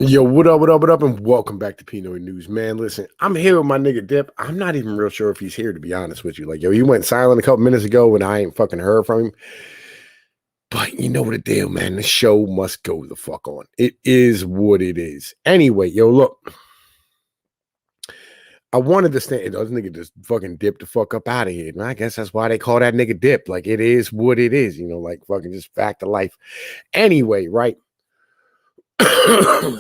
Yo, what up, and welcome back to Pinoy News, man. Listen, I'm here with my nigga Dip. I'm not even real sure if he's here, to be honest with you. Like, yo, he went silent a couple minutes ago and I ain't fucking heard from him. But you know what the deal, man. The show must go the fuck on. It is what it is. Anyway, yo, look. I wanted to stand. This nigga just fucking dip the fuck up out of here. And I guess that's why they call that nigga Dip. Like, it is what it is, like fucking just fact of life. Anyway, right?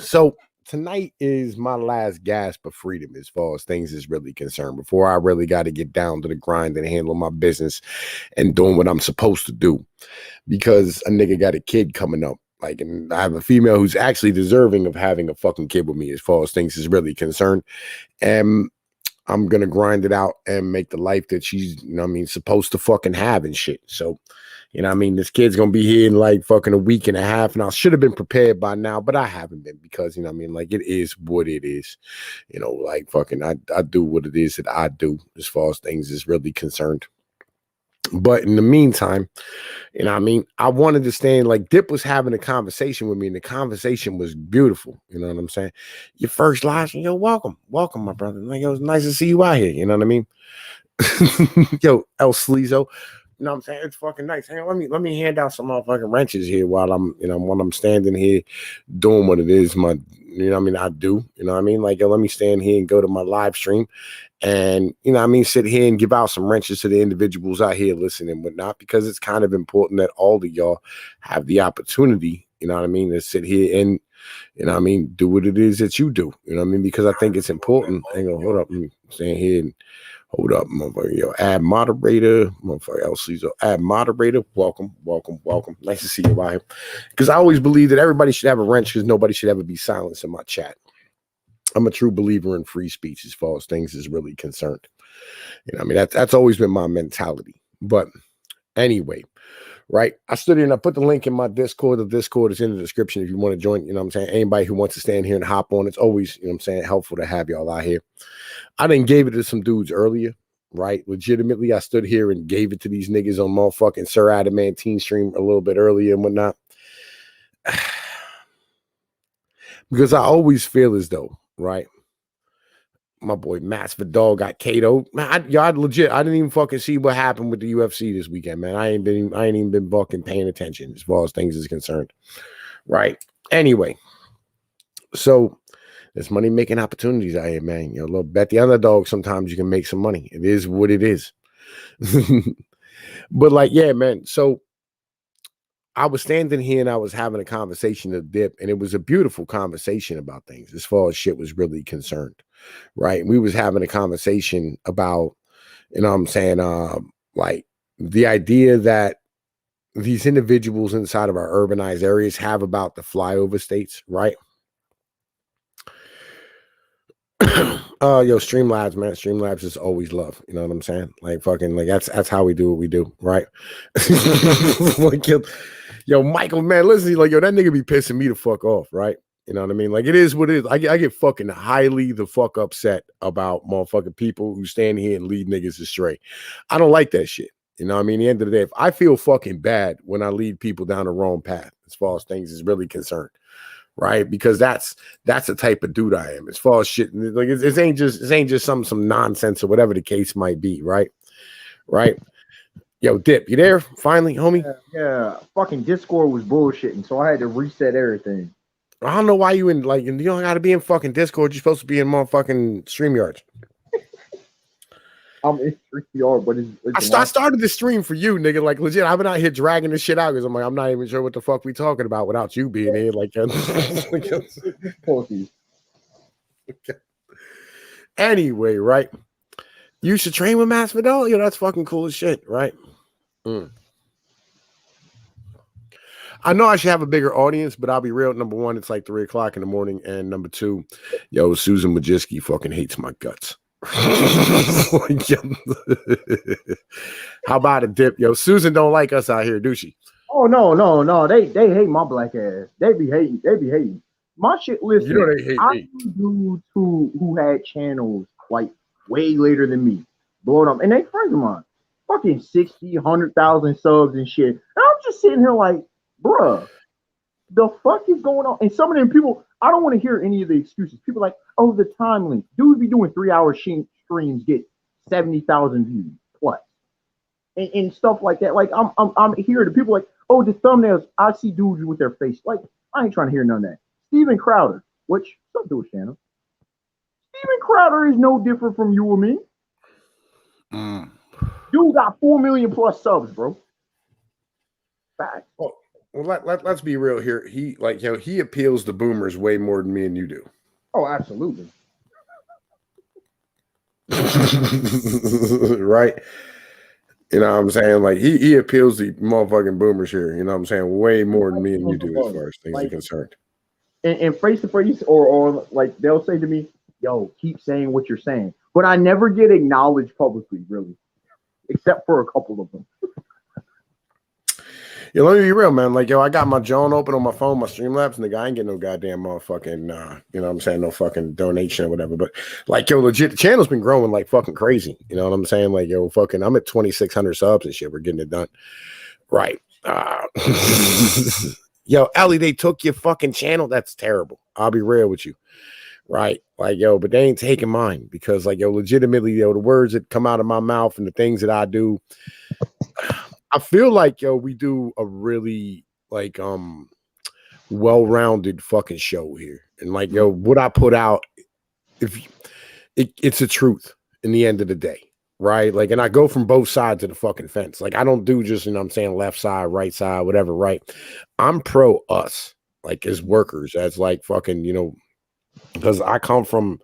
So tonight is my last gasp of freedom as far as things is really concerned. Before I really got to get down to the grind and handle my business and doing what I'm supposed to do, because a nigga got a kid coming up. Like, and I have a female who's actually deserving of having a fucking kid with me as far as things is really concerned. And I'm gonna grind it out and make the life that she's, supposed to fucking have and shit. So, this kid's gonna be here in like fucking a week and a half, and I should have been prepared by now, but I haven't been because like it is what it is. Like fucking I do what it is that I do as far as things is really concerned. But in the meantime, I wanted to stand like Dip was having a conversation with me, and the conversation was beautiful. You know what I'm saying? Your first live, welcome, my brother. Like, it was nice to see you out here. You know what I mean? Yo, El Sleezo. You know what I'm saying? It's fucking nice. Hang on, let me hand out some motherfucking wrenches here while I'm standing here doing what it is I do. Like, yo, let me stand here and go to my live stream and sit here and give out some wrenches to the individuals out here listening and whatnot, because it's kind of important that all of y'all have the opportunity, to sit here and do what it is that you do, because I think it's important. Hang on, hold up, I'm staying here and hold up, motherfucker. Yo, add moderator, motherfucker. LC, add moderator. Welcome. Nice to see you out here. Because I always believe that everybody should have a wrench, because nobody should ever be silenced in my chat. I'm a true believer in free speech as far as things is really concerned. That's always been my mentality. But anyway, right? I stood here and I put the link in my Discord. The Discord is in the description if you want to join. Anybody who wants to stand here and hop on, it's always, helpful to have y'all out here. I didn't gave it to some dudes earlier, right? Legitimately, I stood here and gave it to these niggas on motherfucking Sir Adamantine stream a little bit earlier and whatnot. Because I always feel as though, right? My boy Masvidal got KO'd. Man, I didn't even fucking see what happened with the UFC this weekend, man. I ain't even been fucking paying attention as far as things is concerned, right? Anyway, so there's money making opportunities out here, man. Little bet the underdog. Sometimes you can make some money. It is what it is. But like, yeah, man. So I was standing here and I was having a conversation with Dip, and it was a beautiful conversation about things as far as shit was really concerned, right? We was having a conversation about, like the idea that these individuals inside of our urbanized areas have about the flyover states, right? Yo, Streamlabs, man. Streamlabs is always love. You know what I'm saying? Like fucking, like that's how we do what we do, right? Like, yo, Michael, man, listen, like, yo, that nigga be pissing me the fuck off, right? You know what I mean? Like, it is what it is. I get fucking highly the fuck upset about motherfucking people who stand here and lead niggas astray. I don't like that shit. You know what I mean? At the end of the day, if I feel fucking bad when I lead people down the wrong path as far as things is really concerned. Right, because that's the type of dude I am. As far as shit, like it ain't just some nonsense or whatever the case might be. Right. Yo, Dip, you there? Finally, homie. Yeah. Fucking Discord was bullshitting, so I had to reset everything. I don't know why you don't got to be in fucking Discord. You're supposed to be in motherfucking StreamYard. I'm in StreamYard, but I started the stream for you, nigga. Like, legit, I've been out here dragging this shit out because I'm like, I'm not even sure what the fuck we talking about without you being here. Like, anyway, right? You should train with Masvidal. Yo, that's fucking cool as shit, right? I know I should have a bigger audience, but I'll be real. Number one, it's like 3 o'clock in the morning, and number two, yo, Susan Majewski fucking hates my guts. How about a Dip? Yo, Susan don't like us out here, do she? Oh no. They hate my black ass. They be hating. My shit, listen. You know they hate me. Dudes who had channels like way later than me, blowing up, and they friends of mine. Fucking 60, 100,000 subs and shit. And I'm just sitting here like, bruh, the fuck is going on? And some of them people, I don't want to hear any of the excuses. People like, oh, the time link. Dudes be doing 3 hour streams, get 70,000 views plus, and stuff like that. Like I'm here. The people like, oh, the thumbnails. I see dudes with their face. Like I ain't trying to hear none of that. Steven Crowder, which don't do it, Shannon. Steven Crowder is no different from you or me. Dude got 4 million plus subs, bro. Fact. Well, let's be real here. He he appeals to boomers way more than me and you do. Oh, absolutely. Right. You know what I'm saying? Like he appeals to motherfucking boomers here. You know what I'm saying? Way more than me and you do as far as things are concerned. And face to face, or like they'll say to me, yo, keep saying what you're saying. But I never get acknowledged publicly, really. Except for a couple of them. Yeah, let me be real, man. Like, yo, I got my John open on my phone, my Streamlabs, and the guy ain't getting no goddamn motherfucking, you know what I'm saying, no fucking donation or whatever. But, like, yo, legit, the channel's been growing like fucking crazy. You know what I'm saying? Like, yo, fucking, I'm at 2,600 subs and shit. We're getting it done. Right. Yo, Ellie, they took your fucking channel. That's terrible. I'll be real with you. Right. Like, yo, but they ain't taking mine because, like, yo, legitimately, yo, the words that come out of my mouth and the things that I do, I feel like, yo, we do a really like well-rounded fucking show here. And like, yo, what I put out, it's the truth in the end of the day. Right. Like, and I go from both sides of the fucking fence. Like, I don't do just, you know what I'm saying, left side, right side, whatever, right. I'm pro us, like as workers, as like fucking, you know, because I come from,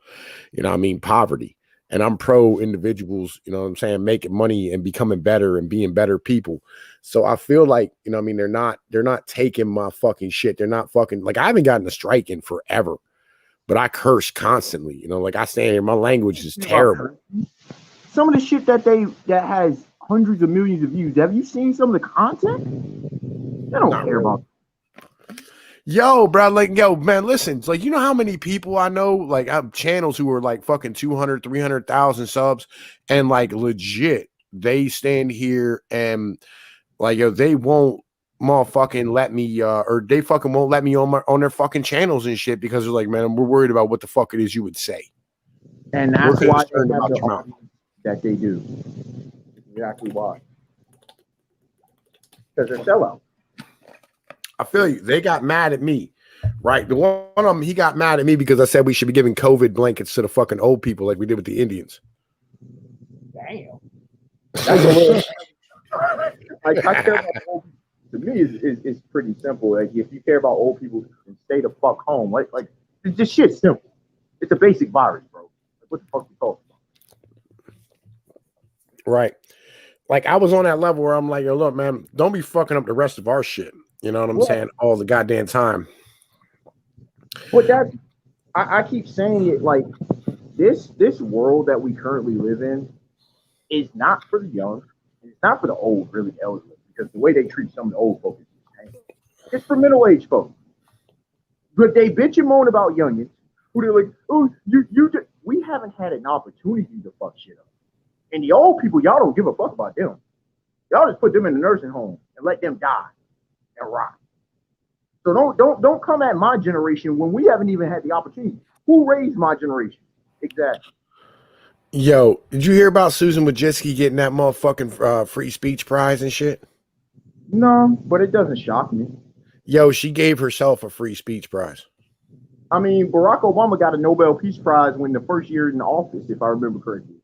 you know what I mean, poverty. And I'm pro individuals, you know what I'm saying, making money and becoming better and being better people. So I feel like, you know what I mean, they're not taking my fucking shit. They're not fucking, like, I haven't gotten a strike in forever, but I curse constantly. You know, like I stand here, my language is terrible. Some of the shit that has hundreds of millions of views. Have you seen some of the content? They don't care about. Yo, bro, like, yo, man, listen, it's like, you know how many people I know, like, I have channels who are like fucking 200, 300,000 subs, and like legit, they stand here and like, yo, they won't motherfucking let me, or they fucking won't let me on their fucking channels and shit because they're like, man, we're worried about what the fuck it is you would say. And that's why they have the audience that they do. Exactly why. Because they're sellouts. I feel you. They got mad at me, right? The one of them, he got mad at me because I said we should be giving COVID blankets to the fucking old people like we did with the Indians. Damn. That's a little. I care about old people. To me, it's pretty simple. Like, if you care about old people, then stay the fuck home. Like this shit's simple. It's a basic virus, bro. Like, what the fuck you talking about? Right. Like, I was on that level where I'm like, yo, look, man, don't be fucking up the rest of our shit. You know what I'm saying? All the goddamn time. But that's, I keep saying it, like, this world that we currently live in is not for the young, and it's not for the old, really elderly, because the way they treat some of the old folks is insane. It's for middle-aged folks. But they bitch and moan about youngins, who they're like, oh, we haven't had an opportunity to fuck shit up. And the old people, y'all don't give a fuck about them. Y'all just put them in the nursing home and let them die and rot. So don't come at my generation when we haven't even had the opportunity. Who raised my generation? Exactly. Yo, did you hear about Susan Wojcicki getting that motherfucking free speech prize and shit? No, but it doesn't shock me. Yo, she gave herself a free speech prize. I mean, Barack Obama got a Nobel Peace Prize when the first year in office, if I remember correctly.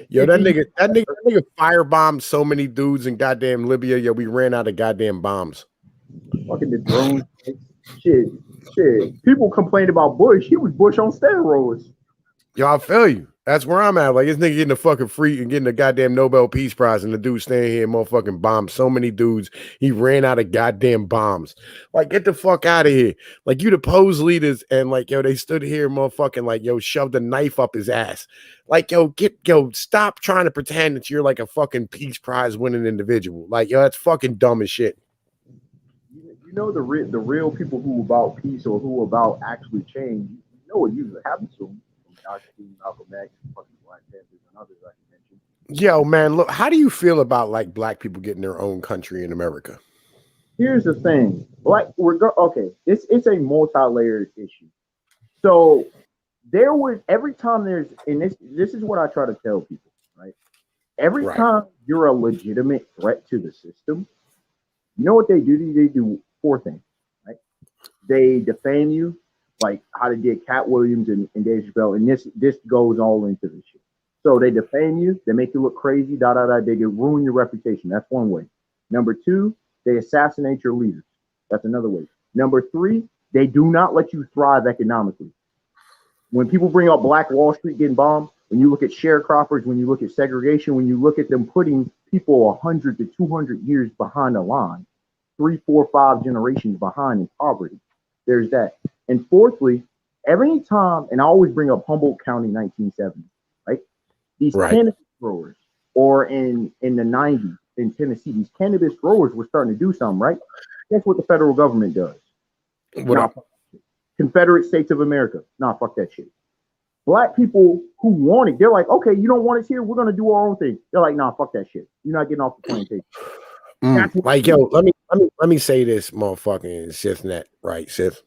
Yo, that nigga firebombed so many dudes in goddamn Libya. Yo, we ran out of goddamn bombs. Fucking the drones. Shit. People complained about Bush. He was Bush on steroids. Yo, I feel you. That's where I'm at. Like, this nigga getting a fucking free and getting a goddamn Nobel Peace Prize, and the dude staying here and motherfucking bombed so many dudes. He ran out of goddamn bombs. Like, get the fuck out of here. Like, you the pose leaders, and like, yo, they stood here, motherfucking, like, yo, shoved a knife up his ass. Like, yo, stop trying to pretend that you're like a fucking Peace Prize winning individual. Like, yo, that's fucking dumb as shit. You know, the real people who about peace or who about actually change, you know what usually happens to them. Dr. King, Malcolm X, fucking Black Panthers, and others I can mention. Yo, man, look, how do you feel about like black people getting their own country in America? here's the thing. Like okay, it's a multi-layered issue. So there was every time there's and this is what I try to tell people, right? Every Right. time you're a legitimate threat to the system, you know what they do? They do four things, right? They defame you, like how they did Cat Williams and Dave Chappelle, and this goes all into this shit. So they defame you, they make you look crazy, da da da. They can ruin your reputation. That's one way. Number two, they assassinate your leaders. That's another way. Number three, they do not let you thrive economically. When people bring up Black Wall Street getting bombed, when you look at sharecroppers, when you look at segregation, when you look at them putting people 100 to 200 years behind the line, 3, 4, 5 generations behind in poverty, there's that. And fourthly, every time, and I always bring up Humboldt County 1970, right? These cannabis growers, or in the 90s in Tennessee, these cannabis growers were starting to do something, right? Guess what the federal government does? Confederate States of America. Nah, fuck that shit. Black people who want it, they're like, okay, you don't want us here, we're gonna do our own thing. They're like, nah, fuck that shit. You're not getting off the plantation. Like, yo, let me say this, motherfucking Sith right, Sith.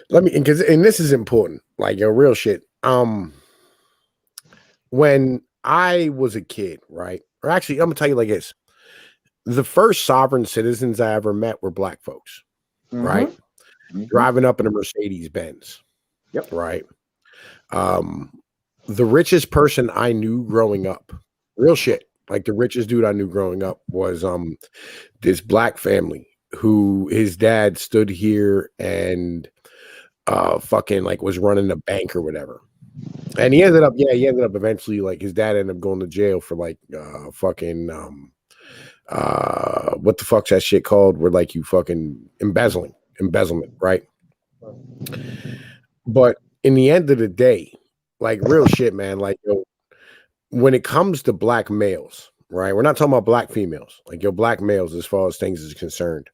Let me, and this is important, like, yo, real shit. When I was a kid, right, or actually, I'm gonna tell you like this: the first sovereign citizens I ever met were black folks, right, driving up in a Mercedes Benz, right. The richest person I knew growing up, real shit, like the richest dude I knew growing up was this black family who his dad stood here and fucking like was running a bank or whatever. And he ended up eventually, like his dad ended up going to jail for like fucking what the fuck's that shit called? Where like you fucking embezzlement, right? But in the end of the day, like real shit, man, like yo, when it comes to black males, right? We're not talking about black females, like yo, black males as far as things is concerned.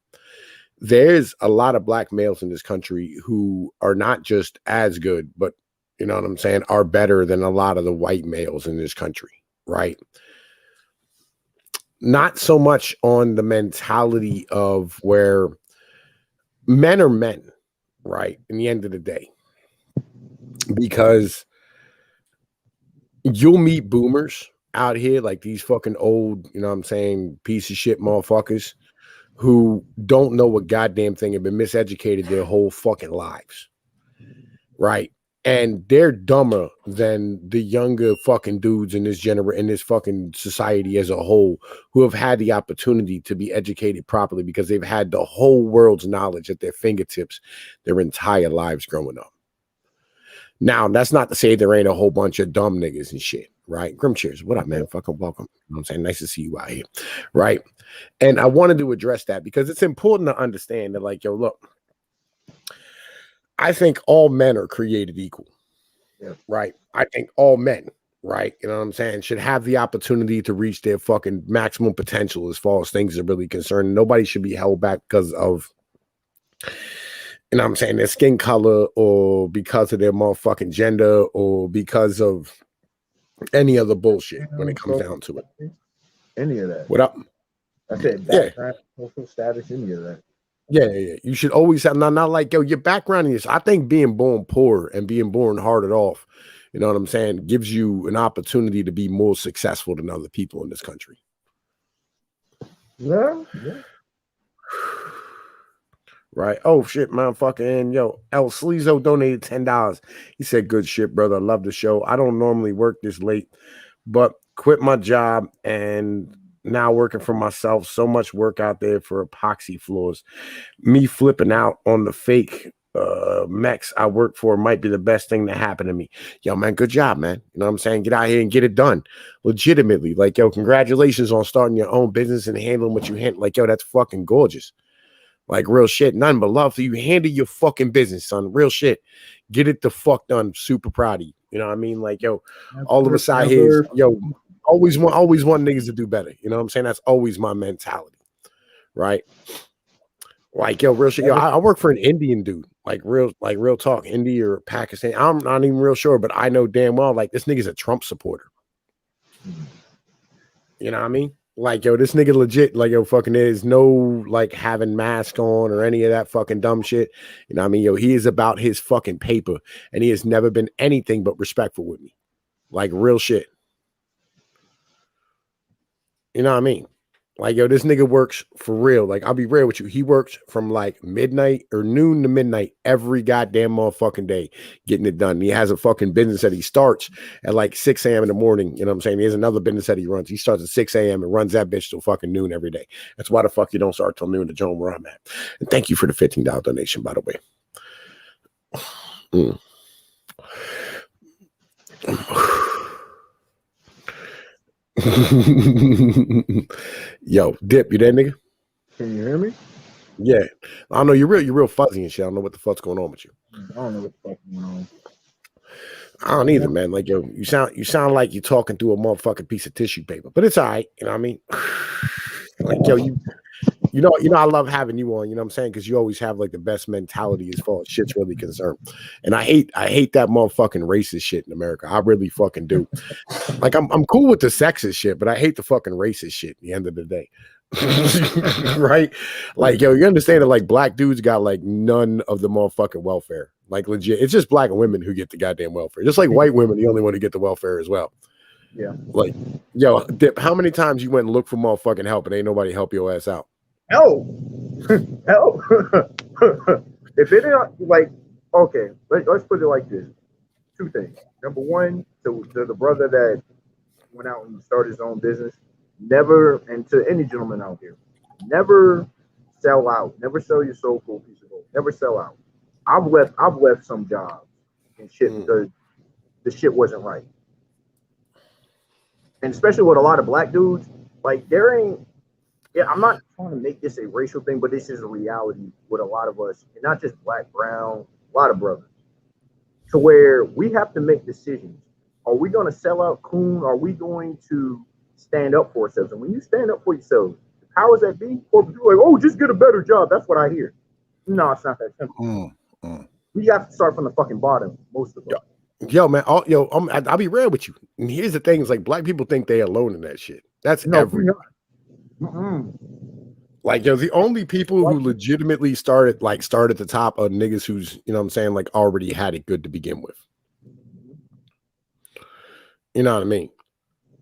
There's a lot of black males in this country who are not just as good, but you know what I'm saying, are better than a lot of the white males in this country, right? Not so much on the mentality of where men are men, right? In the end of the day, because you'll meet boomers out here, like these fucking old, you know what I'm saying, piece of shit motherfuckers who don't know a goddamn thing, have been miseducated their whole fucking lives, right? And they're dumber than the younger fucking dudes in this fucking society as a whole, who have had the opportunity to be educated properly because they've had the whole world's knowledge at their fingertips their entire lives growing up. Now, that's not to say there ain't a whole bunch of dumb niggas and shit, right? Grim Cheers, what up, man? Fucking welcome. You know what I'm saying? Nice to see you out here, right? And I wanted to address that because it's important to understand that, like, yo, look, I think all men are created equal, right? I think all men, right? You know what I'm saying, should have the opportunity to reach their fucking maximum potential as far as things are really concerned. Nobody should be held back because of, you know what I'm saying, their skin color or because of their motherfucking gender or because of any other bullshit when it comes down to it. Any of that. What up? I said background, social status, any of that. Yeah. You should always have not like, yo, your background is, I think being born poor and being born harded off, you know what I'm saying, gives you an opportunity to be more successful than other people in this country. Yeah. Right. Oh shit, motherfucker. Yo, El Sleezo donated $10. He said, good shit, brother. I love the show. I don't normally work this late, but quit my job and now working for myself. So much work out there for epoxy floors. Me flipping out on the fake mechs I work for might be the best thing to happen to me. Yo, man, good job, man. You know what I'm saying? Get out here and get it done legitimately. Like, yo, congratulations on starting your own business and handling what you handle. Like, yo, that's fucking gorgeous. Like, real shit. Nothing but love for you. Handle your fucking business, son. Real shit. Get it the fuck done. Super proud of you. You know what I mean? Like, yo, all of us out here, yo, always want niggas to do better. You know what I'm saying? That's always my mentality. Right? Like, yo, real shit. Yo, I work for an Indian dude. Like real talk. India or Pakistan. I'm not even real sure, but I know damn well, like, this nigga's a Trump supporter. You know what I mean? Like, yo, this nigga legit, like, yo, fucking there's no like having mask on or any of that fucking dumb shit. You know what I mean? Yo, he is about his fucking paper and he has never been anything but respectful with me. Like real shit. You know what I mean? Like, yo, this nigga works for real. Like, I'll be real with you. He works from like midnight or noon to midnight every goddamn motherfucking day getting it done. He has a fucking business that he starts at like 6 a.m. in the morning. You know what I'm saying? He has another business that he runs. He starts at 6 a.m. and runs that bitch till fucking noon every day. That's why the fuck you don't start till noon to join where I'm at. And thank you for the $15 donation, by the way. Mm. Yo, Dip, you there, nigga? Can you hear me? Yeah. I don't know. You're real fuzzy and shit. I don't know what the fuck's going on with you. I don't know what the fuck's going on. I don't either, man. Like, yo, you sound like you're talking through a motherfucking piece of tissue paper, but it's all right. You know what I mean? Like, yo, you know, I love having you on. You know what I'm saying? Because you always have like the best mentality as far as shit's really concerned. And I hate that motherfucking racist shit in America. I really fucking do. Like, I'm cool with the sexist shit, but I hate the fucking racist shit. At the end of the day. Right? Like, yo, you understand that like black dudes got like none of the motherfucking welfare. Like legit, it's just black women who get the goddamn welfare. Just like white women, the only one to get the welfare as well. Yeah. Like, yo, Dip, how many times you went and looked for motherfucking help and ain't nobody help your ass out? Help. Help. If it ain't like, okay, let's put it like this. Two things. Number one, to the brother that went out and started his own business, never, and to any gentleman out there, never sell out. Never sell your soul for a piece of gold. Never sell out. I've left some jobs and shit because the shit wasn't right. And especially with a lot of black dudes, like there ain't, yeah, I'm not trying to make this a racial thing, but this is a reality with a lot of us, and not just black, brown, a lot of brothers, to where we have to make decisions. Are we going to sell out coon? Are we going to stand up for ourselves? And when you stand up for yourself, the powers that be, or people like, oh, just get a better job. That's what I hear. No, it's not that simple. We have to start from the fucking bottom, most of us. Yo, man, I'll be real with you. And here's the thing: is like black people think they alone in that shit. That's everyone. Like, yo, the only people who legitimately start at the top are niggas who's, you know what I'm saying, like already had it good to begin with. You know what I mean?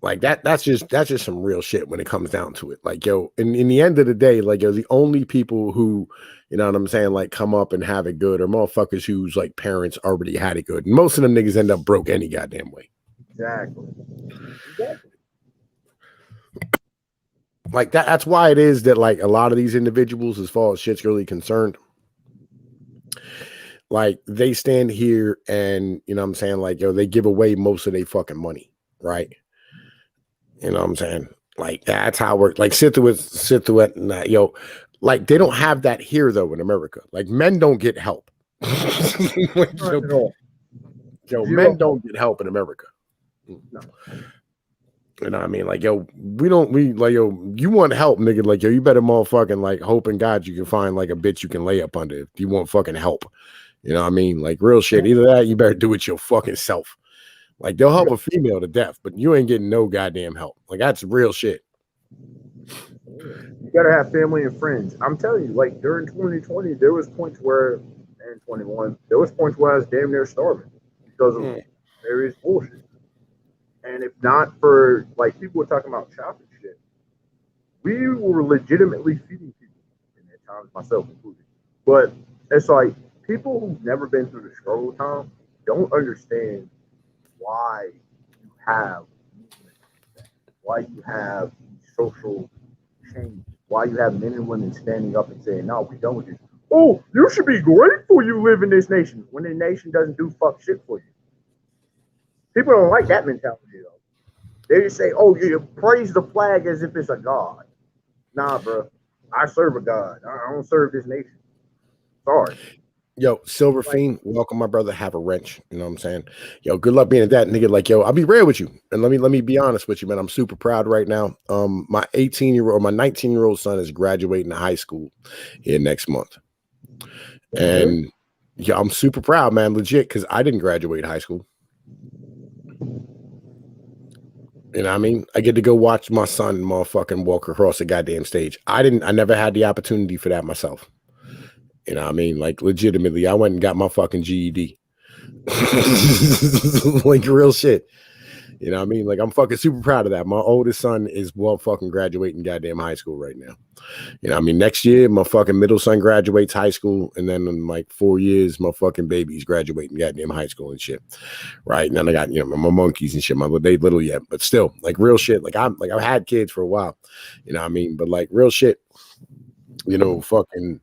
Like that's just some real shit when it comes down to it. Like, yo, in the end of the day, like, yo, the only people who, you know what I'm saying, like come up and have it good are motherfuckers whose like parents already had it good. And most of them niggas end up broke any goddamn way. Exactly. Like that's why it is that like a lot of these individuals, as far as shit's really concerned, like they stand here and, you know what I'm saying, like, yo, they give away most of their fucking money, right? You know what I'm saying? Like that's how it works. Like sit through it, yo, like they don't have that here though in America. Like men don't get help. Like, men don't get help in America. No. You know what I mean? Like, yo, you want help, nigga. Like, yo, you better motherfucking like hope in God you can find like a bitch you can lay up under if you want fucking help. You know what I mean? Like real shit. Either that, you better do it your fucking self. Like they'll help a female to death, but you ain't getting no goddamn help. Like that's real shit. You gotta have family and friends. I'm telling you, like during 2020, there was points where, and 21, there was points where I was damn near starving because of various bullshit. And if not for, like, people were talking about chopping shit, we were legitimately feeding people in that time, myself included. But it's like people who've never been through the struggle time don't understand why you have movement, why you have social change, why you have men and women standing up and saying, no, we don't do this. Oh, you should be grateful you live in this nation when the nation doesn't do fuck shit for you. People don't like that mentality, though. They just say, oh, you praise the flag as if it's a god. Nah, bro. I serve a god. I don't serve this nation. Sorry. Yo, Silver Fiend, welcome, my brother. Have a wrench. You know what I'm saying? Yo, good luck being at that, nigga. Like, yo, I'll be real with you. And let me be honest with you, man. I'm super proud right now. My 19-year-old son is graduating high school here next month. And yeah, I'm super proud, man. Legit, because I didn't graduate high school. You know what I mean? I get to go watch my son motherfucking walk across the goddamn stage. I never had the opportunity for that myself. You know what I mean? Like legitimately, I went and got my fucking GED. Like real shit. You know what I mean? Like I'm fucking super proud of that. My oldest son is well fucking graduating goddamn high school right now. You know what I mean? Next year, my fucking middle son graduates high school, and then in like 4 years, my fucking baby's graduating goddamn high school and shit. Right? And then I got, you know, my monkeys and shit. They little yet, but still, like real shit. Like I've had kids for a while. You know what I mean? But like real shit, you know, fucking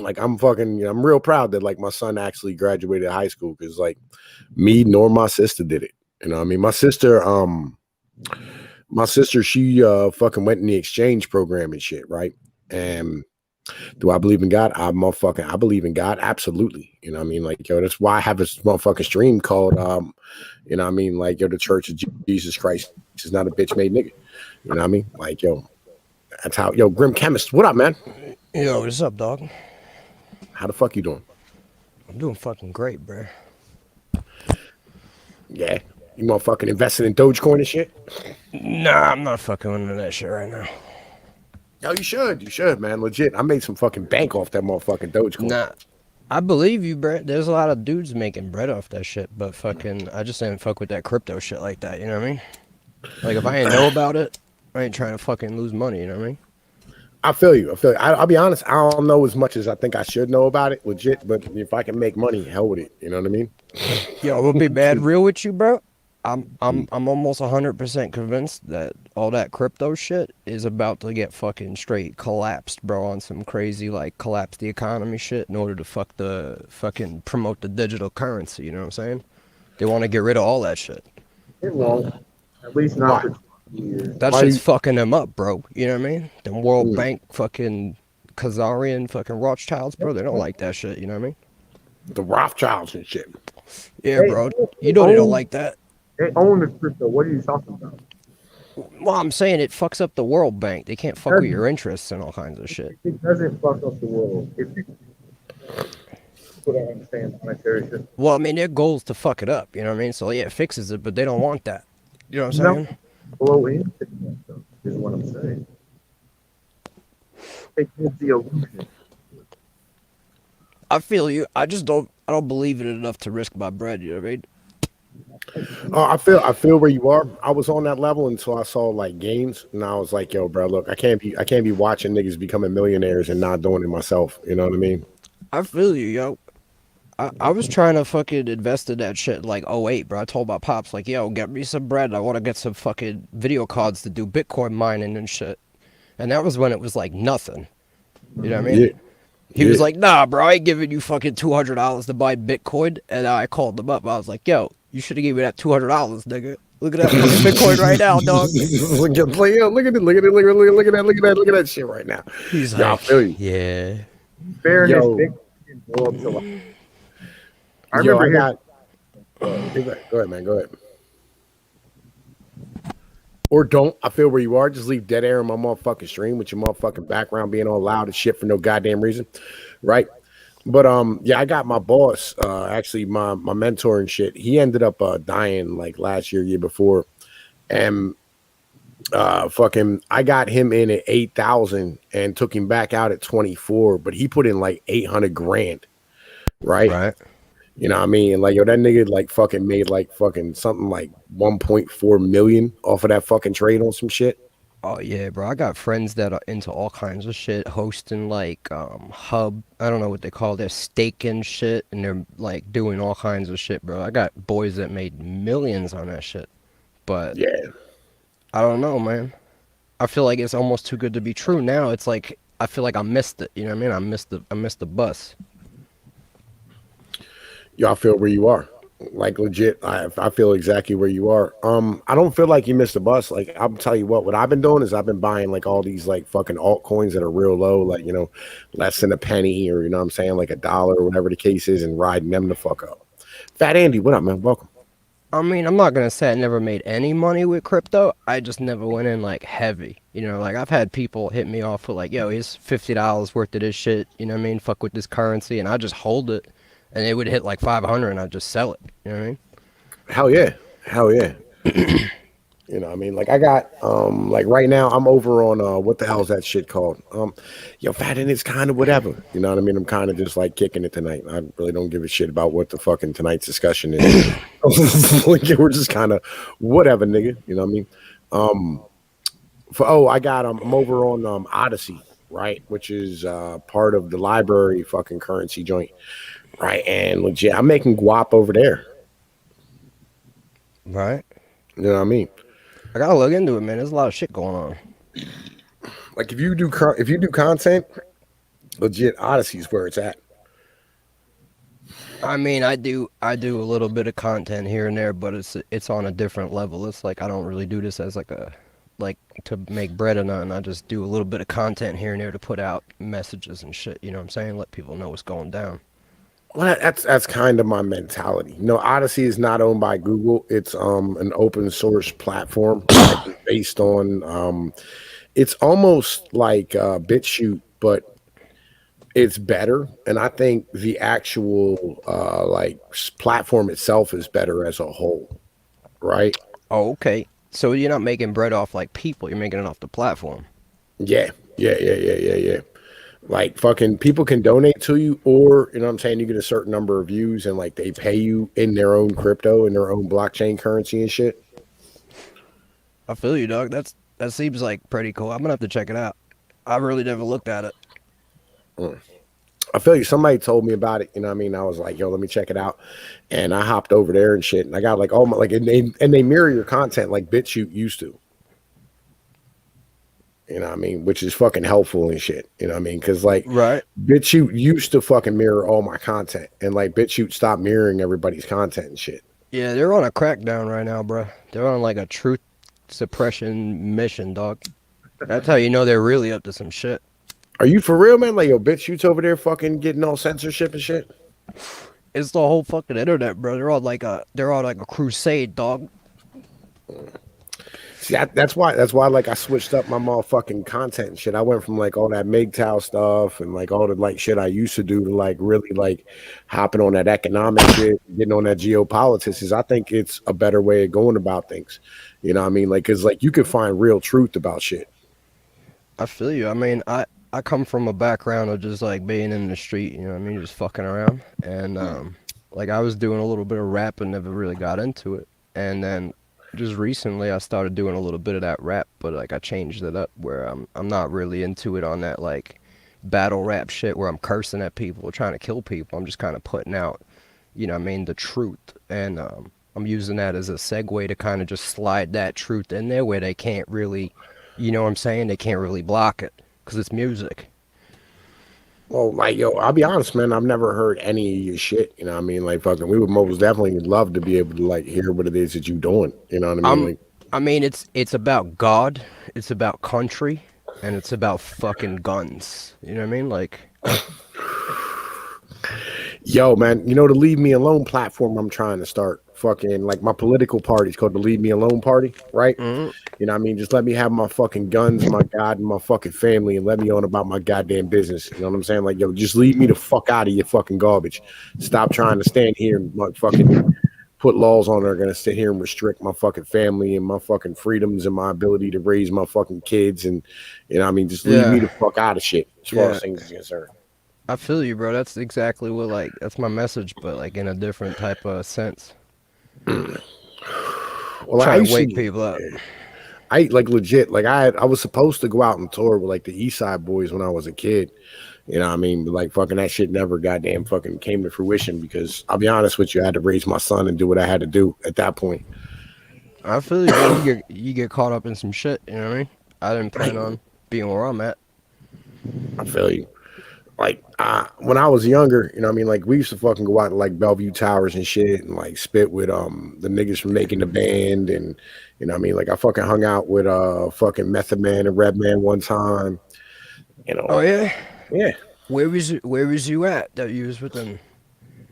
like I'm fucking, you know, I'm real proud that like my son actually graduated high school because like me nor my sister did it. You know what I mean? My sister, she fucking went in the exchange program and shit, right? And do I believe in God? I believe in God, absolutely. You know what I mean? Like, yo, that's why I have this motherfucking stream called you know what I mean, like, yo, the Church of Jesus Christ is not a bitch made nigga. You know what I mean? Like, yo, that's how, yo, Grim Chemist, what up, man? Yo, what's up, dog? How the fuck you doing? I'm doing fucking great, bro. Yeah. You motherfucking invested in Dogecoin and shit? Nah, I'm not fucking into that shit right now. Yo, you should, man. Legit. I made some fucking bank off that motherfucking Dogecoin. Nah, I believe you, bro. There's a lot of dudes making bread off that shit, but fucking, I just didn't fuck with that crypto shit like that, you know what I mean? Like, if I ain't know about it, I ain't trying to fucking lose money, you know what I mean? I feel you. I'll be honest. I don't know as much as I think I should know about it, legit. But if I can make money, hell with it. You know what I mean? Yo, we'll be bad real with you, bro. I'm almost 100% convinced that all that crypto shit is about to get fucking straight collapsed, bro, on some crazy like collapse the economy shit in order to fucking promote the digital currency, you know what I'm saying? They want to get rid of all that shit. It won't. At least not for 2 years. That Why shit's you- fucking them up, bro. You know what I mean? Them World Mm. Bank fucking Khazarian fucking Rothschilds, bro, they don't like that shit, you know what I mean? The Rothschilds and shit. Yeah, bro. You know they don't like that. They own the crypto. What are you talking about? Well, I'm saying it fucks up the World Bank. They can't fuck with your interests and all kinds of shit. It doesn't fuck up the world. If people don't understand monetary system. Well, I mean, their goal is to fuck it up, you know what I mean? So, yeah, it fixes it, but they don't want that. You know what I'm saying? Blow into that stuff is what I'm saying. It gives the illusion. I feel you. I don't believe in it enough to risk my bread, you know what I mean? I feel where you are. I was on that level until I saw like games, and I was like, yo, bro, look, I can't be watching niggas becoming millionaires and not doing it myself. You know what I mean? I feel you, yo. I was trying to fucking invest in that shit in like '08, bro. I told my pops, like, yo, get me some bread. I want to get some fucking video cards to do Bitcoin mining and shit. And that was when it was like nothing. You know what I mean? Yeah. He was like, nah, bro, I ain't giving you fucking $200 to buy Bitcoin. And I called him up. I was like, yo, you should have gave me that $200, nigga. Look at that fucking Bitcoin right now, dog. look at that shit right now. He's Yo, I like, feel you. yeah. Fairness, Yo. Bitcoin can blow up to like. I Yo, remember I hearing. got. Go ahead, man. Go ahead. Or don't. I feel where you are. Just leave dead air in my motherfucking stream with your motherfucking background being all loud as shit for no goddamn reason, right? But yeah, I got my boss, actually my mentor and shit. He ended up dying like last year before, and fucking I got him in at 8,000 and took him back out at 24. But he put in like 800 grand, right? Right. You know what I mean? And like, yo, that nigga like fucking made like fucking something like 1.4 million off of that fucking trade on some shit. Oh yeah, bro. I got friends that are into all kinds of shit, hosting like hub. I don't know what they call their staking shit, and they're like doing all kinds of shit, bro. I got boys that made millions on that shit, but Yeah. I don't know, man. I feel like it's almost too good to be true now. It's like I feel like I missed it. You know what I mean? I missed the bus. Y'all feel where you are. Like legit, I feel exactly where you are. I don't feel like you missed the bus. Like I'm tell you what I've been doing is I've been buying like all these like fucking altcoins that are real low, like, you know, less than a penny, or you know what I'm saying, like $1 or whatever the case is, and riding them the fuck up. Fat Andy, what up, man? Welcome. I mean, I'm not gonna say I never made any money with crypto. I just never went in like heavy. You know, like I've had people hit me off with like, yo, here's $50 worth of this shit. You know what I mean? Fuck with this currency, and I just hold it. And it would hit like 500 and I'd just sell it. You know what I mean? Hell yeah. You know what I mean? Like I got like right now I'm over on what the hell is that shit called? Yo, fat and it's kind of whatever. You know what I mean? I'm kind of just like kicking it tonight. I really don't give a shit about what the fucking tonight's discussion is. Like, we're just kind of whatever, nigga. You know what I mean? Um I got I'm over on Odyssey, right? Which is part of the library fucking currency joint, right? And legit I'm making guap over there. Right. You know what I mean? I gotta look into it, man. There's a lot of shit going on. Like if you do content, legit Odyssey's where it's at. I mean, I do a little bit of content here and there, but it's on a different level. It's like I don't really do this as like to make bread or nothing. I just do a little bit of content here and there to put out messages and shit. You know what I'm saying? Let people know what's going down. Well, that's kind of my mentality. You know, Odyssey is not owned by Google. It's an open source platform based on it's almost like BitChute, but it's better. And I think the actual platform itself is better as a whole, right? Oh, okay. So you're not making bread off like people. You're making it off the platform. Yeah, yeah. Like fucking people can donate to you, or you know what I'm saying, you get a certain number of views and like they pay you in their own crypto, in their own blockchain currency and shit. I feel you, dog. That seems like pretty cool. I'm gonna have to check it out. I really never looked at it. Mm. I feel you. Somebody told me about it. You know what I mean? I was like, yo, let me check it out. And I hopped over there and shit. And I got like, oh my, like, and they mirror your content like BitChute used to. You know what I mean? Which is fucking helpful and shit. You know what I mean? Because like Right. BitChute used to fucking mirror all my content. And like BitChute stopped mirroring everybody's content and shit. Yeah, they're on a crackdown right now, bro. They're on like a truth suppression mission, dog. That's how you know they're really up to some shit. Are you for real, man? Like, yo, BitChute's over there fucking getting all censorship and shit? It's the whole fucking internet, bro. They're on like a crusade, dog. See, that's why like I switched up my motherfucking content and shit. I went from like all that MGTOW stuff and like all the like shit I used to do to like really like hopping on that economic shit, getting on that geopolitics. Is I think it's a better way of going about things. You know what I mean? Like, cause like you can find real truth about shit. I feel you. I mean, I come from a background of just like being in the street, you know what I mean, just fucking around. And like I was doing a little bit of rap and never really got into it. And then just recently I started doing a little bit of that rap, but like I changed it up where I'm not really into it on that like battle rap shit where I'm cursing at people, trying to kill people. I'm just kind of putting out, you know what I mean, the truth. And I'm using that as a segue to kind of just slide that truth in there where they can't really, you know what I'm saying, they can't really block it because it's music. Well, like yo, I'll be honest, man. I've never heard any of your shit. You know what I mean? Like fucking, we would most definitely love to be able to like hear what it is that you doing. You know what I mean? I'm Like, I mean it's about God, it's about country, and it's about fucking guns. You know what I mean? Like yo, man, you know the Leave Me Alone platform I'm trying to start. Fucking like my political party is called the Leave Me Alone Party, right? mm, You know what I mean? Just let me have my fucking guns, my God, and my fucking family, and let me on about my goddamn business. You know what I'm saying? Like, yo, just leave me the fuck out of your fucking garbage. Stop trying to stand here and like fucking put laws on that are gonna sit here and restrict my fucking family and my fucking freedoms and my ability to raise my fucking kids. And you know what I mean? Just leave me yeah. the fuck out of shit as far Yeah. as things is concerned. I feel you, bro. That's exactly what like that's my message, but like in a different type of sense. Well, I Trying to used wake to people up. I like legit like I was supposed to go out and tour with like the East Side Boys when I was a kid. You know what I mean? But like fucking that shit never goddamn fucking came to fruition because I'll be honest with you, I had to raise my son and do what I had to do at that point. I feel you, bro. You get caught up in some shit, you know what I mean? I didn't plan on being where I'm at. I feel you. Like when I was younger, you know what I mean? Like we used to fucking go out to like Bellevue Towers and shit and like spit with the niggas from making the band and you know what I mean? Like I fucking hung out with fucking Method Man and Redman one time, you Oh know. yeah? Yeah. Where was you at that you was with them?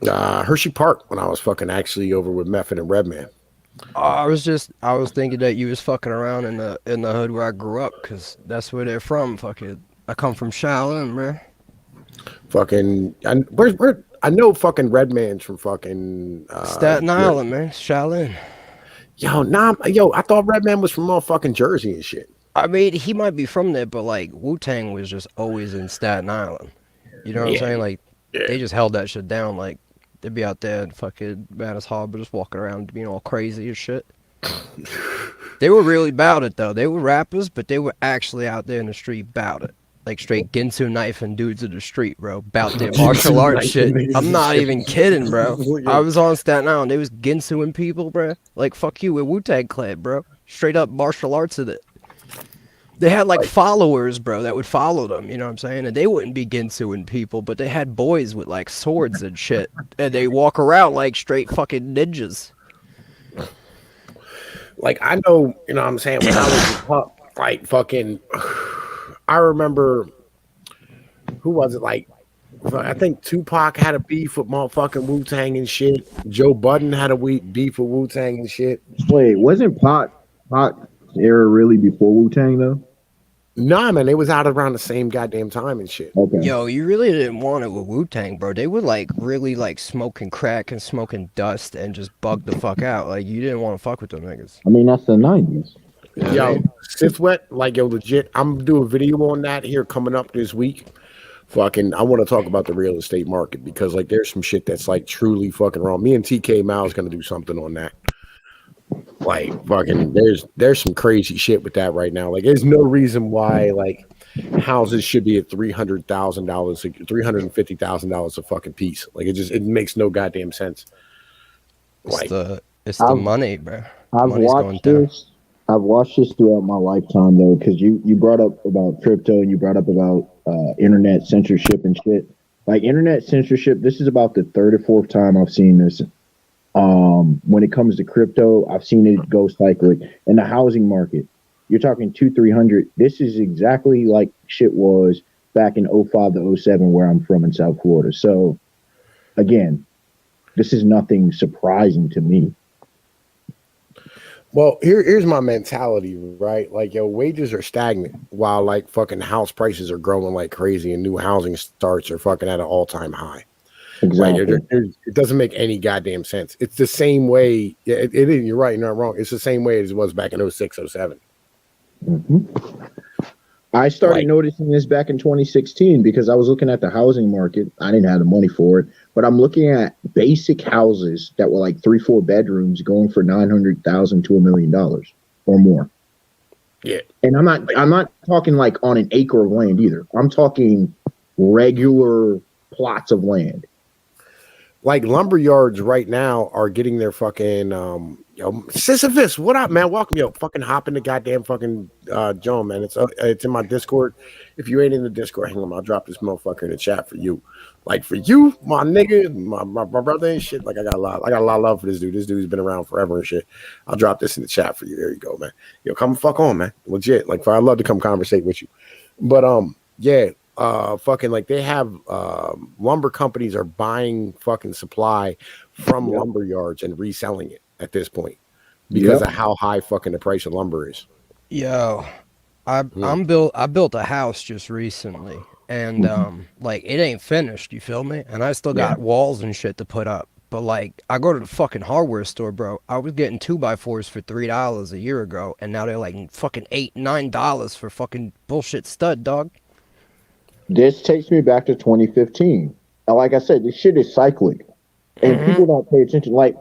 Hershey Park when I was fucking actually over with Method and Redman. Oh, I was thinking that you was fucking around in the hood where I grew up, cause that's where they're from. Fucking, I come from Shaolin, man. Fucking, and where I know fucking Redman's from fucking Staten Island, man. Shaolin. I thought Redman was from motherfucking Jersey and shit. I mean, he might be from there, but like Wu-Tang was just always in Staten Island. You know what I'm Yeah, saying? Like, yeah. they just held that shit down. Like, they'd be out there in fucking Madison Harbor just walking around being all crazy and shit. They were really about it, though. They were rappers, but they were actually out there in the street about it. Like, straight Ginsu knifing dudes in the street, bro. About their martial arts shit. I'm not even kidding, bro. I was on Staten Island. They was Ginsuing people, bro. Like, fuck you, with Wu-Tang Clan, bro. Straight up martial arts in it. They had like followers, bro, that would follow them, you know what I'm saying? And they wouldn't be Ginsuing people, but they had boys with like swords and shit. And they walk around like straight fucking ninjas. Like, I know, you know what I'm saying, when I was a pup, like, fucking, I remember, who was it, like, I think Tupac had a beef with motherfucking Wu-Tang and shit. Joe Budden had a beef with Wu-Tang and shit. Wait, wasn't Pac era really before Wu-Tang though? Nah, man, they was out around the same goddamn time and shit. Okay. Yo, you really didn't want it with Wu-Tang, bro. They were like really like smoking crack and smoking dust and just bug the fuck out. Like, you didn't want to fuck with them niggas. I mean, that's the 90s. Yo, Sith Wet, like, yo, legit, I'm gonna do a video on that here coming up this week. Fucking, I want to talk about the real estate market because, like, there's some shit that's like truly fucking wrong. Me and TK Mal's gonna do something on that. Like, fucking, there's some crazy shit with that right now. Like, there's no reason why like houses should be at $300,000, $350,000 a fucking piece. Like, it makes no goddamn sense. Like, It's the money, bro. I've watched this throughout my lifetime though, because you brought up about crypto and you brought up about internet censorship and shit. Like, internet censorship, this is about the third or fourth time I've seen this. When it comes to crypto, I've seen it go cyclic. In the housing market, you're talking 200-300. This is exactly like shit was back in 05 to 07 where I'm from in South Florida. So again, this is nothing surprising to me. well, here's my mentality, right? Like, yo, wages are stagnant while like fucking house prices are growing like crazy and new housing starts are fucking at an all-time high. Exactly. Like, it doesn't make any goddamn sense. It's the same way. It is. You're right. You're not wrong. It's the same way as it was back in 06, 07. Mm-hmm. I started noticing this back in 2016 because I was looking at the housing market. I didn't have the money for it, but I'm looking at basic houses that were like 3-4 bedrooms going for $900,000 to $1 million or more. Yeah. And I'm not talking like on an acre of land either. I'm talking regular plots of land. Like, lumber yards right now are getting their fucking yo, Sisyphus, what up, man? Welcome, yo. Fucking hop in the goddamn fucking John, man. It's in my Discord. If you ain't in the Discord, hang on, I'll drop this motherfucker in the chat for you. Like, for you, my nigga, my brother and shit. Like, I got a lot of love for this dude. This dude's been around forever and shit. I'll drop this in the chat for you. There you go, man. Yo, come fuck on, man. Legit. Like, I'd love to come conversate with you. But yeah. Fucking, like, they have lumber companies are buying fucking supply from lumber yards and reselling it at this point because of how high fucking the price of lumber is. Yo, I built a house just recently, and like, it ain't finished, you feel me? And I still got walls and shit to put up. But like, I go to the fucking hardware store, bro. I was getting 2x4s for $3 a year ago, and now they're like fucking $8-9 for fucking bullshit stud, dog. This takes me back to 2015. And like I said, this shit is cyclic. And people don't pay attention. Like,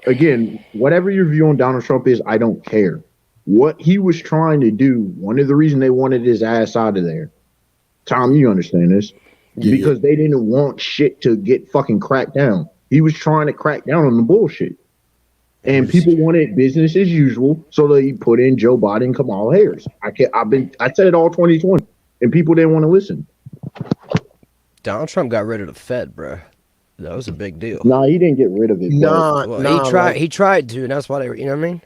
again, whatever your view on Donald Trump is, I don't care. What he was trying to do, one of the reasons they wanted his ass out of there, Tom, you understand this, because they didn't want shit to get fucking cracked down. He was trying to crack down on the bullshit. And people wanted business as usual, so they put in Joe Biden and Kamala Harris. I said it all 2020, and people didn't want to listen. Donald Trump got rid of the Fed, bro. That was a big deal. No, he didn't get rid of it. He tried to, and that's why they were, you know what I mean?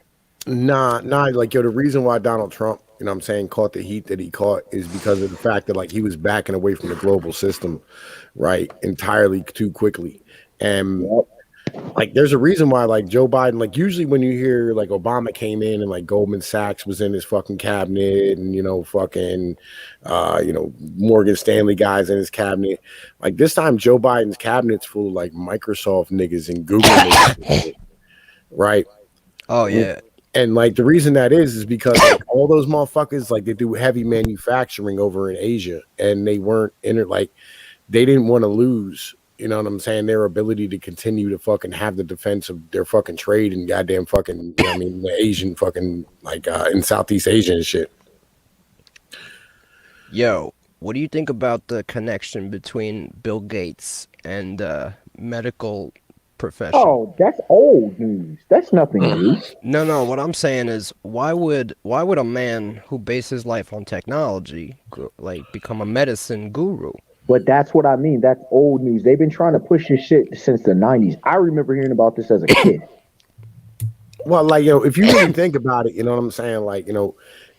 Nah, like, yo, the reason why Donald Trump, you know what I'm saying, caught the heat that he caught is because of the fact that, like, he was backing away from the global system, right, entirely too quickly. And like, there's a reason why, like, Joe Biden, like, usually when you hear like Obama came in and like Goldman Sachs was in his fucking cabinet and, you know, fucking Morgan Stanley guys in his cabinet, like, this time Joe Biden's cabinet's full of like Microsoft niggas and Google niggas, right? Oh yeah, And like the reason that is because like all those motherfuckers like they do heavy manufacturing over in Asia, and they weren't in it like they didn't want to lose. You know what I'm saying? Their ability to continue to fucking have the defense of their fucking trade and goddamn fucking, you know what I mean, the Asian fucking like in Southeast Asia and shit. Yo, what do you think about the connection between Bill Gates and medical profession? Oh, that's old news. That's nothing new. No, what I'm saying is why would a man who bases his life on technology like become a medicine guru? But that's what I mean. That's old news. They've been trying to push this shit since the 90s. I remember hearing about this as a kid. Well, like, you know, if you really think about it, you know what I'm saying? Like, you know,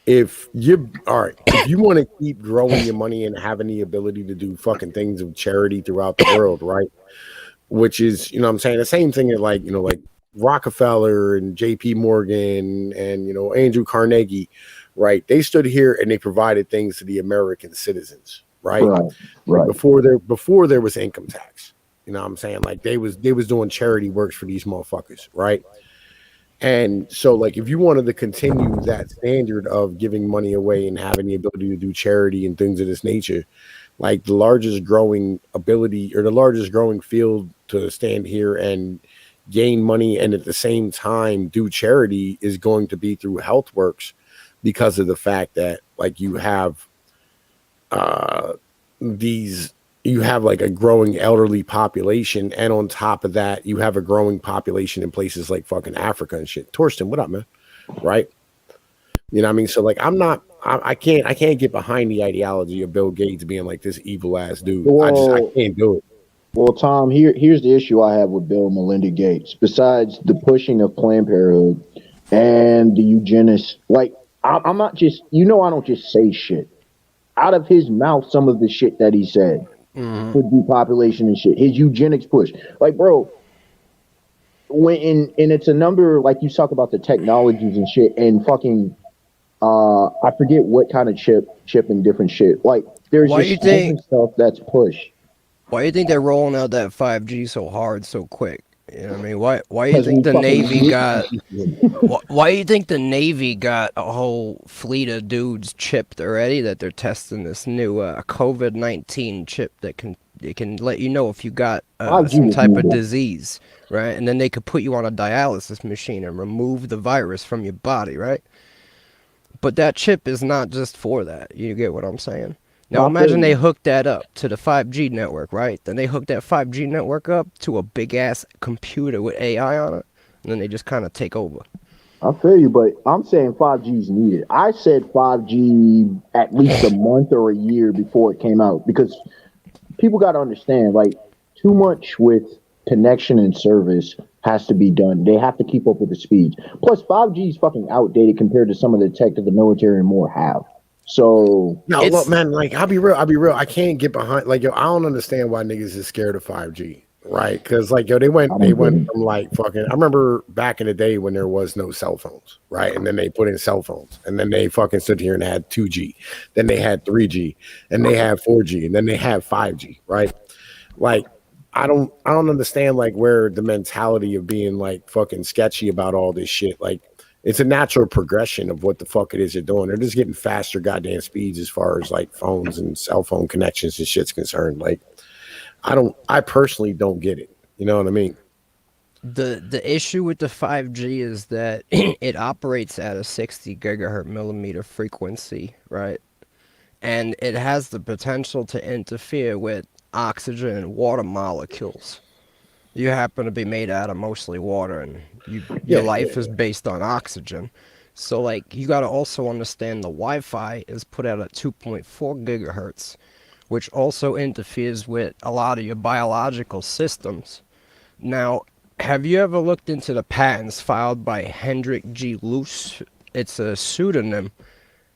if you all right, if you want to keep growing your money and having the ability to do fucking things of charity throughout the world, right? Which is, you know what I'm saying, the same thing as like, you know, like Rockefeller and JP Morgan and, you know, Andrew Carnegie, right? They stood here and they provided things to the American citizens, right? Right. Before there was income tax. You know what I'm saying? Like they was doing charity works for these motherfuckers, right? And so like if you wanted to continue that standard of giving money away and having the ability to do charity and things of this nature, like the largest growing ability or the largest growing field to stand here and gain money and at the same time do charity is going to be through HealthWorks, because of the fact that like you have these you have like a growing elderly population, and on top of that you have a growing population in places like fucking Africa and shit. Torsten, what up, man? Right? You know what I mean? So like I can't get behind the ideology of Bill Gates being like this evil ass dude. I can't do it. Well, Tom, here's the issue I have with Bill and Melinda Gates. Besides the pushing of Planned Parenthood and the eugenics, like I'm not just, I don't just say shit. Out of his mouth, some of the shit that he said for depopulation and shit, his eugenics push, like, bro, and it's a number, like you talk about the technologies and shit, and fucking, I forget what kind of chip and different shit. Like, there's just different stuff that's pushed. Why do you think they're rolling out that 5G so hard so quick? You know what I mean? Why do you think the Navy got why do you think the Navy got a whole fleet of dudes chipped already, that they're testing this new COVID-19 chip that can let you know if you got some type of disease, right? And then they could put you on a dialysis machine and remove the virus from your body, right? But that chip is not just for that. You get what I'm saying? Now imagine they hooked that up to the 5G network, right? Then they hooked that 5G network up to a big ass computer with AI on it, and then they just kind of take over. I feel you, but I'm saying 5G is needed. I said 5G at least a month or a year before it came out, because people got to understand, like, too much with connection and service has to be done. They have to keep up with the speeds. Plus, 5G is fucking outdated compared to some of the tech that the military and more have. So no, look, man, like I'll be real. I can't get behind, like, yo, I don't understand why niggas is scared of 5G, right? Because like, yo, they went from like fucking, I remember back in the day when there was no cell phones, right? And then they put in cell phones, and then they fucking stood here and had 2G, then they had 3G, and they had 4G, and then they had 5G, right? Like, I don't understand like where the mentality of being like fucking sketchy about all this shit. Like, it's a natural progression of what the fuck it is you're doing. They're just getting faster goddamn speeds as far as like phones and cell phone connections and shit's concerned. Like, I personally don't get it. You know what I mean? The issue with the 5G is that it operates at a 60 gigahertz millimeter frequency, right? And it has the potential to interfere with oxygen and water molecules. You happen to be made out of mostly water, and your life is based on oxygen. So, like, you got to also understand the Wi-Fi is put out at 2.4 gigahertz, which also interferes with a lot of your biological systems. Now, have you ever looked into the patents filed by Hendrik G. Luce? It's a pseudonym,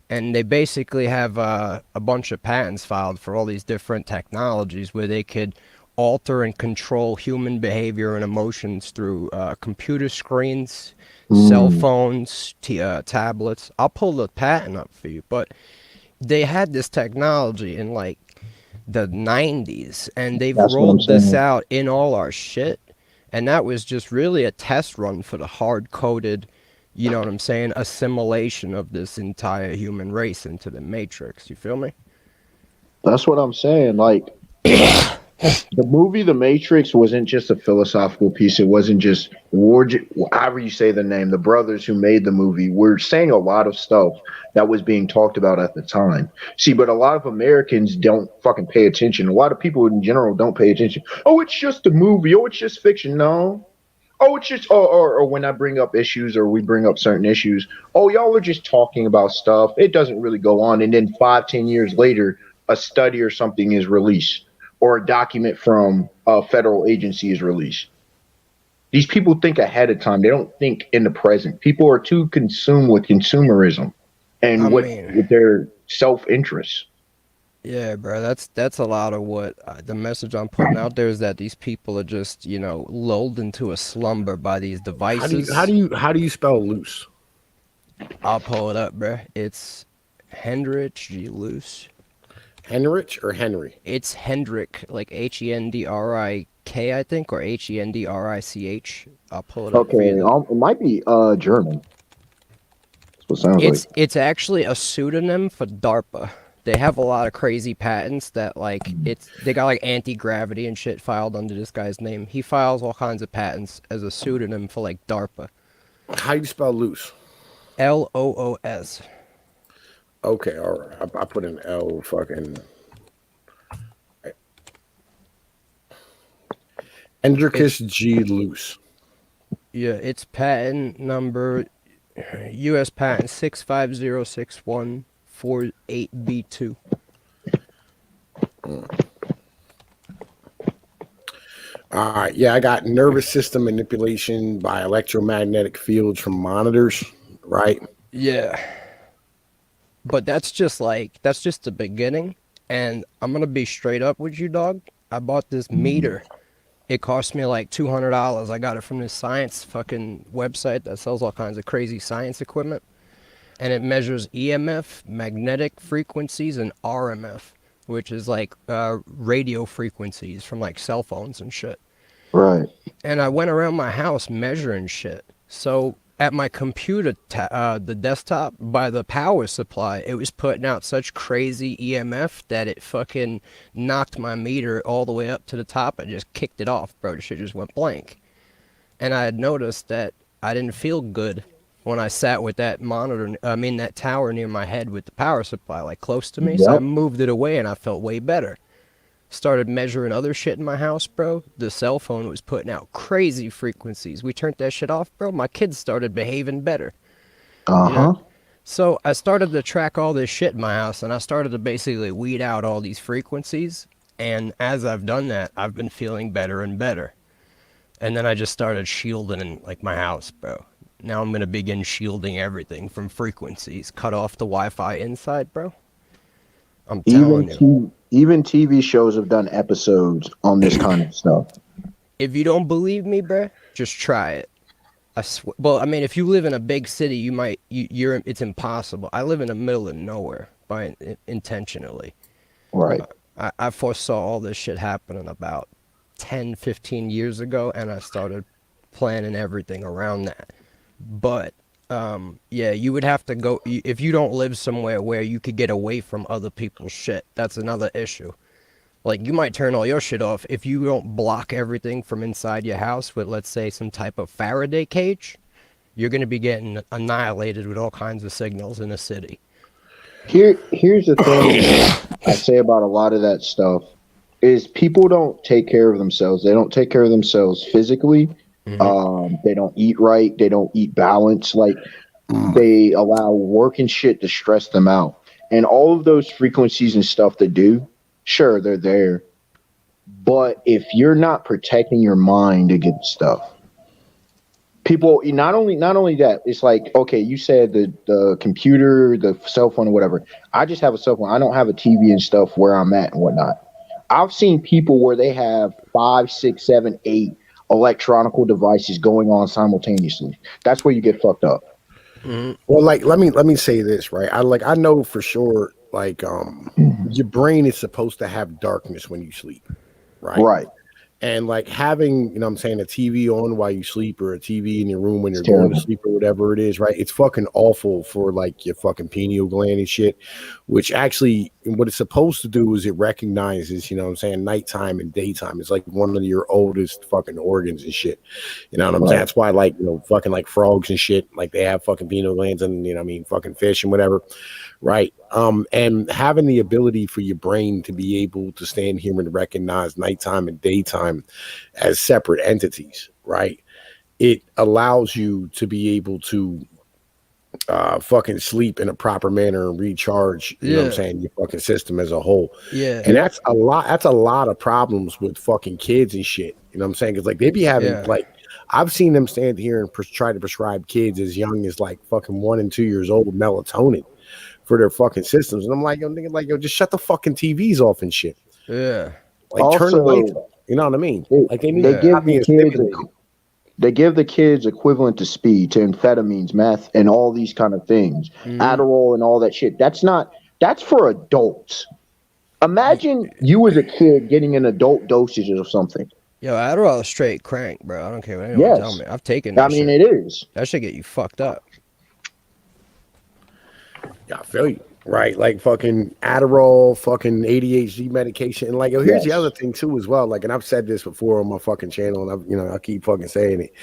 and they basically have a bunch of patents filed for all these different technologies where they could alter and control human behavior and emotions through computer screens, cell phones, tablets. I'll pull the patent up for you, but they had this technology in like the 90s, and they've rolled this out in all our shit, and that was just really a test run for the hard-coded you know what I'm saying, assimilation of this entire human race into the matrix. You feel me? That's what I'm saying. Like the movie The Matrix wasn't just a philosophical piece. It wasn't just however you say the name. The brothers who made the movie were saying a lot of stuff that was being talked about at the time. See, but a lot of Americans don't fucking pay attention. A lot of people in general don't pay attention. Oh, it's just a movie. Oh, it's just fiction. No. Oh, it's just or when I bring up issues or we bring up certain issues, oh, y'all are just talking about stuff. It doesn't really go on. And then 5, 10 years later, a study or something is released or a document from a federal agency is released. These people think ahead of time. They don't think in the present. People are too consumed with consumerism I and mean, with their self interest. yeah, bro, that's a lot of what the message I'm putting out there is that these people are just, you know, lulled into a slumber by these How do you how devices. do you how do you spell loose? I'll pull it up, bro. It's Hendrich G. Luce. Henrich or Henry? It's Hendrik, like Hendrik, I think, or Hendrich. I'll pull it up for you Okay, though. it might be German. That's what it sounds like. It's actually a pseudonym for DARPA. They have a lot of crazy patents that like they got like anti-gravity and shit filed under this guy's name. He files all kinds of patents as a pseudonym for like DARPA. How do you spell loose? LOOS. Okay, all right. I put an L fucking It Endricus G loose. yeah, it's patent number US patent 6506148B2. All right, yeah, I got nervous system manipulation by electromagnetic fields from monitors, right? Yeah. But that's just the beginning. And I'm gonna be straight up with you, dog. I bought this meter. It cost me like $200. I got it from this science fucking website that sells all kinds of crazy science equipment. And it measures EMF, magnetic frequencies, and RMF, which is like radio frequencies from like cell phones and shit. Right. And I went around my house measuring shit. So at my computer, the desktop, by the power supply, it was putting out such crazy EMF that it fucking knocked my meter all the way up to the top and just kicked it off, bro. The shit just went blank. And I had noticed that I didn't feel good when I sat with that that tower near my head with the power supply, like close to me. So I Yep. moved it away and I felt way better. Started measuring other shit in my house, bro. The cell phone was putting out crazy frequencies. We turned that shit off, bro. My kids started behaving better, Uh you know? huh. So I started to track all this shit in my house and I started to basically weed out all these frequencies. And as I've done that, I've been feeling better and better. And then I just started shielding like my house, bro. Now I'm gonna begin shielding everything from frequencies. Cut off the Wi-Fi inside, bro. I'm telling you. Even TV shows have done episodes on this kind of stuff. If you don't believe me, bruh, just try it. Well, I mean, if you live in a big city, you're. It's impossible. I live in the middle of nowhere intentionally. Right. I foresaw all this shit happening about 10, 15 years ago, and I started planning everything around that. But yeah, you would have to go if you don't live somewhere where you could get away from other people's shit. That's another issue. Like, you might turn all your shit off if you don't block everything from inside your house with, let's say, some type of Faraday cage. You're going to be getting annihilated with all kinds of signals in the city. Here's the thing I say about a lot of that stuff is people don't take care of themselves. They don't take care of themselves physically. They don't eat right. They don't eat balanced. Like they allow work and shit to stress them out. And all of those frequencies and stuff they do, sure, they're there. But if you're not protecting your mind against stuff, people not only that, it's like, okay, you said the computer, the cell phone or whatever. I just have a cell phone. I don't have a TV and stuff where I'm at and whatnot. I've seen people where they have 5, 6, 7, 8 electronical devices going on simultaneously. That's where you get fucked up. Well, like let me say this, right? I know for sure, like your brain is supposed to have darkness when you sleep, right? Right. And like having, you know what I'm saying, a TV on while you sleep or a TV in your room when It's you're going to terrible. sleep or whatever it is, right? It's fucking awful for like your fucking pineal gland and shit, which actually what it's supposed to do is it recognizes, you know what I'm saying, nighttime and daytime. It's like one of your oldest fucking organs and shit. You know what I'm saying? Right. That's why like, you know, fucking like frogs and shit, like they have fucking pineal glands and, you know what I mean, fucking fish and whatever. Right. And having the ability for your brain to be able to stand here and recognize nighttime and daytime as separate entities, right? It allows you to be able to fucking sleep in a proper manner and recharge, you know what I'm Yeah. saying, your fucking system as a whole. Yeah. And Yep. that's a lot of problems with fucking kids and shit. You know what I'm saying? Because like they be having Yeah. like I've seen them stand here and try to prescribe kids as young as like fucking 1 and 2 years old melatonin for their fucking systems. And I'm like, yo, nigga, like, yo, just shut the fucking TVs off and shit. Yeah. Like, turn the lights Also, off. You know what I mean? they, Like, they need they to Yeah. give stop the being kids stimulated. they give the kids equivalent to speed, to amphetamines, meth, and all these kind of things, Mm-hmm. Adderall and all that shit. That's for adults. Imagine you as a kid getting an adult dosage of something. Yo, Adderall is straight crank, bro. I don't care what anyone tell Yes, me. I've taken I that mean shit. it is. That should get you fucked up. Yeah, I feel you. Right. Like, fucking Adderall, fucking ADHD medication. And, like, yo, here's the other Yes, thing, too, as well. Like, and I've said this before on my fucking channel, and I keep fucking saying it.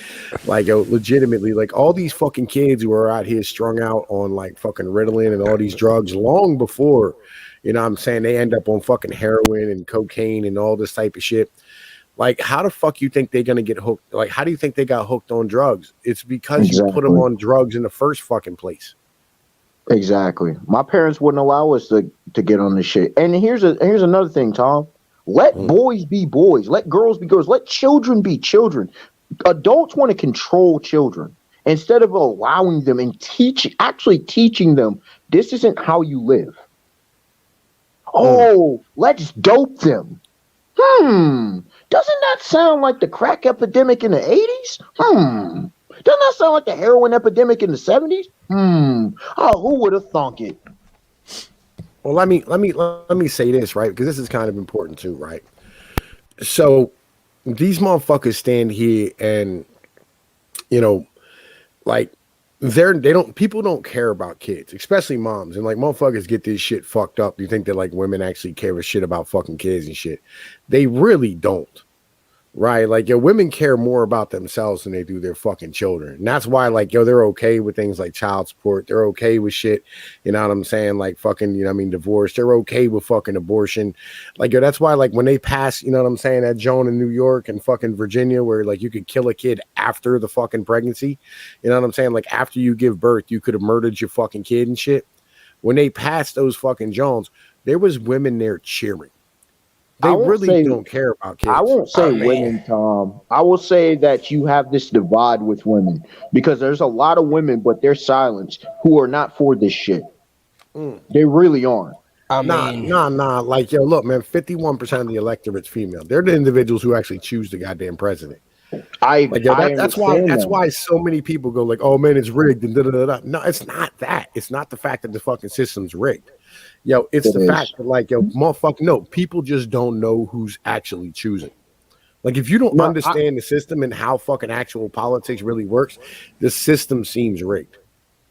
Like, yo, legitimately, like, all these fucking kids who are out here strung out on, like, fucking Ritalin and all these drugs long before, you know what I'm saying, they end up on fucking heroin and cocaine and all this type of shit. Like, how the fuck you think they're gonna get hooked? Like, how do you think they got hooked on drugs? It's because you put them exactly. on drugs in the first fucking place. Exactly. My parents wouldn't allow us to get on this shit. And here's another thing, Tom. Let Mm. boys be boys. Let girls be girls. Let children be children. Adults want to control children instead of allowing them and actually teaching them this isn't how you live. Mm. Oh, let's dope them. Doesn't that sound like the crack epidemic in the 80s? Doesn't that sound like the heroin epidemic in the 70s? Oh, who would have thunk it? Well, let me say this, right? Because this is kind of important too, right? So these motherfuckers stand here and, you know, like they don't people don't care about kids, especially moms. And like motherfuckers get this shit fucked up. You think that like women actually care a shit about fucking kids and shit. They really don't. Right, like yo, women care more about themselves than they do their fucking children. And that's why, like, yo, they're okay with things like child support. They're okay with shit. You know what I'm saying? Like fucking, you know what I mean, divorce. They're okay with fucking abortion. Like, yo, that's why, like, when they pass, you know what I'm saying, that zone in New York and fucking Virginia, where like you could kill a kid after the fucking pregnancy. You know what I'm saying? Like after you give birth, you could have murdered your fucking kid and shit. When they passed those fucking zones, there was women there cheering. I They won't really say don't care about I kids. won't I say mean, women, Tom. I will say that you have this divide with women because there's a lot of women, but they're silenced who are not for this shit. Mm. They really aren't. I Nah, mean, nah, nah. Like, yo, look, man, 51% of the electorate's female. They're the individuals who actually choose the goddamn president. I Like, yo, I that's why understand that's that. why so many people go like, oh man, it's rigged and da da da da. No, it's not that. It's not the fact that the fucking system's rigged. Yo, it's It the fact is. that like, yo, motherfucker, no, people just don't know who's actually choosing. Like, if you don't No, understand the system and how fucking actual politics really works, the system seems rigged.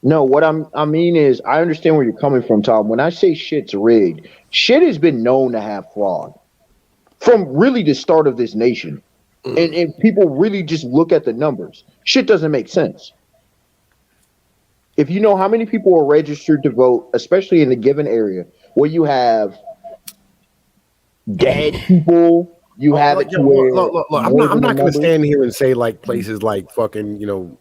no. I mean is I understand where you're coming from, Tom. When I say shit's rigged, shit has been known to have fraud from really the start of this nation. And people really just look at the numbers. Shit doesn't make sense. If you know how many people are registered to vote, especially in a given area where you have dead people, you Oh, have like, it yo, to look, where look, look, look. I'm more not. I'm than the not going to numbers. stand here and say like places like fucking, you know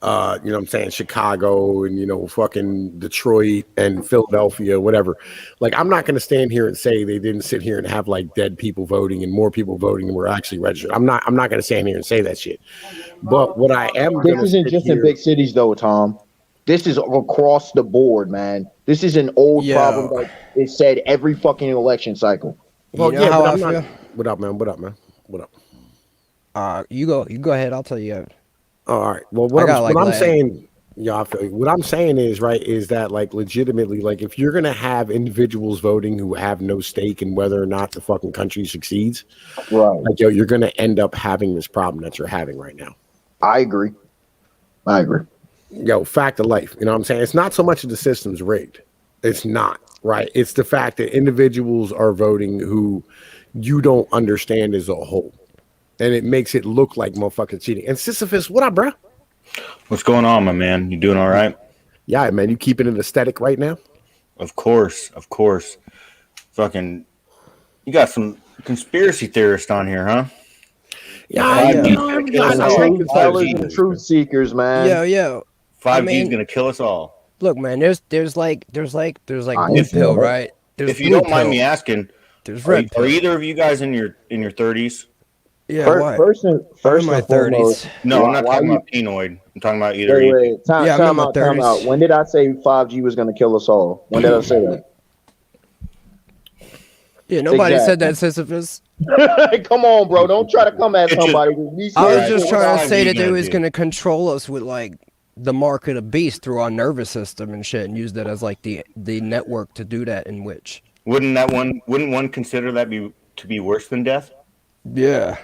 what I'm saying, Chicago and fucking Detroit and Philadelphia, whatever. Like, I'm not going to stand here and say they didn't sit here and have like dead people voting and more people voting and were actually registered. I'm not going to stand here and say that shit. But what I am going This to isn't sit just in here. big cities, though, Tom. This is across the board, man. This is an old problem yo, that is said every fucking election cycle. you Well, know yeah, how but I I'm not. feel? What up, man? What up, man? What up? You go ahead. I'll tell you. Oh, all right. Well, I got what like I'm lag. saying. Yeah, I feel you. What I'm saying is, right, is that like legitimately, like if you're gonna have individuals voting who have no stake in whether or not the fucking country succeeds, Right. like yo, you're gonna end up having this problem that you're having right now. I agree. I agree. Yo, fact of life. You know what I'm saying? It's not so much that the system's rigged. It's not, right? It's the fact that individuals are voting who you don't understand as a whole. And it makes it look like motherfucking cheating. And Sisyphus, what up, bro? What's going on, my man? You doing all right? Yeah, man, you keeping it aesthetic right now? Of course. Fucking, you got some conspiracy theorists on here, huh? Yeah, yeah. you know, Kill us I all. like Truth this tellers 5G. and truth seekers, man. Yo. 5G mean- is gonna kill us all. Look, man. There's like blue If- pill, right? There's If you blue don't mind me pill. asking, There's are, red pill. are either of you guys in your 30s? Yeah, First, why? first and, I'm in first my and foremost, 30s. No, I'm why- not why talking you- about penoid. I'm talking about either. of you. Wait. Time, Yeah, I'm in time my out. Time 30s. out. When did I say 5G was going to kill us all? When did I say that? Yeah, nobody said Exactly. that, Sisyphus. Come on, bro. Don't try to come at It's just- somebody. I was Alright, just so trying what's to say 5G that they gonna was do? gonna control us with like the mark of the beast through our nervous system and shit, and use that as like the network to do that. In which, Wouldn't one consider that to be worse than death? yeah,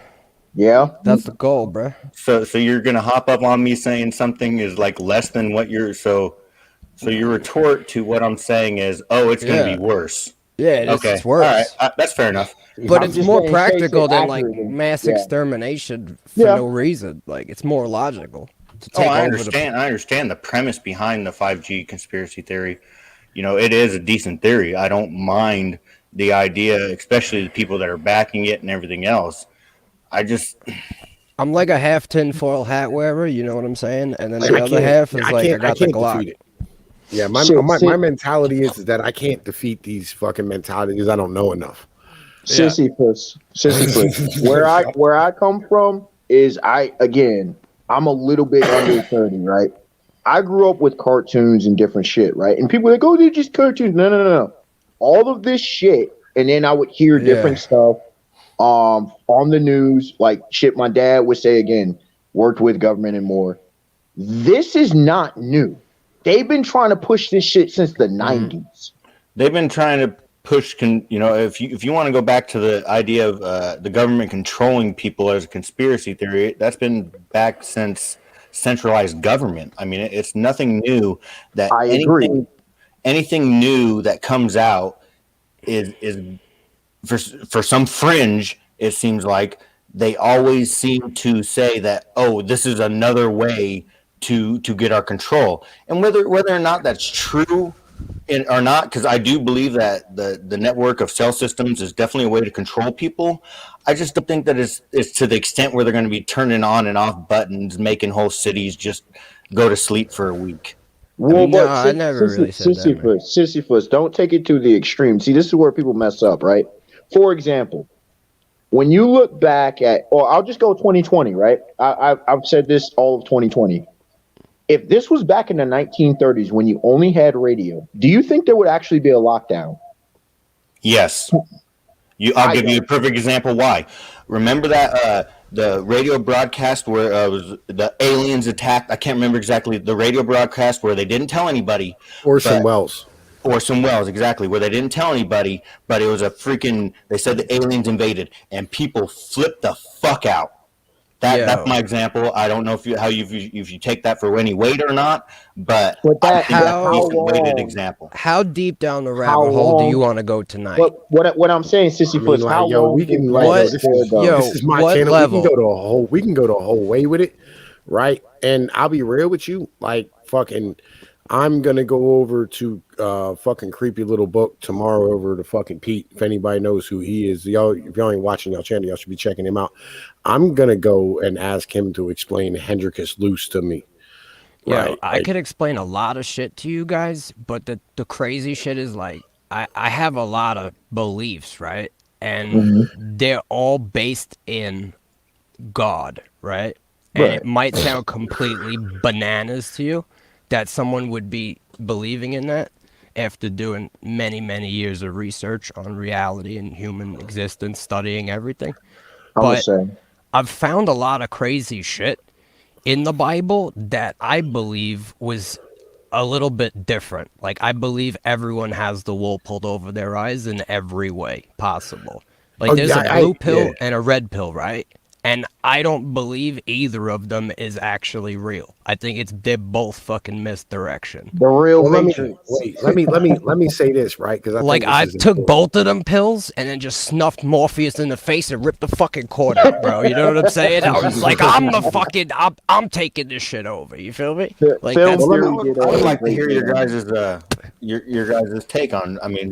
Yeah. that's the goal, bruh. So you're gonna hop up on me saying something is like less than what you're so your retort to what I'm saying is, oh, it's gonna Yeah. be worse. Yeah, Okay, it's worse. all right, that's fair enough. But I'm it's just more saying, practical face it than like accurately. mass Yeah. extermination for Yeah. no reason. Like it's more logical to Oh, take I over understand. I understand the premise behind the 5G conspiracy theory. You know, it is a decent theory. I don't mind the idea, especially the people that are backing it and everything else. I just I'm like a half tinfoil hat wearer, you know what I'm saying? And then Like, the other half is like I got the Glock. defeat it. Yeah, my Shit, my mentality is that I can't defeat these fucking mentalities. I don't know enough. Yeah. Sisyphus. Where I come from is I'm a little bit under 30, right? I grew up with cartoons and different shit, right? And people are like, oh, they're just cartoons. No. All of this shit, and then I would hear different stuff on the news, like shit my dad would say again, worked with government and more. This is not new. They've been trying to push this shit since the 90s. they've been trying to push. If you want to go back to the idea of the government controlling people as a conspiracy theory, that's been back since centralized government. I mean, it's nothing new. That I agree. anything new that comes out is for some fringe. It seems like they always seem to say that, oh, this is another way to get our control, and whether or not that's true or not, because I do believe that the network of cell systems is definitely a way to control people. I just don't think that it's to the extent where they're going to be turning on and off buttons, making whole cities just go to sleep for a week. Well, No, I never really said that, man. Sisyphus, don't take it to the extreme. See, this is where people mess up, right? For example, when you look back at, or I'll just go 2020, right? I've said this all of 2020. If this was back in the 1930s when you only had radio, do you think there would actually be a lockdown? Yes. I'll give you a perfect example why. Remember that the radio broadcast where was the aliens attacked? I can't remember exactly the radio broadcast where they didn't tell anybody. Orson Welles. Orson Welles, exactly, where they didn't tell anybody, but it was they said the aliens invaded, and people flipped the fuck out. That's my example. I don't know if you take that for any weight or not, but I think that's a decent weighted example. How deep down the rabbit hole do you want to go tonight? But what I'm saying, Sisyphus, how long we can what- this yo, is my what channel. level? We can go the whole way with it, right? And I'll be real with you, like fucking I'm gonna go over to fucking creepy little book tomorrow over to fucking Pete. If anybody knows who he is, y'all, if y'all ain't watching y'all channel, y'all should be checking him out. I'm gonna go and ask him to explain Hendrikus Loose to me. Yeah, Right, I could explain a lot of shit to you guys, but the crazy shit is like I have a lot of beliefs, right? And they're all based in God, right? And it might sound completely bananas to you that someone would be believing in that after doing many, many years of research on reality and human existence, studying everything. I'm But saying. I've found a lot of crazy shit in the Bible that I believe was a little bit different. Like, I believe everyone has the wool pulled over their eyes in every way possible. Like, Oh, there's yeah, a blue pill yeah. and a red pill, right? And I don't believe either of them is actually real. I think they're both fucking misdirection. The real Well, Matrix. let me say this, right? Because I Like, think this I is took important. both of them pills and then just snuffed Morpheus in the face and ripped the fucking cord out, bro. You know what I'm saying? I was like, I'm taking this shit over. You feel me? Like, Film that's theory I did would a like to great hear your job. guys' your guys' take on. I mean,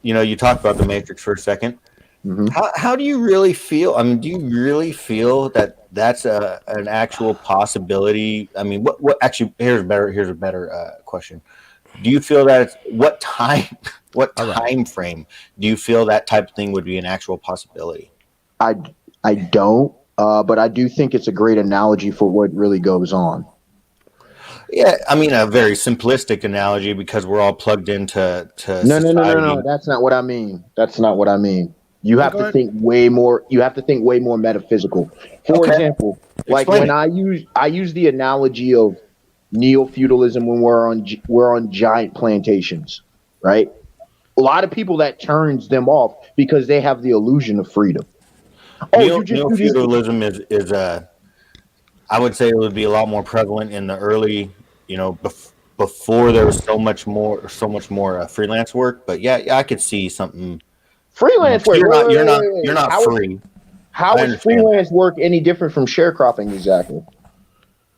you talked about the Matrix for a second. Mhm. How do you really feel? I mean, do you really feel that that's an actual possibility? I mean, what actually? Here's a better question. Do you feel that what all right. time frame do you feel that type of thing would be an actual possibility? I don't, but I do think it's a great analogy for what really goes on. Yeah, I mean a very simplistic analogy because we're all plugged into society. No. That's not what I mean. That's not what I mean. You have Go to ahead. think way more. You have to think way more metaphysical. For Okay. example, like Explain when it. I use the analogy of neo feudalism when we're on giant plantations, right? A lot of people that turns them off because they have the illusion of freedom. Oh, you just Neo do this. feudalism is I would say it would be a lot more prevalent in the early, before there was so much more freelance work. But yeah, I could see something. Freelance So work. you're Wait. not free. How I is understand that. freelance work any different from sharecropping exactly?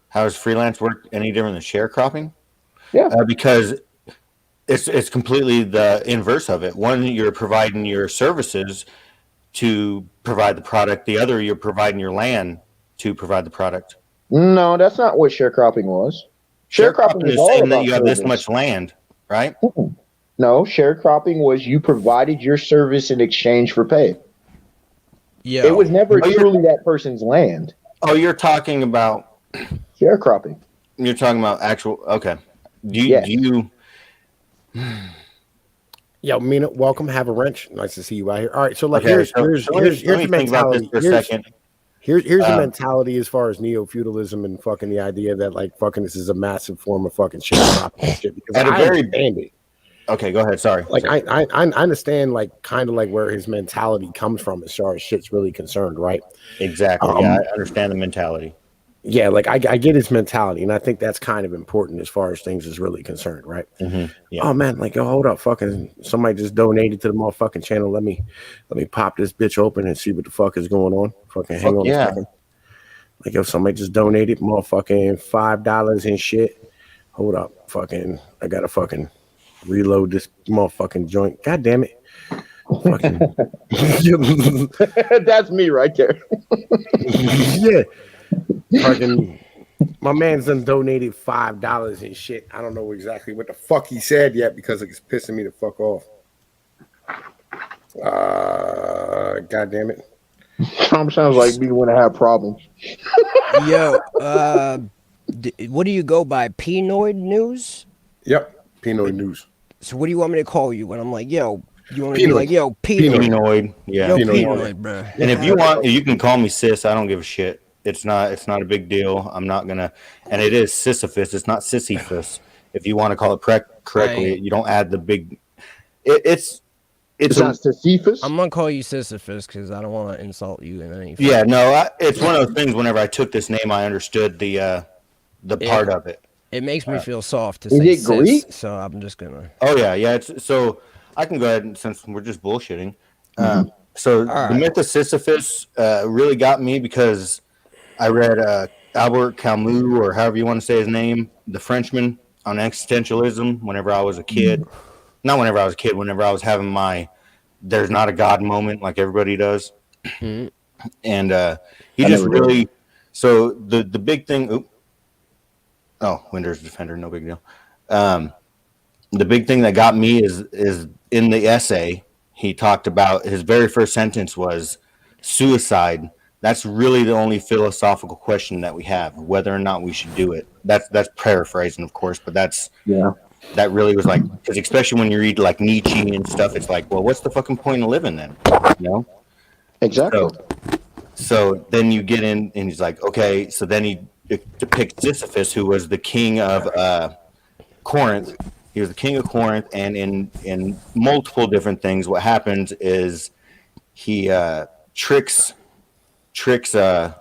How is freelance work any different than sharecropping? Yeah. Because it's completely the inverse of it. One, you're providing your services to provide the product. The other, you're providing your land to provide the product. No, that's not what sharecropping was. Sharecropping Sharecropping is is all saying that about you have this service. much land, right? No, sharecropping was you provided your service in exchange for pay. Yo, It was never Oh, truly that person's land. you're talking about Sharecropping. actual. Okay. Do Yes. you Yo, Mina, welcome. Have a wrench. Nice to see you out here. All right, so like okay? So here's let me the think about this mentality. for a second. Here's the Um, mentality as far as neo feudalism and fucking the idea that like fucking this is a massive form of fucking sharecropping and shit. Because At a I very understand it. okay, go ahead. Sorry. Like I understand like kind of like where his mentality comes from as far as shit's really concerned, right? Exactly. Yeah, I understand the mentality. Yeah, like I get his mentality, and I think that's kind of important as far as things is really concerned, right? Yeah. Oh man, like yo, hold up, fucking somebody just donated to the motherfucking channel. Let me pop this bitch open and see what the fuck is going on. Fucking hang Fuck on a yeah. second. Like yo, somebody just donated motherfucking $5 and shit. Hold up, fucking I gotta fucking reload this motherfucking joint. God damn it. Fucking That's me right there. yeah. Fucking my man's done donated $5 and shit. I don't know exactly what the fuck he said yet because it's pissing me the fuck off. God damn it. Trump sounds like me when I have problems. yo, what do you go by? Pinoid News? Yep. Pinoy News. So what do you want me to call you when I'm like, yo? You want me to be Pinoid. like, yo, Pinoid? Pinoid. Yeah. Yo, Pinoid. Pinoid, bro. And if you want, you can call me sis. I don't give a shit. It's not a big deal. I'm not gonna. And it is Sisyphus. It's not Sisyphus. If you want to call it correctly, you don't add the big. It's It's not Sisyphus. I'm gonna call you Sisyphus because I don't want to insult you in any. yeah. No, it's one of those things. Whenever I took this name, I understood the part of it. It makes me feel soft to Is say it sis, Greek? so I'm just gonna. Oh yeah. It's so I can go ahead and since we're just bullshitting. So the right. myth of Sisyphus really got me because I read Albert Camus, or however you want to say his name, the Frenchman, on existentialism whenever I was a kid. Not whenever I was a kid, whenever I was having my there's not a God moment like everybody does. And he just really, so the big thing, Windows Defender, no big deal. The big thing that got me is in the essay, he talked about his very first sentence was suicide. That's really the only philosophical question that we have, whether or not we should do it. That's paraphrasing, of course, but that really was like, because especially when you read like Nietzsche and stuff, it's like, well, what's the fucking point of living then? You know? Exactly. So then you get in, and he's like, okay. So then depicts Sisyphus, who was the king of Corinth. He was the king of Corinth, and in multiple different things, what happens is he tricks the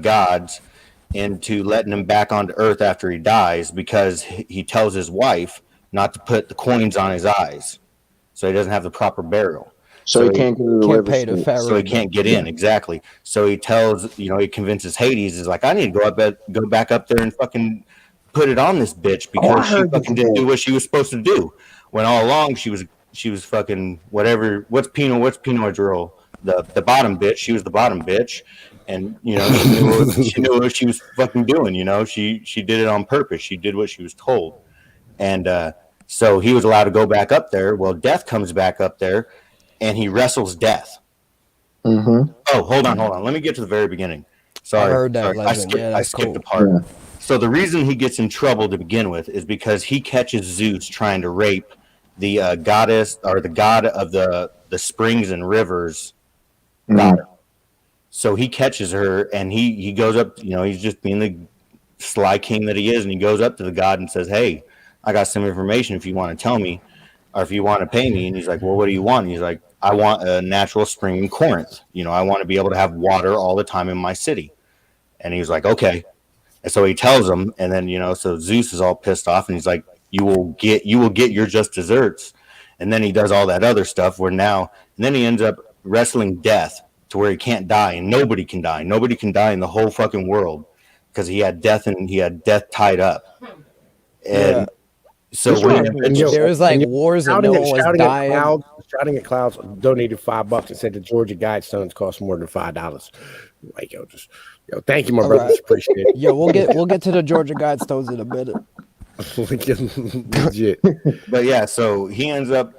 gods into letting him back onto Earth after he dies, because he tells his wife not to put the coins on his eyes, so he doesn't have the proper burial. So he can't get to the Can't river. pay the Styx. pharaoh. So he can't get in, exactly. So he tells, he convinces Hades, is like, I need to go back up there and fucking put it on this bitch, because she fucking didn't do what she was supposed to do. When all along she was fucking whatever. What's Pinot drill? The bottom bitch. She was the bottom bitch, and she knew what she was fucking doing. She did it on purpose. She did what she was told, and so he was allowed to go back up there. Well, Death comes back up there, and he wrestles Death. Mm-hmm. Oh, hold on. Let me get to the very beginning. Sorry, I heard that legend. I skipped a part. Yeah. So the reason he gets in trouble to begin with is because he catches Zeus trying to rape the goddess, or the god of the springs and rivers. Mm-hmm. So he catches her, and he goes up. He's just being the sly king that he is, and he goes up to the god and says, "Hey, I got some information if you want to tell me, or if you want to pay me." And he's like, "Well, what do you want?" And he's like, "I want a natural spring in Corinth. I want to be able to have water all the time in my city." And he was like, "Okay." And so he tells him, and then so Zeus is all pissed off, and he's like, "You will get your just desserts." And then he does all that other stuff and then he ends up wrestling Death to where he can't die, and nobody can die. Nobody can die in the whole fucking world, because he had Death tied up. And so there was like wars and no one was dying. Shouting at clouds, donated $5 and said the Georgia Guidestones cost more than $5. Like, thank you, my brothers. Appreciate it. Yo, we'll get to the Georgia Guidestones in a minute. Legit. But yeah, so he ends up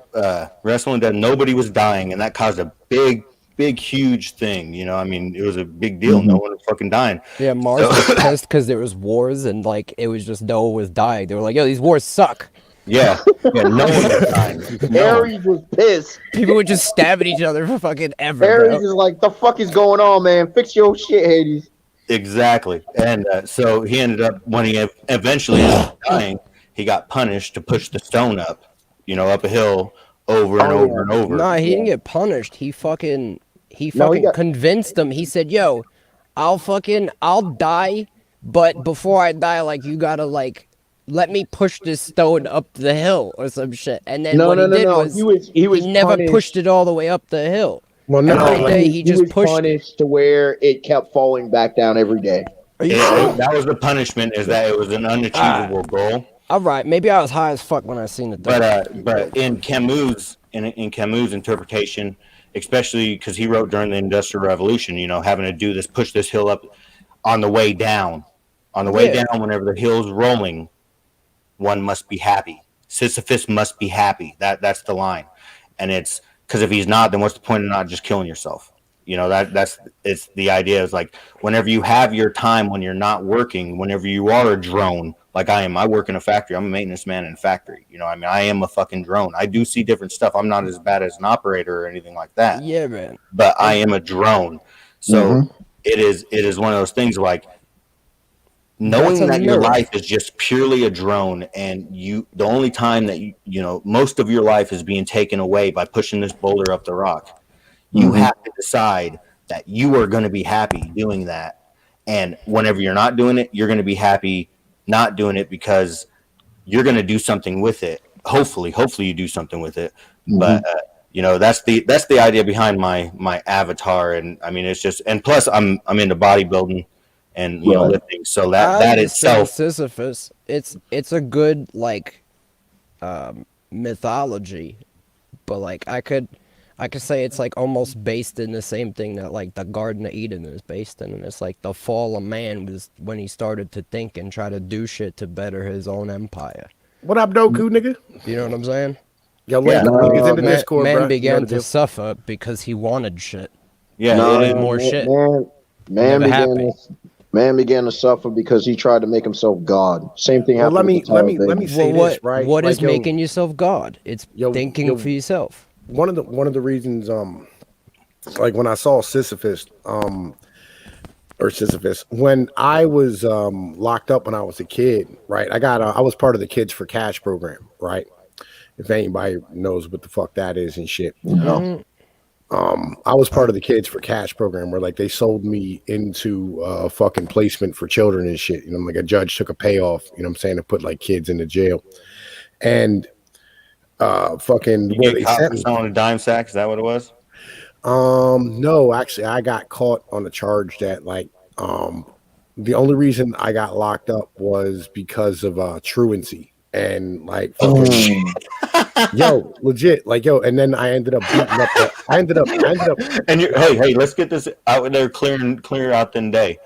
wrestling Death. Nobody was dying, and that caused a big, huge thing. It was a big deal. No one was fucking dying. Yeah, Mars was pissed because there was wars, and like it was just no one was dying. They were like, "Yo, these wars suck." Yeah, no one was dying. Ares was pissed. People were just stabbing each other for fucking ever. Ares is like, "The fuck is going on, man? Fix your shit, Hades." Exactly. And so he ended up, when he eventually ended up dying, he got punished to push the stone up, up a hill over and over and over. Nah, he didn't get punished. He fucking convinced them. He said, "Yo, I'll die, but before I die, like, you gotta let me push this stone up the hill or some shit." And then he never pushed it all the way up the hill. Well, no, every day he just was pushed punished to where it kept falling back down every day. That was the punishment, is that it was an unachievable goal. All right, maybe I was high as fuck when I seen it. But in Camus' interpretation, especially because he wrote during the Industrial Revolution, having to do this, push this hill up on the way down. On the way down, whenever the hill's rolling, one must be happy. Sisyphus must be happy. That's the line. And it's because if he's not, then what's the point of not just killing yourself? It's the idea is like, whenever you have your time, when you're not working, whenever you are a drone, like I am, I work in a factory. I'm a maintenance man in a factory. I am a fucking drone. I do see different stuff. I'm not as bad as an operator or anything like that. Yeah, man. But I am a drone. So it is one of those things like, knowing that your life is just purely a drone, and the only time that most of your life is being taken away by pushing this boulder up the rock, you have to decide that you are going to be happy doing that. And whenever you're not doing it, you're going to be happy not doing it, because you're going to do something with it. Hopefully you do something with it. But that's the idea behind my avatar. And I mean, it's just, and plus I'm into bodybuilding and lifting, so that itself, Sisyphus, it's a good mythology, but I could say it's almost based in the same thing that the Garden of Eden is based in, and it's the fall of man was when he started to think and try to do shit to better his own empire. What up, Doku, nigga? You know what I'm saying? Yo, niggas in the Discord, man bro. began to suffer because he wanted shit. Yeah, more shit. Man began to suffer because he tried to make himself God. Same thing happened. Let me say this, right? What is making yourself God? It's thinking for yourself. One of the reasons, when I saw Sisyphus, or Sisyphus. When I was locked up when I was a kid, right? I was part of the Kids for Cash program, right? If anybody knows what the fuck that is and shit. No. I was part of the Kids for Cash program where like they sold me into fucking placement for children and shit. You know, like a judge took a payoff, you know what I'm saying, to put like kids into jail. And fucking You where get they caught sent for me. selling a dime sack? Is that what it was? No, actually I got caught on a charge that like the only reason I got locked up was because of truancy and like fucking yo, legit, like yo, and then I ended up beating up I ended up And hey, let's get this out there clear out than day.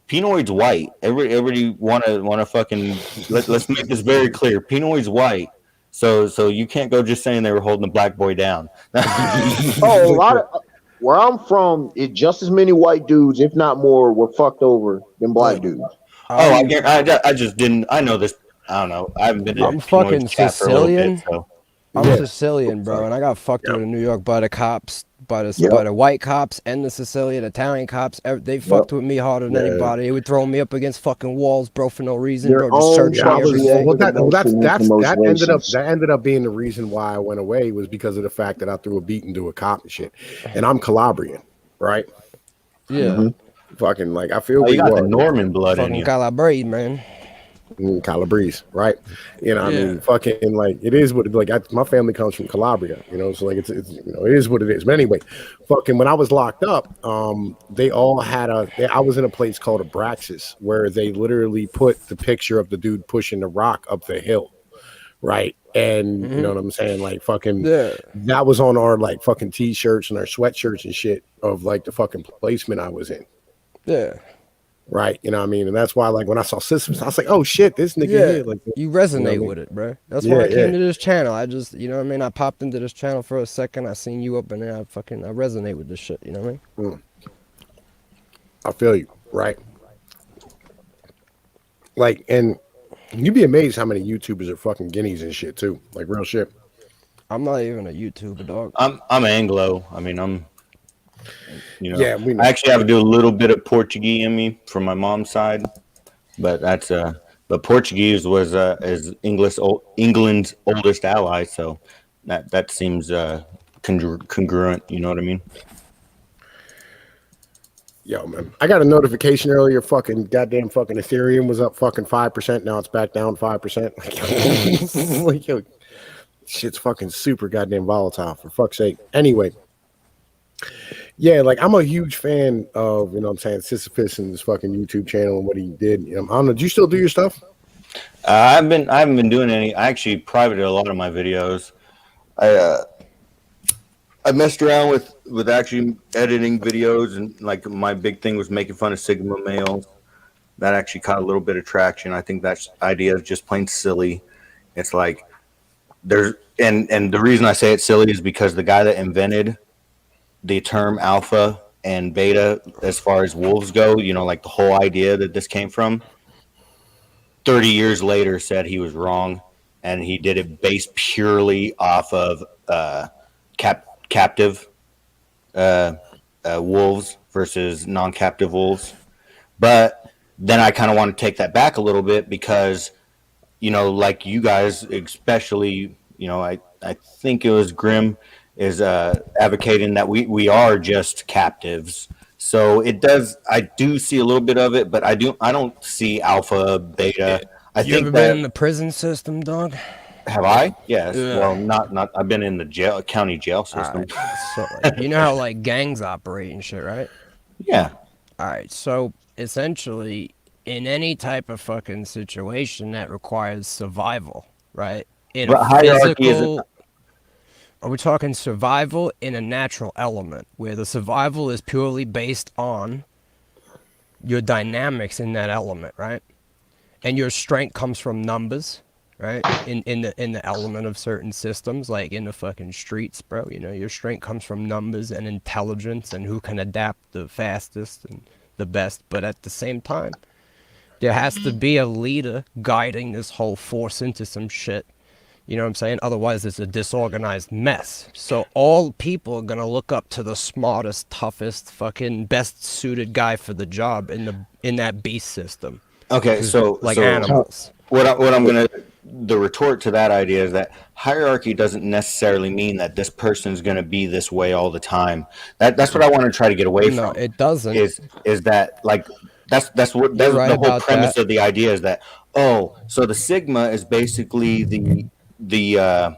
Pinoid's white. Everybody wanna fucking let's make this very clear. Pinoid's white. So you can't go just saying they were holding the black boy down. Oh, a lot of where I'm from, it just as many white dudes, if not more, were fucked over than black dudes. Oh, I just didn't. I know this. I don't know. I haven't been in I'm Pinoy's fucking chat for a little bit, Sicilian. so I'm yeah. Sicilian, bro, and I got fucked with in New York by the cops, by Yep. the white cops and the Sicilian Italian cops. They fucked with me harder than Yeah. anybody. They would throw me up against fucking walls, bro, for no reason, Your bro. Just own search me every property day. over the nation makes the most racist. That ended up being the reason why I went away was because of the fact that I threw a beat into a cop and shit. And I'm Calabrian, right? Yeah, Fucking like I feel oh, where you got you the are. Norman blood in fucking you. Calabrese, man. Calabrese, right? You know, I Yeah. mean, fucking like it is what it, like my family comes from Calabria, you know, so like it's you know it is what it is. But anyway, fucking when I was locked up, they all had I was in a place called Abraxas where they literally put the picture of the dude pushing the rock up the hill, right? And you know what I'm saying, like fucking Yeah. that was on our like fucking t-shirts and our sweatshirts and shit of like the fucking placement I was in. Yeah. Right, you know what I mean, and that's why, like, when I saw systems, I was like, "Oh shit, this nigga Yeah. here!" Like, You what I resonate mean? with it, bro. That's Yeah, why I came yeah. to this channel. I just, you know what I mean? I popped into this channel for a second. I seen you up and then I resonate with this shit, you know what I mean? I feel you, right? Like, and you'd be amazed how many YouTubers are fucking guineas and shit too, like real shit. I'm not even a YouTuber, dog. I'm Anglo. I mean, Yeah, we know. I actually have to do a little bit of Portuguese in me from my mom's side, but that's but Portuguese was is England's oldest ally, so that seems congruent. You know what I mean? Yo, man, I got a notification earlier. Fucking goddamn, fucking Ethereum was up fucking 5%. Now it's back down 5%. Like, yo, shit's fucking super goddamn volatile. For fuck's sake. Anyway. Yeah, like I'm a huge fan of, you know what I'm saying, Sisyphus and his fucking YouTube channel and what he did. You know, I don't know, do you still do your stuff? I haven't been doing any. I actually privated a lot of my videos. I messed around with actually editing videos, and like my big thing was making fun of Sigma males. That actually caught a little bit of traction. I think that idea is just plain silly. It's like there's and the reason I say it's silly is because the guy that invented the term alpha and beta as far as wolves go, you know, like the whole idea that this came from, 30 years later said he was wrong, and he did it based purely off of captive wolves versus non-captive wolves. But then I kind of want to take that back a little bit because, you know, like you guys, especially, you know, I think it was Grim is advocating that we are just captives. So it does. I do see a little bit of it, but I don't see alpha, beta. I You think ever that been in the prison system, dog? have I? Yes. Yeah. Well, not. I've been in the county jail system. Alright, so like, you know how like gangs operate and shit, right? Yeah. Alright, so essentially, in any type of fucking situation that requires survival, right? In But a hierarchy isn't. physical, are we talking survival in a natural element, where the survival is purely based on your dynamics in that element, right? And your strength comes from numbers, right? In the element of certain systems, like in the fucking streets, bro. You know, your strength comes from numbers and intelligence and who can adapt the fastest and the best. But at the same time, there has to be a leader guiding this whole force into some shit You know what I'm saying? Otherwise, it's a disorganized mess. So all people are gonna look up to the smartest, toughest, fucking best suited guy for the job in that beast system. Okay, so Like so animals. what I'm gonna the retort to that idea is that hierarchy doesn't necessarily mean that this person's gonna be this way all the time. That's what I want to try to get away No, from. it doesn't. Is that like that's You're right the whole about premise that. of the idea is that, oh, so the sigma is basically the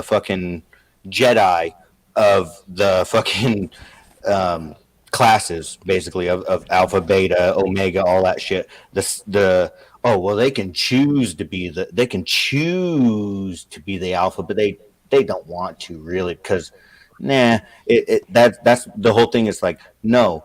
fucking Jedi of the fucking classes, basically of alpha, beta, omega, all that shit. The oh well, they can choose to be the alpha, but they don't want to really because that's the whole thing. It's like, no,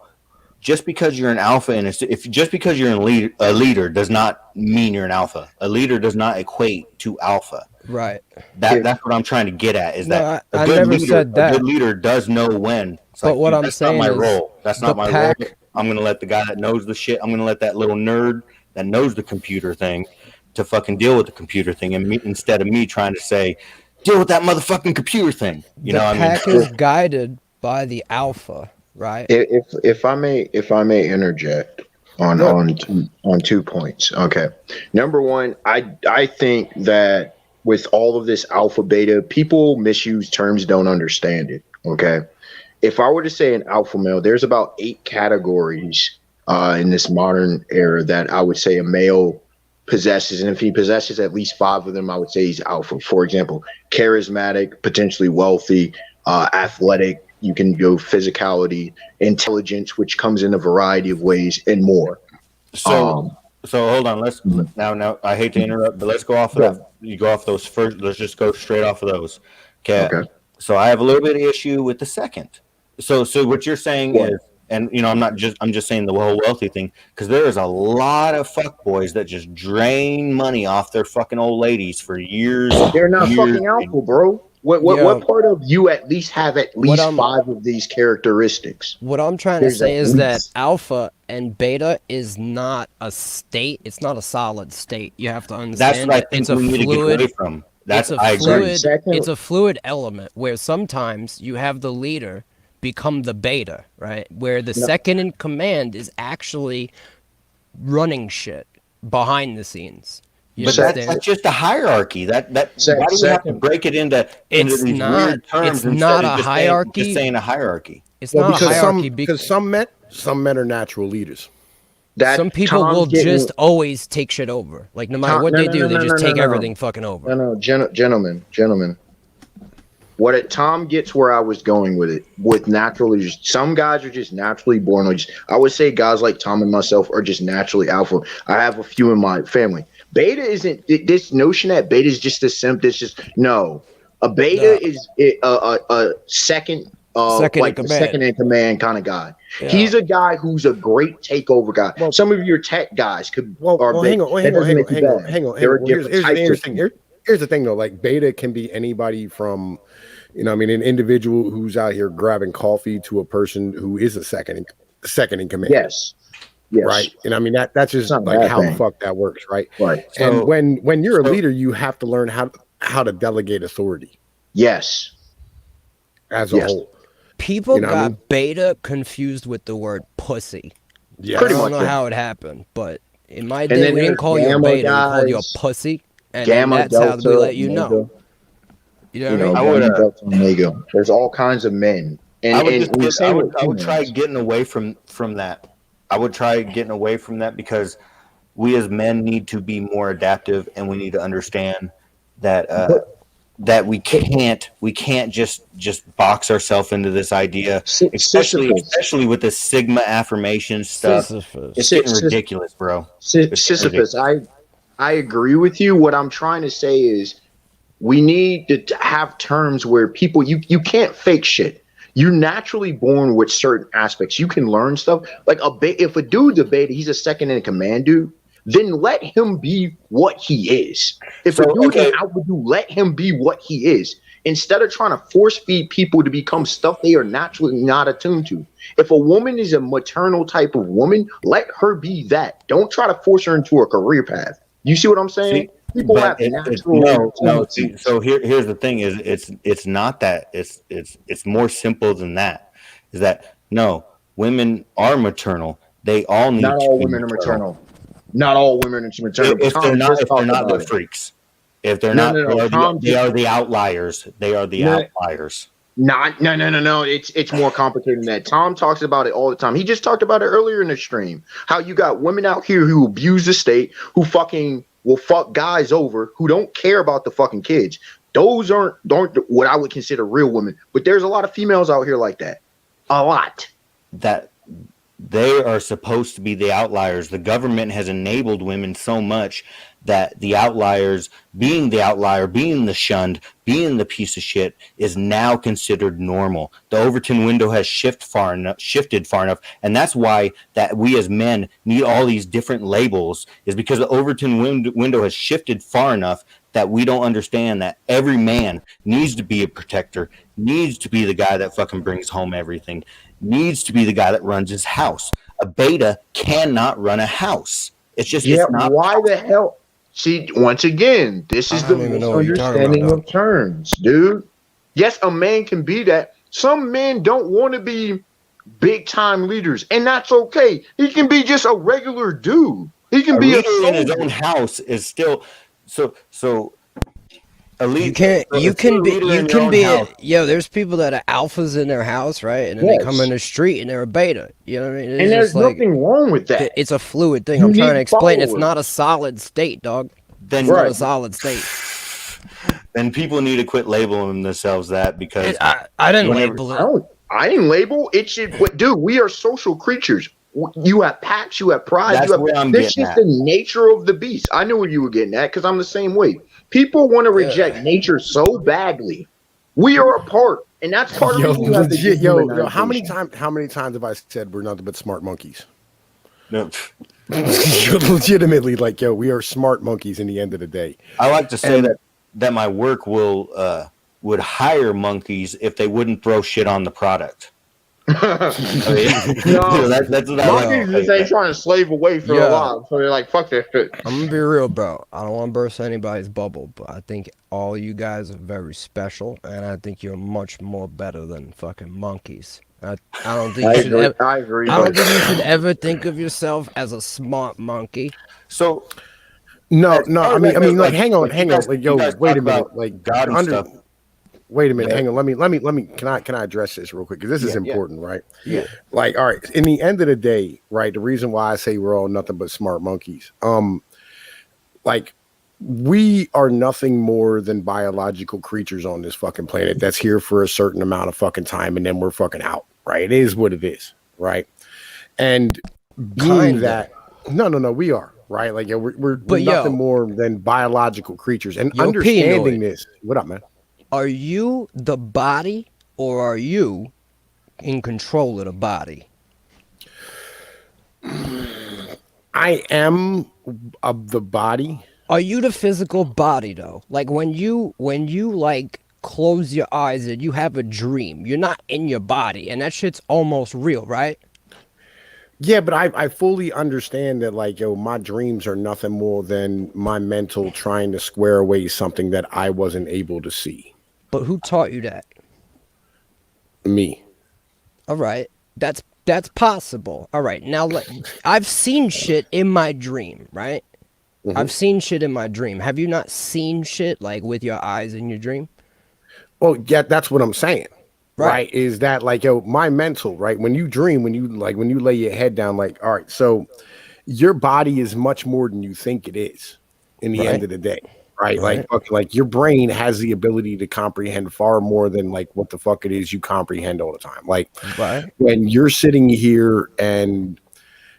just because you're an alpha and if just because you're a leader does not mean you're an alpha. A leader does not equate to alpha. Right. That's what I'm trying to get at. Is No, that I never said that. A good leader does know when. It's But like, what dude, I'm that's saying not my is role. That's not the my pack- role. I'm gonna let the guy that knows the shit. I'm gonna let that little nerd that knows the computer thing to fucking deal with the computer thing, and instead of me trying to say, deal with that motherfucking computer thing. You know what I mean? pack is guided by the alpha, right? If I may interject on 2 points. Okay. Number one, I think that with all of this alpha beta, people misuse terms, don't understand it. Okay. If I were to say an alpha male, there's about 8 categories in this modern era that I would say a male possesses. And if he possesses at least 5 of them, I would say he's alpha. For example, charismatic, potentially wealthy, athletic, you can go physicality, intelligence, which comes in a variety of ways, and more. So hold on. Let's now. I hate to interrupt, but let's go off of that. You go off those first. Let's just go straight off of those. Okay. So I have a little bit of issue with the second. So what you're saying is, and you know, I'm just saying the whole wealthy thing because there is a lot of fuckboys that just drain money off their fucking old ladies for years. They're not fucking alpha, bro. What part of you at least have at least 5 of these characteristics? What I'm trying to say is that alpha and beta is not a state. It's not a solid state. You have to understand. That's what I think we need to get away from. That's I agree. It's a fluid element where sometimes you have the leader become the beta, right? Where the second in command is actually running shit behind the scenes. But that's just a hierarchy. Why do we have to break it into these weird terms? It's not a hierarchy. Just saying a hierarchy. It's not a hierarchy because some men are natural leaders. Some people will just always take shit over. Like no matter what they do, they just take everything fucking over. No, gentlemen. Tom gets where I was going with it. With naturally, some guys are just naturally born. I would say guys like Tom and myself are just naturally alpha. I have a few in my family. Beta isn't this notion that beta is just a simp. It's just no. A beta is a second in command kind of guy. Yeah. He's a guy who's a great takeover guy. Well, some of your tech guys could. Hang on. Here's the thing though. Like beta can be anybody from, you know, I mean, an individual who's out here grabbing coffee to a person who is a second in command. Yes. Right. And I mean that's just like how the fuck that works, right? Right. And when you're a leader, you have to learn how to delegate authority. Yes. As a whole. People got beta confused with the word pussy. Yeah. I don't know how it happened, but in my day we didn't call you a beta, we called you a pussy. And that's how we let you know. You know what I mean? There's all kinds of men. And I would try getting away from that. I would try getting away from that because we as men need to be more adaptive, and we need to understand that that we can't just box ourselves into this idea, especially with the Sigma affirmation stuff. Sisyphus. It's getting ridiculous, bro. Sisyphus. I agree with you. What I'm trying to say is we need to have terms where people you can't fake shit. You're naturally born with certain aspects. You can learn stuff. Like if a dude's a beta, he's a second in command dude, then let him be what he is. If a dude's an alpha dude, let him be what he is. Instead of trying to force feed people to become stuff they are naturally not attuned to. If a woman is a maternal type of woman, let her be that. Don't try to force her into a career path. You see what I'm saying? People But have natural no. tendencies. So here's the thing: is it's not that. It's more simple than that. Is that no? Women are maternal. They all need Not to all be women are maternal. Not all women are maternal. If they're Tom not, just if they're talked not, about they're it. freaks. If they're No, not, no, no. Tom they are the outliers. They are the No. outliers. No. It's more complicated than that. Tom talks about it all the time. He just talked about it earlier in the stream. How you got women out here who abuse the state, who fucking will fuck guys over, who don't care about the fucking kids. Those aren't what I would consider real women. But there's a lot of females out here like that. A lot. That they are supposed to be the outliers. The government has enabled women so much that the outliers, being the outlier, being the shunned, being the piece of shit, is now considered normal. The Overton window has shifted far enough, and that's why that we as men need all these different labels. Is because the Overton window has shifted far enough that we don't understand that every man needs to be a protector, needs to be the guy that fucking brings home everything, needs to be the guy that runs his house. A beta cannot run a house. It's just Yeah, it's not. why the hell? See, once again, this is I the don't even know what you're talking about, misunderstanding dog. of terms, dude. Yes, a man can be that. Some men don't want to be big time leaders, and that's okay. He can be just a regular dude. He can A be a leader in his soldier. own house is still so. A lead, You can't. so You if you're can a be. leader You in your can own be. house, Yo, there's people that are alphas in their house, right? And then they come Yes. in the street and they're a beta. You know what I mean? It's And there's just like nothing wrong with that. it's a fluid thing. You I'm trying to need explain. It's followers. not a solid state, dog. then It's not Right. a solid state. then people need to quit labeling themselves that because I didn't whenever- label it. I didn't label it. Should, but dude, we are social creatures. You have packs, you have pride. That's You have, where I'm this getting is at. the nature of the beast. I knew where you were getting at because I'm the same way. People want to reject nature so badly. We are a part, and that's part of Yo, the reason you have to legit, yo, how many dehumanization. times have I said we're nothing but smart monkeys? No, Legitimately, like, yo, we are smart monkeys in the end of the day. I like to say And- that my work would hire monkeys if they wouldn't throw shit on the product. I mean, No, that's what I monkeys like. just ain't trying to slave away for Yeah. a while, so they're like, fuck that shit. I'm gonna be real, bro. I don't want to burst anybody's bubble, but I think all you guys are very special, and I think you're much more better than fucking monkeys. I don't think you should. I agree. I don't but- think you should ever think of yourself as a smart monkey. So No, I mean, like, like, hang on, you guys- like, you yo, guys wait a talk minute, about like, God and stuff. wait a minute, Yeah. hang on, let me, can I address this real quick because this is Yeah, yeah. important, right? Yeah. Like, all right, in the end of the day, right, the reason why I say we're all nothing but smart monkeys, like, we are nothing more than biological creatures on this fucking planet that's here for a certain amount of fucking time and then we're fucking out, right? It is what it is, right? And being Kinda. that, no, we are, right? Like, yeah, we're But, nothing yo. more than biological creatures. And Yo, understanding Pinoy. this, what up, man? Are you the body, or are you in control of the body? I am of the body. Are you the physical body though? Like when you like close your eyes and you have a dream, you're not in your body, and that shit's almost real, right? Yeah, but I fully understand that, like, yo, my dreams are nothing more than my mental trying to square away something that I wasn't able to see. But who taught you that? Me. All right, that's possible. All right, now I've seen shit in my dream, right? Mhm. I've seen shit in my dream. Have you not seen shit like with your eyes in your dream? Well, yeah, that's what I'm saying. Right. Right. Is that, like, yo, my mental, right? When you dream, when you lay your head down, like, all right, so your body is much more than you think it is in the Right. end of the day. Right. Right. Like, fucking, like, your brain has the ability to comprehend far more than, like, what the fuck it is you comprehend all the time. Like, Right. when you're sitting here and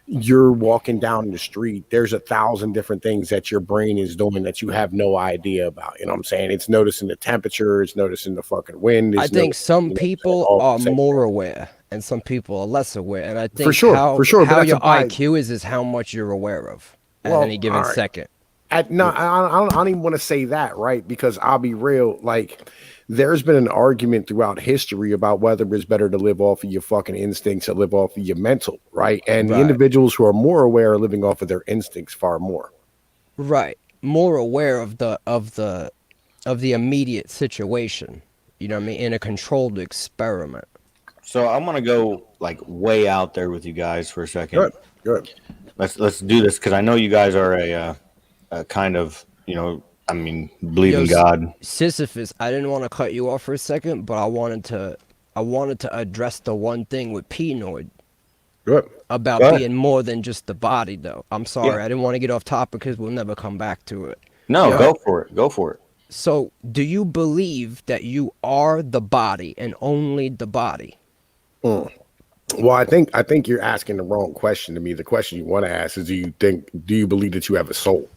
you're walking down the street, there's 1,000 different things that your brain is doing that you have no idea about. You know what I'm saying? It's noticing the temperature, it's noticing the fucking wind. I it's think noticing, some you know, people all are the same. more aware and some people are less aware. And I think For sure, how but that's your a bi- IQ is how much you're aware of at Well, any given all right. second. I don't even want to say that, right? Because I'll be real, like, there's been an argument throughout history about whether it's better to live off of your fucking instincts or live off of your mental, right? And the Right. individuals who are more aware are living off of their instincts far more. Right. more aware of the immediate situation. You know what I mean? In a controlled experiment. So I'm gonna go like way out there with you guys for a second. Good. Let's do this because I know you guys are a kind of I mean believe in God. Sisyphus, I didn't want to cut you off for a second, but I wanted to address the one thing with Pinoid Good. about Go ahead. being more than just the body, though. I'm sorry, Yeah. I didn't want to get off topic because we'll never come back to it. No, Yeah. go for it. Go for it. So, do you believe that you are the body and only the body? Well, I think you're asking the wrong question to me. The question you want to ask is, do you believe that you have a soul?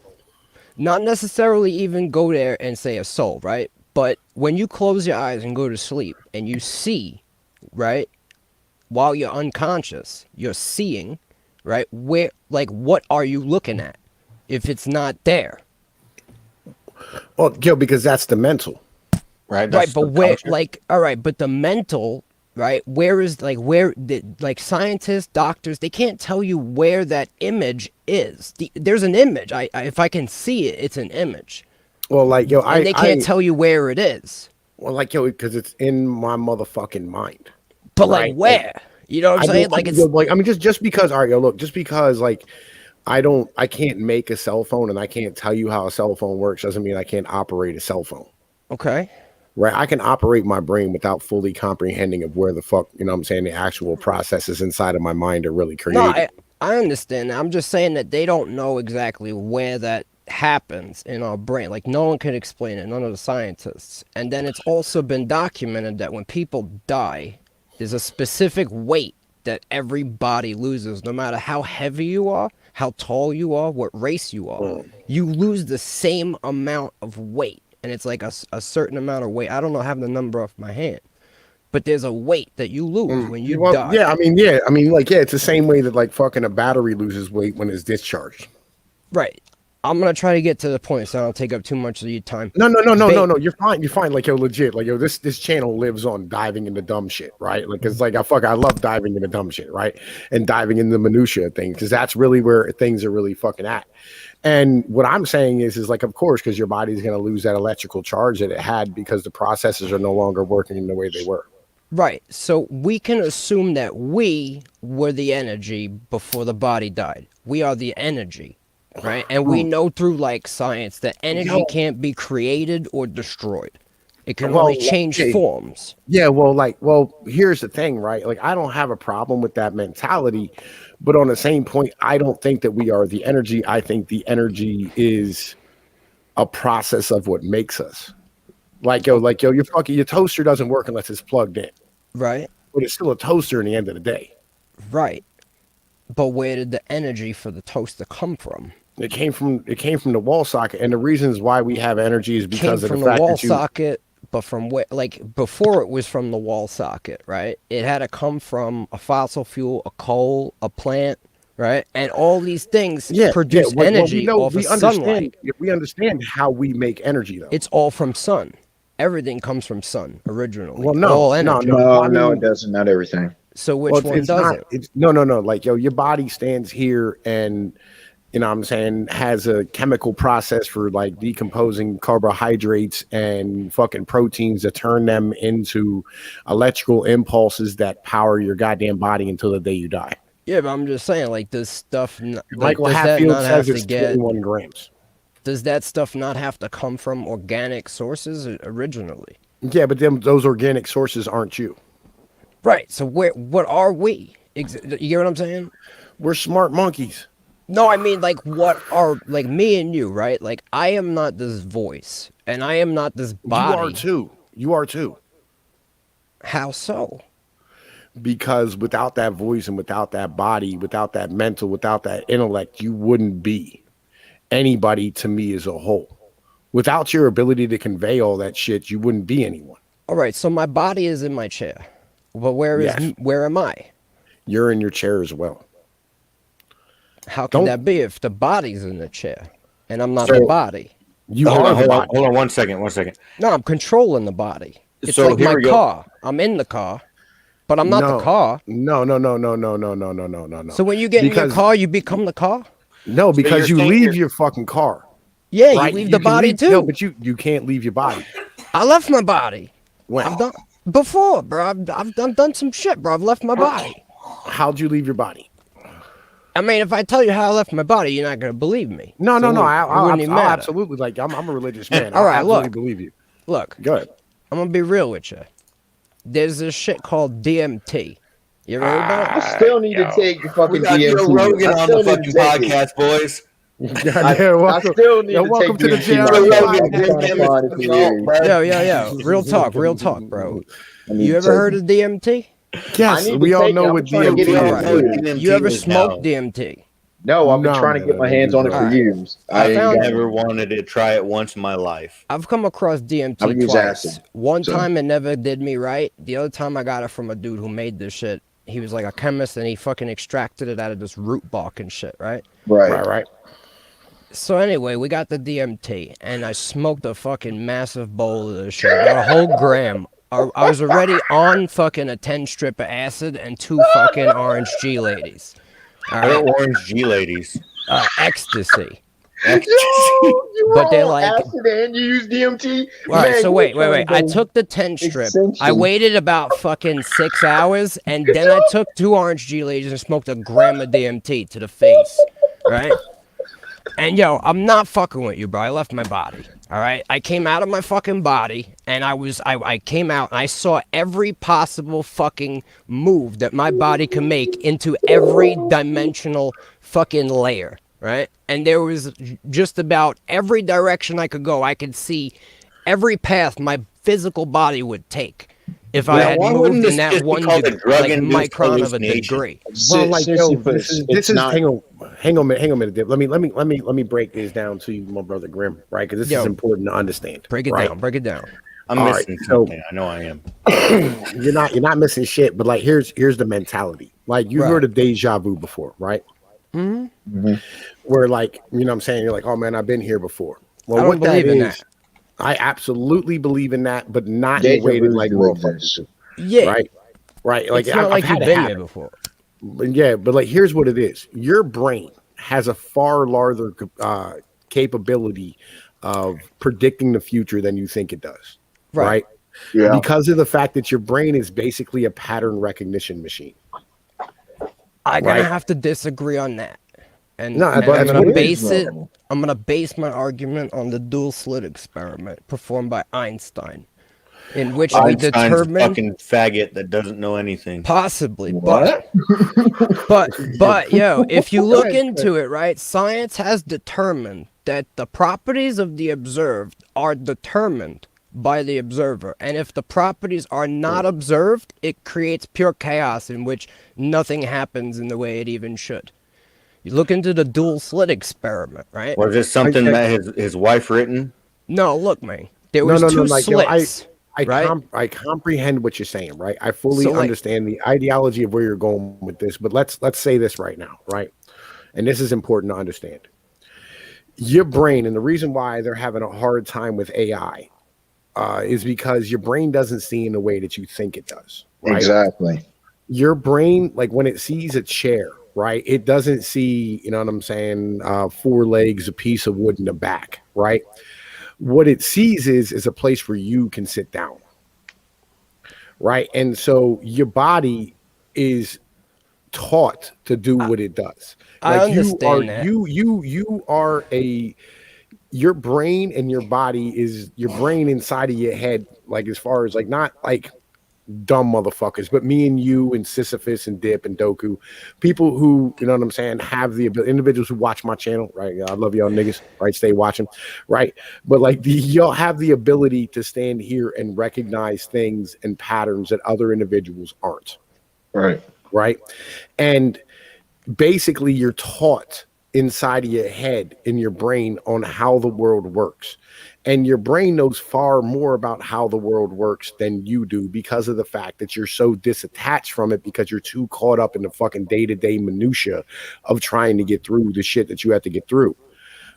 Not necessarily even go there and say a soul, right? But when you close your eyes and go to sleep and you see, right? While you're unconscious, you're seeing, right? Where, like, what are you looking at if it's not there? Well, because that's the mental. Right. Right, but where, like, all right, but the mental, right? Where is, like, scientists, doctors, they can't tell you where that image is. There's an image. If I can see it, it's an image. Well, like, And they can't tell you where it is. Well, like, because it's in my motherfucking mind. But, Right. like, where? You know what I'm saying? Like, it's like, I mean, just because, all right, look, just because, like, I can't make a cell phone and I can't tell you how a cell phone works doesn't mean I can't operate a cell phone. okay. Right. I can operate my brain without fully comprehending of where the fuck, you know what I'm saying, the actual processes inside of my mind are really created. No, I understand. I'm just saying that they don't know exactly where that happens in our brain. Like, no one can explain it, none of the scientists. And then it's also been documented that when people die, there's a specific weight that every body loses, no matter how heavy you are, how tall you are, what race you are. You lose the same amount of weight. And it's like a certain amount of weight. I don't know, I have the number off my hand. But there's a weight that you lose when you die. Yeah, I mean, it's the same way that, like, fucking a battery loses weight when it's discharged. Right. I'm gonna try to get to the point so I don't take up too much of your time. No. You're fine. You're fine. Like, legit. Like, this channel lives on diving into dumb shit, right? Like, it's like I love diving into dumb shit, right? And diving into the minutia of things, because that's really where things are really fucking at. And what I'm saying is like, of course, because your body's gonna lose that electrical charge that it had because the processes are no longer working in the way they were. Right. So we can assume that we were the energy before the body died. We are the energy. Right? And we know through, like, science that energy can't be created or destroyed. It can only change forms. Yeah, here's the thing, right? Like, I don't have a problem with that mentality, but on the same point, I don't think that we are the energy. I think the energy is a process of what makes us. Your toaster doesn't work unless it's plugged in. Right? But it's still a toaster in the end of the day. Right. But where did the energy for the toaster come from? It came from the wall socket, and the reasons why we have energy is because of from the fact wall that socket, but from where? Like, before it was from the wall socket, right? It had to come from a fossil fuel, a coal, a plant, right? And all these things produce energy off of sunlight. We understand how we make energy, though. It's all from sun. Everything comes from sun originally. Well, no, all energy. No, it doesn't. Not everything. So which one does it? No. Like, your body stands here and, you know what I'm saying, has a chemical process for, like, decomposing carbohydrates and fucking proteins to turn them into electrical impulses that power your goddamn body until the day you die. Yeah, but I'm just saying, like, this stuff, Michael does that Hatfield not have says to it's get? 21 grams. Does that stuff not have to come from organic sources originally? Yeah, but those organic sources aren't you. Right. So what are we? You get what I'm saying? We're smart monkeys. No, I mean, like, what are, like, me and you, right? Like, I am not this voice, and I am not this body. You are too. How so? Because without that voice and without that body, without that mental, without that intellect, you wouldn't be anybody to me as a whole. Without your ability to convey all that shit, you wouldn't be anyone. All right, so my body is in my chair. But where am I? You're in your chair as well. How can that be if the body's in the chair and I'm not the body? Hold on 1 second. No, I'm controlling the body. It's So like here my we go. car. I'm in the car, but I'm not the car. No. So when you get in your car, you become the car? No, because you saying leave your fucking car. Yeah, right? you leave You the can body leave, too. No, but you can't leave your body. I left my body. When? I've done before, bro. I've done some shit, bro. I've left my body. How'd you leave your body? I mean, if I tell you how I left my body, you're not gonna believe me. No, So no. it wouldn't even I'll matter. absolutely like. I'm a religious man. All I'll right, absolutely look. believe you. Look, Go ahead. I'm gonna be real with you. There's this shit called DMT. You ever heard about I it? still need to take the We fucking got Joe DMT. Rogan I on the still need fucking to take it. podcast, boys. Goddamn, I still need to welcome take to the DMT. JRE Joe myself. Rogan, I've been trying to damn find it for years. Yo. Real talk, bro. I need You to ever take heard it. of DMT? Yes, I need we to all take it. know I've what been trying to get DMT it is. on Alright. food. DMT You ever is smoked now. DMT? No, I've been No, trying to get my hands on it for Alright. years. I I ain't found- got Never it. wanted to try it once in my life. I've come across I've DMT used twice. acid, One so. time it never did me right. The other time I got it from a dude who made this shit. He was like a chemist and he fucking extracted it out of this root bark and shit, right? Right. Right. So anyway, we got the DMT and I smoked a fucking massive bowl of this shit, about a whole gram. I was already on fucking a 10 strip of acid and 2 fucking orange G ladies. All What are right, orange G ladies? ecstasy. Yo, you were But they're on like- acid and you use DMT? All right, Man, so you wait. were trying to I go took the 10 strip. I extension. waited about fucking 6 hours, and then I took 2 orange G ladies and smoked a gram of DMT to the face, right? And yo, I'm not fucking with you, bro. I left my body. All right, I came out of my fucking body, and I came out, and I saw every possible fucking move that my body can make into every dimensional fucking layer, right? And there was just about every direction I could go. I could see every path my physical body would take if I Now, had why wouldn't moved this in that just be one called a drug-induced micron of a hallucination? degree. Well, like yo, Sisyphus, this it's is not. hang on a minute. Dip. Let me break this down to you, my brother Grim, right? Because this Yo. is important to understand. Break it right? down. Break it down. I'm All missing right, so- something. I know I am. You're not missing shit, but like here's the mentality. Like you Right. heard of deja vu before, right? Mm-hmm. Where like, you know what I'm saying, you're like, oh man, I've been here before. Well, I don't what that believe in is, I absolutely believe in that, but not in Deja a way that vu like do motherfuckers exist. do. Yeah. Right. Like It's not I've like had you've it been happen. there before. Yeah, but like here's what it is. Your brain has a far larger capability of predicting the future than you think it does. Right. Yeah. Because of the fact that your brain is basically a pattern recognition machine. I'm gonna Right. have to disagree on that. And, No, and but I'm that's gonna what it base is, it. though. I'm gonna base my argument on the dual slit experiment performed by Einstein, in which we Einstein's a determined fucking faggot that doesn't know anything. possibly, What? but yo, if you look into it, right, science has determined that the properties of the observed are determined by the observer, and if the properties are not observed, it creates pure chaos in which nothing happens in the way it even should. You look into the dual slit experiment, right? Was this something that his wife written? No, look, man. There No, was no, two no, like, yo, slits. Right? I comprehend what you're saying, right? I fully So, like- understand the ideology of where you're going with this, but let's say this right now, right? And this is important to understand. Your brain, and the reason why they're having a hard time with AI is because your brain doesn't see in the way that you think it does. Right? Exactly. Your brain, like when it sees a chair, right? It doesn't see, you know what I'm saying, 4 legs, a piece of wood in the back, right? What it sees is a place where you can sit down, right? And so your body is taught to do what it does. I Like understand that. you are your brain and your body is your brain inside of your head, like as far as like not like dumb motherfuckers, but me and you and Sisyphus and Dip and Doku, people who, you know what I'm saying, have the ability, individuals who watch my channel, right? I love y'all niggas, right? Stay watching, right? But like y'all have the ability to stand here and recognize things and patterns that other individuals aren't, Right. right? And basically you're taught inside of your head, in your brain, on how the world works. And your brain knows far more about how the world works than you do because of the fact that you're so disattached from it because you're too caught up in the fucking day-to-day minutia of trying to get through the shit that you have to get through.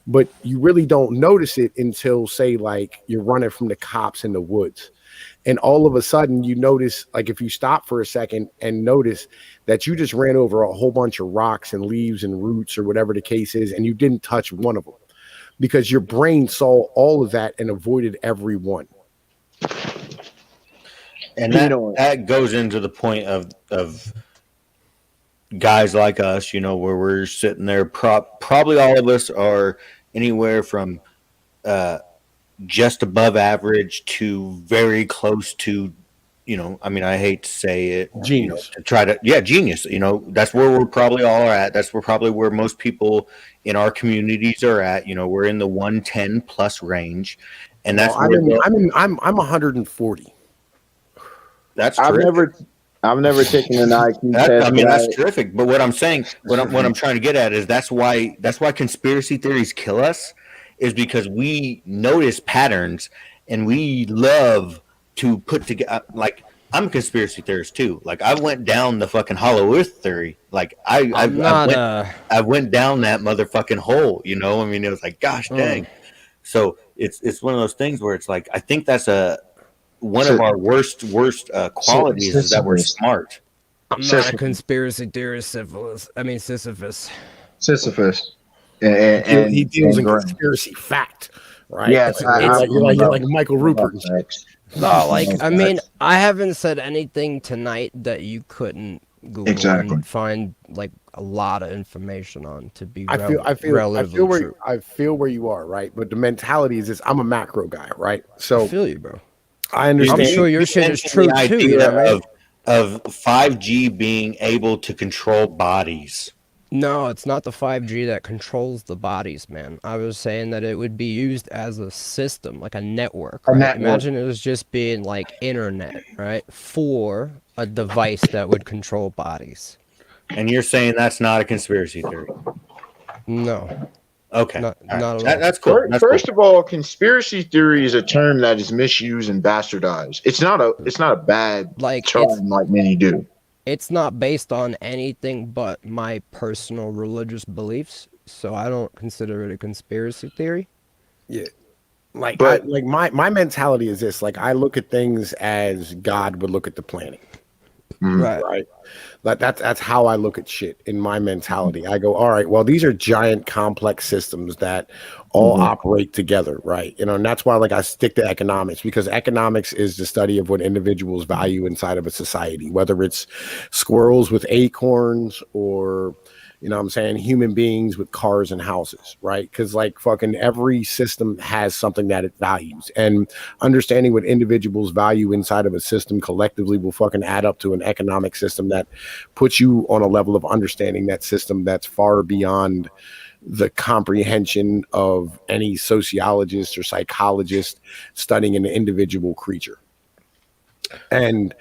But you really don't notice it until, say, like you're running from the cops in the woods. And all of a sudden you notice, like if you stop for a second and notice that you just ran over a whole bunch of rocks and leaves and roots or whatever the case is, and you didn't touch one of them. because your brain saw all of that and avoided every one. And that goes into the point of guys like us, where we're sitting there. Probably all of us are anywhere from just above average to very close to, I hate to say it, Genius. Genius. That's where we're probably all are at. That's probably where most people in our communities are at. We're in the 110 plus range, and that's I'm 140. That's terrific. I've never taken an IQ test. That's terrific. But what I'm saying, what I'm trying to get at is that's why conspiracy theories kill us, is because we notice patterns and we love to put together. Like, I'm a conspiracy theorist too. Like, I went down the fucking Hollow Earth theory. Like, I went down that motherfucking hole. It was like, gosh dang. So it's one of those things where it's like, I think that's one of our worst qualities is that we're smart. I'm not a conspiracy theorist, Sisyphus. Sisyphus. And he deals in conspiracy fact, right? Yes, you're like Michael Rupert. No, I haven't said anything tonight that you couldn't Google and find like a lot of information on to be relatively true. I feel where you are, right? But the mentality is this: I'm a macro guy, right? So I feel you, bro. I understand. I'm sure your shit is true too. Of 5G being able to control bodies. No, it's not the 5G that controls the bodies, man. I was saying that it would be used as a system, like a network. Right? Imagine it was just being like internet, right? For a device that would control bodies. And you're saying that's not a conspiracy theory? No. Okay. Not at all. That's cool. First of all, conspiracy theory is a term that is misused and bastardized. It's not a bad term like many do. It's not based on anything but my personal religious beliefs, so I don't consider it a conspiracy theory. Yeah. My mentality is this: like, I look at things as God would look at the planet. Right. That's how I look at shit in my mentality. I go, all right, well, these are giant complex systems that all operate together, right? And that's why I stick to economics, because economics is the study of what individuals value inside of a society, whether it's squirrels with acorns or human beings with cars and houses, right? Because fucking every system has something that it values, and understanding what individuals value inside of a system collectively will fucking add up to an economic system that puts you on a level of understanding that system that's far beyond the comprehension of any sociologist or psychologist studying an individual creature. And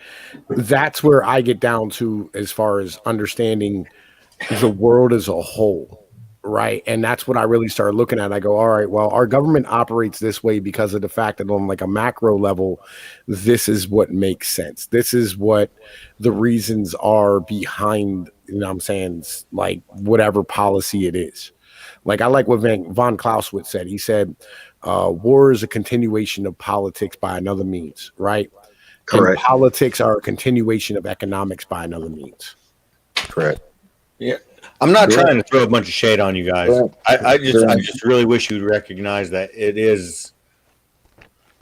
that's where I get down to as far as understanding the world as a whole, right? And that's what I really started looking at. I go, all right, well, our government operates this way because of the fact that on a macro level, this is what makes sense. This is what the reasons are behind, whatever policy it is. I like what von Clausewitz said. He said, war is a continuation of politics by another means, right? Correct. And politics are a continuation of economics by another means. Correct. Yeah, I'm not trying to throw a bunch of shade on you guys. I just really wish you'd recognize that it is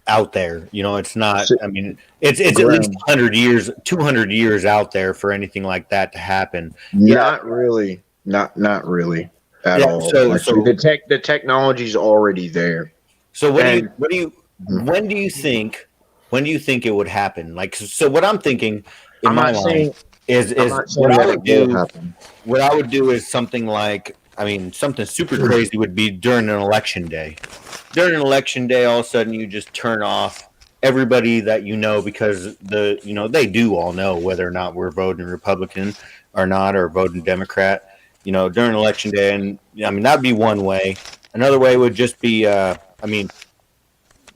out there. It's not. I mean, it's at least 100 years, 200 years out there for anything like that to happen. Not really. Not really at all. So the technology's already there. So when do you think it would happen? So what I'm thinking in my mind is what I would do is something like, something super crazy would be during an election day. During an election day, all of a sudden you just turn off everybody that because they do all know whether or not we're voting Republican or not, or voting Democrat, during election day. And that'd be one way. Another way would just be,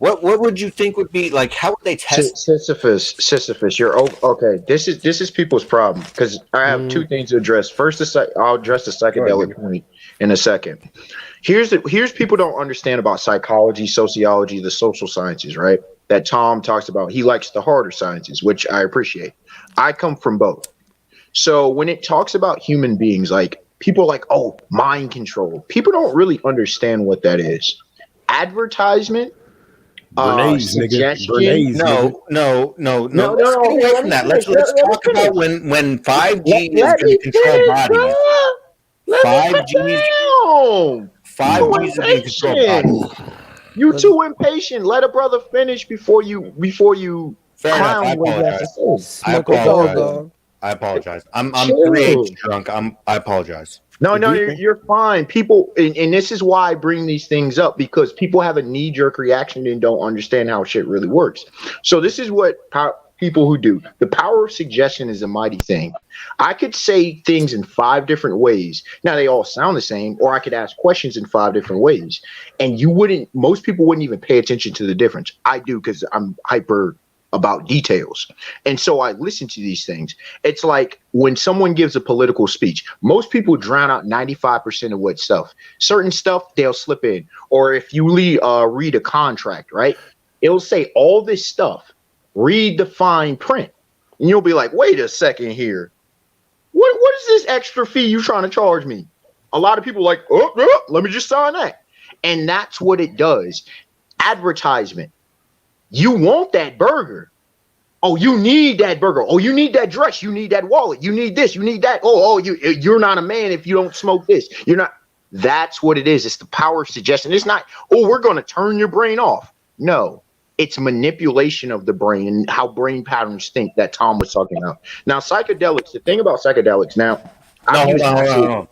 what would you think would be how would they test Sisyphus? You're okay. This is people's problem, because I have two things to address. First, I'll address the psychedelic point in a second. Here's people don't understand about psychology, sociology, the social sciences, right? That Tom talks about. He likes the harder sciences, which I appreciate. I come from both. So when it talks about human beings, people mind control. People don't really understand what that is. advertisement, Grenades, nigga. suggestion. Grenades, nigga. No. No, Let's get okay, away let from me that. finish. Let's Let me talk about finish. when 5G is Let going me to control finish, bro. bodies. Let me 5G's down. 5G is going to control bodies. Impatient. You too impatient. Let a brother finish before you Fair enough. I clown what he has to apologize. say. Smoke a ball, dog. I apologize. I'm Chill. 3H drunk. I apologize. No, Do you you're fine. People, and this is why I bring these things up, because people have a knee jerk reaction and don't understand how shit really works. So this is what people who do. The power of suggestion is a mighty thing. I could say things in 5 different ways. Now they all sound the same, or I could ask questions in 5 different ways, and most people wouldn't even pay attention to the difference. I do, because I'm hyper about details. And so I listen to these things. It's like when someone gives a political speech, most people drown out 95% of what stuff. Certain stuff they'll slip in. Or if you read a contract, right? It'll say all this stuff. Read the fine print. And you'll be like, wait a second here. What is this extra fee you trying to charge me? A lot of people are like, oh, let me just sign that. And that's what it does. Advertisement. You want that burger. Oh, you need that burger. Oh, you need that dress. You need that wallet. You need this. You need that. You're not a man if you don't smoke this. You're not. That's what it is. It's the power of suggestion. It's not, we're going to turn your brain off. No, it's manipulation of the brain and how brain patterns think that Tom was talking about. Now, psychedelics, the thing about psychedelics now. Hold on.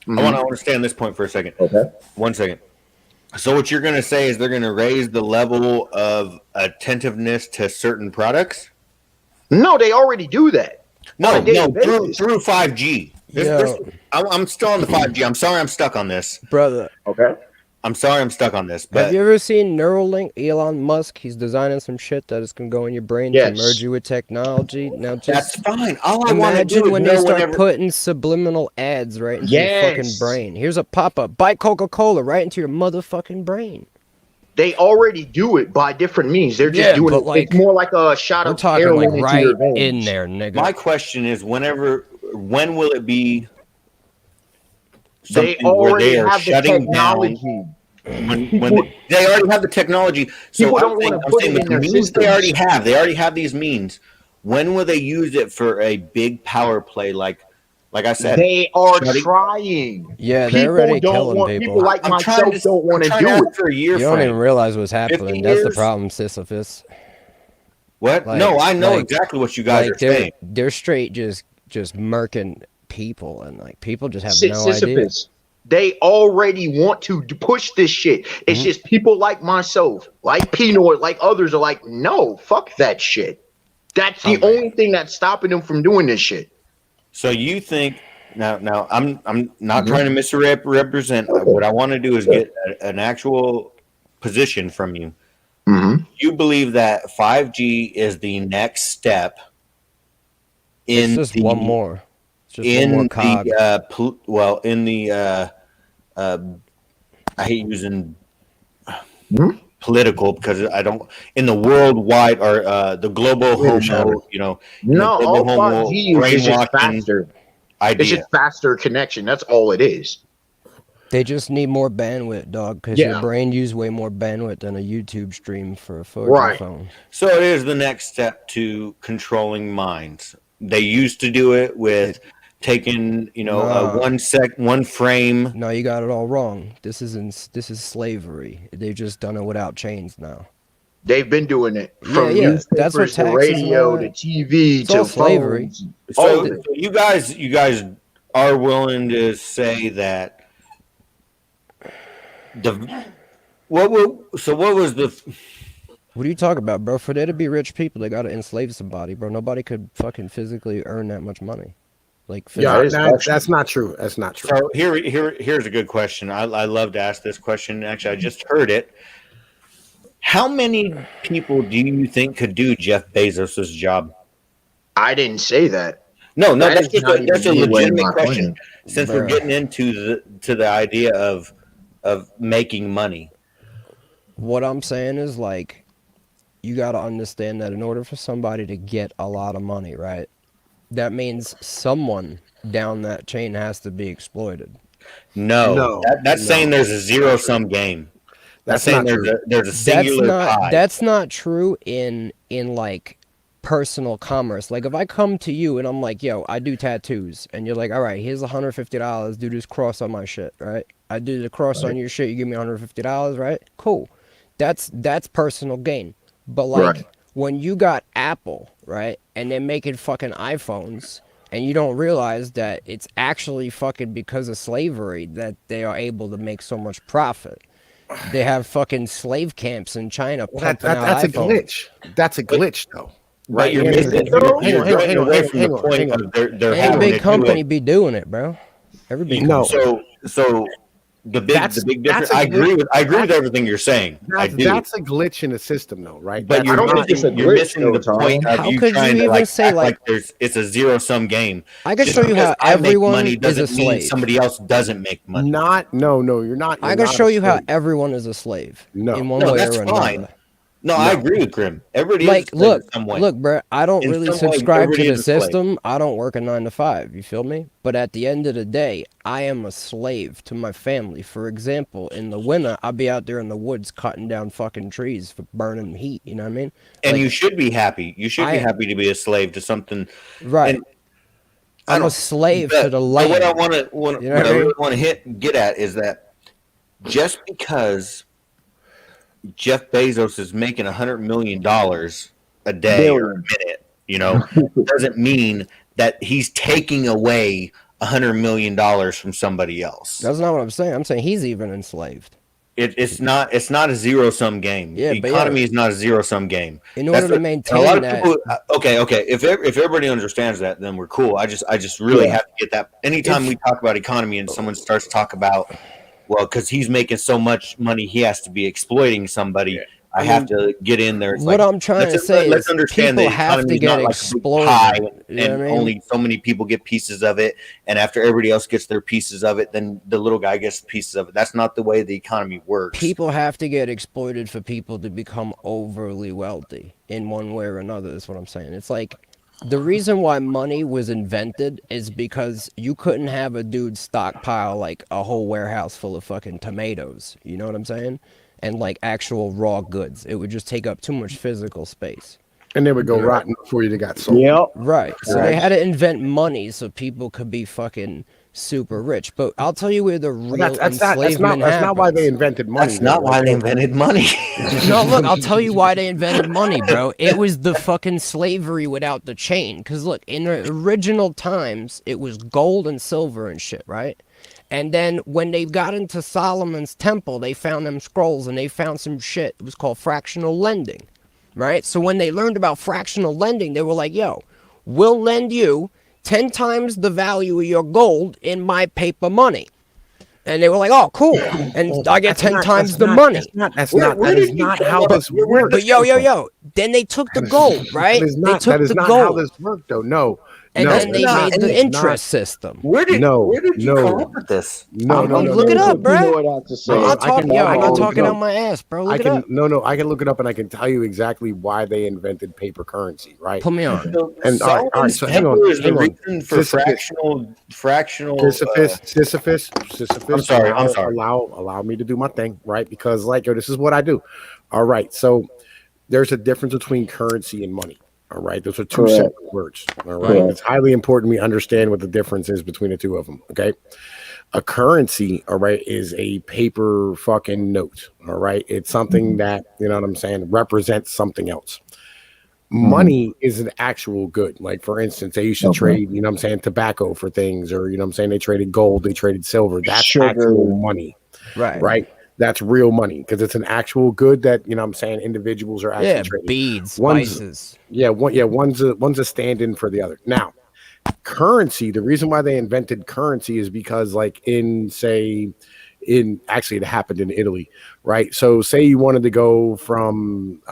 Mm-hmm. I want to understand this point for a second. Okay. 1 second. So what you're going to say is they're going to raise the level of attentiveness to certain products? No, they already do that. No, through 5G. Yeah. I'm still on the 5G. I'm sorry I'm stuck on this. Brother. Okay. I'm sorry I'm stuck on this. But have you ever seen Neuralink? Elon Musk, he's designing some shit that is going to go in your brain to merge you with technology. Now just that's fine. All I want to do imagine is when know they start whenever... putting subliminal ads right into your fucking brain. Here's a pop-up. Buy Coca-Cola right into your motherfucking brain. They already do it by different means. They're just doing it. Like, it's more like a shot of heroin into right your veins. in there, nigga. My question is, when will it be they something where they are have shutting the technology. down? When they already have the technology, so people I'm don't want to put it in their means systems. They already have these means. When will they use it for a big power play? Like I said, they are trying. Yeah, they're already killing people. People like myself don't want to do it. For a year you don't even realize what's happening. That's the problem, Sisyphus. What? Like, no, I know exactly what you guys are saying. They're straight just murking people, and like people just have no Sisyphus. idea. They already want to push this shit. It's just people like myself, like Pinoy, like others are like, no, fuck that shit. That's the only thing that's stopping them from doing this shit. So you think now? I'm not trying to misrepresent. What I want to do is get an actual position from you. Mm-hmm. You believe that 5G is the next step in it's just one more. Just in one more cog. I hate using political because I don't in the worldwide or the global homo, all 5G is just faster. Idea. It's just faster connection. That's all it is. They just need more bandwidth, dog, because your brain uses way more bandwidth than a YouTube stream for a phone. So it is the next step to controlling minds. They used to do it with taking, one frame. No, you got it all wrong. This is slavery. They've just done it without chains now. They've been doing it from that's what newspapers to radio to TV to slavery. Phones. So you guys are willing to say that what was the... What are you talking about, bro? For there to be rich people, they gotta enslave somebody, bro. Nobody could fucking physically earn that much money. Like, that's not true. That's not true. So here's a good question. I love to ask this question. Actually, I just heard it. How many people do you think could do Jeff Bezos' job? I didn't say that. No, that's a legitimate question. Since we're getting into the idea of making money. What I'm saying is, like, you got to understand that in order for somebody to get a lot of money, right, that means someone down that chain has to be exploited. No. That's saying there's a zero-sum game. That's saying not true. there's a singular pie. That's not true in like personal commerce. Like if I come to you and I'm like, yo, I do tattoos, and you're like, all right, here's $150, do this cross on my shit, right? I do the cross on your shit, you give me $150, right? Cool. That's personal gain. But like when you got Apple, right, and they're making fucking iPhones, and you don't realize that it's actually fucking because of slavery that they are able to make so much profit. They have fucking slave camps in China pumping out That's iPhones. a glitch. That's a glitch, though. Right, you're missing. You're going away from the point of they're Any having big to company do be doing it, bro. Every big No. company. So the big difference. that's a I agree with glitch. everything you're saying. I do. That's a glitch in the system, though, right? But you're missing the point of How you could trying you to even say, act like it's a zero sum game. I can Just show you because how I make everyone money is a doesn't mean slave. somebody else doesn't make money. No, you're not. I can show you how everyone is a slave. No. In one No, way that's or fine. another. No, I agree with Grim. Everybody Like, is a slave look, in some way. look, bro. I don't In really some way, subscribe to everybody the is a slave. system. I don't work a 9 to 5. You feel me? But at the end of the day, I am a slave to my family. For example, in the winter, I'll be out there in the woods cutting down fucking trees for burning heat. You know what I mean? And Like, you should be happy. You should be happy to be a slave to something. right. And I'm a slave to the but land. what I You know what I really mean? want to get at is that just because Jeff Bezos is making $100 million a day or a minute, doesn't mean that he's taking away $100 million from somebody else. That's not what I'm saying. I'm saying he's even enslaved. It's not a zero sum game. Yeah, the but economy is not a zero sum game. In order to maintain a lot of that, people. Okay. If everybody understands that, then we're cool. I just really have to get that. Anytime we talk about economy and someone starts to talk about, well, because he's making so much money, he has to be exploiting somebody. I have to get in there. It's what I'm trying to say let's is understand people the have to economy is get not like a big exploited. pie, You know and what I mean? only so many people get pieces of it. And after everybody else gets their pieces of it, then the little guy gets pieces of it. That's not the way the economy works. People have to get exploited for people to become overly wealthy in one way or another. Is what I'm saying. It's like the reason why money was invented is because you couldn't have a dude stockpile like a whole warehouse full of fucking tomatoes. You know what I'm saying? And like actual raw goods. It would just take up too much physical space. And they would go rotten before you got sold. Yep. Right. So they had to invent money so people could be fucking super rich. But I'll tell you where the real enslavement happens. That's not why they invented money. That's not why they invented money. No, look, I'll tell you why they invented money, bro. It was the fucking slavery without the chain. Because look, in the original times, it was gold and silver and shit, right? And then when they got into Solomon's temple, they found them scrolls and they found some shit. It was called fractional lending, right? So when they learned about fractional lending, they were like, yo, we'll lend you 10 times the value of your gold in my paper money. And they were like, oh, cool. And I get 10 times the money. That's not how this works. But yo. Then they took the gold, right? They took the gold. How this worked, though. No. And no, then they made the interest system. Where did you come up with this? Look it up, bro. I'm not talking out my ass, bro. Look it up. No, I can look it up and I can tell you exactly why they invented paper currency, right? Put me on. And all right, so hang on. Is the reason for fractional Sisyphus. I'm sorry. Allow me to do my thing, right? Because this is what I do. All right, so there's a difference between currency and money. All right, those are two separate words. All right, it's highly important we understand what the difference is between the two of them. Okay, a currency, all right, is a paper fucking note. All right, it's something that represents something else. Money is an actual good. Like for instance, they used to trade, tobacco for things, or they traded gold, they traded silver. That's actual money, right? That's real money because it's an actual good that individuals are actually trading. Beads, spices. One's a stand-in for the other. Now, currency. The reason why they invented currency is because, actually, it happened in Italy, right? So, say you wanted to go from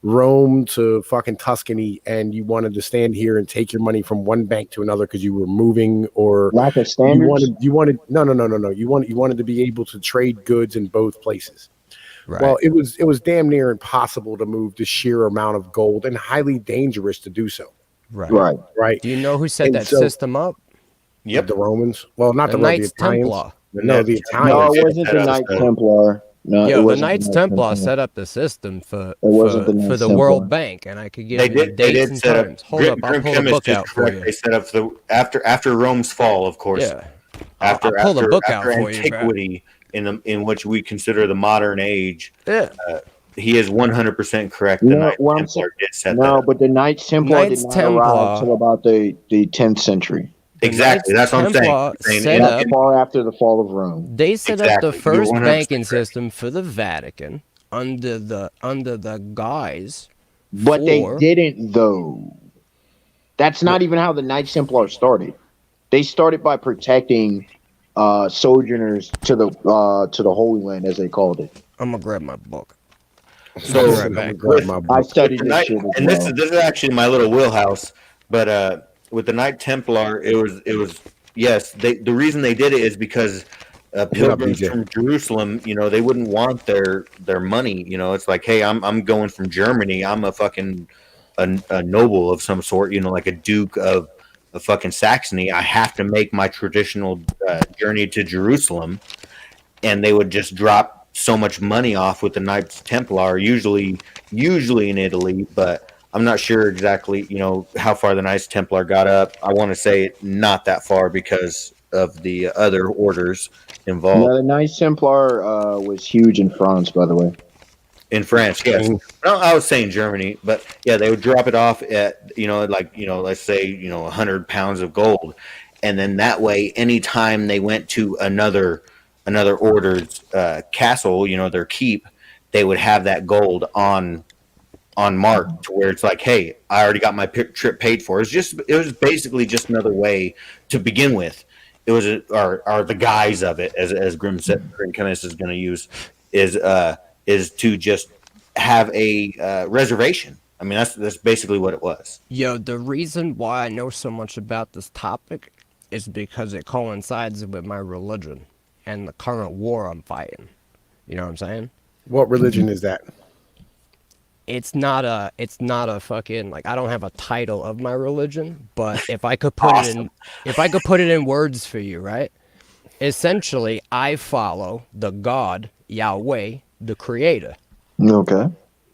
Rome to fucking Tuscany, and you wanted to stand here and take your money from one bank to another because you were moving, or lack of standards. You wanted no. You wanted to be able to trade goods in both places. Right. Well, it was damn near impossible to move the sheer amount of gold, and highly dangerous to do so. Right. Do you know who set that system up? Yep, the Romans. Well, not the Knights Italians. Templar. No, the Italians. No, it wasn't the Knights Templar. No, it Yo, the wasn't Knights Knights Templar Templar. set up the system for wasn't the for Knights the Templar. World Bank, and I could give They you the did. They dates did and set up. times. Hold up, I'll pull the book out for you. They set up the after Rome's fall, of course. Yeah, I'll pull the book out for you, bro. Antiquity in which we consider the modern age. Yeah. He is 100% correct. No, The Knights what I'm Templar did set that No, up. but the Knights Templar Knights did not Templar- arrive till about the 10th century. The Exactly. Knights That's what I'm saying. Templar Saying set in- up- Not far after the fall of Rome. They set up Exactly. the You're first 100% banking correct. system for the Vatican under the guise. But they for- didn't, though. That's not even how the Knights Templar started. They started by protecting sojourners to the Holy Land, as they called it. I'm gonna grab my book. So Be right back. Grab my book. I studied the this Knight- shit as and well. this is actually my little wheelhouse. But with the Knight Templar, it was yes. The reason they did it is because pilgrims BJ? from Jerusalem, they wouldn't want their money. It's like, hey, I'm going from Germany. I'm a fucking a noble of some sort. Like a duke of fucking Saxony. I have to make my traditional journey to Jerusalem, and they would just drop so much money off with the Knights Templar, usually in Italy, but I'm not sure exactly, how far the Knights Templar got up. I want to say not that far because of the other orders involved. No, the Knights Templar was huge in France, by the way. In France, yes. No, I was saying Germany, but yeah, they would drop it off at, let's say, 100 pounds of gold. And then that way, anytime they went to another order's castle, their keep, they would have that gold on mark to where it's like, hey, I already got my trip paid for. It was basically just another way to begin with. It was or the guise of it, as Grim Chemist is going to use, is to just have a reservation. I mean, that's basically what it was. Yo, the reason why I know so much about this topic is because it coincides with my religion and the current war I'm fighting. You know what I'm saying? What religion is that? It's not a fucking, like, I don't have a title of my religion, but if I could put it in words for you, right? Essentially, I follow the God Yahweh, the creator. Okay.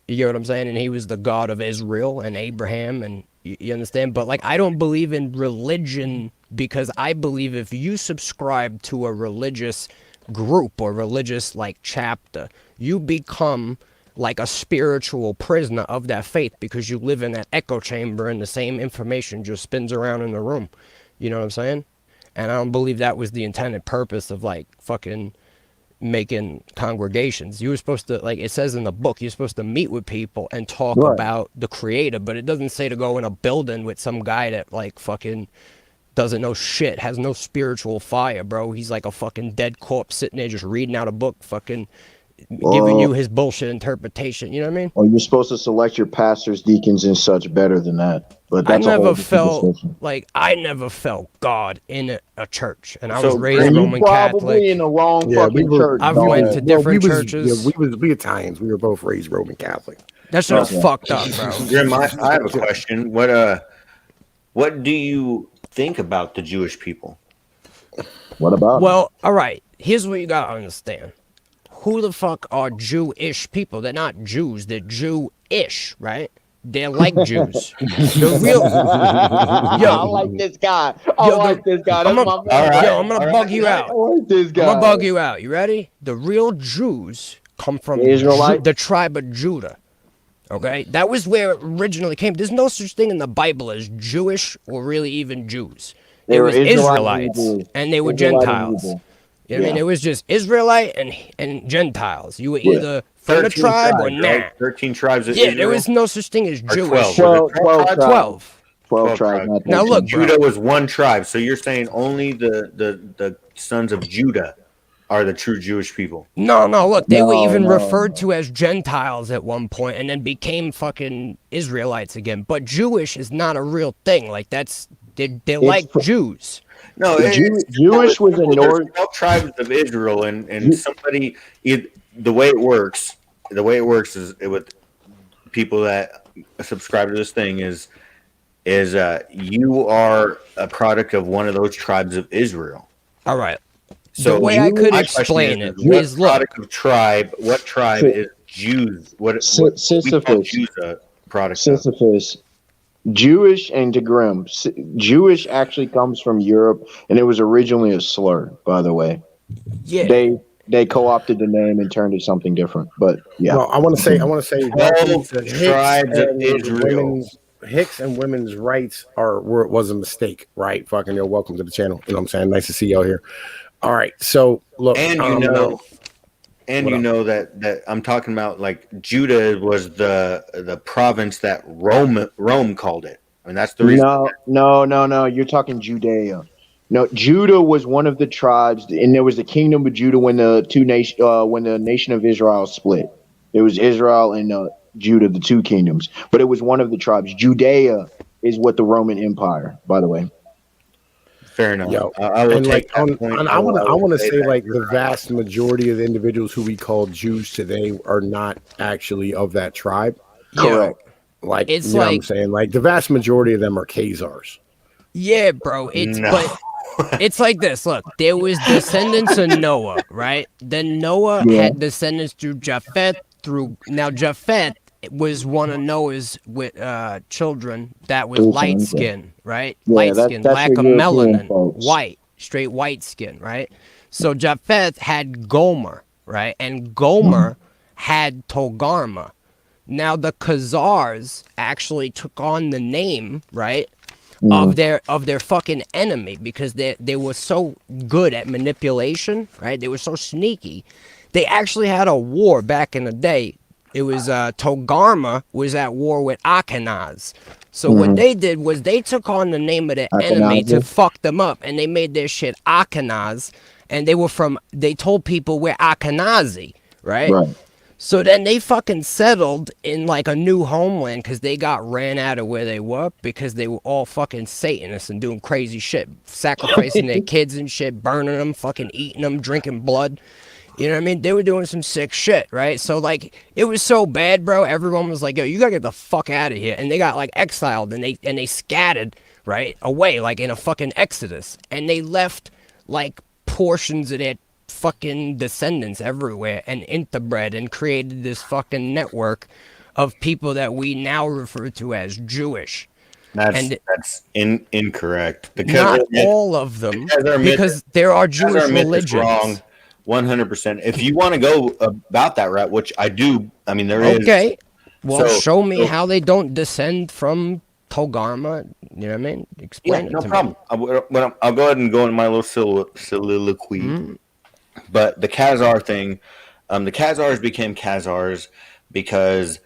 You get what I'm saying? And he was the God of Israel and Abraham, and you understand? But, like, I don't believe in religion because I believe if you subscribe to a religious group or religious, like, chapter, you become like a spiritual prisoner of that faith because you live in that echo chamber and the same information just spins around in the room. You know what I'm saying? And I don't believe that was the intended purpose of, like, fucking making congregations. You were supposed to, like it says in the book, you're supposed to meet with people and talk Right. about the creator, but it doesn't say to go in a building with some guy that, like, fucking doesn't know shit, has no spiritual fire, bro. He's like a fucking dead corpse sitting there just reading out a book, fucking giving you his bullshit interpretation. You know what I mean? Or you're supposed to select your pastors, deacons, and such better than that. But that's I a whole never different felt discussion. I never felt God in a church, and I So, was raised And you Roman probably Catholic. in the wrong Yeah, fucking we were- church. I've dog. went to different we churches. we Italians. We were both raised Roman Catholic. That shit was Okay. fucked up, bro. Grim, I have a question. What do you think about the Jewish people? What about? Well, all right. Here's what you gotta understand. Who the fuck are Jewish people? They're not Jews. They're Jewish, right? They're like Jews. The real. I like this guy. I like this guy. That's I'm my gonna, man. yo, I'm gonna bug you I out. like this guy. I'm gonna bug you out. You ready? The real Jews come from The Israelites? the tribe of Judah. Okay, that was where it originally came. There's no such thing in the Bible as Jewish or really even Jews. They It were was Israelite and Israelites, Hebrew. and they were Israelite and Gentiles. Hebrew. You know what I mean? Yeah. It was just Israelite and Gentiles. You were Yeah. either from the tribe or tribes, nah. right? 13 tribes of Yeah, Israel. there was no such thing as Or Jewish. 12. 12 tribes. 12. 12 tribes. Not Now 13. look, bro. Judah was one tribe. So you're saying only the sons of Judah are the true Jewish people. No, look, they were No, even no, referred to as Gentiles at one point and then became fucking Israelites again. But Jewish is not a real thing. Like, they're like Jews. No, Jewish was a there's north. 12 tribes of Israel, and somebody. The way it works is with people that subscribe to this thing is you are a product of one of those tribes of Israel. All right. So The way I could my explain question it is, what look, product of tribe? What tribe is Jews? What we call Sisyphus. Jews a product of? Sisyphus. Jewish and Degrim. Jewish actually comes from Europe, and it was originally a slur. By the way, yeah. they co-opted the name and turned it something different. But yeah, Well, I want to say, welcome 12 to Hicks tribes of and Israel. women's rights was a mistake, right? Fucking yo, welcome to the channel. You know what I'm saying? Nice to see y'all here. All right, so look, And you know, that I'm talking about like Judah was the province that Rome called it. I mean that's the reason. no. You're talking Judea. No, Judah was one of the tribes, and there was the kingdom of Judah when the nation of Israel split. It was Israel and Judah, the two kingdoms, but it was one of the tribes. Judea is what the Roman Empire, by the way. Fair enough. yo, I will and take like that point. I want to say that. like the vast majority of the individuals who we call Jews today are not actually of that tribe. Correct. Like It's you know what I'm like- saying? Like the vast majority of them are Khazars. Yeah, bro. No. But it's like this. Look, there was descendants of Noah, right? Then Noah had descendants through Japheth. Now Japheth was one of Noah's with children that was Three light sons, yeah. skin, right? Yeah, Light that's skin, your lack of European melanin, folks. white, straight white skin, right? So Japheth had Gomer, right? And Gomer had Togarma. Now the Khazars actually took on the name, right, of their fucking enemy because they were so good at manipulation, right? They were so sneaky. They actually had a war back in the day. It was Togarma was at war with Akenaz. So what they did was they took on the name of the enemy to fuck them up, and they made their shit Akenaz, and they told people we're Akenazi, right? Right. So then they fucking settled in like a new homeland because they got ran out of where they were because they were all fucking Satanists and doing crazy shit, sacrificing their kids and shit, burning them, fucking eating them, drinking blood. You know what I mean? They were doing some sick shit, right? So like it was so bad, bro. Everyone was like, "Yo, you gotta get the fuck out of here," and they got like exiled and they scattered right away, like in a fucking exodus, and they left like portions of their fucking descendants everywhere and interbred and created this fucking network of people that we now refer to as Jewish. That's incorrect. Not all of them, because there are Jewish religions. Wrong, 100%. If you want to go about that route, which I do, I mean there is. Okay, well, So- show me how they don't descend from Togarma. You know what I mean? Explain Yeah, it no to problem. I'll go ahead and go into my little soliloquy. Mm-hmm. But the Khazar thing, the Khazars became Khazars because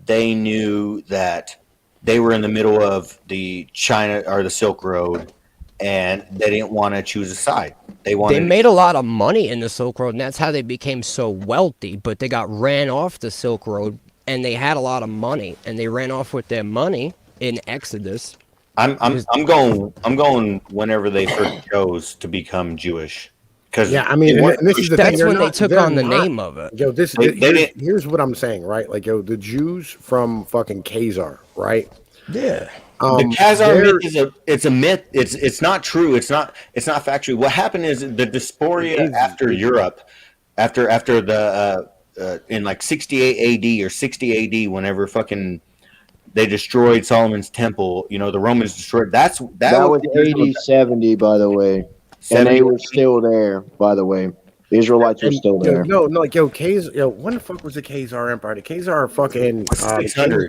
they knew that they were in the middle of the China or the Silk Road, and they didn't want to choose a side. They made a lot of money in the Silk Road, and that's how they became so wealthy. But they got ran off the Silk Road, and they had a lot of money, and they ran off with their money in Exodus. I'm going whenever they first chose to become Jewish. Yeah, I mean, and this is the That's thing. when they took on the name of it. Yo, here's what I'm saying, right? Like, yo, the Jews from fucking Khazar, right? Yeah. The Khazar myth it's a myth. It's not true. It's not factual. What happened is the diaspora after Europe, after the in like 68 AD or 60 AD, whenever fucking they destroyed Solomon's temple, you know, the Romans destroyed. That was AD 70, by the way. And they were still there, by the way. The Israelites were still there. No, like when the fuck was the Khazar Empire? The Khazar fucking 600s.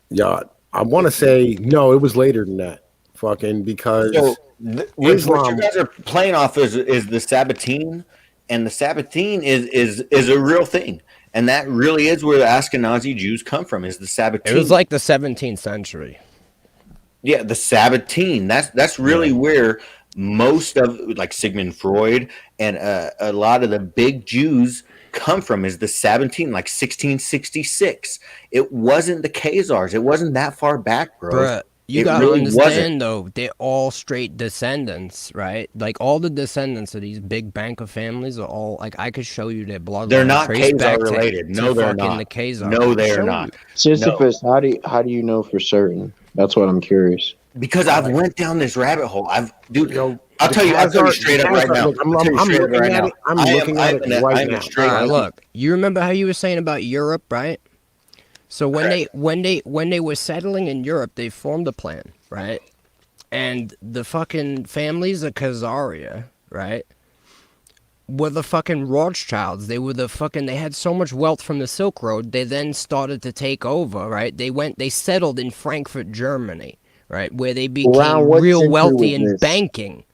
Yeah, I want to say no, it was later than that. Fucking because what you guys are playing off is the Sabbatine, and the Sabbatine is a real thing, and that really is where the Ashkenazi Jews come from. Is the Sabbatine? It was like the 17th century. Yeah, the Sabbatine. That's really where most of like Sigmund Freud and a lot of the big Jews come from is the Sabbatine, like 1666. It wasn't the Khazars. It wasn't that far back, bro. Bruh, you gotta understand though, they're all straight descendants, right? Like all the descendants of these big bank of families are all like I could show you their bloodline. They're not Khazar related. No, they're not. The Khazar. No, they are not. Sisyphus, how do you know for certain? That's what I'm curious. Because I've went down this rabbit hole. I'll tell you straight up right now. Look, I'm looking at it. I'm looking at it right now. All right, look. You remember how you were saying about Europe, right? So when they were settling in Europe, they formed a plan, right? And the fucking families of Khazaria, right, were the fucking Rothschilds. They had so much wealth from the Silk Road, they then started to take over, right? They settled in Frankfurt, Germany, right, where they became real wealthy in banking.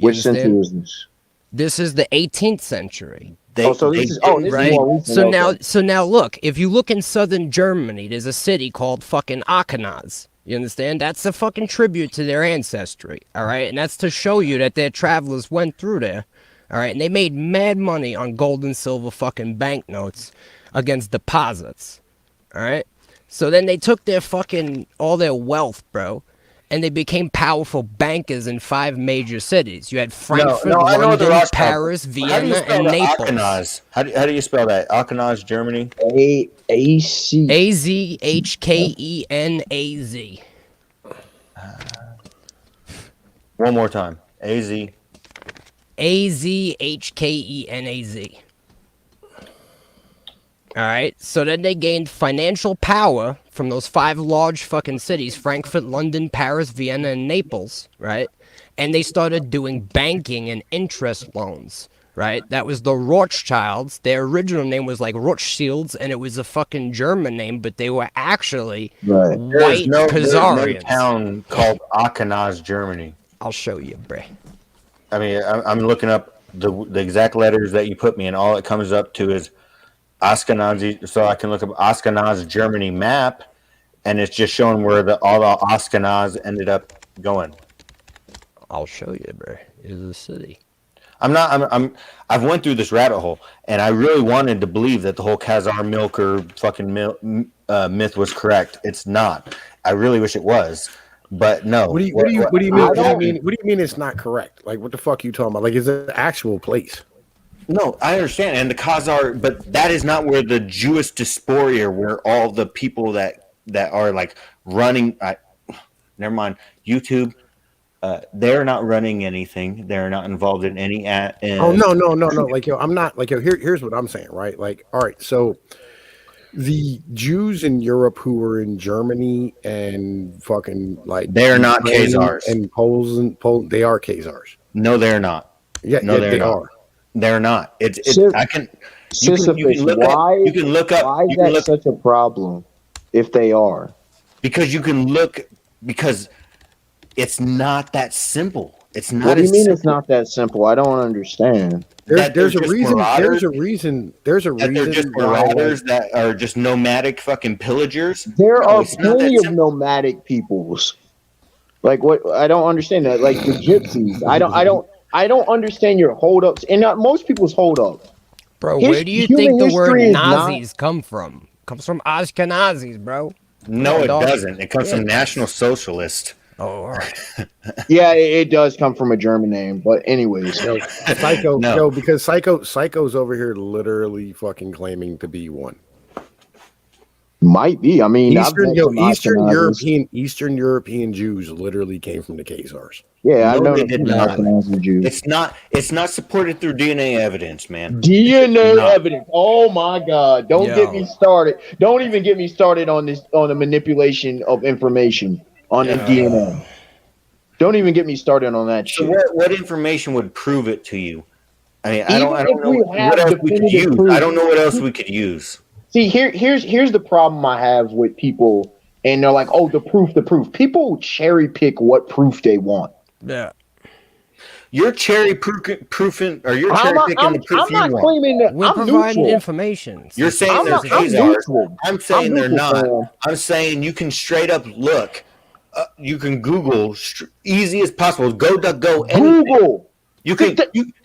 Which century was this? This is the 18th century. Right. So now look, if you look in southern Germany, there's a city called fucking Aachen. You understand? That's a fucking tribute to their ancestry, all right? And that's to show you that their travelers went through there, all right? And they made mad money on gold and silver fucking banknotes against deposits, all right? So then they took all their wealth, bro, and they became powerful bankers in 5 major cities. You had Frankfurt, London, Paris, Vienna, and Naples. How do you spell that? Aachen, Germany? A-C. A-Z-H-K-E-N-A-Z. One more time. A-Z. A-Z-H-K-E-N-A-Z. All right, so then they gained financial power from those 5 large fucking cities, Frankfurt, London, Paris, Vienna, and Naples, right? And they started doing banking and interest loans, right? That was the Rothschilds. Their original name was like Rothschilds, and it was a fucking German name, but they were actually white Khazarians. There's no town called Aachen, Germany. I'll show you, bre. I mean, I'm looking up the exact letters that you put me, and all it comes up to is Ashkenazi, so I can look up Ashkenaz Germany map, and it's just showing where all the Ashkenaz ended up going. I'll show you, bro. It is a city. I've went through this rabbit hole, and I really wanted to believe that the whole Khazar milker fucking myth was correct. It's not. I really wish it was, but no. What do you mean? What do you mean it's not correct? Like, what the fuck are you talking about? Like, it's an actual place. No, I understand, and the Khazar, but that is not where the Jewish diaspora, where all the people that are like running. Never mind, YouTube. They're not running anything. They're not involved in any. No. Like, yo, I'm not like, yo. Here's what I'm saying, right? Like, all right, so the Jews in Europe who were in Germany and fucking like they're not Khazars and Poland, they are Khazars. No, they're not. Yeah, no, they are. They're not. You can look up. Why is that such a problem if they are? Because because it's not that simple. It's not. What do you mean it's not that simple? I don't understand. There's a reason. There's a reason. There's a reason. They're just marauders that are just nomadic fucking pillagers. There are plenty of nomadic peoples. Like what? I don't understand that. Like the gypsies. I don't understand your holdups, and not most people's holdups. Bro, where do you think the word Nazis come from? Comes from Ashkenazis, bro. No, it doesn't. It comes from National Socialist. Oh, all right. Yeah, it does come from a German name, but anyways, Psycho. No, because Psycho's over here literally fucking claiming to be one. Might be. I mean, Eastern European Jews literally came from the Khazars. Yeah, I know they did not. It's not supported through DNA evidence, man. DNA evidence. Oh my God! Don't get me started. Don't even get me started on the manipulation of information on the DNA. Don't even get me started on that shit. So what information would prove it to you? I mean, I don't know what else we could use. I don't know what else we could use. See, here's the problem I have with people, and they're like, "Oh, the proof." People cherry pick what proof they want. Yeah, you're cherry proofing, or you're cherry picking the proof you want. I'm not claiming that. We're providing information. You're saying there's Khazars. I'm saying they're not. I'm saying you can straight up look. You can Google easy as possible. Go anything. Google. You can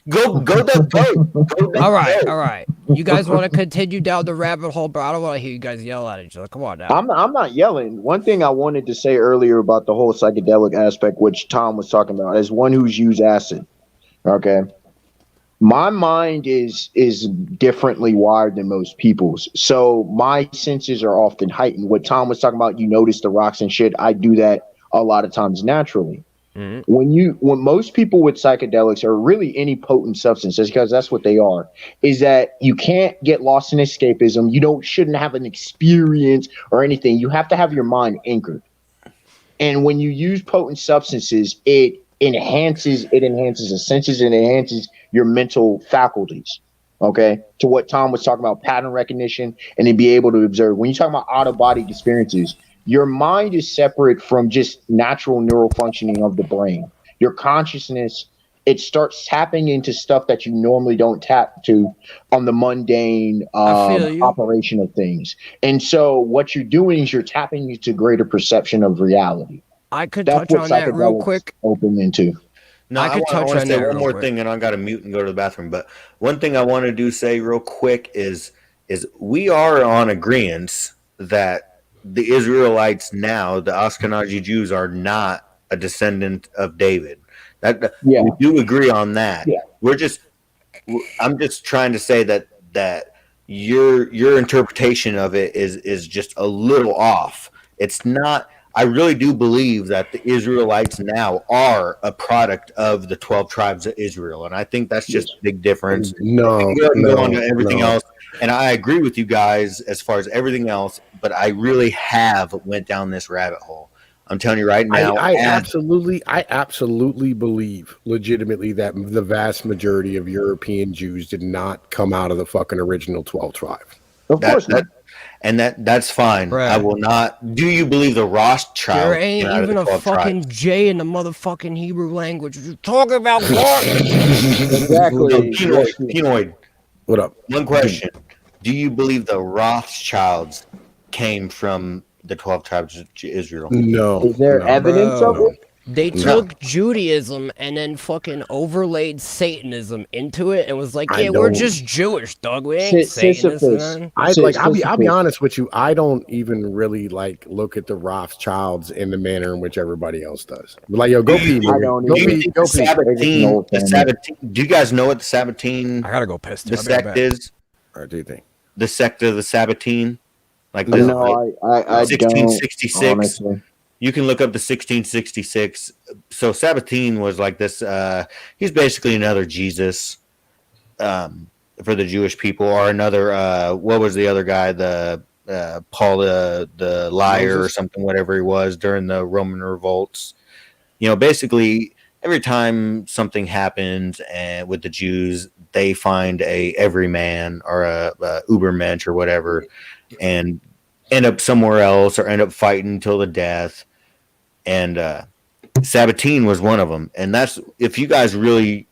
go DuckDuckGo. All right. You guys want to continue down the rabbit hole, bro? I don't want to hear you guys yell at each other. Come on now. I'm not yelling. One thing I wanted to say earlier about the whole psychedelic aspect, which Tom was talking about, as one who's used acid. Okay, my mind is differently wired than most people's, so my senses are often heightened. What Tom was talking about, you notice the rocks and shit. I do that a lot of times naturally. When most people with psychedelics, or really any potent substances, because that's what they are, is that you can't get lost in escapism. You shouldn't have an experience or anything. You have to have your mind anchored. And when you use potent substances, it enhances the senses, and enhances your mental faculties. Okay, to what Tom was talking about, pattern recognition, and to be able to observe. When you talk about out of body experiences, your mind is separate from just natural neural functioning of the brain. Your consciousness, it starts tapping into stuff that you normally don't tap to on the mundane operation of things. And so what you're doing is you're tapping into greater perception of reality. I could touch on that real quick. Open into. No, I want to say one more thing, and I got to mute and go to the bathroom. But one thing I want to say real quick is we are on agreement that the Israelites now, the Ashkenazi Jews, are not a descendant of David. We do agree on that. Yeah. I'm just trying to say that your interpretation of it is just a little off. It's not. I really do believe that the Israelites now are a product of the 12 tribes of Israel, and I think that's just a big difference. No, on to everything else, and I agree with you guys as far as everything else, but I really have went down this rabbit hole. I'm telling you right now. I absolutely believe legitimately that the vast majority of European Jews did not come out of the fucking original 12 tribes. Of course not. And that's fine. Right. I will not. Do you believe the Rothschild? There ain't even a fucking tribes? J in the motherfucking Hebrew language. You're talking about what? Exactly. Penoid. What up? One question. Do you believe the Rothschilds came from the 12 tribes of Israel? No. Is there evidence of it? They took Judaism and then fucking overlaid Satanism into it and was like, yeah, we're just Jewish, dog. We ain't Satanists. I'll be honest with you. I don't even really look at the Rothschilds in the manner in which everybody else does. Like, yo, go pee. The Sabbatine. Do you guys know what the Sabbatine? I gotta go piss. The sect is. Or do you think the sect of the Sabbatine? Like I 1666. Don't, honestly. You can look up the 1666. So Sabbatine was like this. He's basically another Jesus for the Jewish people, or another. What was the other guy? The Paul the liar or something, whatever he was during the Roman revolts. Basically every time something happens and with the Jews, they find a everyman or a Ubermensch or whatever, and end up somewhere else or end up fighting till the death. And Sabbatine was one of them. And that's, if you guys really,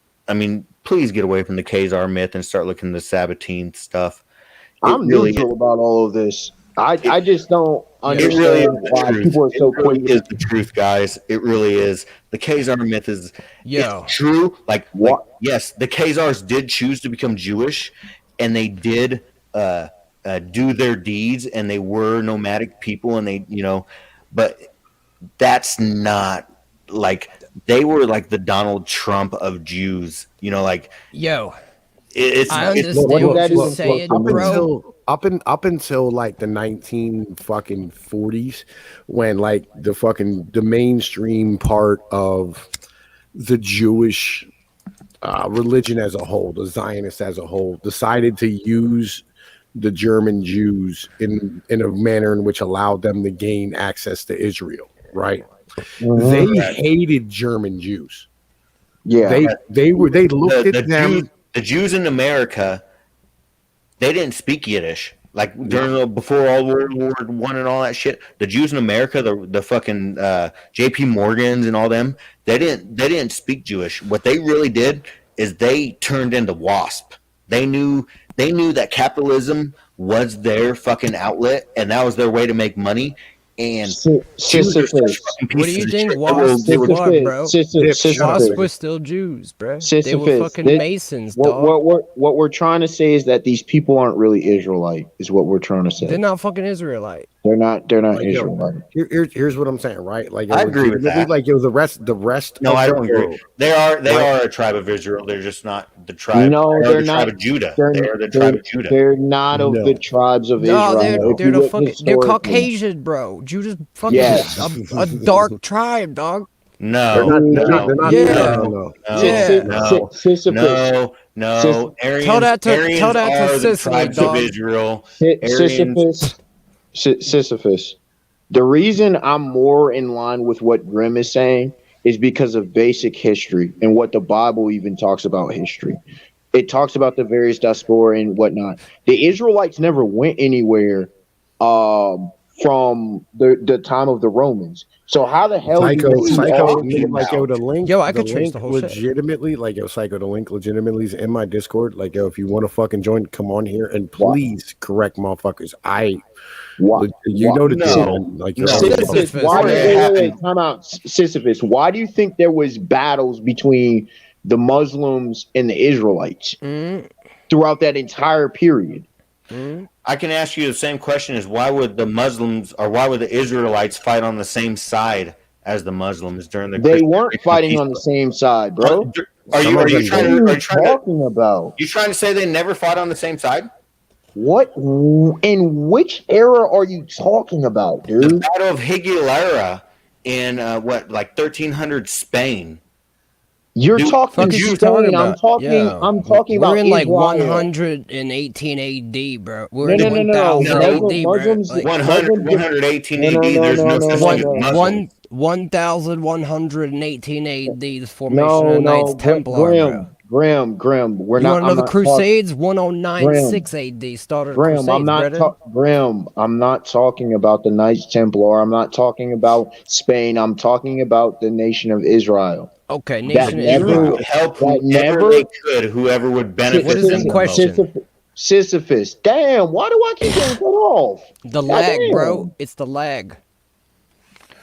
please get away from the Khazar myth and start looking at the Sabbatine stuff. I'm neutral about all of this. I just don't understand why people are so quick. It is the truth, guys. It really is. The Khazar myth is true. Like, yes, the Khazars did choose to become Jewish, and they did do their deeds, and they were nomadic people, and they, but that's not like they were like the Donald Trump of Jews, It's I understand what you're saying, bro. Up until like the 1940s, when like the mainstream part of the Jewish religion as a whole, the Zionists as a whole, decided to use the German Jews in a manner in which allowed them to gain access to Israel, right? Mm-hmm. They hated German Jews. Yeah, they looked at them. The Jews in America, they didn't speak Yiddish. Like before all World War I and all that shit, the Jews in America, the fucking J.P. Morgans and all them, they didn't speak Jewish. What they really did is they turned into WASP. They knew that capitalism was their fucking outlet, and that was their way to make money. And what do you think WASP was, bro? WASP was still Jews, bro. They were fucking Masons, dog. What we're trying to say is that these people aren't really Israelite, is what we're trying to say. They're not fucking Israelite. They're not Israelite. Here's what I'm saying, right? Like I agree with that. Like it was the rest. No, I don't agree. They are a tribe of Israel. They're just not the tribe. No, they're not. Tribe of Judah. They're the tribe of Judah. They're not of the tribes of Israel. No, they're Caucasian, bro. Judah's fucking a dark tribe, dog. They're No, not. no, They're not. Yeah. No. no, no, no. Tell that to Aryans are the Sicily, tribes of dog. Israel. Aryans. Sisyphus. The reason I'm more in line with what Grim is saying is because of basic history and what the Bible even talks about history. It talks about the various diaspora and whatnot. The Israelites never went anywhere from the time of the Romans. So how the hell do you see all of nigga, like yo, the link, Yo, I the could trace link the whole shit. legitimately, like yo, Psycho, the link legitimately is in my Discord. Like yo, if you want to fucking join, come on here and please correct motherfuckers. You know the deal, No. man. Like No. yo, Sisyphus, why do Sisyphus. wait, time out. Sisyphus, why do you think there was battles between the Muslims and the Israelites throughout that entire period? I can ask you the same question: is why would the Muslims or why would the Israelites fight on the same side as the Muslims during the? They weren't fighting on the same side, bro. Are you What are you talking about? You trying to say they never fought on the same side? What in which era are you talking about, The dude? Battle of Higuera in like 1300 Spain. You're Dude, talking Fuck is you Spain. talking I'm about? talking. Yo, I'm talking we're about in like Israel. 118 AD, bro. We're No, in no. 1000 AD, bro. Muslims, Like, 118 AD. no, There's no such thing as no. Muslims. 1118 AD, the formation of the Knights Templar, bro. Graham. We're You not. want to know I'm the not Crusades? 1096 AD started the Graham, I'm Crusades, not brother. Graham, I'm not talking about the Knights Templar. I'm not talking about Spain. I'm talking about the nation of Israel. Okay, That nation of Jews never, Israel. would help that whoever never. they could, whoever would benefit What is them in the most. question? Sisyphus. Damn, why do I keep getting cut off? The God lag, damn. bro. It's the lag.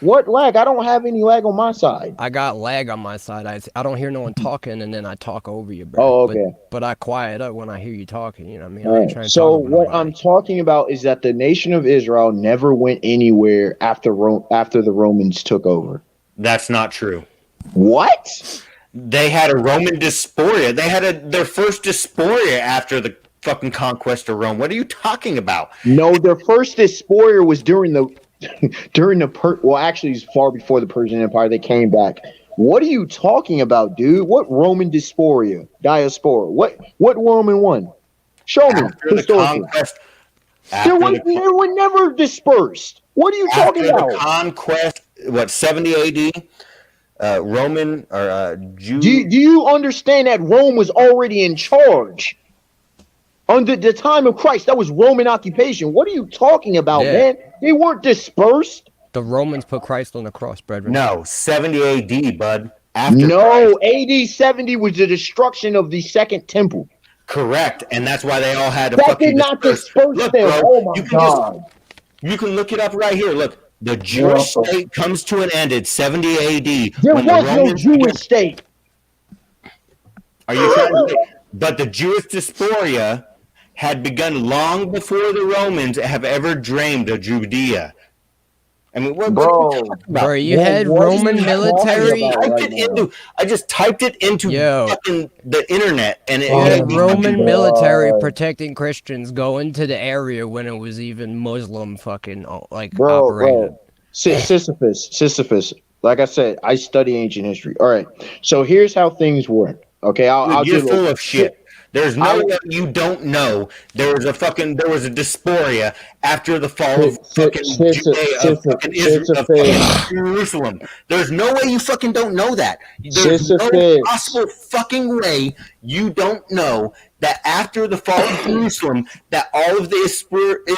What lag? I don't have any lag on my side. I got lag on my side. I don't hear no one talking, and then I talk over you, bro. Oh, okay. But I quiet up when I hear you talking. You know what I mean? I All ain't right. trying to So talk over what nobody. I'm talking about is that the nation of Israel never went anywhere after the Romans took over. That's not true. What? They had a Roman diaspora. They had their first diaspora after the fucking conquest of Rome. What are you talking about? No, their first diaspora was during the well, actually, it's far before the Persian Empire. They came back. What are you talking about, dude? What Roman diaspora? What Roman one? Show me After the historically. conquest, They were never dispersed. What are you talking after the about? conquest, 70 AD, Roman or Jew. Do you understand that Rome was already in charge? Under the time of Christ, that was Roman occupation. What are you talking about, Yeah. man? They weren't dispersed. The Romans put Christ on the cross, brethren. No, 70 AD, bud. After No, AD 70 was the destruction of the Second Temple. Correct, and that's why they all had to That fucking did not disperse. disperse Look, them. bro, Oh my you can God. you can look it up right here. Look, the Jewish state comes to an end at 70 AD. There when was the no Romans Jewish state. Are you trying to say? But the Jewish diaspora had begun long before the Romans have ever dreamed of Judea. I mean, what are you talking about? Bro, you had what are Roman you military. talking about I just typed it into Yo. fucking the internet, and it You had gave me Roman fucking- military protecting Christians go into the area when it was even Muslim fucking operated. Bro. Sisyphus. Like I said, I study ancient history. All right. So here's how things work. Okay, I'll You're do full of shit. There's no way you don't know there was a diaspora after the fall of fucking Judea, of fucking Israel, of fucking Jerusalem. There's no way you fucking don't know that. There's no possible fucking way you don't know that after the fall of Jerusalem, that all of the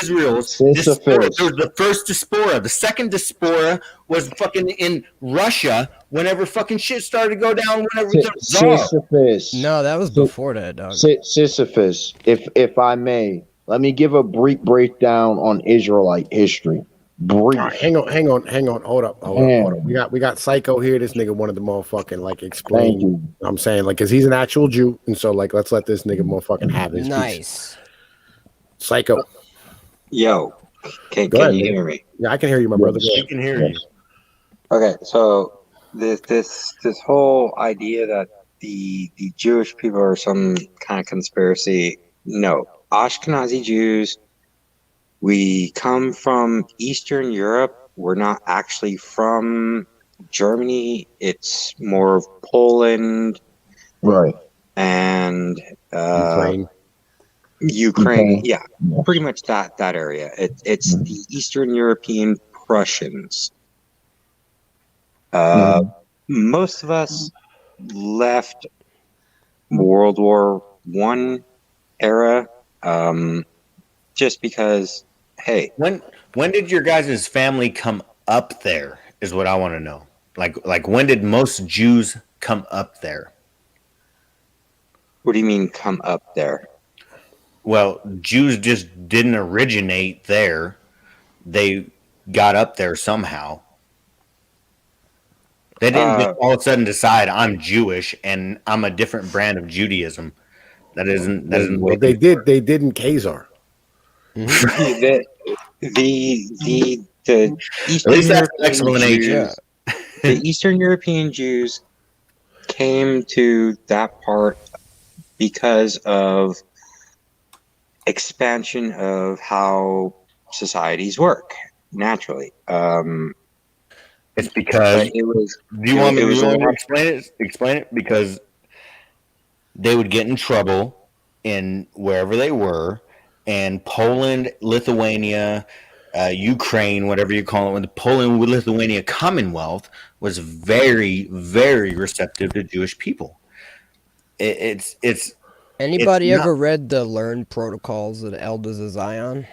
Israel's diaspora, there was the first diaspora. The second diaspora was fucking in Russia whenever fucking shit started to go down whenever the Tsar. Sisyphus. No, that was before that, dog. Sisyphus, if I may, let me give a brief breakdown on Israelite history. Brief. Right, hang on. Hold up. We got Psycho here. This nigga wanted to motherfucking like explain. Thank you. I'm saying like, cause he's an actual Jew, and so like, let's let this nigga motherfucking have his piece. Nice. Psycho. Yo, can ahead, you man. hear me? Yeah, I can hear you, my brother. Go I ahead. can hear you. Okay, so this whole idea that the Jewish people are some kind of conspiracy. No, Ashkenazi Jews. We come from Eastern Europe. We're not actually from Germany, it's more of Poland Right. and Ukraine. Ukraine. Okay. Yeah, pretty much that area. It's the Eastern European Prussians. Most of us left World War One era, just because. Hey, When did your guys' family come up there? Is what I want to know. Like when did most Jews come up there? what do you mean come up there? Well, Jews just didn't originate there. They got up there somehow. They didn't just all of a sudden decide I'm Jewish and I'm a different brand of Judaism. That isn't the way Well, they did. They did in Khazar. the the At Eastern least that's an European explanation. Jews, the Eastern European Jews came to that part because of expansion of how societies work naturally. It's because But it was do you want me it was a to lot. explain it? Explain it because they would get in trouble in wherever they were, and Poland, Lithuania, Ukraine, whatever you call it, when the Poland-Lithuania Commonwealth was very, very receptive to Jewish people. It's Anybody not- ever read the Learned Protocols of the Elders of Zion?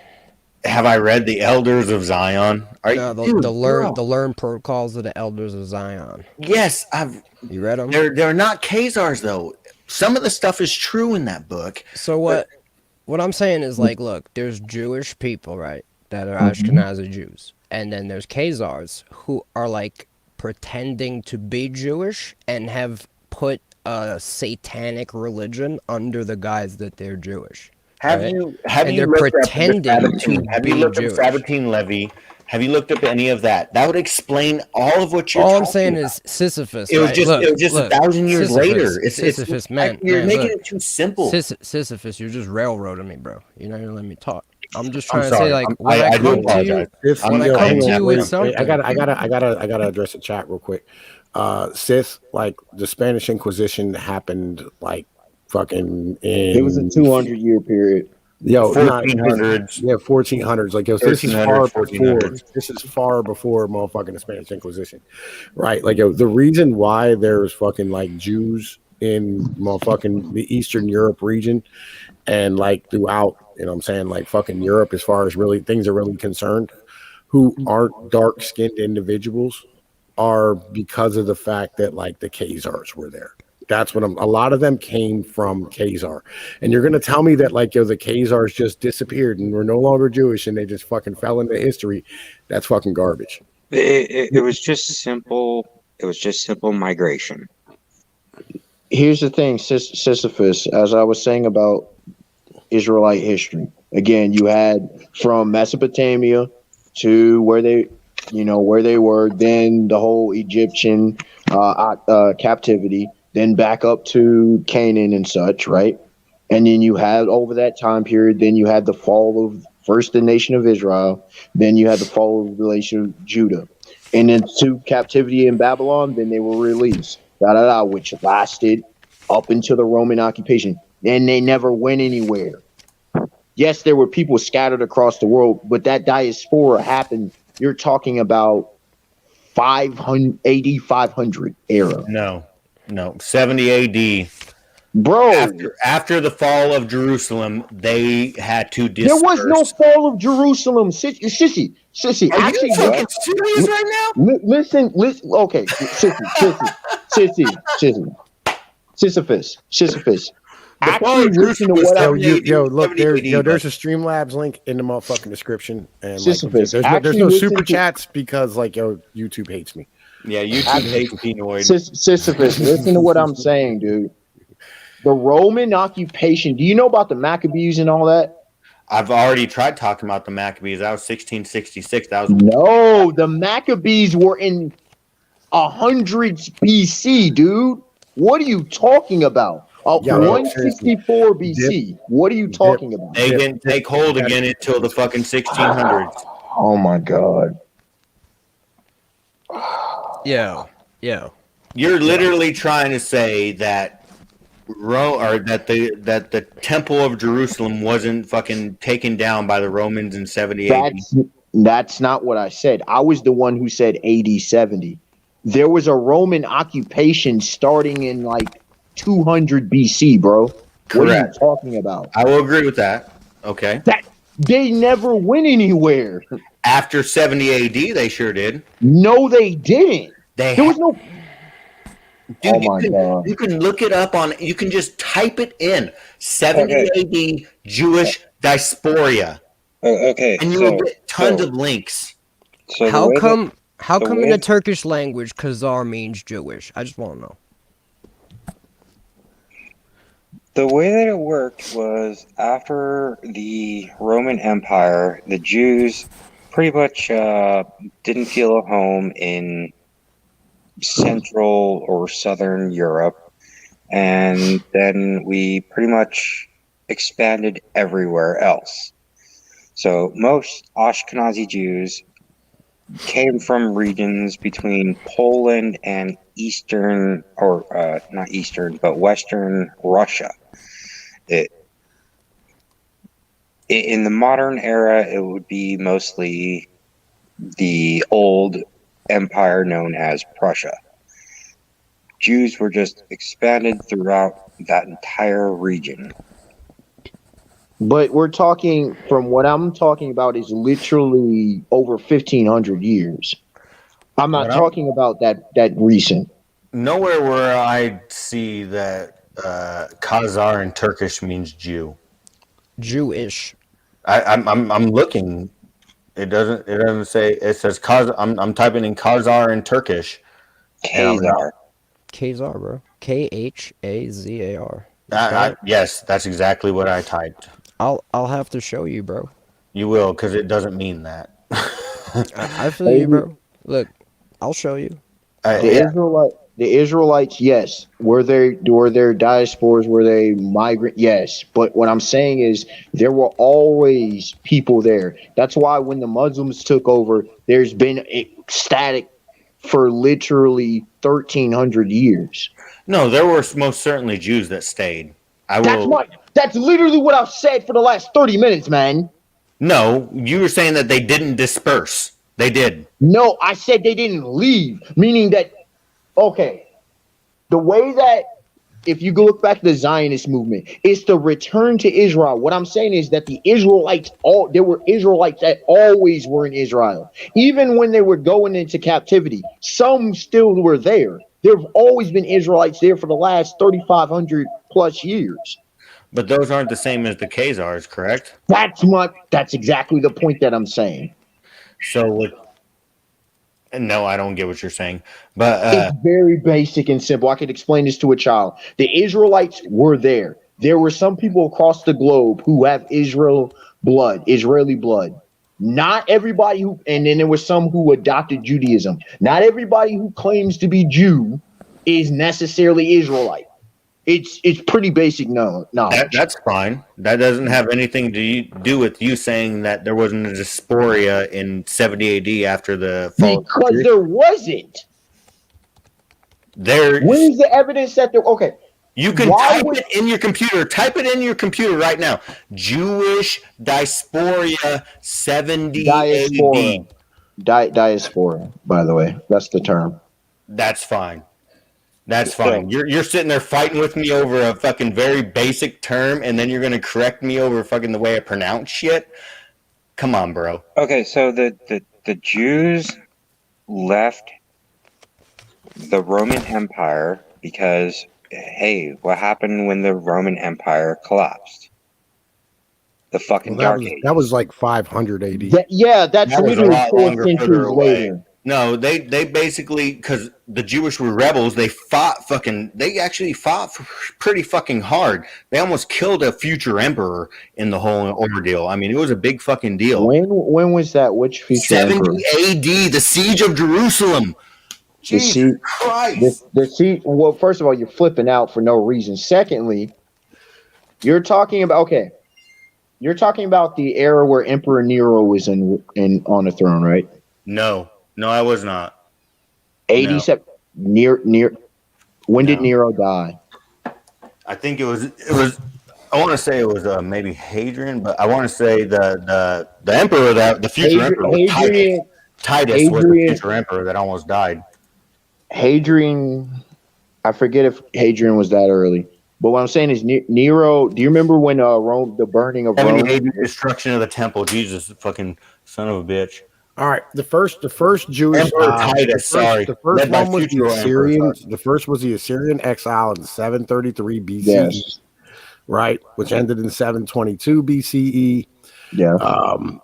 Have I read the Elders of Zion? No, the Learned Protocols of the Elders of Zion. Yes, I've. You read them? They're not Khazars though. Some of the stuff is true in that book. So what I'm saying is, like, look, there's Jewish people, right, that are Ashkenazi Jews, and then there's Khazars who are like pretending to be Jewish and have put a satanic religion under the guise that they're Jewish. Have right? you And they're looked up the pretending Sabbatine? to Have you be looked Jewish. up Sabbatine Levy? Have you looked up any of that? That would explain all of what you're All talking I'm saying about. is Sisyphus. It was right? just Look, it was just look, 1,000 years Sisyphus, later. Sisyphus, man, you're man, making look. it too simple. Sisyphus, you're just railroading me, bro. You're not gonna let me talk. I'm just I'm trying to sorry. say, like, I'm- when I I do come to apologize. you, when I come to you with Wait, something, I gotta address the chat real quick. Sis, like the Spanish Inquisition happened like fucking in. It was a 200-year period. Yo, 1400s. Yeah, 1400s. Like, yo, this is 1300s, far before. 1400s. This is far before motherfucking the Spanish Inquisition, right? Like, yo, the reason why there's fucking like Jews in motherfucking the Eastern Europe region and like throughout, you know what I'm saying, like fucking Europe, as far as really things are really concerned, who aren't dark skinned individuals, are because of the fact that like the Khazars were there. That's what a lot of them came from Khazar. And you're going to tell me that like, yo, the Khazars just disappeared and were no longer Jewish and they just fucking fell into history. That's fucking garbage. It was just simple. It was just simple migration. Here's the thing, Sisyphus, as I was saying about Israelite history. Again, you had from Mesopotamia to where they were, then the whole Egyptian captivity, then back up to Canaan and such, right? And then you had over that time period, then you had the fall of first the nation of Israel, then you had the fall of the nation of Judah, and then to captivity in Babylon, then they were released, which lasted up until the Roman occupation, and they never went anywhere. Yes, there were people scattered across the world, but that diaspora happened. You're talking about 500 era. No, 70 AD. Bro, After the fall of Jerusalem, they had to disperse. there was no fall of Jerusalem. Sissy. Are Actually, you fucking serious right now? Listen. Okay, Sisyphus. Actually, listen to what I'm. Look, there's a Streamlabs link in the motherfucking description, and Sisyphus, like, there's no listen super to- chats because like, yo, YouTube hates me. Yeah, YouTube hates Penoid. Sisyphus, listen to what I'm saying, dude. The Roman occupation. Do you know about the Maccabees and all that? I've already tried talking about the Maccabees. That was 1666. That was No, the Maccabees were in 100s BC, dude. What are you talking about? 164 BC. What are you talking about? they didn't take hold again until the fucking 1600s. Oh my god. Yeah. Yeah. You're literally trying to say that the Temple of Jerusalem wasn't fucking taken down by the Romans in 70 AD. That's not what I said. I was the one who said AD 70. There was a Roman occupation starting in like 200 BC, bro. What are you Correct. talking about? I will agree with that. Okay. That they never went anywhere. After 70 AD, they sure did. No, they didn't. They There was no. Dude, Oh my god! you can look it up on. You can just type it in 70 AD Jewish diaspora, Okay, and you will get tons of links. So How come way in the that- Turkish language Khazar means Jewish? I just want to know. The way that it worked was after the Roman Empire, the Jews pretty much didn't feel at home in Central or Southern Europe, and then we pretty much expanded everywhere else. So most Ashkenazi Jews came from regions between Poland and Eastern, or not Eastern, but Western Russia. In the modern era, it would be mostly the old empire known as Prussia. Jews were just expanded throughout that entire region. But we're talking from what I'm talking about is literally over 1,500 years. I'm not talking about that recent. Nowhere where I see that Khazar in Turkish means Jew. Jewish. I'm looking. It doesn't say. It says Khazar. I'm typing in Khazar in Turkish. Khazar. Khazar, bro. Khazar. Yes, that's exactly what I typed. I'll have to show you, bro. You will, because it doesn't mean that. I feel you, bro. Look, I'll show you. The Israelites, yes. Were there diasporas? Were they migrant? Yes. But what I'm saying is there were always people there. That's why when the Muslims took over, there's been static for literally 1,300 years. No, there were most certainly Jews that stayed. That's literally what I've said for the last 30 minutes, man. No, you were saying that they didn't disperse. They did. No, I said they didn't leave, meaning that, okay, the way that, if you go look back at the Zionist movement, it's the return to Israel. What I'm saying is that there were Israelites that always were in Israel. Even when they were going into captivity, some still were there. There have always been Israelites there for the last 3,500 plus years. But those aren't the same as the Khazars, correct? That's exactly the point that I'm saying. So, no, I don't get what you're saying. But it's very basic and simple. I could explain this to a child. The Israelites were there. There were some people across the globe who have Israeli blood. Not everybody and then there were some who adopted Judaism. Not everybody who claims to be Jew is necessarily Israelite. It's pretty basic knowledge. That's fine. That doesn't have anything to do with you saying that there wasn't a diaspora in 70 AD after the fall. Because there wasn't. When is the evidence that there? Okay. You can type it in your computer. Type it in your computer right now. Jewish diaspora 70 AD. Diaspora, by the way. That's the term. That's fine. That's fine. You're sitting there fighting with me over a fucking very basic term, and then you're going to correct me over fucking the way I pronounce shit? Come on, bro. Okay, so the Jews left the Roman Empire because, hey, what happened when the Roman Empire collapsed? The fucking Dark Age. That was like 500 AD. That's literally 4 centuries later. No, they basically, because the Jewish were rebels, they actually fought pretty fucking hard. They almost killed a future emperor in the whole ordeal. I mean, it was a big fucking deal. When was that? Which future 70 emperor? AD, the siege of Jerusalem. Jesus Christ. Well, first of all, you're flipping out for no reason. Secondly, you're talking about the era where Emperor Nero was on the throne, right? No, I was not. 87. Near. When did No. Nero die? I think it was. I want to say it was maybe Hadrian, but I want to say the emperor that the future emperor was Titus. Titus was the future emperor that almost died. Hadrian, I forget if Hadrian was that early. But what I'm saying is Nero. Do you remember when Rome, the burning of Rome, destruction of the temple? Jesus, fucking son of a bitch. All right, the first Jewish Emperor Titus. the first one was the Assyrian. The first was the Assyrian exile in 733 BCE, yes, right, which ended in 722 BCE. yeah.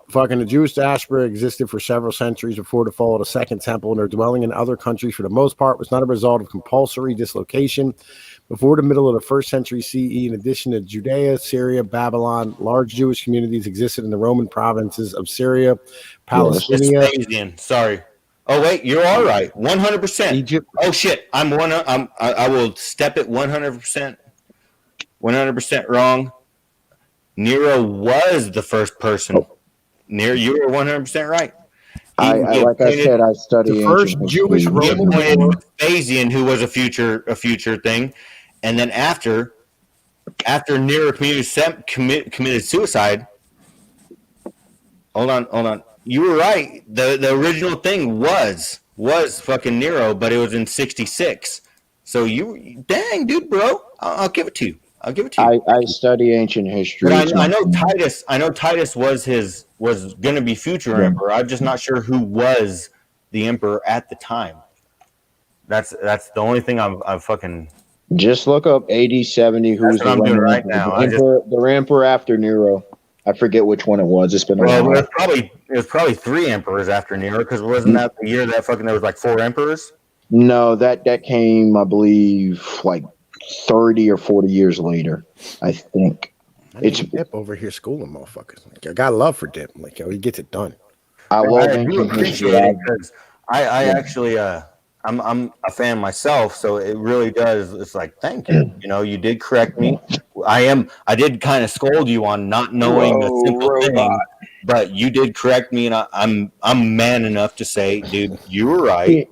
Fucking the Jewish diaspora existed for several centuries before the fall of the Second Temple, and their dwelling in other countries, for the most part, was not a result of compulsory dislocation. Before the middle of the first century CE, in addition to Judea, Syria, Babylon, large Jewish communities existed in the Roman provinces of Syria, Palestine. Vespasian. Sorry. Oh wait, you're all right. 100%. Egypt. Oh shit, I will step it 100%. 100% wrong. Nero was the first person. You were 100% right. Like I said, I studied the first Jewish Roman war. Vespasian, who was a future thing, and then after Nero committed suicide. Hold on. You were right. The original thing was fucking Nero, but it was in 66. So dang, dude, bro. I'll give it to you. I study ancient history. But I know Titus. I know Titus was going to be future emperor. I'm just not sure who was the emperor at the time. That's the only thing I'm fucking. Just look up AD 70. Who's the Roman right now? The emperor after Nero. I forget which one it was. It's been a while. It was probably 3 emperors after Nero, because wasn't that the year that fucking there was like 4 emperors? No, that came, I believe, like 30 or 40 years later, I think. It's Dip over here schooling motherfuckers. Like, I got love for Dip. Like, he gets it done. I love ancient history because I actually I'm a fan myself, so it really does. It's like, thank you. You know, you did correct me. I did kind of scold you on not knowing the simple thing, but you did correct me, and I'm man enough to say, dude, you were right.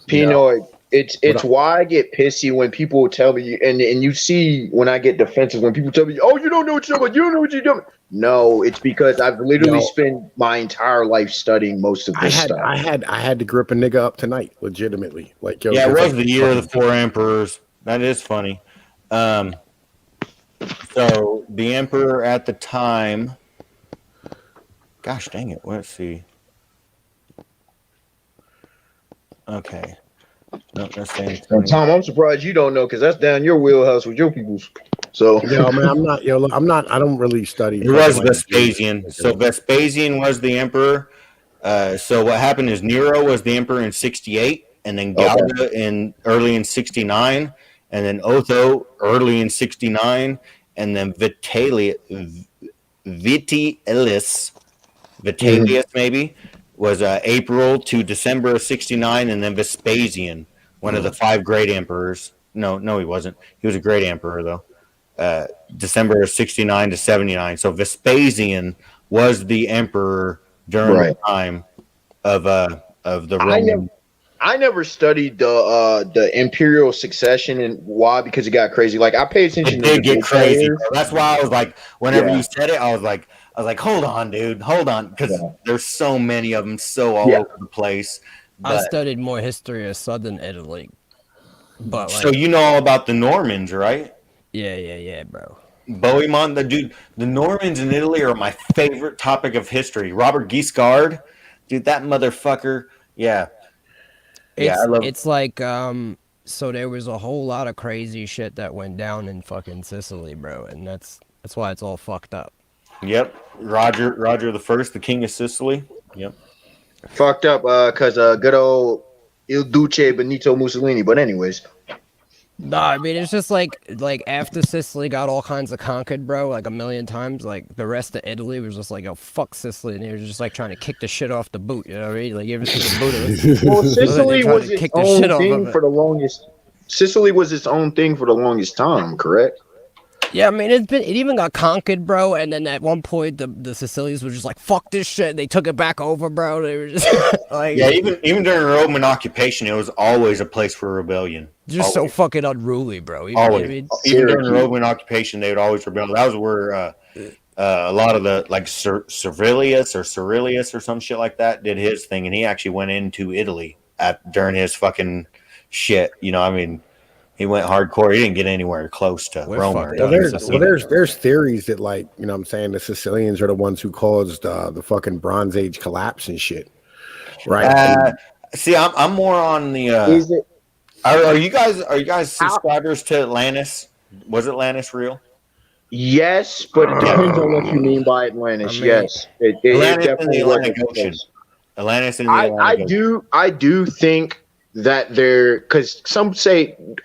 Pinoy, it's why I get pissy when people tell me, and you see when I get defensive when people tell me, oh, you don't know what you're doing, you don't know what you're doing. No, it's because I've literally spent my entire life studying most of this stuff. I had to grip a nigga up tonight, legitimately. Like, yo, yeah, it was the year of the 4 emperors. That is funny. So the emperor at the time. Gosh dang it! Let's see. Okay. No, Tom, I'm surprised you don't know because that's down your wheelhouse with your peoples. So, yo, man, I'm not. I don't really study. It was Vespasian. So Vespasian was the emperor. So what happened is Nero was the emperor in 68, and then Galba early in 69, and then Otho early in 69, and then Vitellius maybe was April to December of 69, and then Vespasian, one of the 5 great emperors. No, he wasn't. He was a great emperor though. December of 69 to 79. So Vespasian was the emperor during the time of the Roman. I never studied the imperial succession and why, because it got crazy. Like, I paid attention to it. Did get crazy. That's why I was like, whenever you said it, I was like, hold on, dude, hold on, because there's so many of them, all over the place. But I studied more history of southern Italy, but so you know all about the Normans, right? Yeah, bro. Bohemond, the Normans in Italy are my favorite topic of history. Robert Guiscard, dude, that motherfucker, yeah. It's like so there was a whole lot of crazy shit that went down in fucking Sicily, bro, and that's why it's all fucked up. Yep, Roger the First, the King of Sicily. Yep, fucked up because good old Il Duce Benito Mussolini. But anyways, no, I mean it's just like after Sicily got all kinds of conquered, bro, like a million times, like the rest of Italy was just like, oh, fuck Sicily, and they were just like trying to kick the shit off the boot. You know what I mean? Like, you ever see the boot? Well, Sicily was its own thing for the longest. Sicily was its own thing for the longest time, correct? Yeah, I mean, it even got conquered, bro. And then at one point, the Sicilians were just like, "Fuck this shit." And they took it back over, bro. They were just like, Yeah, even during Roman occupation, it was always a place for rebellion. just so Always. fucking unruly, bro. You know what I Always. mean? Even during the Roman occupation, they would always rebel. That was where a lot of the like Servilius or some shit like that did his thing, and he actually went into Italy during his fucking shit. You know, I mean, he went hardcore. He didn't get anywhere close to We're Rome. fucked Or up. There's theories that, like, you know what I'm saying, the Sicilians are the ones who caused the fucking Bronze Age collapse and shit. Right. See, I'm more on the Is it? are you guys subscribers to Atlantis? Was Atlantis real? Yes, but it depends on what you mean by Atlantis. I mean, yes, it Atlantis in definitely the Atlantic was. Ocean. Atlantis in the Atlantic Ocean. I do think that there, because some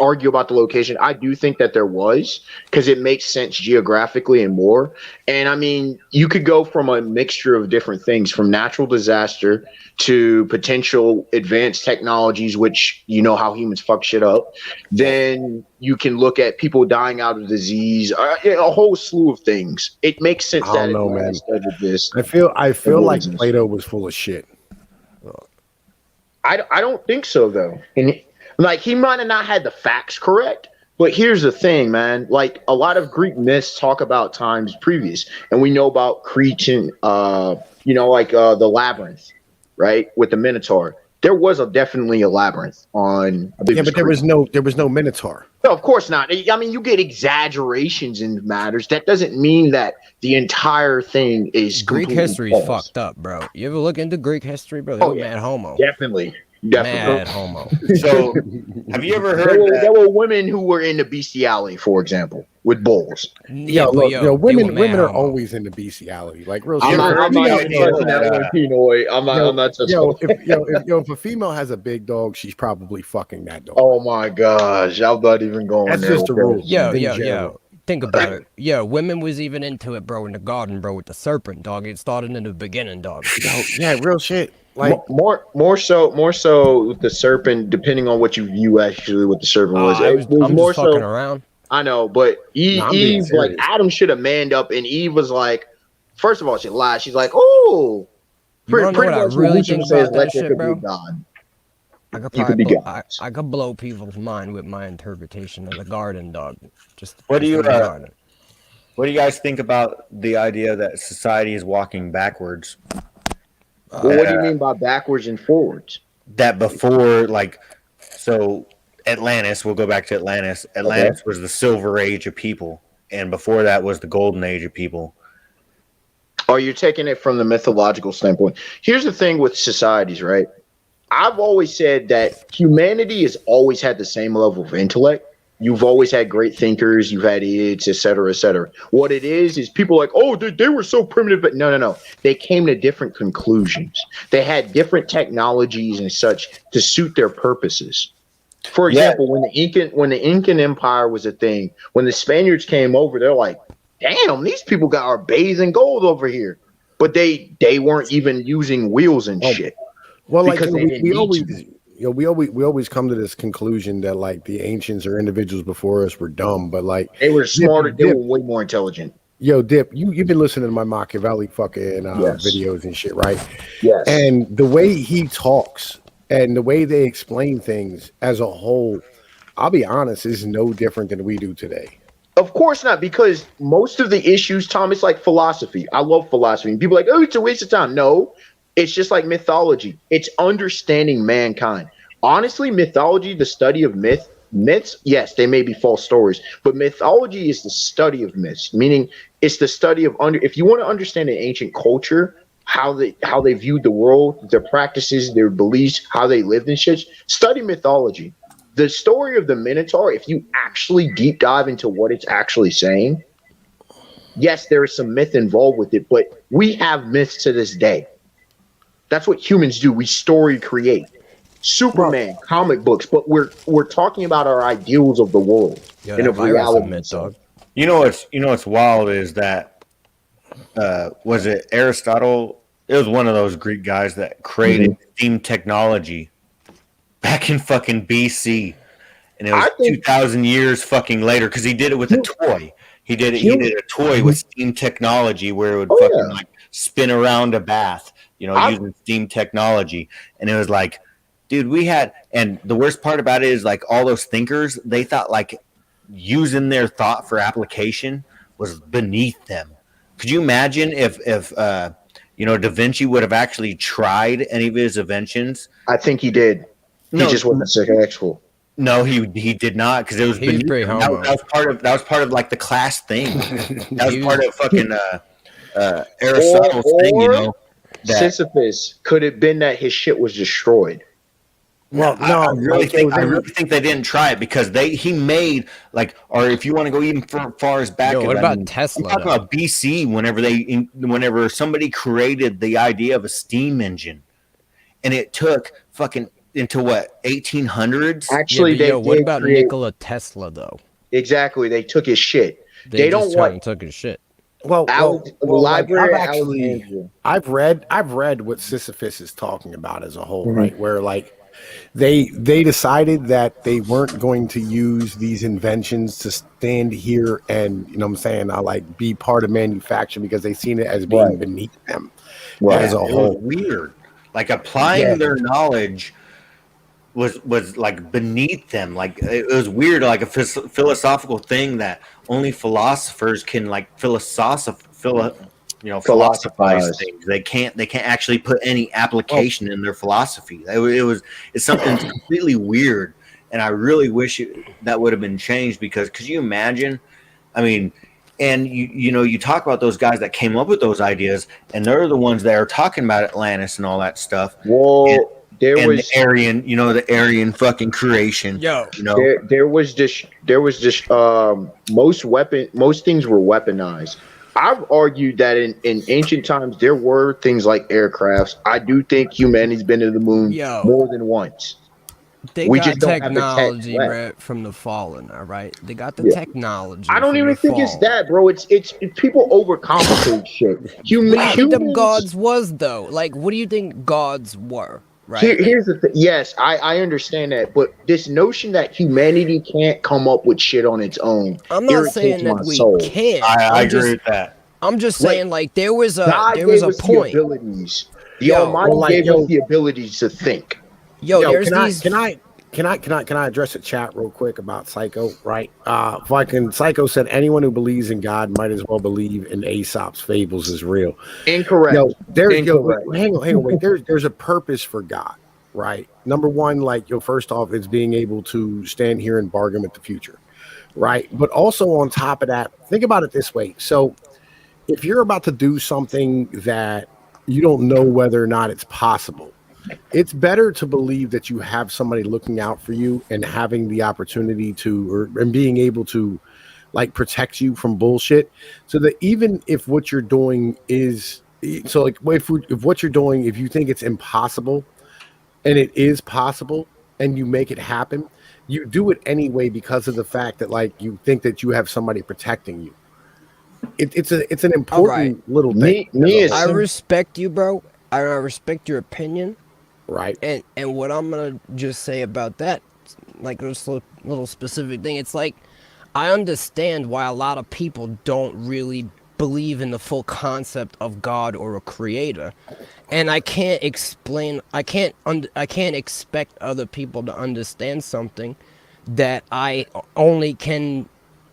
argue about the location. I do think that there was, because it makes sense geographically and more. And I mean, you could go from a mixture of different things, from natural disaster to potential advanced technologies, which you know how humans fuck shit up. Then you can look at people dying out of disease, a whole slew of things. It makes sense I don't know, man. studied this. I feel like Plato was full of shit. I don't think so though. And like, he might have not had the facts correct, but here's the thing, man. Like, a lot of Greek myths talk about times previous, and we know about Cretan, the labyrinth, right, with the Minotaur. There was definitely a labyrinth on. Yeah, but there was no Minotaur. No, of course not. I mean, you get exaggerations in matters. That doesn't mean that the entire thing is Greek history false. is fucked up, bro. You ever look into Greek history, bro? They were mad homo. Definitely. Mad homo. So, have you ever heard there were women who were into bestiality, for example, with bulls. Yeah, women are always into bestiality. Like, real. I'm not touching that one, Pinoy. I'm not touching. If a female has a big dog, she's probably fucking that dog. Oh my gosh, I'm not even going That's there. just the rule. Yo. Think about it. Yeah, women was even into it, bro, in the garden, bro, with the serpent, dog. It started in the beginning, dog. Yeah, real shit. Like, more so with the serpent, depending on what you view actually what the serpent was. I'm more just fucking around. I know, but Eve, like, Adam should have manned up, and Eve was like, first of all, she lied. She's like, oh, pretty much what really think says, about that shit, bro? God. I could blow people's mind with my interpretation of the garden, dog. What do you guys think about the idea that society is walking backwards? Well, what do you mean by backwards and forwards? That before, so Atlantis, we'll go back to Atlantis. Atlantis was the silver age of people, and before that was the golden age of people. Oh, you're taking it from the mythological standpoint. Here's the thing with societies, right? I've always said that humanity has always had the same level of intellect. You've always had great thinkers, you've had idiots, et cetera, et cetera. What it is people like, oh, they were so primitive, but no. They came to different conclusions. They had different technologies and such to suit their purposes. For example, when the Incan Empire was a thing, when the Spaniards came over, they're like, damn, these people are bathed in gold over here. But they weren't even using wheels and shit. Well, like, we always come to this conclusion that, like, the ancients or individuals before us were dumb, but, like, they were smarter. They were way more intelligent. Yo, Dip, you've been listening to my Machiavelli fucking videos and shit, right? Yes. And the way he talks and the way they explain things as a whole, I'll be honest, is no different than we do today. Of course not, because most of the issues, Tom, it's like philosophy. I love philosophy. And people are like, oh, it's a waste of time. No. It's just like mythology. It's understanding mankind. Honestly, mythology, the study of myths, yes, they may be false stories, but mythology is the study of myths, meaning it's the study of if you want to understand an ancient culture, how they viewed the world, their practices, their beliefs, how they lived and shit, study mythology. The story of the Minotaur, if you actually deep dive into what it's actually saying, yes, there is some myth involved with it, but we have myths to this day. That's what humans do. We story create. Superman, comic books, but we're talking about our ideals of the world and of reality. Dog. You know what's wild is that was it Aristotle? It was one of those Greek guys that created steam technology back in fucking BC, and it was 2,000 years fucking later because he did it with a toy. He did a toy with steam technology where it would fucking like spin around a bath, using steam technology. And it was like, dude, and the worst part about it is like all those thinkers, they thought like using their thought for application was beneath them. Could you imagine if Da Vinci would have actually tried any of his inventions? I think he did. He just wasn't successful. No, he did not, because it was beneath pretty him. That was part of like the class thing. That was part of fucking Aristotle's thing, Sisyphus could have been that his shit was destroyed. Well, no, I really think they didn't try it, because he made or if you want to go even far as back. What about Tesla? I'm talking about BC, whenever somebody created the idea of a steam engine, and it took fucking into what, 1800s. Actually, what about Nikola Tesla though? Exactly, they took his shit. They don't took his shit. Well, library. I've read what Sisyphus is talking about as a whole, right? Where they decided that they weren't going to use these inventions to stand here and be part of manufacturing, because they seen it as being beneath them as a whole. Weird, like applying their knowledge was like beneath them. Like it was weird, like a philosophical thing that only philosophers can philosophize things. They can't actually put any application in their philosophy. It's something completely weird, and I really wish that would have been changed, because could you imagine? I mean, and you talk about those guys that came up with those ideas, and they're the ones that are talking about Atlantis and all that stuff. Well, the Aryan fucking creation. There was just most things were weaponized. I've argued that in ancient times there were things like aircrafts. I do think humanity's been to the moon more than once. We got just technology, bro, from the fallen. All right, they got the technology. I don't even think it's that, bro. It's people overcomplicate shit. What do you think them gods was though? Like, what do you think gods were? Right. Here's the thing. Yes, I understand that, but this notion that humanity can't come up with shit on its own. I'm not saying that we can't. I agree with that. I'm just saying, there was a point. The abilities. The Almighty gave us the abilities to think. Can I address a chat real quick about Psycho? Right. Psycho said anyone who believes in God might as well believe in Aesop's fables is real. Incorrect. Hang on, wait. There's a purpose for God, right? Number one, first off, it's being able to stand here and bargain with the future, right? But also on top of that, think about it this way. So if you're about to do something that you don't know whether or not it's possible, it's better to believe that you have somebody looking out for you and having the opportunity and being able to protect you from bullshit, so that even if what you're doing is if what you're doing, if you think it's impossible and it is possible and you make it happen, you do it anyway because of the fact that you think that you have somebody protecting you. It's an important little thing. I respect you, bro. I respect your opinion. Right. And what I'm gonna just say about that, this little specific thing, it's I understand why a lot of people don't really believe in the full concept of God or a creator, and I can't expect other people to understand something that I only can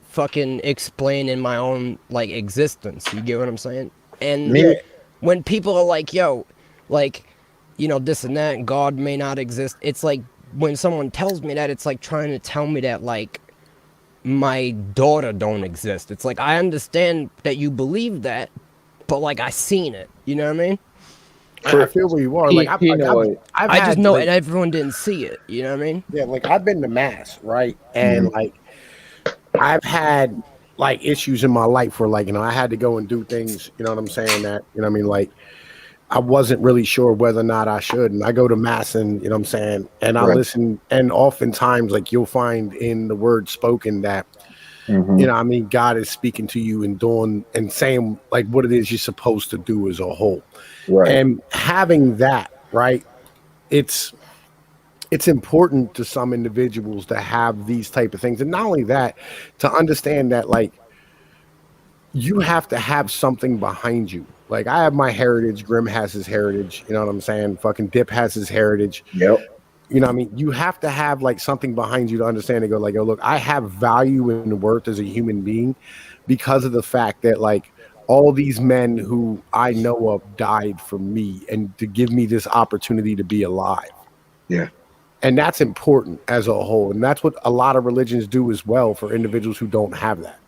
fucking explain in my own existence. You get what I'm saying? And when people are this and that, and God may not exist. It's when someone tells me that, it's trying to tell me that my daughter don't exist. It's I understand that you believe that, but I seen it. You know what I mean? I feel where you are. I just know and everyone didn't see it. You know what I mean? Yeah, I've been to mass, right? And I've had issues in my life where I had to go and do things. You know what I'm saying? That I wasn't really sure whether or not I should. And I go to mass and, you know what I'm saying? And I listen. And oftentimes, you'll find in the word spoken that, God is speaking to you and doing and saying what it is you're supposed to do as a whole. Right. And having that, right, it's important to some individuals to have these type of things. And not only that, to understand that, you have to have something behind you. Like I have my heritage, Grim has his heritage, you know what I'm saying? Fucking Dip has his heritage. Yep. You know what I mean? You have to have like something behind you to understand and go like, oh, look, I have value and worth as a human being because of the fact that like all these men who I know of died for me and to give me this opportunity to be alive. Yeah. And that's important as a whole. And that's what a lot of religions do as well for individuals who don't have that.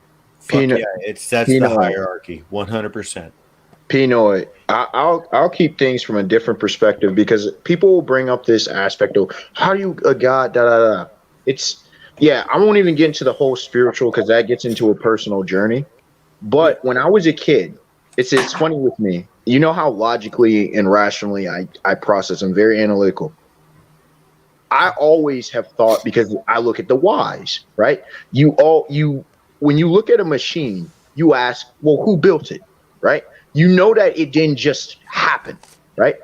Peanut, Yeah, it sets Peanut. the hierarchy 100%. Pinoy, I'll keep things from a different perspective because people will bring up this aspect of how do you a God da da da. It's I won't even get into the whole spiritual because that gets into a personal journey. But when I was a kid, it's funny with me. You know how logically and rationally I process. I'm very analytical. I always have thought because I look at the whys, right? You when you look at a machine, you ask, well, who built it, right? You know that it didn't just happen, right?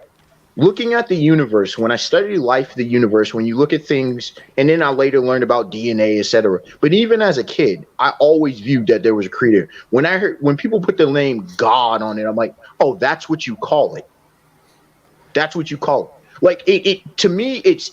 Looking at the universe, when I studied life, the universe, when you look at things, and then I later learned about DNA, etc. But even as a kid, I always viewed that there was a creator. When people put the name God on it, I'm like, oh, that's what you call it. That's what you call it. Like it to me, it's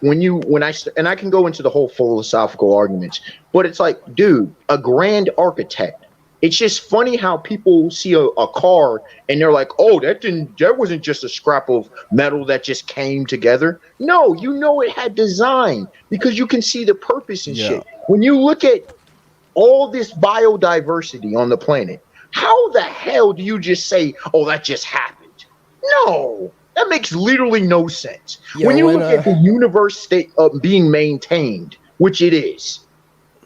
and I can go into the whole philosophical arguments, but it's like, dude, a grand architect. It's just funny how people see a car and they're like, oh, that wasn't just a scrap of metal that just came together. No, you know it had design because you can see the purpose and shit. When you look at all this biodiversity on the planet, how the hell do you just say, oh, that just happened? No. That makes literally no sense. When you look at the universe state being maintained, which it is,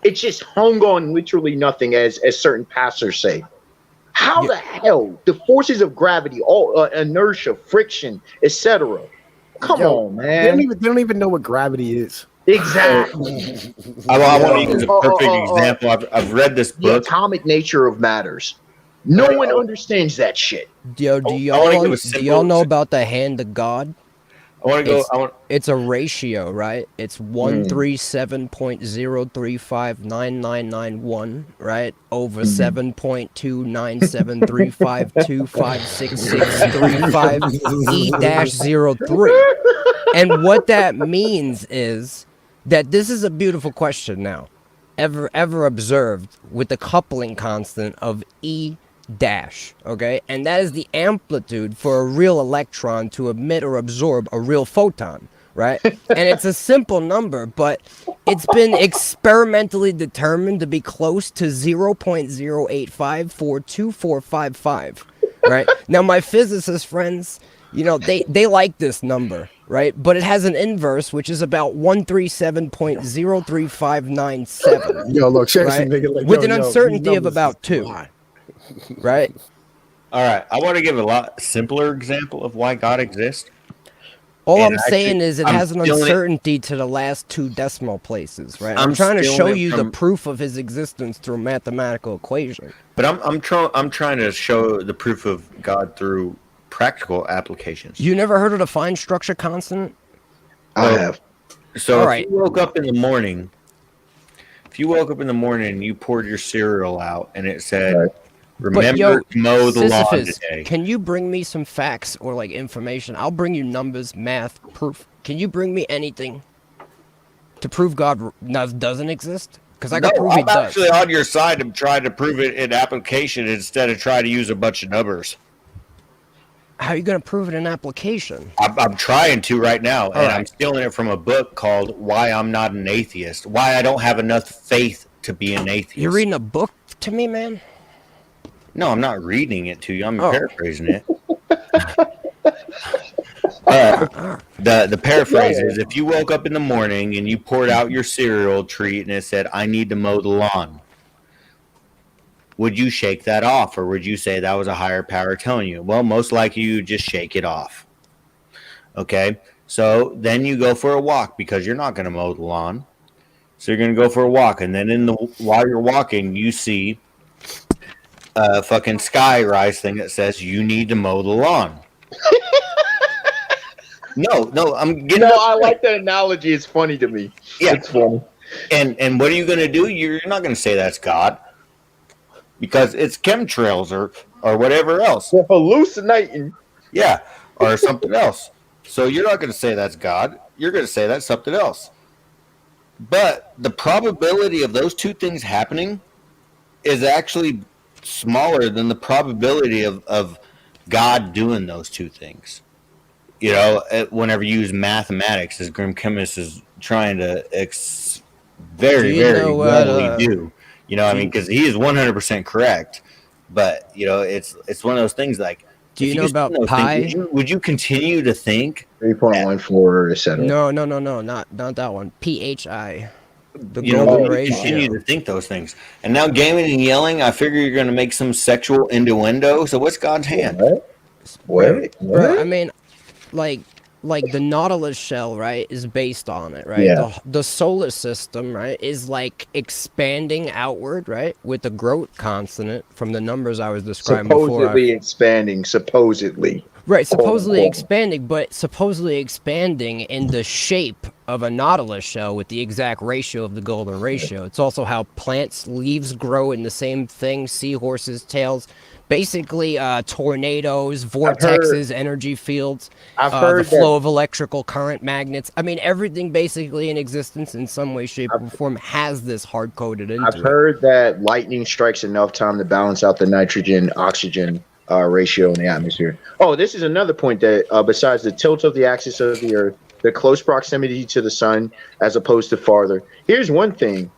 it's just hung on literally nothing, as certain pastors say. How the hell the forces of gravity, all inertia, friction, etc. Come on, man. They don't even know what gravity is. Exactly. I want to use a perfect example. I've read this The book. atomic nature of matters. No one understands that shit. Yo, do y'all know about the hand of God? I want to go. It's a ratio, right? It's 137.0359991, right? Over 7.29735266635 E-03. And what that means is that this is a beautiful question now. Ever observed with the coupling constant of E dash, okay? And that is the amplitude for a real electron to emit or absorb a real photon, right? And it's a simple number, but it's been experimentally determined to be close to 0.085424555, right? Now, my physicist friends, you know, they like this number, right? But it has an inverse, which is about 137.03597. Yo, look, right? With an uncertainty of about 2. Right? All right. I want to give a lot simpler example of why God exists. All I'm saying is it has an uncertainty to the last 2 decimal places, right? I'm trying to show you the proof of his existence through a mathematical equation. But I'm trying to show the proof of God through practical applications. You never heard of the fine structure constant? I have. So if you woke up in the morning and you poured your cereal out and it said, remember to mow the lawn today. Can you bring me some facts or like information? I'll bring you numbers, math, proof. Can you bring me anything to prove God doesn't exist? Because I can prove he does. I'm actually on your side of trying to prove it in application instead of trying to use a bunch of numbers. How are you going to prove it in application? I'm trying to right now, and I'm stealing it from a book called Why I'm Not an Atheist. Why I Don't Have Enough Faith to Be an Atheist. You're reading a book to me, man? No, I'm not reading it to you. I'm paraphrasing it. The paraphrase is, if you woke up in the morning and you poured out your cereal treat and it said, I need to mow the lawn, would you shake that off, or would you say that was a higher power telling you? Well, most likely you just shake it off. Okay, so then you go for a walk because you're not going to mow the lawn. So you're going to go for a walk, and then while you're walking, you see a fucking skyrise thing that says you need to mow the lawn. No, I'm getting. No, I like that analogy. It's funny to me. Yeah, it's funny. And what are you going to do? You're not going to say that's God. because it's chemtrails or whatever else. They're hallucinating. Yeah, or something else. So you're not going to say that's God. You're going to say that's something else. But the probability of those two things happening is actually smaller than the probability of God doing those two things. You know, whenever you use mathematics, as Grim Chemist is trying to very, Do you very know what, readily do. You know, I mean, because he is 100% correct. But you know, it's one of those things like. Do you If know seen about those pi? things, would you continue to think 3.14, etc. No, not that one. PHI. The you know, golden you ratio. continue to think those things? And now gaming and yelling, I figure you're going to make some sexual innuendo. So what's God's hand? What? Bro, I mean, like the Nautilus shell, right, is based on it, right? Yeah. The solar system, right, is like expanding outward, right, with the growth constant from the numbers I was describing Supposedly before. expanding, supposedly. Right, supposedly unquote. expanding, but supposedly expanding in the shape of a nautilus shell with the exact ratio of the golden ratio. It's also how plants' leaves grow in the same thing, seahorses' tails, basically tornadoes, vortexes, energy fields, I've the heard flow that of electrical current, magnets. I mean, everything basically in existence in some way, shape, or form has this hard-coded into I've it. heard that lightning strikes enough time to balance out the nitrogen oxygen ratio in the atmosphere. Oh, this is another point that besides the tilt of the axis of the Earth, the close proximity to the sun as opposed to farther. Here's one thing.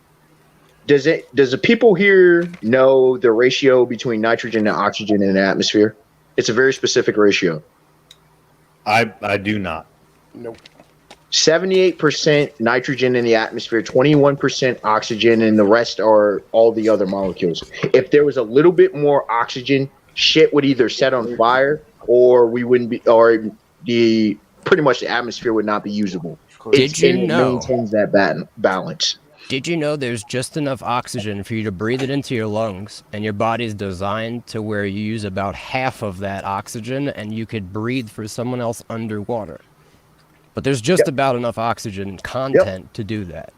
Does the people here know the ratio between nitrogen and oxygen in the atmosphere? It's a very specific ratio. I do not. Nope. 78% nitrogen in the atmosphere, 21% oxygen, and the rest are all the other molecules. If there was a little bit more oxygen, shit would either set on fire or we wouldn't be, or the pretty much the atmosphere would not be usable. Did you It know? maintains that balance. Did you know there's just enough oxygen for you to breathe it into your lungs, and your body's designed to where you use about half of that oxygen and you could breathe for someone else underwater? But there's just about enough oxygen content to do that.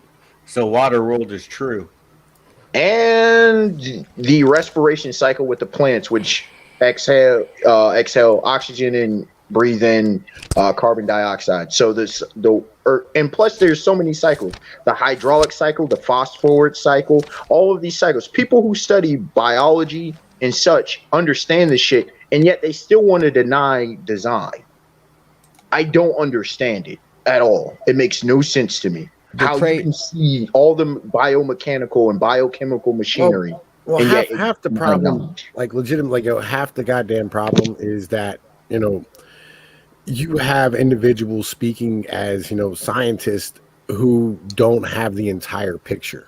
So Waterworld is true. And the respiration cycle with the plants, which exhale oxygen and breathe in carbon dioxide. So and plus there's so many cycles: the hydraulic cycle, the phosphoric cycle, all of these cycles. People who study biology and such understand this shit, and yet they still want to deny design. I don't understand it at all. It makes no sense to me. How you can see all the biomechanical and biochemical machinery. Well, and half the problem, like legitimately, half the goddamn problem is that, you know, you have individuals speaking as, you know, scientists who don't have the entire picture.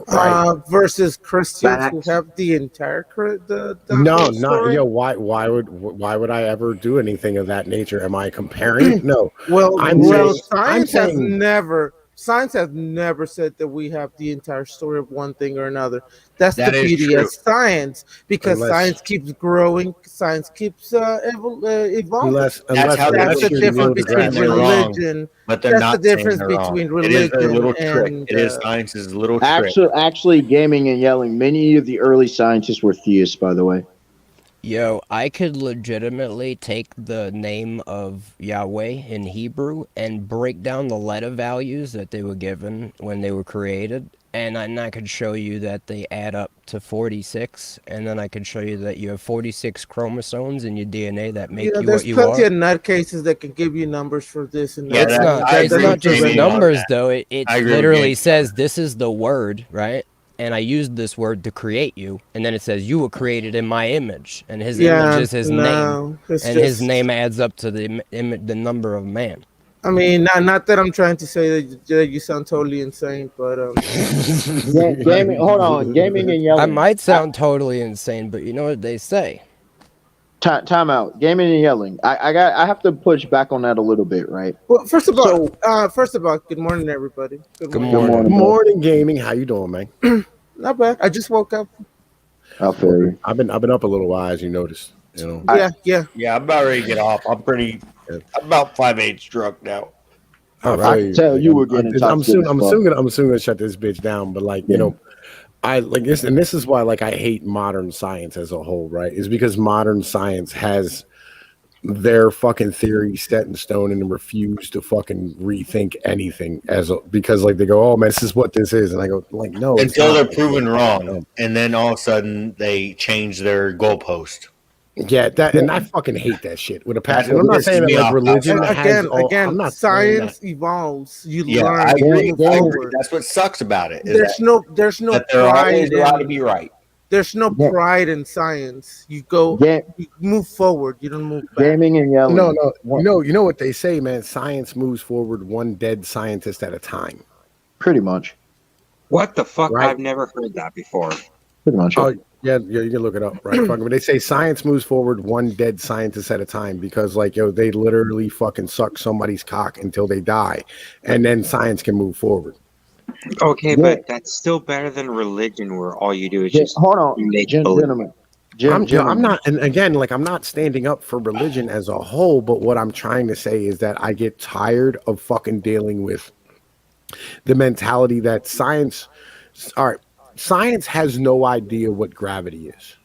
Right. Versus Christians who have the entire the no, whole not story. why would I ever do anything of that nature? Am I comparing? No. Science has never said that we have the entire story of one thing or another. That's the beauty of science, because science keeps growing, science keeps evolving. That's the difference between religion. But they're not the difference between religion it is a little and trick. It is science's little trick. Actually, gaming and yelling. Many of the early scientists were theists, by the way. Yo, I could legitimately take the name of Yahweh in Hebrew and break down the letter values that they were given when they were created, and I could show you that they add up to 46, and then I could show you that you have 46 chromosomes in your DNA that make you what you are. There's plenty of nutcases that can give you numbers for this and that. It's not just numbers, though. It literally says this is the word, right? And I used this word to create you, and then it says you were created in my image, and his image is his name, and his name adds up to the number of man. I mean, not that I'm trying to say that you sound totally insane, but gaming. Hold on, gaming and yelling. I might sound totally insane, but you know what they say. Time out. Gaming and yelling. I have to push back on that a little bit, right? Well, first of all, good morning, everybody. Good morning. Morning, gaming. How you doing, man? Not bad. I just woke up. I feel you. I've been up a little while, as you noticed. You know. Yeah. I'm about ready to get off. I'm about 5/8 drunk now. I can tell you were getting. I'm soon gonna shut this bitch down. But like, you know, I like this, and this is why like I hate modern science as a whole, right? Is because modern science has their fucking theory set in stone and refuse to fucking rethink anything because like they go, oh man, this is what this is, and I go like, no, until they're proven wrong, and then all of a sudden they change their goalpost. Yeah, and I fucking hate that shit with a passion. I'm not saying that like religion has again, science evolves. You learn. I agree. That's what sucks about it. There's no that they're always allowed to be right. There's no pride in science. You go, you move forward. You don't move back. Gaming and yelling. No. You know what they say, man? Science moves forward one dead scientist at a time. Pretty much. What the fuck? Right? I've never heard that before. Pretty much. Oh, yeah, you can look it up, right? But they say science moves forward one dead scientist at a time because, like, they literally fucking suck somebody's cock until they die, and then science can move forward. Okay, but that's still better than religion, where all you do is just hold on, gentlemen. I'm not, and again, like, I'm not standing up for religion as a whole, but what I'm trying to say is that I get tired of fucking dealing with the mentality that science. All right. Science has no idea what gravity is.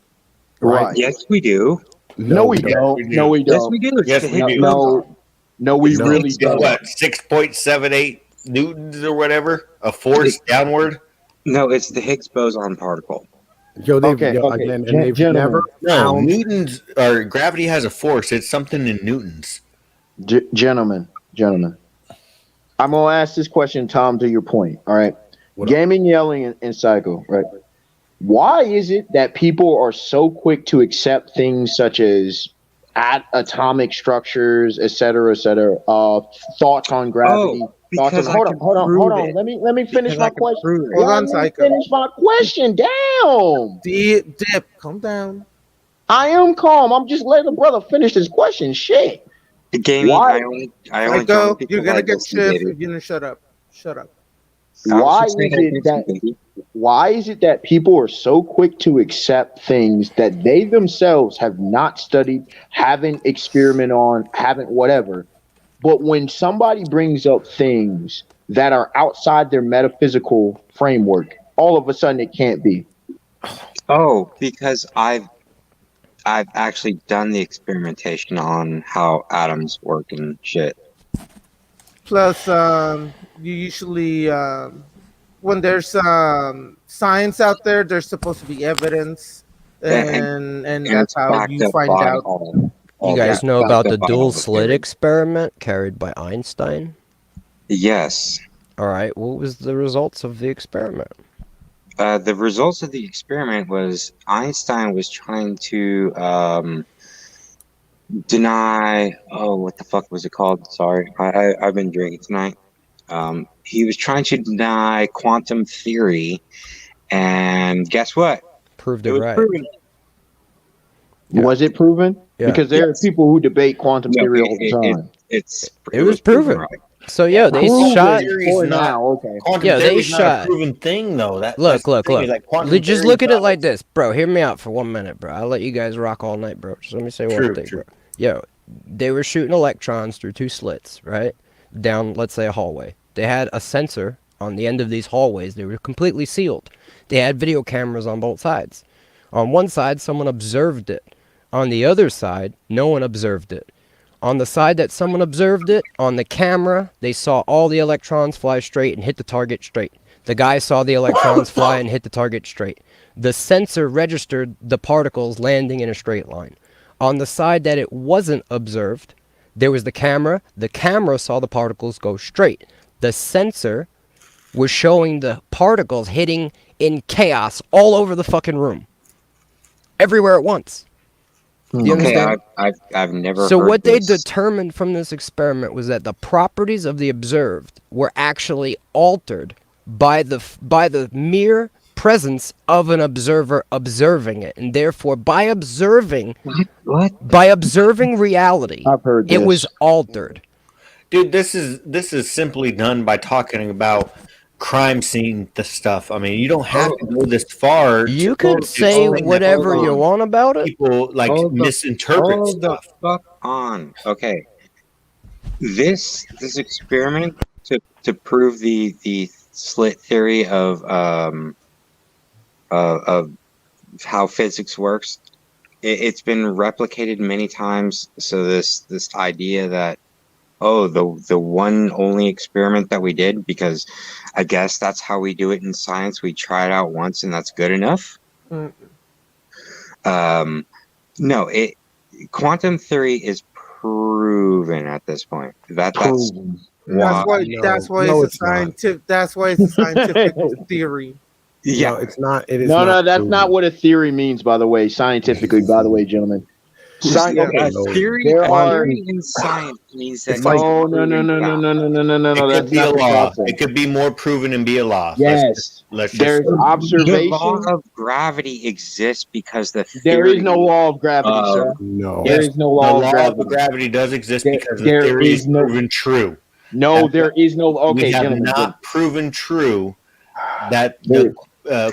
Right? Yes, we do. No, we don't. No, we don't. Yes, we do. Yes, we do. No, we really don't. What, 6.78 newtons or whatever? A force downward? No, it's the Higgs boson particle. Again, and they've never found newtons or gravity has a force. It's something in newtons. Gentlemen, I'm gonna ask this question, Tom, to your point. All right. Gaming, yelling, and psycho, right? Why is it that people are so quick to accept things such as atomic structures, et cetera, thoughts on gravity? Hold on. Let me finish my question. Hold on, psycho. Finish my question. Damn. Dip, calm down. I am calm. I'm just letting the brother finish his question. Shit. Gaming, I only you're gonna get shit. You're gonna shut up. Why is it that people are so quick to accept things that they themselves have not studied, haven't experimented on, haven't whatever, but when somebody brings up things that are outside their metaphysical framework, all of a sudden it can't be? Oh, because I've actually done the experimentation on how atoms work and shit. Plus, you usually, when there's science out there, there's supposed to be evidence, and that's how you find out. You guys know about the dual slit experiment carried by Einstein? Yes. All right. What was the results of the experiment? The results of the experiment was Einstein was trying to deny. Oh, what the fuck was it called? Sorry, I've been drinking tonight. He was trying to deny quantum theory, and guess what? Proved it right. Proven. Yeah. Was it proven? Yeah. Because there are people who debate quantum theory all the time. It was proven. Right. So yeah, they shot. They shot. A proven thing though. Look. Like just look at it like this, bro. Hear me out for 1 minute, bro. I'll let you guys rock all night, bro. Just let me say one thing, bro. Yo, they were shooting electrons through two slits, right? Down, let's say, a hallway. They had a sensor on the end of these hallways. They were completely sealed. They had video cameras on both sides. On one side, someone observed it. On the other side, no one observed it. On the side that someone observed it, on the camera, they saw all the electrons fly straight and hit the target straight. The guy saw the electrons fly and hit the target straight. The sensor registered the particles landing in a straight line. On the side that it wasn't observed, there was the camera. The camera saw the particles go straight. The sensor was showing the particles hitting in chaos all over the fucking room. Everywhere at once. Do you understand? I've never So heard what this. they determined from this experiment was that the properties of the observed were actually altered by the mere presence of an observer observing it, and therefore by observing reality, it was altered. Dude, this is simply done by talking about crime scene stuff. I mean, you don't have to go this far. You could say whatever you want about it. People misinterpret stuff. The fuck on. Okay. This experiment to prove the slit theory of of how physics works. It's been replicated many times. So this idea that the one only experiment that we did, because I guess that's how we do it in science. We try it out once and that's good enough. No, quantum theory is proven at this point. That's why. That's why it's a scientific. That's why it's a scientific theory. Yeah, no, it's not. It is no, that's not what a theory means. By the way, scientifically. By the way, gentlemen. Theory in science means that no. It could be a law. It could be more proven and be a law. Yes. There's observation. The law of gravity exists because there is no law of gravity, sir. No, there is no law of gravity. The law of gravity does exist because the theory is proven true. No, there is no. Okay, we have not proven true that the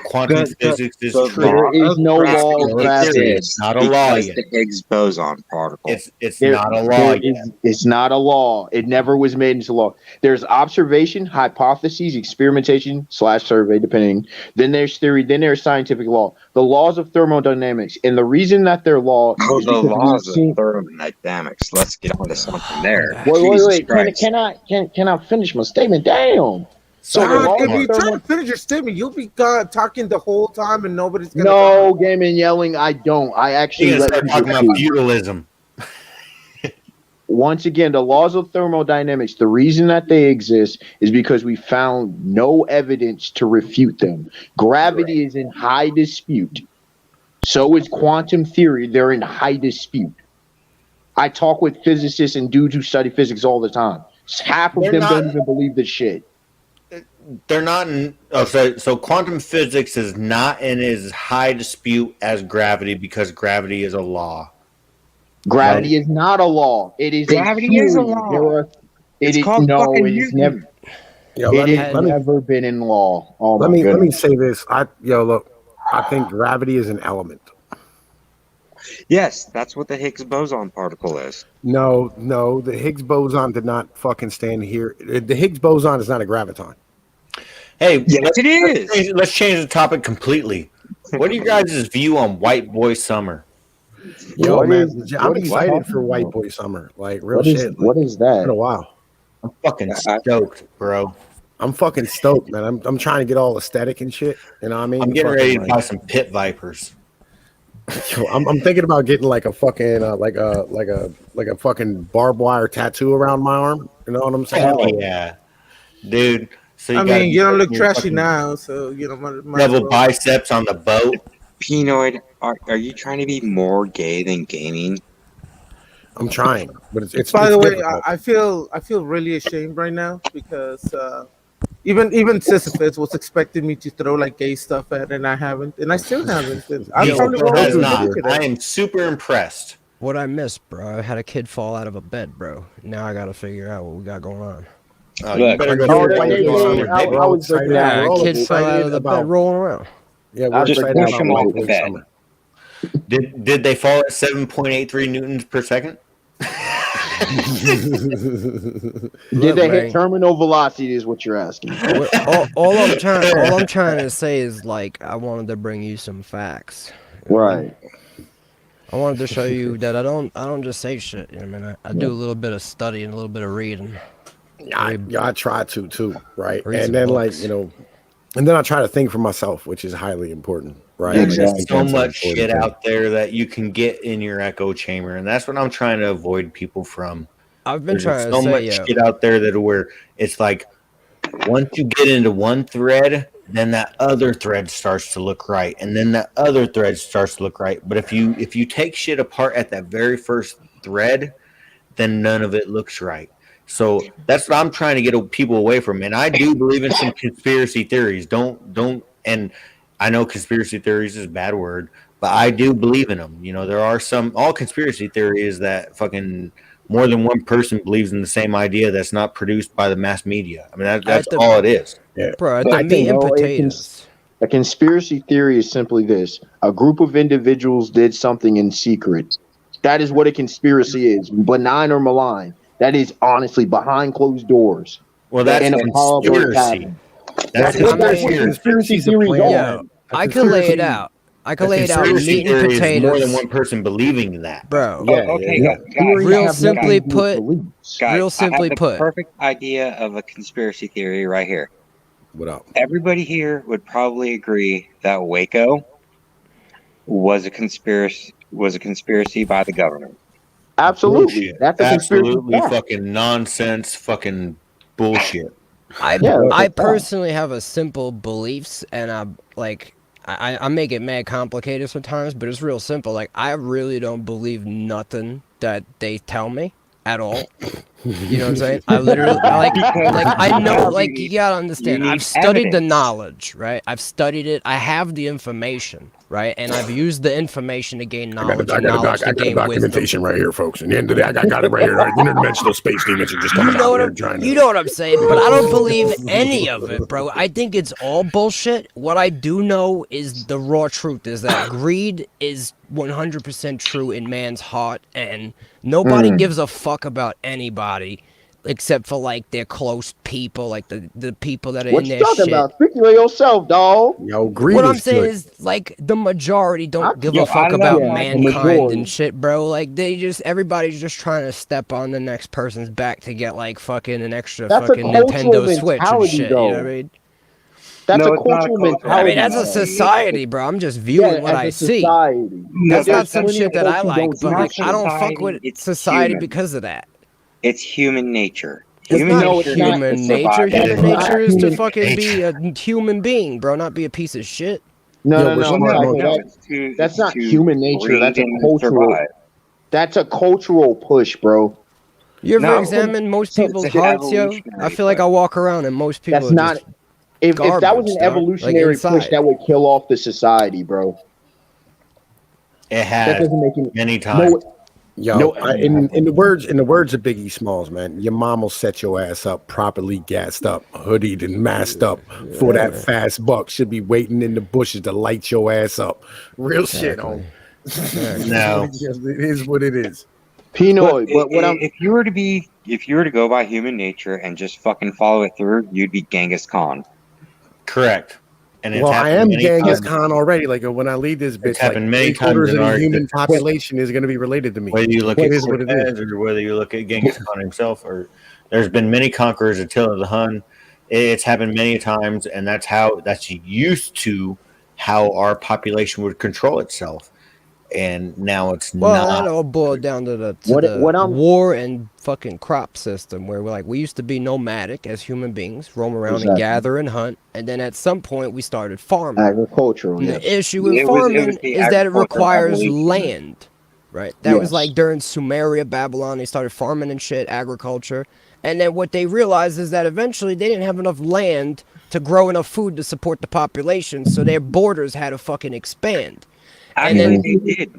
quantum physics is true. There is no law of gravity. It's not a law yet. The Higgs boson particle. It's not a law yet. It's not a law. It never was made into law. There's observation, hypotheses, experimentation / survey, depending. Then there's theory. Then there's scientific law. The laws of thermodynamics, and the reason that they're law. The laws of thermodynamics. Let's get on to something there. Wait. Can I finish my statement? Damn. So if you try to finish your statement, you'll be talking the whole time and nobody's gonna. No, gaming, yelling. I don't. I actually start talking about feudalism. Once again, the laws of thermodynamics. The reason that they exist is because we found no evidence to refute them. Gravity is in high dispute. So is quantum theory. They're in high dispute. I talk with physicists and dudes who study physics all the time. Half of them don't even believe this shit. They're not in. So quantum physics is not in as high dispute as gravity because gravity is a law. Gravity is not a law. It is gravity is a law. It is never. It has never been in law. Oh, let me say this. I think gravity is an element. Yes, that's what the Higgs boson particle is. No, the Higgs boson did not fucking stand here. The Higgs boson is not a graviton. Hey, yes, it is. Let's change the topic completely. What are you guys' view on White Boy Summer? Yo, man, I'm excited for White Boy Summer. Like, real shit. What is that? It's been a while. I'm fucking stoked, bro. I'm fucking stoked, man. I'm trying to get all aesthetic and shit. You know what I mean? I'm getting ready to buy some pit vipers. I'm thinking about getting like a fucking like a fucking barbed wire tattoo around my arm. You know what I'm saying? Hell yeah, dude. So you don't look trashy now, so you know. Double biceps on the boat. Pinoid, are you trying to be more gay than gaming? I'm trying, but it's. By the way, I feel really ashamed right now because even Sisyphus was expecting me to throw like gay stuff at, and I haven't, and I still haven't. I am super impressed. What I missed, bro? I had a kid fall out of a bed, bro. Now I got to figure out what we got going on. You better go kid fell out of the bed rolling around. Yeah, we're just push him off the bed. Did they fall at 7.83 newtons per second? Did they hit terminal velocity? Is what you're asking. All I'm trying to say is like I wanted to bring you some facts. Right. I wanted to show you that I don't just say shit. You know, I mean, I do a little bit of study and a little bit of reading. I try to too, right? Read and then books. and then I try to think for myself, which is highly important, right? Exactly. There's so much shit out there that you can get in your echo chamber, and that's what I'm trying to avoid people from. I've been There's trying so to much say, shit out there that where it's like once you get into one thread, then that other thread starts to look right, and then that other thread starts to look right. But if you take shit apart at that very first thread, then none of it looks right. So that's what I'm trying to get people away from. And I do believe in some conspiracy theories. Don't. And I know conspiracy theories is a bad word, but I do believe in them. You know, there are all conspiracy theories that fucking more than one person believes in the same idea that's not produced by the mass media. I mean, that's all it is. Yeah. bro, the meat and potatoes. A conspiracy theory is simply this: a group of individuals did something in secret. That is what a conspiracy is, benign or malign. That is honestly behind closed doors. Well, that's in a conspiracy. That's what conspiracy theories are. I could lay it out. I could lay it out Conspiracy meat and theory is more than potatoes, one person believing that. bro. Yeah, Okay, yeah. guys, Real guys, simply guys, put, guys, real I simply have the put. perfect idea of a conspiracy theory right here. What up? Everybody here would probably agree that Waco was a conspiracy by the government. Absolutely. Bullshit. That's a conspiracy Absolutely fact. fucking nonsense. Fucking bullshit. I Yeah, that's I a fact. personally have a simple beliefs, and I make it mad complicated sometimes, but it's real simple. Like, I really don't believe nothing that they tell me at all. You know what I'm saying? I literally like I know, like, you gotta understand. need I've studied the evidence. knowledge, right? I've studied it. I have the information, right? And I've used the information to gain knowledge, and knowledge to gain wisdom. documentation right here, folks. And the end of the day, I got it right here. Interdimensional space demons are just coming You know out what here I'm, trying to. you know what I'm saying, but I don't believe any of it, bro. I think it's all bullshit. What I do know is the raw truth is that greed is 100% true in man's heart, and nobody gives a fuck about anybody except for like their close people, like the people that are What in you their talking shit. about? Speak for yourself, dog. Yo, greed What I'm is saying good. is, like, the majority don't give Yo, a fuck I about love my the mankind majority. and shit, bro. Like, everybody's just trying to step on the next person's back to get, like, fucking an extra That's a fucking cultural Nintendo Switch and mentality, shit, you know what I though. mean? That's No, a it's not a cultural cultural I mentality. mean, that's a mentality. society, bro. I'm just viewing what as I a see. society. No, That's not there's some plenty shit of that folks I who like, don't but, see like, that I don't shit. fuck with It's society human. because of that. It's human nature. It's Human not No, it's nature not. is human to nature. survive. Human It's not nature is to human fucking be a human being, bro, not be a piece of shit. No, Yo, no, we're no, smart No, monkeys. Psycho. That's it's not to human nature. That's a breed and cultural. survive. That's a cultural push, bro. You No, ever it's examine most so- people's it's an hearts, yo? I evolutionary feel like I push. walk around and most people That's are not. just If that was garbage, an dog. Like, evolutionary push, inside. that would kill off the society, bro. It That has doesn't make any. many times. Yo, No, in the words of Biggie Smalls, man, your mom will set your ass up properly gassed up, hoodied and masked up for that fast buck. Should be waiting in the bushes to light your ass up. Real shit, Exactly. on. No. It is what it is. Pinoy. But what I'm If you were to go by human nature and just fucking follow it through, you'd be Genghis Khan. Correct. And it's Well, I happened am many Genghis times. Khan already. Like when I leave this bitch, like happened many 3/4 times in of the our human existence. population is going to be related to me. Whether you look It at is what it is. Cortez or whether you look at Genghis Khan himself, or there's been many conquerors, Attila the Hun. It's happened many times, and that's used to how our population would control itself. And now it's Well, that not. all boiled down to the what I'm war and fucking crop system, where we used to be nomadic as human beings, roam around and Exactly. gather and hunt, and then at some point we started farming. agricultural. And Yes. the issue with It was farming the is that it agricultural requires revolution. land, right? That was Yes. like during Sumeria, Babylon, they started farming and shit, agriculture. And then what they realized is that eventually they didn't have enough land to grow enough food to support the population, so their borders had to fucking expand. And Actually, then, they did.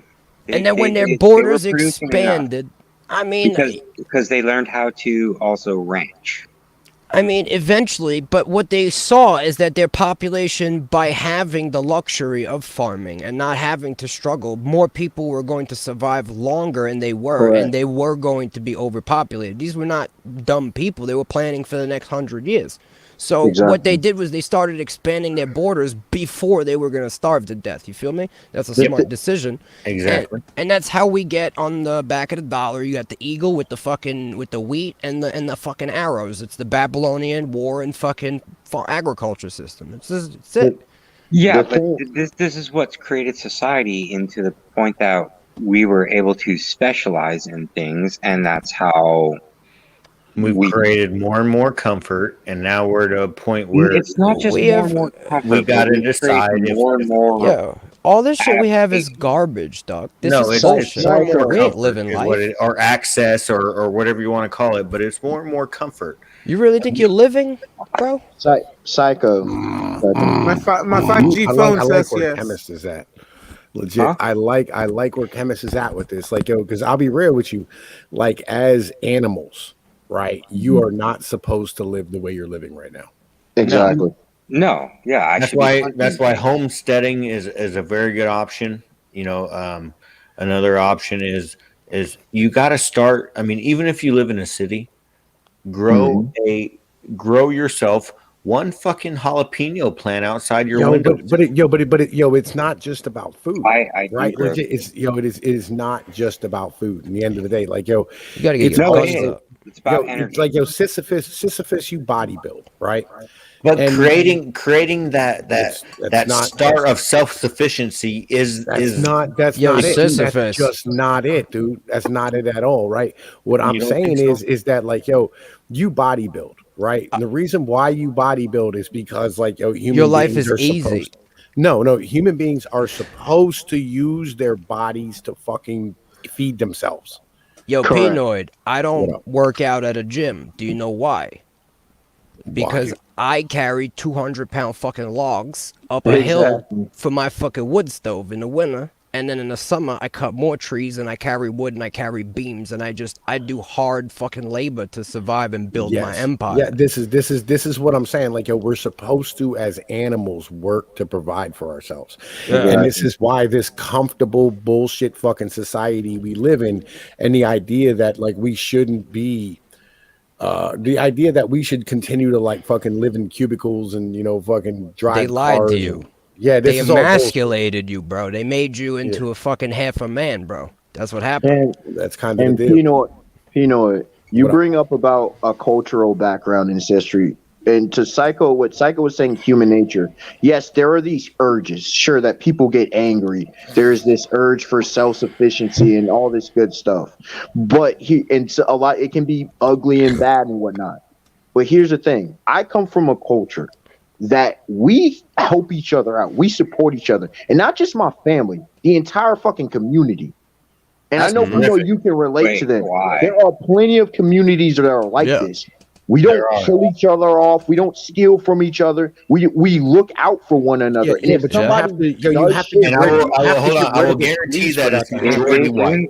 and then when their They were borders producing enough expanded, I mean, because they learned how to also ranch. eventually, but what they saw is that their population, by having the luxury of farming and not having to struggle, more people were going to survive longer, and they were, Correct. and they were going to be overpopulated. These were not dumb people. They were planning for the next 100 years. So what they did was they started expanding their borders before they were going to starve to death. You feel me? That's a smart decision. Exactly. And that's how we get on the back of the dollar. You got the eagle with the wheat and the fucking arrows. It's the Babylonian war and fucking agriculture system. It's it. Yeah, The but thing- this is what's created society into the point that we were able to specialize in things, and that's how We've created more and more comfort, and now we're at a point where it's not just we more have- and more comfort. we gotta but decide create if- more and more. Yo, all this shit we have is garbage, dog. This no, is it's bullshit. more and more We ain't comfort living is life. what or access or whatever you want to call it, but it's more and more comfort. You really think you're living, bro? Psycho. My 5G I phone like says where yes. Chemist is at. Legit. Huh? I like where Chemist is at with this. Like, yo, because I'll be real with you. Like, as animals, right? You are not supposed to live the way you're living right now. Exactly. No, yeah, I That's should be why hunting. that's why homesteading is a very good option. You know, another option is you got to start. I mean, even if you live in a city, grow yourself one fucking jalapeno plant outside your Yo, window. It's not just about food. I Right? do. Legit, it is not just about food. In the end of the day, like You gotta get it's your No, it guns is. up. It's about it's energy. like Sisyphus, you bodybuild, right? But And creating that start of self sufficiency is that's not Yo, it. That's Sisyphus. just not it, dude. That's not it at all, right? What I'm You don't saying think so? is that like, yo, you bodybuild, right? And the reason why you bodybuild is because like, yo, human Your life beings is are easy. supposed. No, human beings are supposed to use their bodies to fucking feed themselves. Yo, Correct. Pinoid, I What don't up? work out at a gym. Do you know why? Because I carry 200-pound fucking logs up a hill Exactly. for my fucking wood stove in the winter. And then in the summer, I cut more trees and I carry wood and I carry beams and I do hard fucking labor to survive and build my empire. Yeah, this is what I'm saying. Like, yo, we're supposed to, as animals, work to provide for ourselves, and this is why this comfortable bullshit fucking society we live in, and the idea that like we shouldn't be, the idea that we should continue to like fucking live in cubicles and fucking drive They lied cars to you. yeah, this They is all bullshit. emasculated you, bro. They made you into a fucking half a man, bro. That's what happened. That's kind of And the deal. Pinoy, you What up? bring up about a cultural background ancestry. And to Psycho, what Psycho was saying, human nature. Yes, there are these urges. Sure, that people get angry. There is this urge for self-sufficiency and all this good stuff. But a lot, it can be ugly and bad and whatnot. But here's the thing: I come from a culture that we help each other out. We support each other, and not just my family, the entire fucking community. And That's I know, terrific. you can relate to Wait, them. why? There are plenty of communities that are like Yeah. this. We don't kill each other off. We don't steal from each other. We look out for one another. And if but you somebody have to, you does have to shit get And I rid. will, You I have will to hold get on. I rid will of the guarantee police that for it's that to happen. majority white.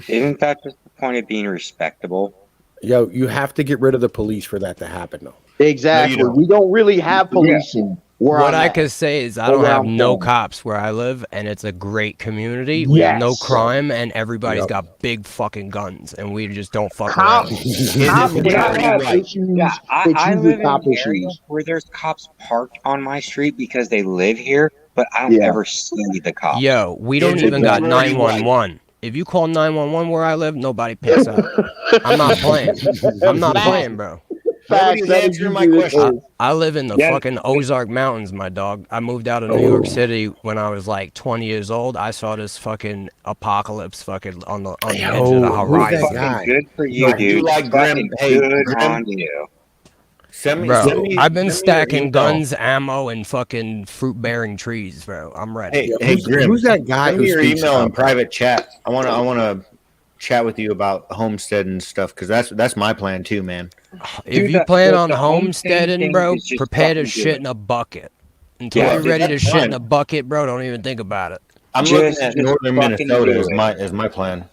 Isn't that just the point of being respectable? Yo, you have to get rid of the police for that to happen, though. exactly, don't. we don't really have policing where What I'm I at. could say is I Or don't where have I'm no from. cops where I live, and it's a great community. We have no Yes. crime, and everybody's Yep. got big fucking guns, and we just don't fuck Cops, around. cops when I majority have white? issues, Yeah, it's I usually live in cop an area issues. where there's cops parked on my street because they live here, but I don't Yeah. ever see the cops. Yo, we don't It's even got majority white. 911. If you call 911 where I live, nobody picks up. I'm not playing. I'm not playing, bro. Facts, Nobody's that is answering my usually the question. case. I live in the Yeah. fucking Ozark Mountains, my dog. I moved out of New York City when I was like 20 years old. I saw this fucking apocalypse fucking on the edge of the Yo, who's that horizon. guy? Fucking good for you, I do dude. like Grim. Fucking Hey, good Grim. on you. Send me, Bro, send me, I've been send me your stacking email. guns, ammo, and fucking fruit-bearing trees, bro. I'm ready. Hey, Yeah, hey, Grim. who's that guy Send who me your speaks email in about that? private chat. I wanna chat with you about homestead and stuff because that's my plan too, man. If Dude, you plan the on homesteading homesteading, thing bro, is just prepare to fucking shit good. in a bucket. Until Yeah, you're dude, ready to that's shit in fine. a bucket, bro, don't even think about it. I'm Just- looking at just northern fucking Minnesota do as my plan.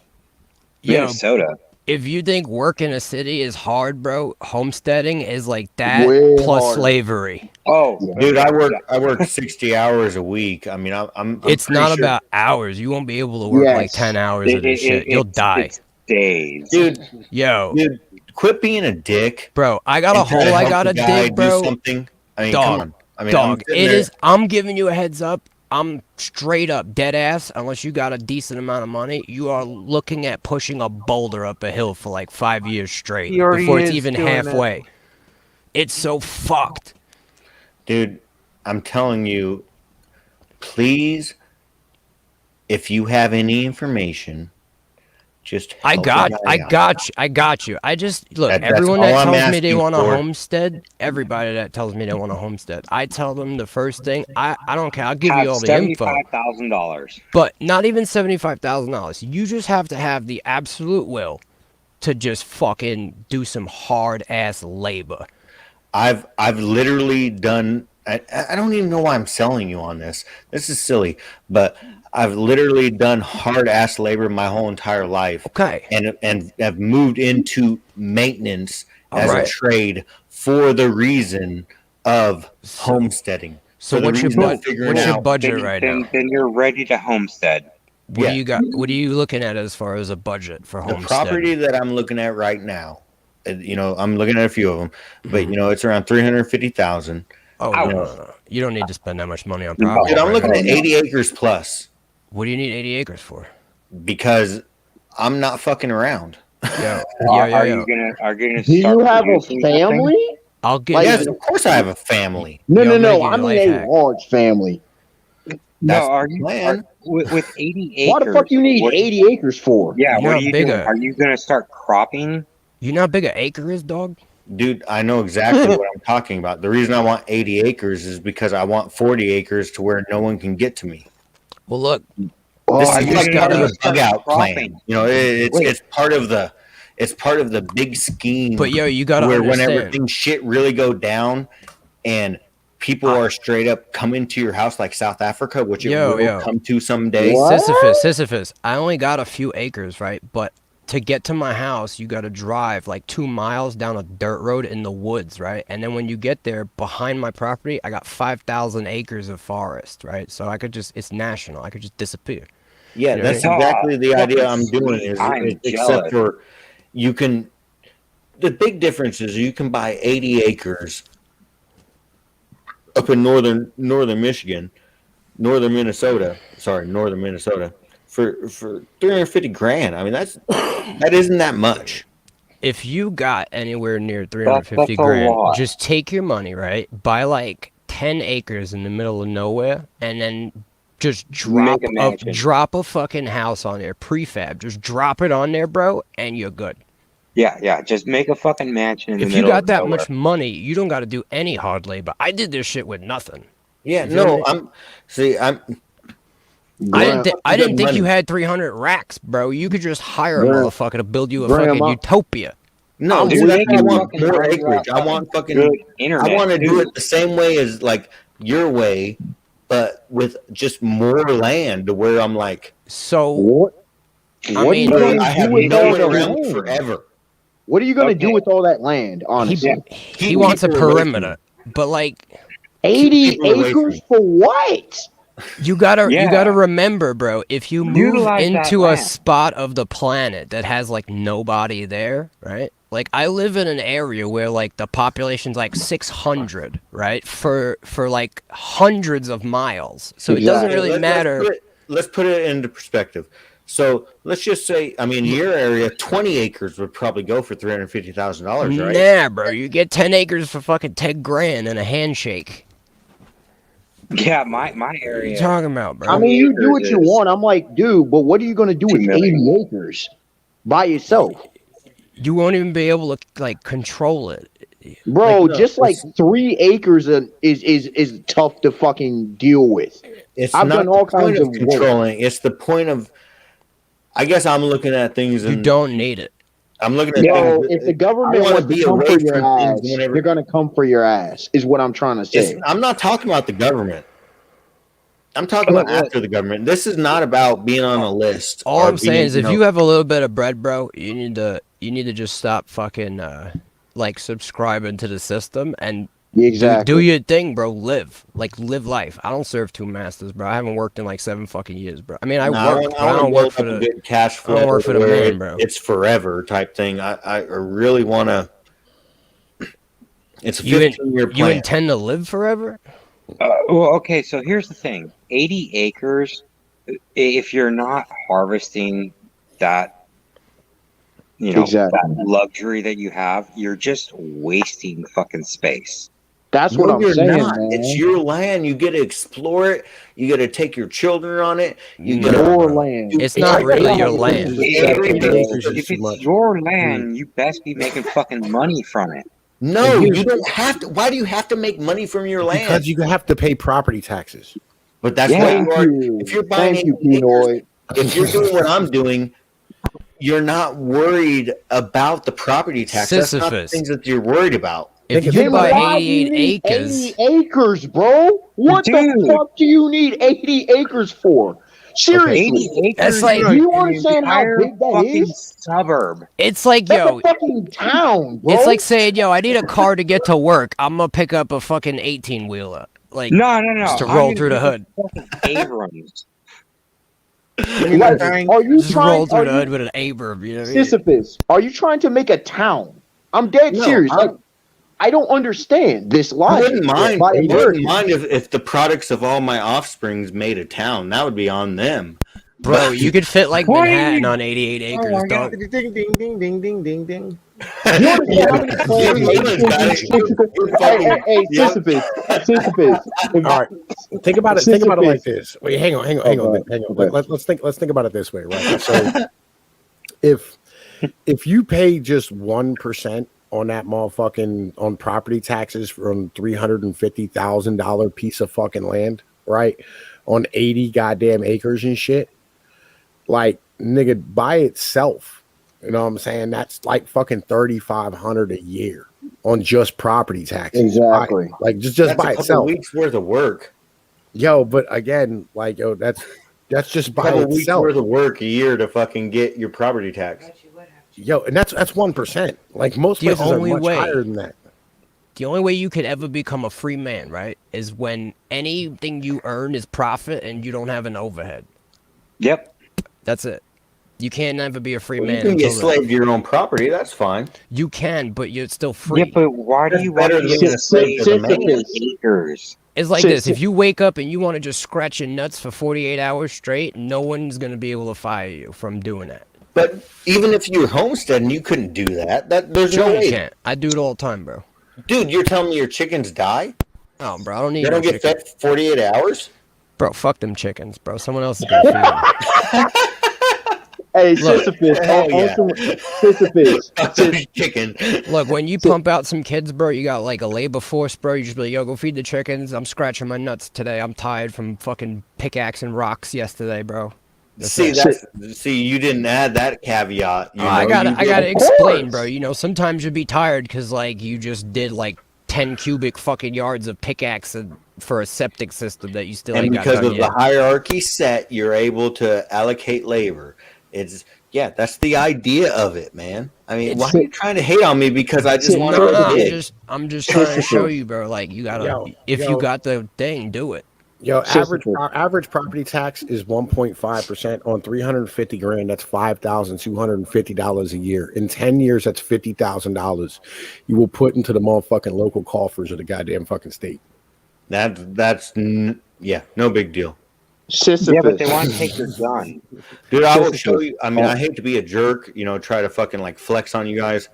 Yo, Minnesota. if you think work in a city is hard, bro, homesteading is like that Way plus harder. slavery. Oh, Dude, yeah, I work 60 hours a week. I mean, I'm It's pretty not sure- about hours. You won't be able to work like Yes. 10 hours of this shit. You'll die. It's days. dude. Yo, Dude, quit being a dick. bro, I got a and try to hole I help gotta the guy dig, do bro. something. I mean, Dog, come on. I mean, Dog, I'm sitting it there- is. I'm giving you a heads up. I'm straight up dead ass. Unless you got a decent amount of money, you are looking at pushing a boulder up a hill for like 5 years straight He already before it's is even doing it. halfway. It's so fucked. Dude, I'm telling you, please, if you have any information, just I help got the guy out. I got you. I just look, That's everyone all that I'm tells me they asking want a for. homestead, everybody that tells me they want a homestead, I tell them the first thing, I don't care, I'll give Have you all the info. $75,000. But not even $75,000. You just have to have the absolute will to just fucking do some hard ass labor. I've literally done. I don't even know why I'm selling you on this. This is silly, but I've literally done hard ass labor my whole entire life. Okay. And have moved into maintenance as Alright. a trade for the reason of homesteading. So For the what's your reason of budget? figuring What's your out- budget right now? Then you're ready to homestead. What Yeah. do you got? What are you looking at as far as a budget for The homestead? property that I'm looking at right now You know, I'm looking at a few of them, but you know, it's around 350,000. Oh no. You don't need to spend that much money on Dude, property. I'm right looking now. at 80 acres plus What do you need 80 acres for? because I'm not fucking around. Are you gonna Do start you have a producing that thing? family? I'll get Like- Yes, of course I have a family. No, Yo, no, I'm gonna no. give I you a mean life a hack. large family. That's No, are the you plan. with 80 acres? Why the fuck you need what- 80 acres for? Yeah, You know what how are you big doing? a- Are you gonna start cropping? You know how big an acre is, dog? Dude, I know exactly what I'm talking about. The reason I want 80 acres is because I want 40 acres to where no one can get to me. Well, look, Oh, This I is just like gotta- part of the bug out cropping. plan. You know, it's Wait. it's part of the big scheme. but yo, you gotta where understand. whenever things shit really go down and people are straight up coming to your house like South Africa, which it will come to someday. What? Sisyphus. I only got a few acres, right? But to get to my house, you gotta drive like 2 miles down a dirt road in the woods, right? And then when you get there, behind my property, I got 5,000 acres of forest, right? So I could just—it's national. I could just disappear. Yeah, You know that's what I mean? exactly the idea I'm Fucking doing. sweet. Is I'm except jealous. for you can. The big difference is you can buy 80 acres up in northern Michigan, northern Minnesota for 350 grand. I mean that isn't that much. If you got anywhere near 350 That's a grand, lot. just take your money, right? Buy like 10 acres in the middle of nowhere, and then just drop Make a mansion. drop a fucking house on there, prefab. Just drop it on there, bro, and you're good. Yeah. Just make a fucking mansion in the If you middle. got of that nowhere. much money, you don't got to do any hard labor. I did this shit with nothing. Yeah, You feel no, me? I didn't think you had 300 racks, bro. You could just hire a Graham- motherfucker to build you a Graham, fucking I'm- utopia. No, I'm dude, with that's why I you. want Fucking more right acreage. I about want fucking. good internet. I want to do too. it the same way as like your way, but with just more land to where I'm like, So What? I What are mean, you going I to do have with no all one that around land? forever. What are you going to do Okay. with all that land, honestly? he wants a people away from perimeter, but like 80 people away from acres me. for what? you gotta Yeah. remember, bro. If you move Utilize that into a land. spot of the planet that has like nobody there, right? Like I live in an area where like the population's like 600, right? For like hundreds of miles. So it doesn't Exactly. really matter. Let's put it into perspective. So let's just say, I mean, your area, 20 acres would probably go for $350,000, right? Nah, bro. You get 10 acres for fucking 10 grand and a handshake. Yeah, my What are you area. talking about, bro? I mean, you do what acres you is- want. I'm like, dude, but what are you going to do with 2 million. 80 acres by yourself? You won't even be able to like control it. Bro, Like, no, just like 3 acres is tough to fucking deal with. It's I've not done all the point kinds of of work. controlling. It's the point of, I guess I'm looking at things You and don't need it. I'm looking at Yo, things. if the government I wanna wants to be come away for your from ass, things whenever- they're going to come for your ass, is what I'm trying to say. I'm not talking about the government. I'm talking about after the government. This is not about being on a list. All or I'm saying being, is, if know- you have a little bit of bread, bro, you need to just stop fucking like subscribing to the system and Exactly. do your thing, bro. Live life. I don't serve two masters, bro. I haven't worked in like 7 fucking years, bro. I mean, I No, worked, but I wanna don't build work for up a the. good cash I don't flow work for the where man, bro. It's forever type thing. I really want to. It's a You 15-year You plan. intend to live forever? Well, okay, so here's the thing. 80 acres, if you're not harvesting that, Exactly. that luxury that you have, you're just wasting fucking space. That's No, what I'm you're saying, not. man. It's your land. You get to explore it. You got to take your children on it. You No, get Your bro. land. It's not really your land. If it's your land, you best be making fucking money from it. No, you don't have to. Why do you have to make money from your land? Because you have to pay property taxes. But that's Yeah. why you Thank are. you. If you're buying Thank you, 80 acres, Pinoy. if you're doing what I'm doing, you're not worried about the property tax. That's not the Sisyphus. things that you're worried about. If Then you Then buy why do you 88 need acres, 80 acres, bro? What Dude. the fuck do you need 80 acres for? Seriously. 80 acres. That's like- Do you an understand how entire big that fucking is? suburb. it's like, That's yo, a fucking town, bro. it's like saying, yo, I need a car to get to work. I'm gonna pick up a fucking 18-wheeler. Like, No. just to I'm roll gonna through the do hood. fucking Abrams. Like, are you Just roll trying? through Are the you, hood with an Abram, you know what I mean? Sisyphus, are you trying to make a town? I'm dead No, serious. I don't understand this I logic. wouldn't mind. by I wouldn't Americans. mind if the products of all my offsprings made a town. That would be on them. Bro, you could fit like What do you Manhattan mean? on 88 acres, my dog. God. Ding ding ding ding ding ding ding. You want to know how many plantations? Hey, Sisyphus. All right. Think about it. Think about it like this. Wait, hang on. Okay. Let's think about it this way, right? So, if you pay just 1% on that motherfucking on property taxes from $350,000 piece of fucking land, right? On 80 goddamn acres and shit, like nigga, by itself, you know what I'm saying? That's like fucking $3,500 a year on just property taxes. Exactly. Right? Like just That's by a couple itself. weeks worth of work. Yo, but again, like yo, that's just by Couple weeks itself. worth of work a year to fucking get your property tax. Yo, and that's 1%. Like most The places are only much way- higher than that. The only way you could ever become a free man, right, is when anything you earn is profit and you don't have an overhead. Yep. That's it. You can't ever be a free Well, you man can get until then. slave to your own property. That's fine. You can, but you're still free. Yeah, but why do That's you want better to than be a slave to the man. acres? It's like So- this. so- If you wake up and you want to just scratch your nuts for 48 hours straight, no one's going to be able to fire you from doing that. But even if you were homesteading, you couldn't do that. There's no You way. can't. I do it all the time, bro. Dude, you're telling me your chickens die? Oh, bro, I don't need They no don't get chicken. fed for 48 hours? Bro, fuck them chickens, bro. Someone else is going to feed them. Hey, Look, Sisyphus. hell yeah. Sisyphus. Those chicken. Look, when you pump out some kids, bro, you got like a labor force, bro. You just be like, yo, go feed the chickens. I'm scratching my nuts today. I'm tired from fucking pickaxing rocks yesterday, bro. See, you didn't add that caveat. You know, I gotta you did- explain, bro. You know, sometimes you'd be tired because like you just did like 10 cubic fucking yards of pickaxe for a septic system that you still And ain't got because done of yet. the hierarchy set, you're able to allocate labor. That's the idea of it, man. I mean, why are you trying to hate on me because I just want No, to I'm just trying to show you, bro. Like you gotta, if you yo. got the thing, do it. Yo, Sisyphus. average property tax is 1.5% on 350 grand. That's $5,250 a year. In 10 years, that's $50,000 you will put into the motherfucking local coffers of the goddamn fucking state. no big deal. Sisyphus. Yeah, but they want to take your gun. Dude, I will show you. I mean, I hate to be a jerk, try to fucking like flex on you guys,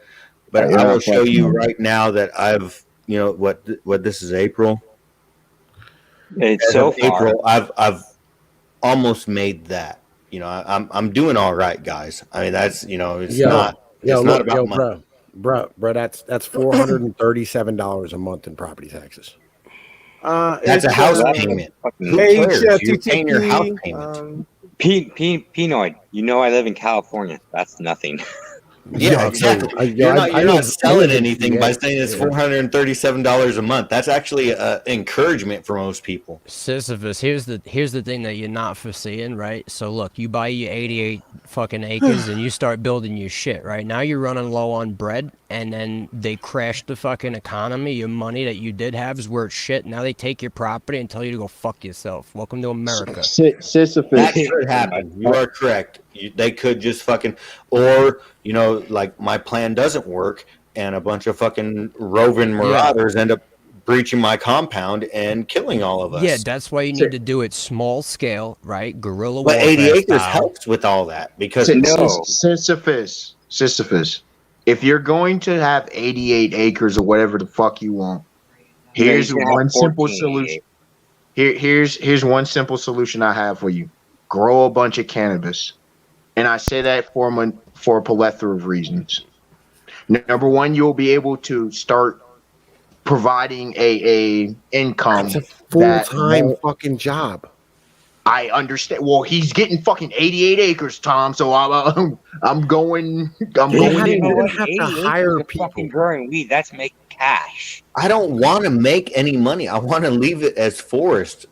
but I will show you right now that I've, what this is April. It's As so of far. April, I've almost made that. I'm doing all right, guys. I mean, that's it's not about money. bro, that's $437 a month in property taxes. That's a house payment. Who cares? You're paying your house payment. Pinoid, I live in California. That's nothing. Yeah, exactly. You're not selling anything by saying it's $437 a month. That's actually encouragement for most people. Sisyphus, here's the thing that you're not foreseeing, right? So look, you buy your 88 fucking acres and you start building your shit, right? Now you're running low on bread, and then they crash the fucking economy. Your money that you did have is worth shit. Now they take your property and tell you to go fuck yourself. Welcome to America. Sisyphus. That could happen. You are correct. They could just fucking, or like my plan doesn't work, and a bunch of fucking roving marauders end up breaching my compound and killing all of us. Yeah, that's why you need to do it small scale, right? Guerrilla But warfare 80 acres style. helps with all that because Sisyphus. If you're going to have 88 acres or whatever the fuck you want, here's one simple solution. Here's one simple solution I have for you. Grow a bunch of cannabis. And I say that for a plethora of reasons. Number one, you'll be able to start providing a income. It's a full-time fucking job. I understand. Well, he's getting fucking 88 acres, Tom. So I'm going. You're gonna in. have to hire people. Fucking growing weed. That's making cash. I don't want to make any money. I want to leave it as forest.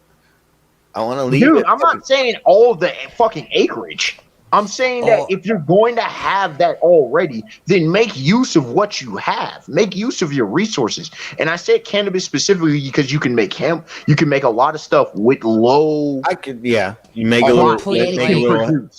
I want to leave Dude, it. I'm not saying all of the fucking acreage. I'm saying that if you're going to have that already, then make use of what you have. Make use of your resources. And I said cannabis specifically because you can make hemp. You can make a lot of stuff with low. You make a little. Completely. Make a little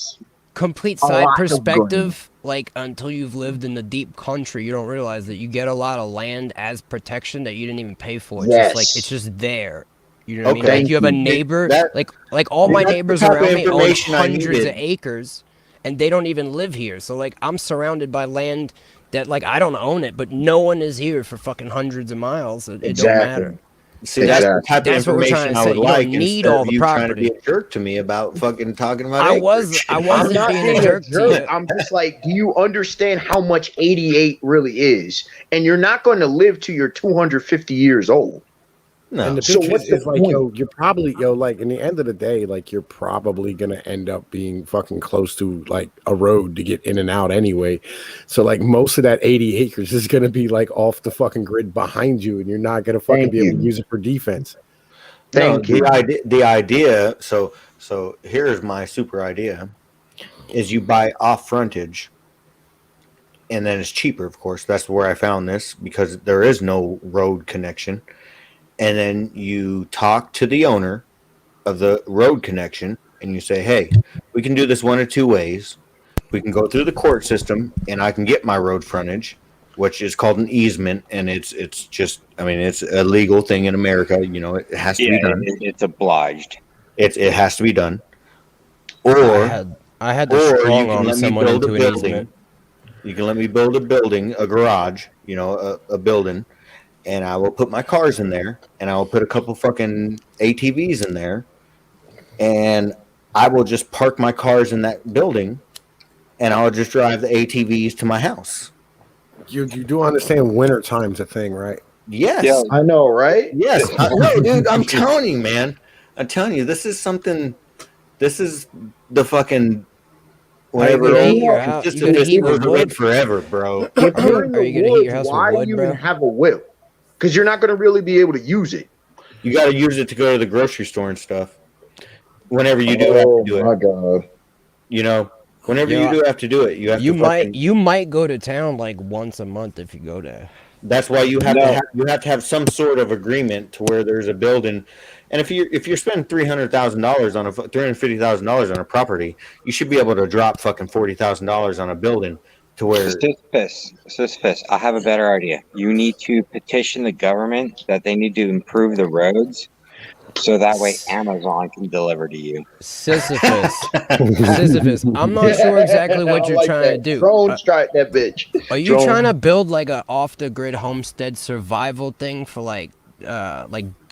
complete a side lot of perspective, like until you've lived in the deep country, you don't realize that you get a lot of land as protection that you didn't even pay for. It's just like Yes. it's just there. You know what I mean? Okay. Like you have a Thank you. neighbor, That- like all my that's the neighbors type of around me own information I hundreds of needed. acres, and they don't even live here. So like I'm surrounded by land that like I don't own it, but no one is here for fucking hundreds of miles. It don't matter. See, that's the Exactly. type of That's what we're trying information to I say. would You don't like need instead all of the you trying to be property. a jerk to me about fucking talking about I acreage. I'm I'm not being being a jerk to you. I'm just like, do you understand how much 88 really is? And you're not going to live to you're 250 years old. No. And the So bitch what's is the like, point? yo, you're probably, yo, like, in the end of the day, like, you're probably gonna end up being fucking close to like a road to get in and out anyway. So, like, most of that 80 acres is gonna be like off the fucking grid behind you, and you're not gonna fucking Thank be able to you. use it for defense. Thank you. The idea. So here's my super idea: is you buy off frontage, and then it's cheaper. Of course, that's where I found this because there is no road connection. And then you talk to the owner of the road connection, and you say, "Hey, we can do this one of two ways. We can go through the court system, and I can get my road frontage." Which is called an easement, and it's just, I mean, it's a legal thing in America. You know, it has to be done. It's obliged. It has to be done. I Or had to or you strong can arm let me someone build a into an building. easement. You can let me build a building, a garage, you know, a building, and I will put my cars in there, and I will put a couple fucking ATVs in there, and I will just park my cars in that building, and I'll just drive the ATVs to my house. You do understand winter time's a thing, right? Yes. Yeah. I know, right? Yes. No, dude, I'm telling you, man. I'm telling you, this is something. This is the fucking. How you Whenever gonna old heat your house? just You gonna this heat goes with away wood? forever, bro. If you're in Are the you gonna heat your woods, house with why wood, even bro? have a whip? Because you're not going to really be able to use it. You got to use it to go to the grocery store and stuff. Whenever you do have to do my it, God. you know. Whenever Yo, you do have to do it, you have to fucking. You might go to town like once a month if you go there. That's why you have No. to have some sort of agreement to where there's a building, and if you're spending $300,000 on $350,000 on a property, you should be able to drop fucking $40,000 on a building to where. Sisyphus, I have a better idea. You need to petition the government that they need to improve the roads so that way Amazon can deliver to you. Sisyphus. Sisyphus. I'm not sure exactly what I you're like trying that. to do. Drone strike that bitch. Are you Drone. trying to build like a off the grid homestead survival thing for like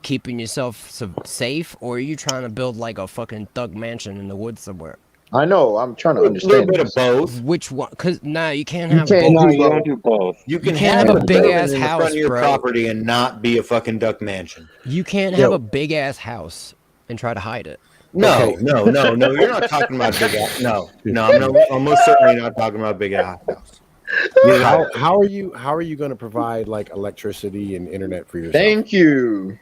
keeping yourself safe, or are you trying to build like a fucking thug mansion in the woods somewhere? I know. I'm trying to A little understand. bit of this. both. Which one? Cause nah, you can't You have can't both. No, do you don't both. do both. You can can't have have a a big building ass in the house, front of your bro. property and not be a fucking duck mansion. You can't Yo. have a big ass house and try to hide it. No, Okay. no. You're not talking about big ass. No. I'm most certainly not talking about big ass house. How are you going to provide like electricity and internet for yourself? Thank you.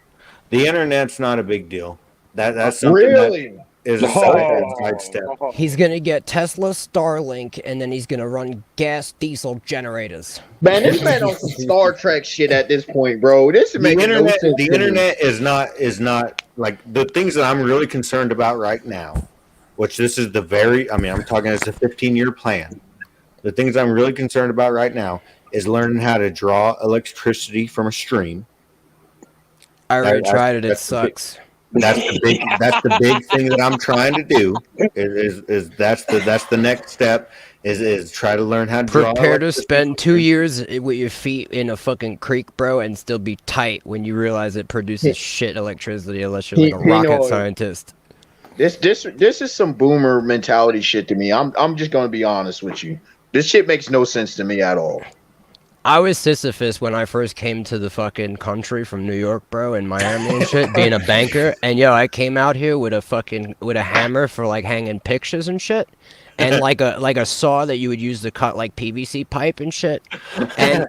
The internet's not a big deal. That's something Really? that is a side step. He's gonna get Tesla Starlink, and then he's gonna run gas diesel generators. Man, this man on some Star Trek shit at this point, bro. This is making no sense. The internet is not like the things that I'm really concerned about right now, which this is I'm talking as a 15-year plan. The things I'm really concerned about right now is learning how to draw electricity from a stream. I already tried it. It that's the big- sucks. That's the big thing that I'm trying to do. Is that's the next step. Is try to learn how to draw. Prepare to spend 2 years with your feet in a fucking creek, bro, and still be tight when you realize it produces shit electricity unless you're like a rocket scientist. This is some boomer mentality shit to me. I'm just gonna be honest with you. This shit makes no sense to me at all. I was Sisyphus when I first came to the fucking country from New York, bro, and Miami and shit, being a banker. And yo, I came out here with a hammer for like hanging pictures and shit, and like a saw that you would use to cut like PVC pipe and shit.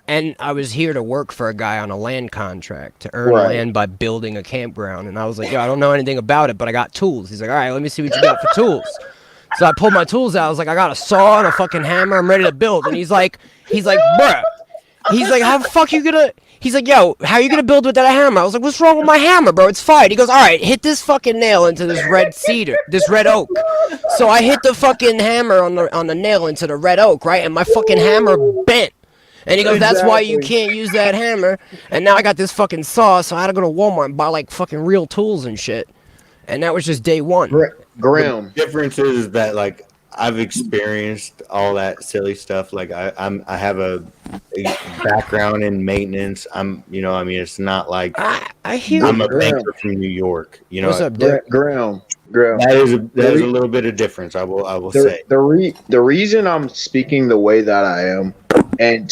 And I was here to work for a guy on a land contract to earn land by building a campground. And I was like, yo, I don't know anything about it, but I got tools. He's like, all right, let me see what you got for tools. So I pulled my tools out. I was like, I got a saw and a fucking hammer. I'm ready to build. And he's like, bruh, He's like, how the fuck you gonna? He's like, yo, how you gonna build with that hammer? I was like, what's wrong with my hammer, bro? It's fine. He goes, all right, hit this fucking nail into this red cedar, this red oak. So I hit the fucking hammer on the nail into the red oak, right? And my fucking hammer bent. And he goes, that's why you can't use that hammer. And now I got this fucking saw, so I had to go to Walmart and buy like fucking real tools and shit. And that was just day one. Graham. The difference is that like I've experienced all that silly stuff. Like I have a background in maintenance. It's not like I hear I'm a banker from New York. You know, what's up, Dick? Graham. that is a little bit of difference. I will say. The reason I'm speaking the way that I am, and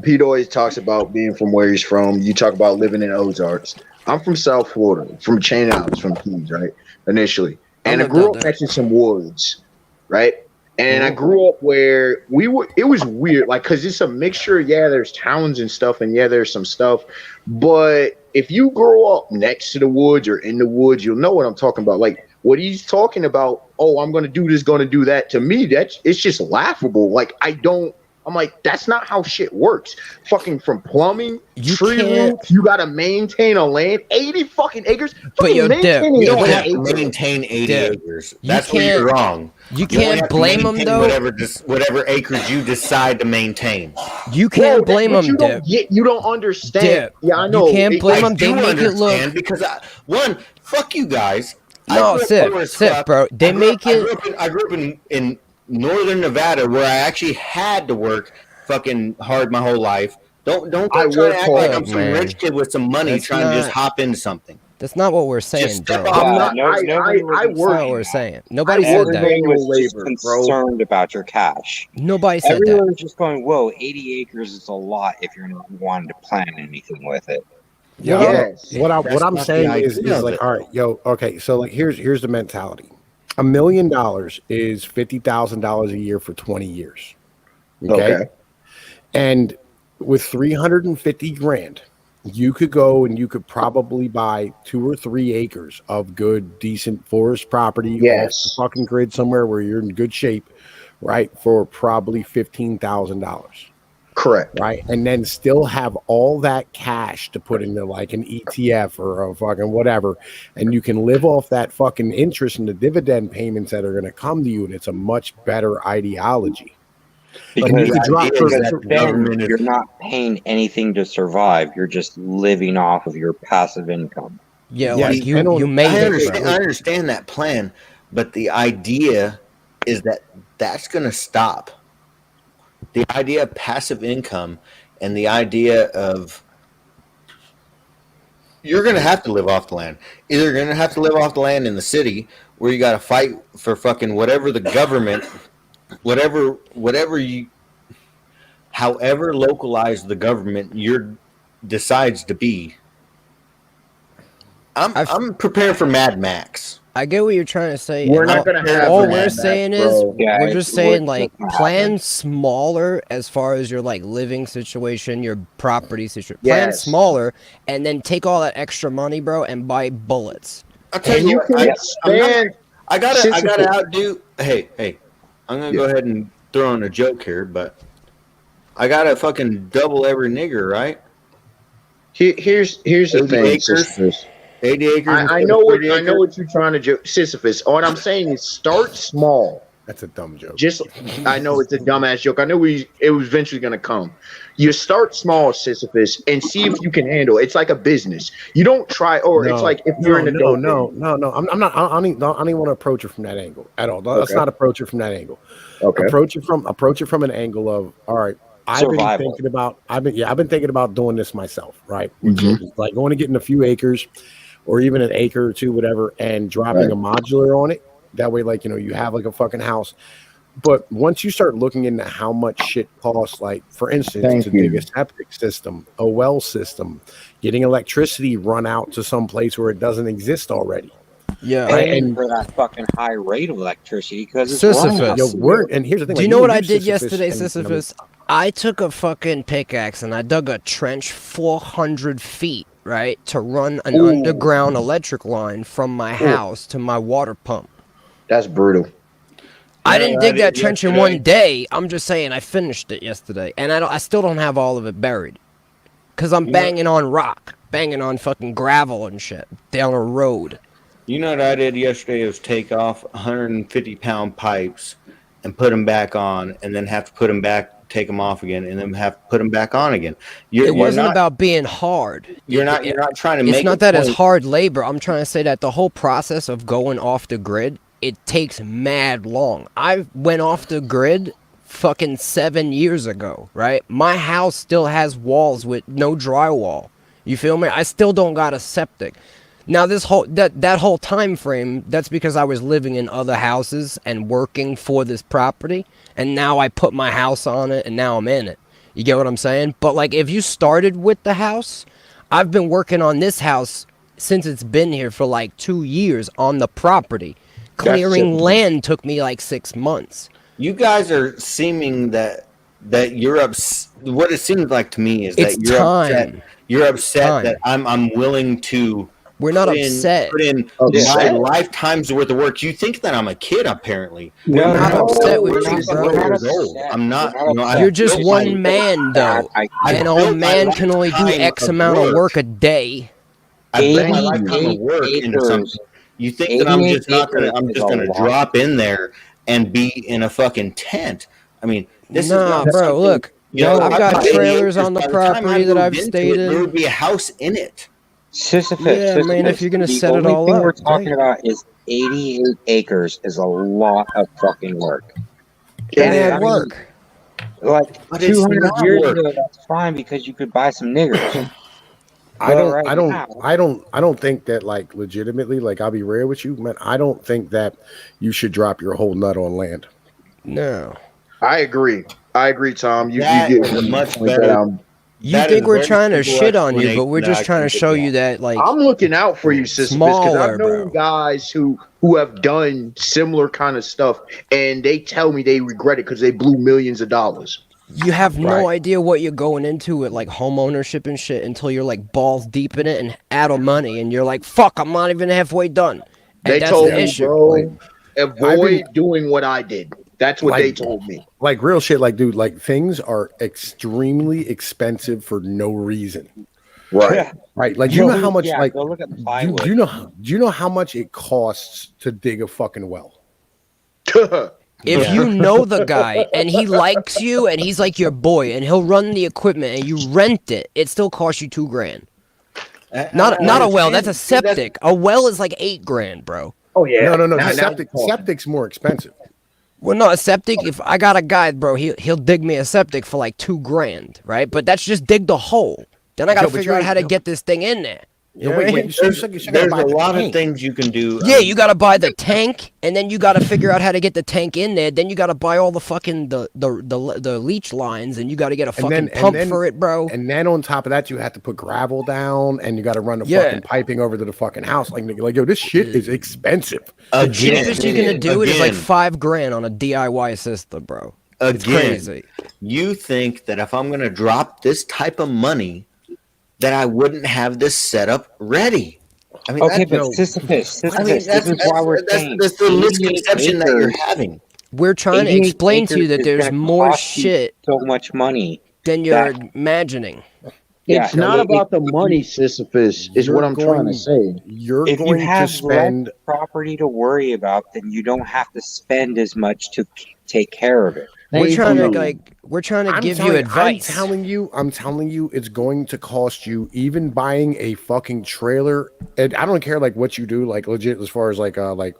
Pete always talks about being from where he's from. You talk about living in Ozarks. I'm from South Florida, from Chain Islands, from Keys, right? Initially, and I grew up next to some woods, right? And I grew up where it was weird, like, cause it's a mixture. Yeah, there's towns and stuff, and yeah, there's some stuff. But if you grow up next to the woods or in the woods, you'll know what I'm talking about. Like what he's talking about. Oh, I'm gonna do this, gonna do that. To me, it's just laughable. Like I'm like, that's not how shit works. Fucking from plumbing, tree roots, you gotta maintain a land, 80 fucking acres. But you're you don't have to maintain 80 acres. That's where you're wrong. You can't blame them though. Whatever acres you decide to maintain. You can't blame them. You don't understand. Dip. Yeah, I know. You can't blame them. They make it look because fuck you guys. No, sit, bro. They make it. I grew up in Northern Nevada, where I actually had to work fucking hard my whole life. Don't try to act like I'm some rich kid with some money trying to just hop into something. That's not what we're saying, bro. I work. That's not what we're saying. Nobody said that. Everyone was just concerned about your cash. Nobody said Everyone that. was just going, whoa, 80 acres is a lot if you're not wanting to plant anything with it. Yes. What I'm saying is like, all right, okay, so like here's the mentality. $1 million is $50,000 a year for 20 years. Okay. And with 350 grand, you could go and you could probably buy 2 or 3 acres of good, decent forest property off the fucking grid somewhere where you're in good shape, right? For probably $15,000. Correct. Right. And then still have all that cash to put into like an ETF or a fucking whatever. And you can live off that fucking interest and the dividend payments that are going to come to you. And it's a much better ideology. Because you're not paying anything to survive. You're just living off of your passive income. Yeah, like you made it. I understand that plan, but the idea is that that's going to stop. The idea of passive income and the idea of you're going to have to live off the land. Either you're going to have to live off the land in the city where you got to fight for fucking whatever the government, however localized the government decides to be. I'm prepared for Mad Max. I get what you're trying to say. We're not going to have all we're saying is we're just saying like plan happen. smaller as far as your like living situation, your property situation. Plan smaller and then take all that extra money, bro, and buy bullets. I'll tell you what, I gotta outdo. Hey, I'm gonna go ahead and throw in a joke here, but I gotta fucking double every nigger, right? Here's the thing. Acres. 80 acres. I know what you're trying to joke, Sisyphus. What I'm saying is start small. That's a dumb joke. I know it's a dumbass joke. I knew it was eventually going to come. You start small, Sisyphus, and see if you can handle it. It's like a business. You don't try, it's like if you're in a no. I'm not. I don't even want to approach it from that angle at all. Let's not approach it from that angle. Okay. Approach it from an angle of all right. I've been thinking about doing this myself, right? Mm-hmm. Like going to getting a few acres, or even an acre or two, whatever, and dropping a modular on it. That way, like, you have like a fucking house. But once you start looking into how much shit costs, like, for instance, to dig a septic system, a well system, getting electricity run out to some place where it doesn't exist already. Yeah, and for that fucking high rate of electricity because it's Sisyphus. And here's the thing. Do you know what I did yesterday, Sisyphus? I took a fucking pickaxe and I dug a trench 400 feet. Right, to run an underground electric line from my house to my water pump. That's brutal. I didn't dig that did trench in yesterday. one day. I'm just saying I finished it yesterday, and I still don't have all of it buried, cause I'm banging on rock, banging on fucking gravel and shit down a road. You know what I did yesterday was take off 150-pound pipes and put them back on, and then have to put them back, take them off again, and then have to put them back on again. It wasn't about being hard. You're not trying to It's make. not that it's hard labor. I'm trying to say that the whole process of going off the grid, it takes mad long. I went off the grid fucking 7 years ago, right? My house still has walls with no drywall. You feel me? I still don't got a septic. Now this whole that whole time frame, that's because I was living in other houses and working for this property, and now I put my house on it and now I'm in it. You get what I'm saying? But like if you started with the house, I've been working on this house since it's been here for like 2 years on the property. Clearing land took me like 6 months. You guys are seeming that you're what it seems like to me is It's that you're time. upset. You're upset Time. that I'm willing to. We're not upset. Put in my lifetime's worth of work. You think that I'm a kid, apparently. We're not upset with We're you, not bro. 12 years old. I'm not. You're just one man, though. And a man can only do X amount of work a day. I built my lifetime of work into something. You think that I'm just not gonna? I'm just gonna drop in there and be in a fucking tent? I mean, this is not bro. something, Look, you know, I've got trailers on the by time I property that I've moved into stayed it, in. There would be a house in it. Yeah, I mean, if you're gonna set it all the only thing up, we're talking about is 88 acres is a lot of fucking work. Bad work. Like But it's 200 not years work. ago, that's fine because you could buy some niggers. I But right now- don't think that, like, legitimately, like, I'll be real with you, man. I don't think that you should drop your whole nut on land. No. I agree, Tom. You That get is a much point better- that You That think is we're very trying to simple shit on you, but we're explanation just that I trying to can show get you that, like, I'm looking out for you, Sisyphus, because Smaller, I've known bro. guys who have done similar kind of stuff, and they tell me they regret it because they blew millions of dollars. you have no Right. idea what you're going into with, like, home ownership and shit until you're, like, balls deep in it and out of money, and you're like, fuck, I'm not even halfway done. And They that's told the me, issue. bro, avoid been- doing what I did. That's what Like- they told me. Like, real shit, like, dude, like, things are extremely expensive for no reason. Right. Right? Like, you know how much, Yeah, like, go look at do plywood. you know how much it costs to dig a fucking well? If you know the guy and he likes you and he's like your boy and he'll run the equipment and you rent it, it still costs you $2,000. Not a well, that's a septic. A well is like $8,000, bro. Oh yeah. No. Now- Septic's more expensive. Well, no, a septic. If I got a guy, bro, he'll dig me a septic for like $2,000, right? But that's just dig the hole. Then I gotta Yo, but figure you out how to ain't- get this thing in there. You know Wait, what I wait, mean? you still gotta There's buy a the lot of tank. things you can do. Yeah, you gotta buy the tank, and then you gotta figure out how to get the tank in there. Then you gotta buy all the fucking the leach lines, and you gotta get a fucking pump for it, bro. And then on top of that, you have to put gravel down, and you got to run the Yeah. fucking piping over to the fucking house. Like, yo, this shit is expensive. The Again, cheapest you're gonna do it is like again. $5,000 on a DIY system, bro. It's Again, crazy. you think that if I'm going to drop this type of money, that I wouldn't have this setup ready? I mean, Okay, that's, but Sisyphus, I mean, this is why we're saying that's the 88 misconception that you're acres- having. We're trying to 88 explain to you that acres is there's gonna more cost you shit so much money. than you're that- imagining. Yeah, It's not it- about the money, Sisyphus, is You're what I'm trying to say. You're If you going to have spend. less property to worry about, then you don't have to spend as much to take care of it. We're Thank trying to you. give you advice. I'm telling you, it's going to cost you even buying a fucking trailer. And I don't care like what you do, like legit as far as like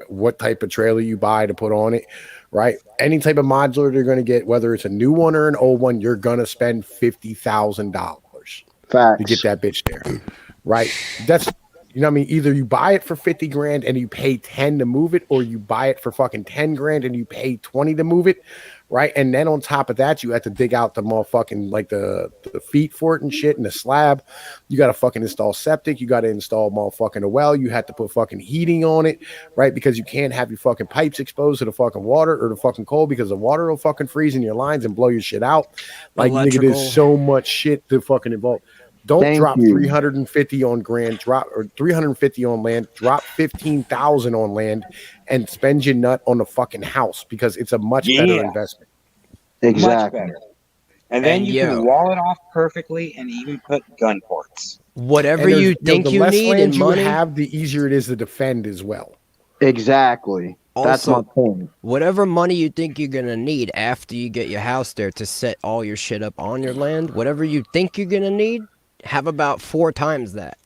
what type of trailer you buy to put on it, right? Any type of modular you're gonna get, whether it's a new one or an old one, you're gonna spend $50,000 Facts. to get that bitch there, right? That's you know what I mean. Either you buy it for 50 grand and you pay 10 to move it, or you buy it for fucking 10 grand and you pay 20 to move it, right? And then on top of that, you have to dig out the motherfucking like the feet for it and shit and the slab. You got to fucking install septic. You got to install motherfucking a well. You have to put fucking heating on it, right? Because you can't have your fucking pipes exposed to the fucking water or the fucking cold because the water will fucking freeze in your lines and blow your shit out. Like nigga, Electrical. there's so much shit to fucking involve. Don't Thank drop you. 350 on grand, drop or 350 on land, drop 15,000 on land, and spend your nut on the fucking house because it's a much better Yeah. investment. Much Exactly. better. And then And you yo. can wall it off perfectly and even put gun ports. Whatever And there's- you think the you less need land in you money, have, the easier it is to defend as well. Exactly. That's my also, point. whatever money you think you're gonna need after you get your house there to set all your shit up on your land, whatever you think you're gonna need, have about 4 times that.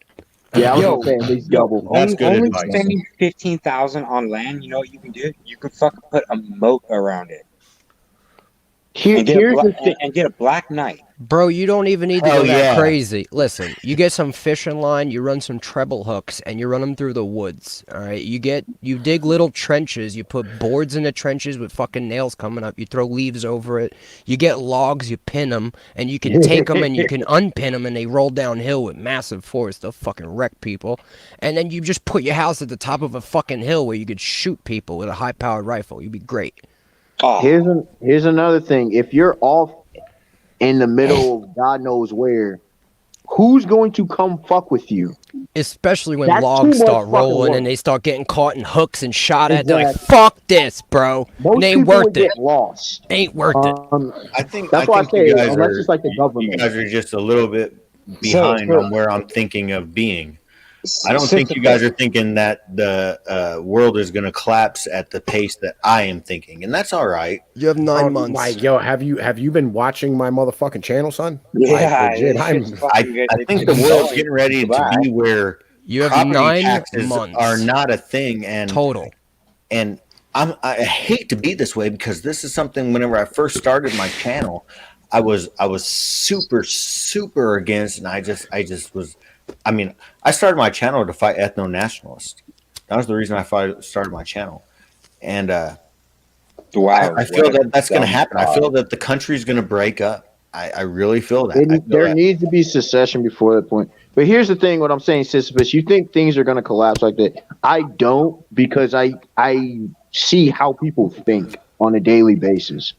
Yeah, I was Yo, gonna say at least yo, double. That's good only advice. spending 15,000 on land. You know what you can do? You could fucking put a moat around it and get Here's the thing. and get a black knight. Bro, you don't even need to Hell go that yeah. crazy. Listen, you get some fishing line, you run some treble hooks, and you run them through the woods. All right, you dig little trenches, you put boards in the trenches with fucking nails coming up, you throw leaves over it, you get logs, you pin them, and you can take them and you can unpin them, and they roll downhill with massive force. They'll fucking wreck people. And then you just put your house at the top of a fucking hill where you could shoot people with a high-powered rifle. You'd be great. Oh, Here's another thing. If you're off in the middle of God knows where, who's going to come fuck with you? Especially when That's too logs much start fucking rolling work. and they start getting caught in hooks and shot at. They're like, Exactly. fuck this, bro. Most And they ain't people worth would it. get lost. Ain't worth it. I think That's why I you say guys unless are it's like the you government. guys are just a little bit behind so- on where I'm thinking of being. I don't think you guys are thinking that the world is going to collapse at the pace that I am thinking, and that's all right. You have 9 months. Like, yo, have you been watching my motherfucking channel, son? yeah, Like, legit, this I'm- shit's fucking good. I think the world's getting ready to Goodbye. be where You have property 9 taxes months are not a thing, and total. I hate to be this way because this is something. Whenever I first started my channel, I was super against, and I just was. I mean, I started my channel to fight ethno nationalists. That was the reason I started my channel, and Wow, I feel that that's going to dumb happen. I thought. feel that the country's going to break up. I really feel that. I feel There that. needs to be secession before that point. But here's the thing: what I'm saying, Sisyphus, you think things are going to collapse like that? I don't, because I see how people think on a daily basis.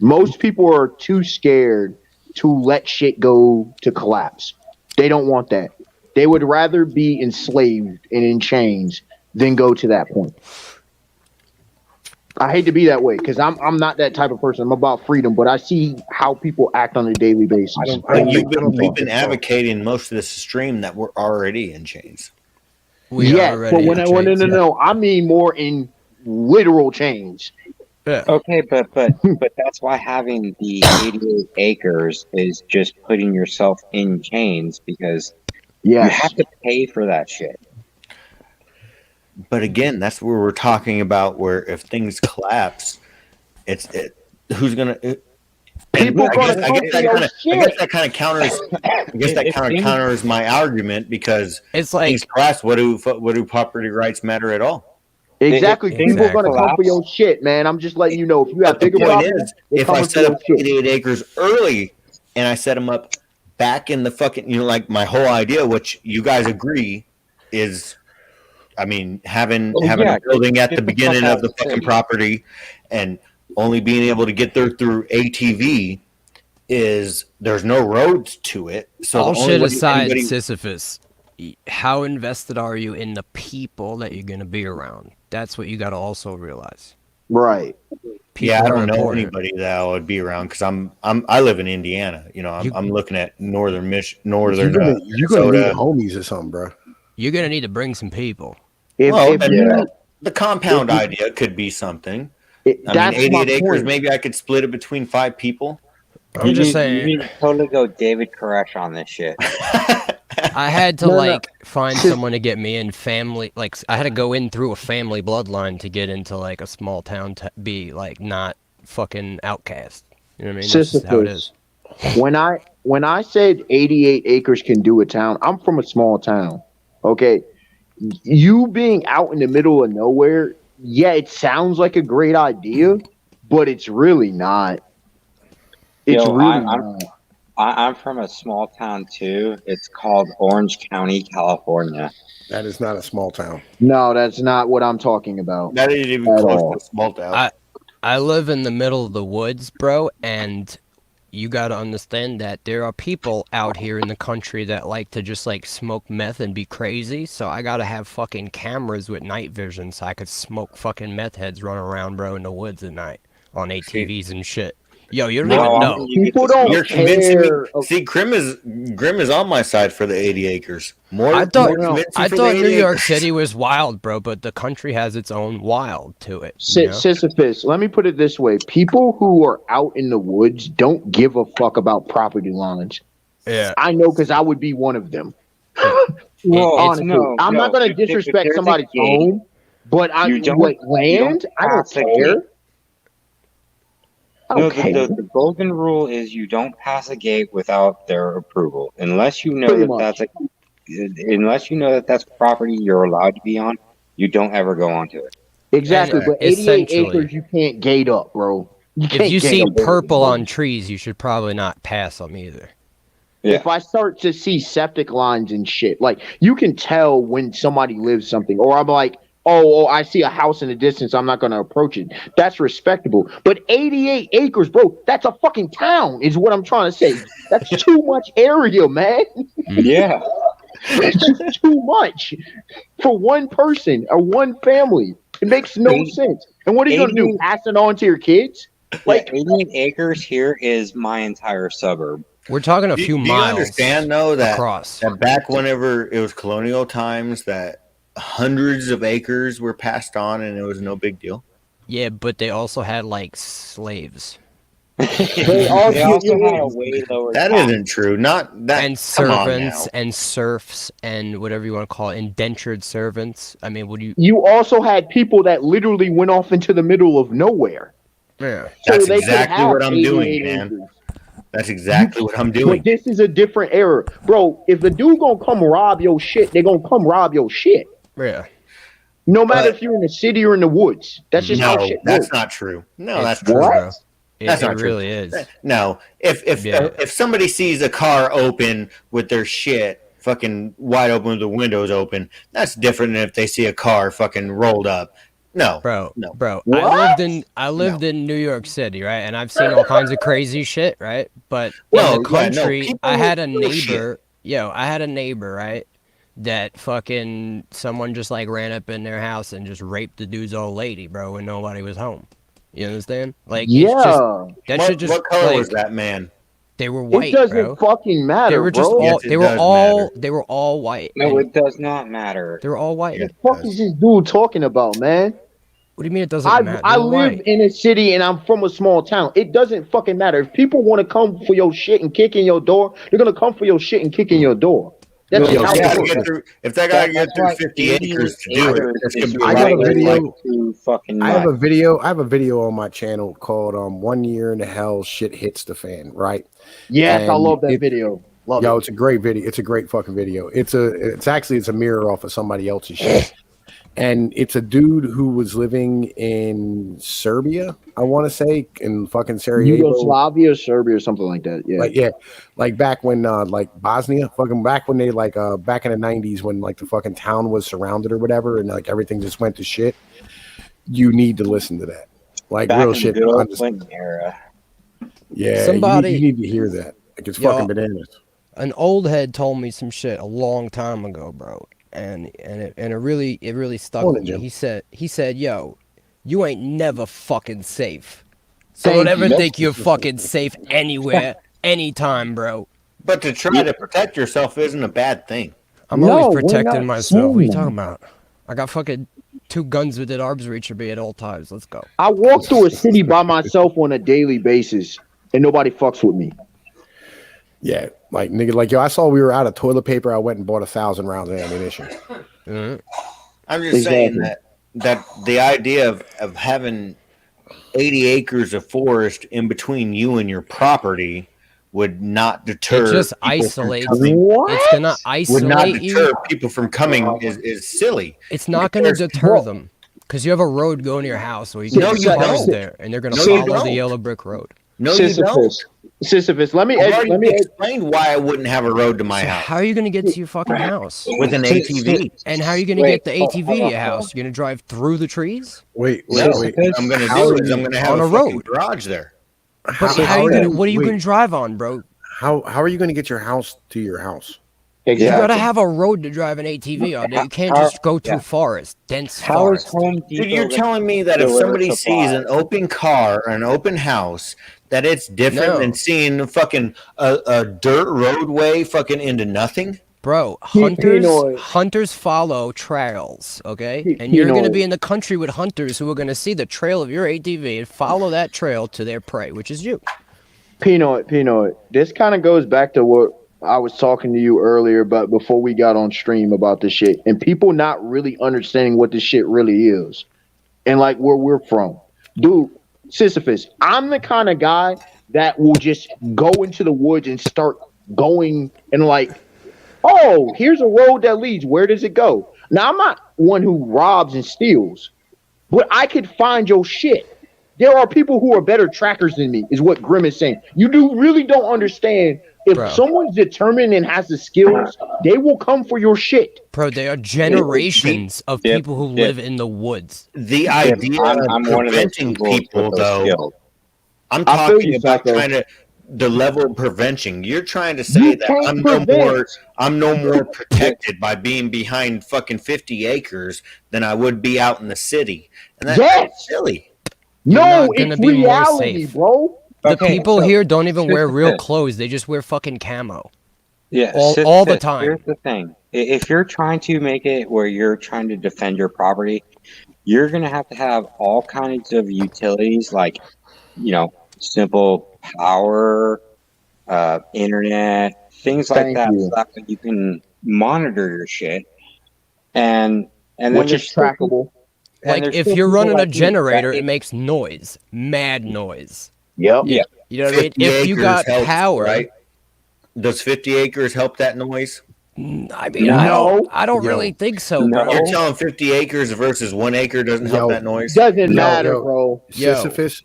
Most people are too scared to let shit go to collapse. They don't want that. They would rather be enslaved and in chains than go to that point. I hate to be that way because I'm not that type of person. I'm about freedom, but I see how people act on a daily basis. But you've been advocating most of this stream that we're already in chains. We Yeah, are but already when in I want chains. no, I mean more in literal chains. Yeah. Okay, but that's why having the 88 acres is just putting yourself in chains because you Yes. have to pay for that shit. But again, that's where we're talking about. Where if things collapse, who's gonna? People I gonna guess come for your shit. that kind of counters. I guess that kind of counters my argument because It's like, things collapse. What do property rights matter at all? Exactly. It- People are gonna exactly. come for your shit, man. I'm just letting you know. If you have But the bigger point property, is, they're if I coming for set your up shit. 88 acres early and I set them up back in the fucking, like my whole idea, which you guys agree is, I mean, having yeah, a building at get the the beginning fuck out of the of the fucking city. property and only being able to get there through ATV is there's no roads to it. So all the only shit way aside, anybody, Sisyphus, how invested are you in the people that you're going to be around? That's what you got to also realize. Right. People yeah, I are don't know important. anybody that I would be around because I live in Indiana. You know, I'm looking at northern You're gonna need Minnesota. homies or something, bro. You're going to need to bring some people. If then you, the compound if you- idea could be something. that's I mean, my 88 acres, point. maybe I could split it between 5 people. I'm just You saying, need to totally go David Koresh on this shit. I had to No. find someone to get me in family. Like I had to go in through a family bloodline to get into like a small town to be like not fucking outcast. You know what I mean? That's just how it is. When I said 88 acres can do a town, I'm from a small town. Okay. You being out in the middle of nowhere, yeah, it sounds like a great idea, but it's really not. It's Yo, really I'm- not. I'm from a small town too. It's called Orange County, California. That is not a small town. No, that's not what I'm talking about. That ain't even At close all. to small town. I live in the middle of the woods, bro, and you gotta understand that there are people out here in the country that like to just like smoke meth and be crazy. So I gotta have fucking cameras with night vision so I could smoke fucking meth heads running around, bro, in the woods at night on ATVs and shit. Yo, you don't No, even I know. mean, you get People to don't You're convincing me. care. See, Grim is on my side for the 80 acres. More. I thought more I convincing for thought the New 80 York acres. City was wild, bro, but the country has its own wild to it. You know? Sisyphus, let me put it this way. People who are out in the woods don't give a fuck about property lines. Yeah. I know because I would be one of them. Well, Honestly, I'm not going to if disrespect there's a somebody's gate, home, but you don't- what you don't land, I don't pass a care. gate. I No, don't care. the golden rule is you don't pass a gate without their approval, unless you know Pretty that much. that's property you're allowed to be on. You don't ever go onto it. Exactly, And but 88 essentially, acres you can't gate up, bro. You can't if you gate see up over purple the on woods. trees, you should probably not pass them either. Yeah. If I start to see septic lines and shit, like you can tell when somebody lives something, or I'm like, oh, I see a house in the distance, I'm not going to approach it. That's respectable. But 88 acres, bro, that's a fucking town, is what I'm trying to say. That's too much area, man. Yeah. It's just too much for one person or one family. It makes no sense. And what are you going to do? 88 Pass it on to your kids? Like 88 acres here is my entire suburb. We're talking a Do few you miles understand though that across. that back whenever it was colonial times, that hundreds of acres were passed on and it was no big deal? Yeah, but they also had like slaves They also- also had a way lower That tax. isn't true. Not that. and Come on servants now. and serfs and whatever you want to call it, indentured servants. I mean, would you? You also had people that literally went off into the middle of nowhere. Yeah. That's they could exactly have what I'm doing, 88 man. acres. That's exactly what I'm doing. But this is a different era. Bro, if a dude gonna come rob your shit, they gonna come rob your shit. Yeah. No matter But- if you're in the city or in the woods. That's just how No, shit that's works. not true. No, It's that's true, true. bro. That's It not true. really is. No, if Yeah. if somebody sees a car open with their shit fucking wide open with the windows open, that's different than if they see a car fucking rolled up. No, Bro, No. bro, What? I lived in New York City, right? And I've seen all kinds of crazy shit, right? But in No, the yeah, no, country, people I had a do shit. neighbor. Yo, I had a neighbor, right? That fucking someone just like ran up in their house and just raped the dude's old lady, bro, when nobody was home. You understand? Like, it's just Yeah. that what, should just what color like, was that man? They were It white, doesn't bro. fucking matter, They were just bro. all. Yes, it They were does all. matter. They were all white. No, and it does not matter. they were all white. Yeah. What the fuck is this dude talking about, man? What do you mean it doesn't I matter? I They were live white. in a city and I'm from a small town. It doesn't fucking matter. If people want to come for your shit and kick in your door, they're gonna come for your shit and kick in your door. That's Yo, just how If they it gotta works. get through, if they gotta get That's through why 50 acres to do it, acres it's is gonna be I got a right video- like too fucking I have much. I have a video on my channel called 1 Year in the Hell Shit Hits the Fan, right? Yes, I And love that it- video. Love Yo, it. it's a great video. It's a great fucking video. It's a mirror off of somebody else's shit. And it's a dude who was living in Serbia, I want to say, in fucking Sarajevo. Yugoslavia, Serbia, or something like that. Yeah. Like back when like Bosnia, fucking back when they back in the 90s when like the fucking town was surrounded or whatever and like everything just went to shit. You need to listen to that. Like Back real in the shit. good old Understand. Clinton era. Yeah, Somebody- you need to hear that. Like it's Yo, fucking bananas. An old head told me some shit a long time ago, bro, and it really stuck Morning, with me. Jim. He said, "Yo, you ain't never fucking safe. So Thank don't ever you. think you're fucking safe anywhere, anytime, bro." But to try to protect yourself isn't a bad thing. I'm No, always we're protecting not myself. What are you saying talking about? I got fucking 2 guns within arm's reach of me at all times. Let's go. I walk through a city by myself on a daily basis, and nobody fucks with me. Yeah, like nigga, like yo, I saw we were out of toilet paper. I went and bought 1,000 rounds of ammunition. Mhm. I'm just saying that the idea of having 80 acres of forest in between you and your property would not deter. It just people from isolates. coming- What? It's gonna Would not isolate you. deter people from coming is silly. It's not going to Because- deter them because you have a road going to your house where you can No, put you cars don't. there, and they're going to No, you follow the don't. yellow brick road. No, you don't. Sisyphus, let me I've already let me explained why I wouldn't have a road to my So house how are you going to get to your fucking house? with an ATV. And how are you going to Wait, get the ATV to your house? You're going to drive through the trees? Wait, No, wait. what I'm going to How do are is you I'm going to have on a a fucking road? garage there. But how you gonna? What are you gonna drive on, bro? How are you gonna get your house to your house? Exactly. You gotta have a road to drive an ATV on. You can't just go through forest, dense How is forest. Home Depot? Dude, you're telling me that if somebody sees an open car or an open house, that it's different than seeing fucking a dirt roadway fucking into nothing? Bro, Pinoy. hunters follow trails, okay? And you're gonna be in the country with hunters who are gonna see the trail of your ATV and follow that trail to their prey, which is you. Pinoy. This kind of goes back to what I was talking to you earlier, but before we got on stream about this shit, and people not really understanding what this shit really is, and like where we're from, dude. Sisyphus, I'm the kind of guy that will just go into the woods and start going and like, oh, here's a road that leads. Where does it go? Now I'm not one who robs and steals, but I could find your shit. There are people who are better trackers than me, is what Grim is saying. You really don't understand. If someone's determined and has the skills, they will come for your shit. Bro, there are generations of people who live in the woods. The idea I'm of one of those preventing people, though, skills. I'm talking about trying to the level of prevention. You're trying to say that I'm no more protected by being behind fucking 50 acres than I would be out in the city. And that's silly. No, it's reality, bro. The people here don't even wear real clothes. They just wear fucking camo. Yeah, all the time. Here's the thing. If you're trying to make it where you're trying to defend your property, you're going to have all kinds of utilities like, simple power, internet, things like that, so that you can monitor your shit. And which is trackable. Like if you're running a generator, it makes noise, mad noise. Yep. Yeah. You know what I mean? If you got power, right? Does 50 acres help that noise? I mean, I don't really think so, bro. You're telling 50 acres versus 1 acre doesn't help that noise? Doesn't matter, bro. Sisyphus.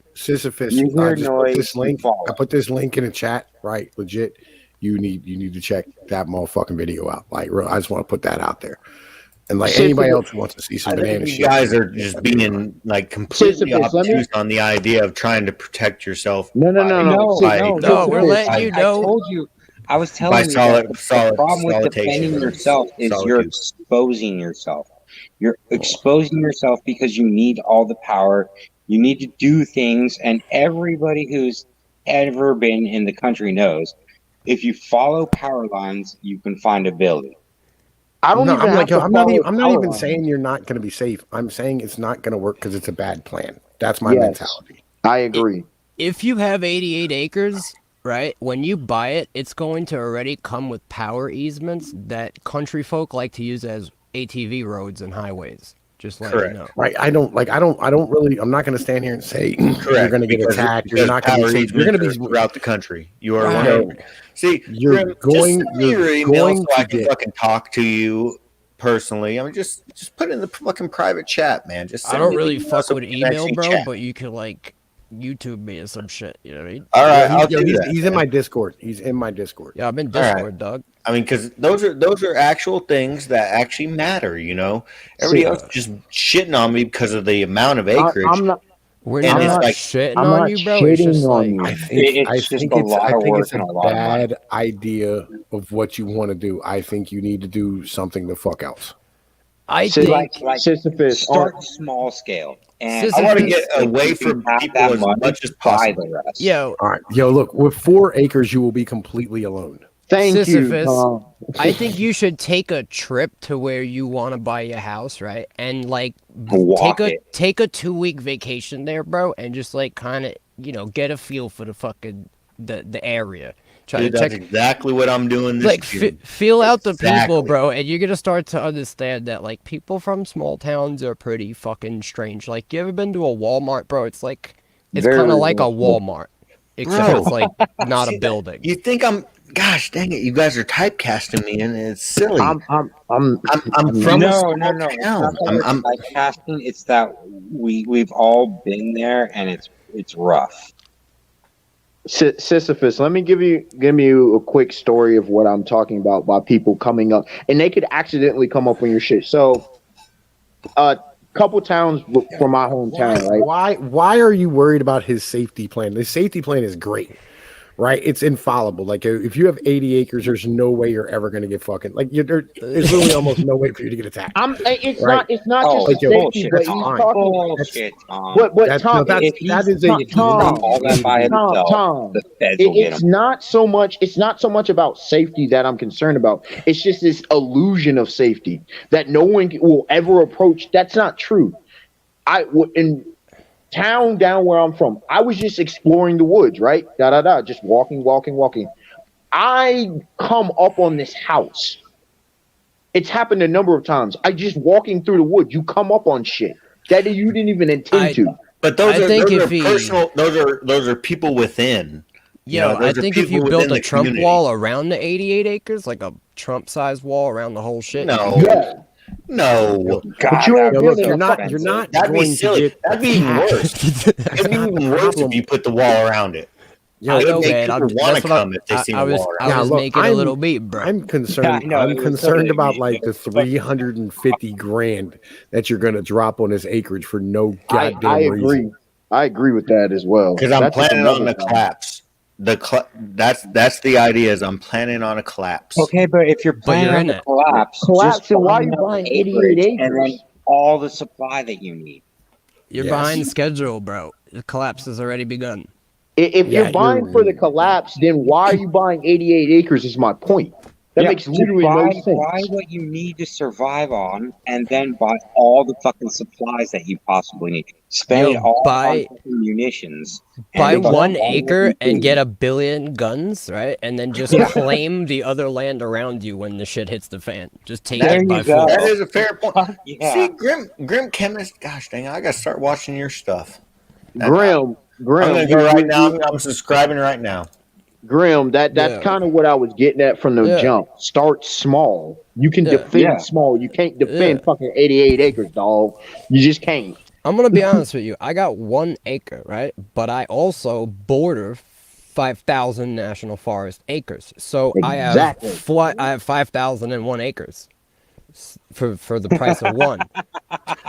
You hear I just noise, put this link. fall. I put this link in the chat. Right, legit. You need to check that motherfucking video out. Like, real, I just want to put that out there. And like anybody else who wants to see some banana shit, you guys are just being like completely obtuse on the idea of trying to protect yourself. No. We're letting you know. I told you. I was telling you that the problem with defending yourself is you're exposing yourself. You're exposing yourself because you need all the power. You need to do things, and everybody who's ever been in the country knows if you follow power lines, you can find a building. I'm not even saying you're not going to be safe. I'm saying it's not going to work because it's a bad plan. That's my mentality. I agree. If you have 88 acres, right, when you buy it, it's going to already come with power easements that country folk like to use as ATV roads and highways. Just let you know. Right. I'm not going to stand here and say you're going to get attacked. You're not going to be safe. You're going to be throughout the country. You are one. See, you're going so I can get fucking talk to you personally. I mean, just put it in the fucking private chat, man. I don't really fuck with email, bro, but you can like YouTube me or some shit. You know what I mean? All right, he's in my Discord. He's in my Discord. Yeah, I'm in Discord, dog. I mean, because those are actual things that actually matter. You know, everybody else just shitting on me because of the amount of acreage. We're not shitting on you, bro. It's just like I think it's a bad idea of what you want to do. I think you need to do something the fuck else. I think Sisyphus, start small scale. And I want to get away from people as much as possible. Yo, all right, look, with 4 acres, you will be completely alone. Thank Sisyphus, you. I think you should take a trip to where you want to buy your house, right? And like take a 2-week vacation there, bro, and just like kind of get a feel for the fucking the area. That's exactly what I'm doing. Feel out the people, bro, and you're gonna start to understand that like people from small towns are pretty fucking strange. Like, you ever been to a Walmart, bro? It's like it's kind of like a Walmart, except it's like not a building. You think I'm? Gosh dang it! You guys are typecasting me, and it's silly. I'm from no. I'm typecasting. It's that we've all been there, and it's rough. Sisyphus, let me give you a quick story of what I'm talking about by people coming up, and they could accidentally come up on your shit. So, couple towns from my hometown, right? Why are you worried about his safety plan? The safety plan is great. Right, it's infallible. Like if you have 80 acres, there's no way you're ever going to get fucking like there's literally almost no way for you to get attacked. It's right? not just it's the safety, bullshit, but he's Tom. talking. Bullshit, Tom. But That's, Tom, no, if that he's is a Tom, all that by himself, Tom, the feds will get it's him. not so much. It's not so much about safety that I'm concerned about. It's just this illusion of safety that no one will ever approach. That's not true. In town down where I'm from, I was just exploring the woods, right? Just walking. I come up on this house. It's happened a number of times. I just walking through the woods. You come up on shit that you didn't even intend to. But those are personal. Those are people within. Yo, I think if you built a Trump community. wall around the 88 acres, like a Trump-sized wall around the whole shit. No. Yeah. No, But you ain't building you're a not. fucking- You're not. that'd be going to silly. get That'd be even worse. It'd be even worse if you put the wall around it. Yo, I know, It'd make man. people That's want what to come if they see I the was, wall I around. was look, making a little beat, bro. I'm concerned. Yeah, I know, I'm it was concerned totally about me. like It the was fucking- 350 grand that you're going to drop on this acreage for no goddamn I reason. agree. I agree with that as well. Because I'm That's just planning on another the thing. collapse. That's the idea. Is I'm planning on a collapse. Okay, but if you're But planning you're on in the it. collapse, Collapse, just then why are buy you enough buying acreage 88 and then acres? all the supply that you need? You're Yes. behind schedule, bro. The collapse has already begun. If Yeah, you're buying for the collapse, then why are you buying 88 acres? Is my point. That makes just literally no sense. buy what you need to survive on, and then buy all the fucking supplies that you possibly need. Spend Yo, it all buy- on fucking munitions. Buy and 1 all acre the and food. get 1 billion guns, right? And then just Yeah. claim the other land around you when the shit hits the fan. Just take There it by you go. force. That is a fair point. Yeah. See, Grim Chemist. Gosh dang, I gotta start watching your stuff. Grim, I'm gonna go right now. I'm subscribing right now. Grim, that's Yeah. kind of what I was getting at from the Yeah. jump. Start small. You can Yeah. defend Yeah. small. You can't defend Yeah. fucking 88 acres, dog. You just can't. I'm gonna be honest with you. I got 1 acre, right? But I also border 5,000 national forest acres. So Exactly. I have 5,001 acres for the price of 1.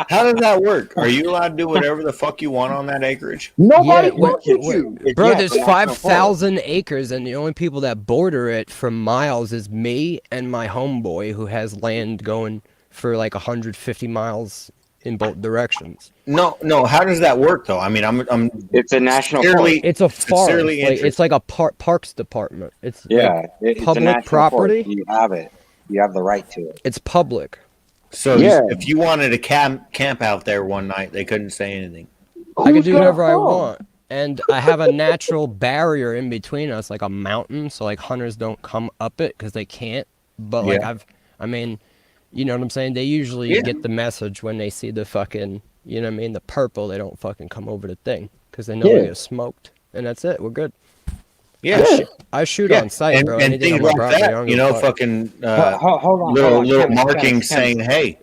How does that work? Are you allowed to do whatever the fuck you want on that acreage? Nobody Yeah, wants you to. Bro, Yeah, there's but that's 5,000 acres, and the only people that border it for miles is me and my homeboy, who has land going for like 150 miles in both directions. No. How does that work though? I mean, I'm It's a national sincerely, forest. It's a forest. sincerely Like, it's interested. like a parks department. It's Yeah, like, it's a public national property? forest. You have it. You have the right to it. it's public. So Yeah. if you wanted to camp out there one night, they couldn't say anything. I can Who's do gonna whatever I come? want. And I have a natural barrier in between us, like a mountain, so like hunters don't come up it because they can't. But like Yeah. I mean, you know what I'm saying? They usually Yeah. get the message when they see the fucking, you know what I mean, the purple. They don't fucking come over the thing because they know Yeah. they get smoked, and that's it. We're good. Yeah. I shoot Yeah. on sight, and, bro. and Anything things on my like property, I that, don't you give a know, fuck. fucking Hold on. little Chemist, markings Chemist. saying, "Hey,"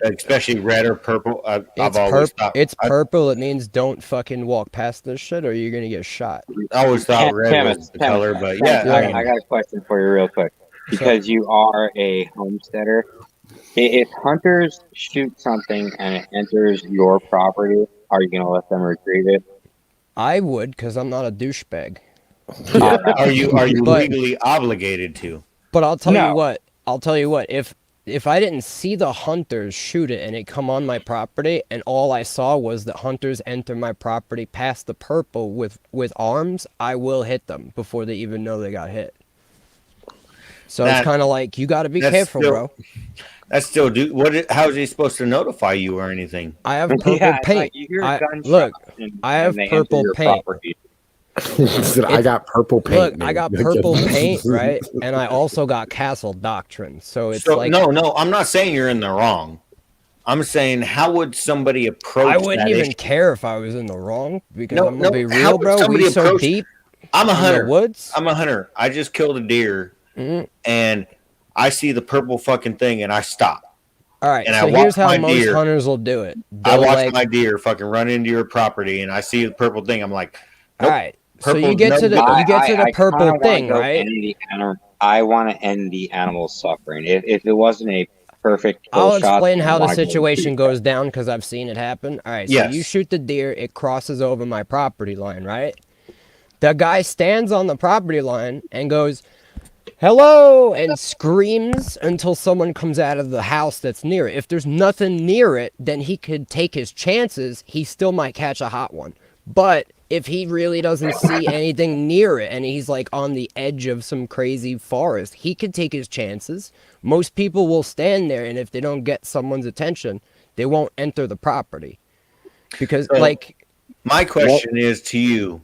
especially red or purple. I've always thought It's purple. It means don't fucking walk past this shit, or you're gonna get shot. I always thought red Chemist, was the Chemist, color, but Chemist, yeah, Yeah. I got a question for you real quick. Because you are a homesteader, if hunters shoot something and it enters your property, are you going to let them retrieve it? I would, cause I'm not a douchebag. are you But- legally obligated to? But I'll tell No. you what. I'll tell you what. If I didn't see the hunters shoot it and it come on my property, and all I saw was that hunters enter my property past the purple with arms, I will hit them before they even know they got hit. So That- it's kind of like you got to be that's careful, still- bro. That's still how is he supposed to notify you or anything? I have purple It's paint. like you hear gunshots look, and- I have and they enter purple your paint. property. Said, I got purple paint. Look, I man. got purple paint, right? And I also got castle doctrine. So it's So like no, I'm not saying you're in the wrong. I'm saying how would somebody approach I wouldn't that even issue? care if I was in the wrong because No, I'm gonna no, be how real, would bro. somebody We so approach- deep I'm a in hunter. the woods. I'm a hunter. I just killed a deer, Mhm. and I see the purple fucking thing, and I stop. All right, and I so watch here's how my most deer. hunters will do it. I They'll watch like, my deer fucking run into your property, and I see the purple thing. I'm like, all nope, right. So purple's you get no to the good. you get to the I purple kinda wanna thing, go right? end the I want to end the animal suffering. If it wasn't a perfect kill I'll shot. explain how the Why go situation shoot goes down because I've seen it happen. All right, so you Yes. shoot the deer, it crosses over my property line, right? The guy stands on the property line and goes, "Hello," and screams until someone comes out of the house that's near it. If there's nothing near it, then he could take his chances. He still might catch a hot one. But if he really doesn't see anything near it and he's like on the edge of some crazy forest, he could take his chances. Most people will stand there, and if they don't get someone's attention, they won't enter the property. Because, So- like, My question is to you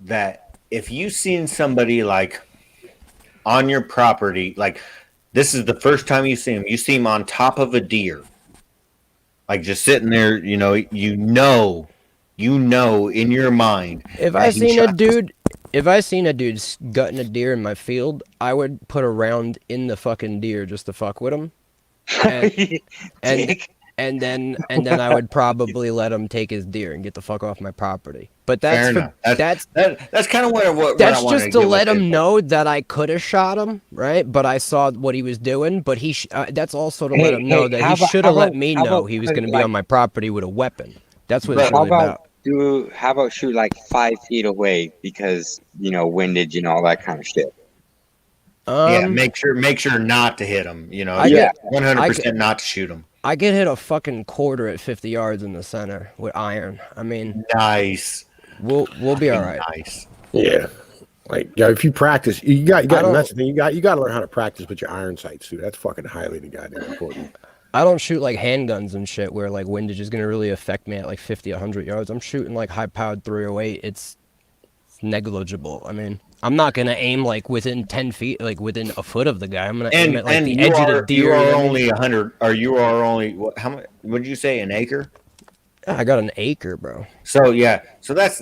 that if you seen somebody like on your property, like this is the first time you see him on top of a deer, like just sitting there, you know in your mind. if I seen a dude gutting a deer in my field, I would put a round in the fucking deer just to fuck with him. And then I would probably let him take his deer and get the fuck off my property. But that's Fair enough. That's kind of what that's I wanted just to get let with him it. know that I could have shot him, right? But I saw what he was doing. But that's also to let him know that he should have let me know he was going to be on my property with a weapon. That's what it's How really about. how about shoot like 5 feet away because windage and all that kind of shit. Yeah, make sure not to hit him. I get 100% not to shoot him. I could hit a fucking quarter at 50 yards in the center with iron. I mean, Nice. we'll be all right. Nice. Yeah. Like, yeah, if you practice, you got don't- that's the thing. You got to learn how to practice with your iron sights too. That's fucking highly the goddamn important. I don't shoot like handguns and shit where like windage is gonna really affect me at like 50, 100 yards. I'm shooting like high-powered 308. It's negligible. I mean, I'm not gonna aim like within 10 feet, like within a foot of the guy. I'm gonna aim at like the edge of the deer. You are know what I mean? only 100, or you are only how much? What did you say? An acre? I got an acre, bro. So yeah, so that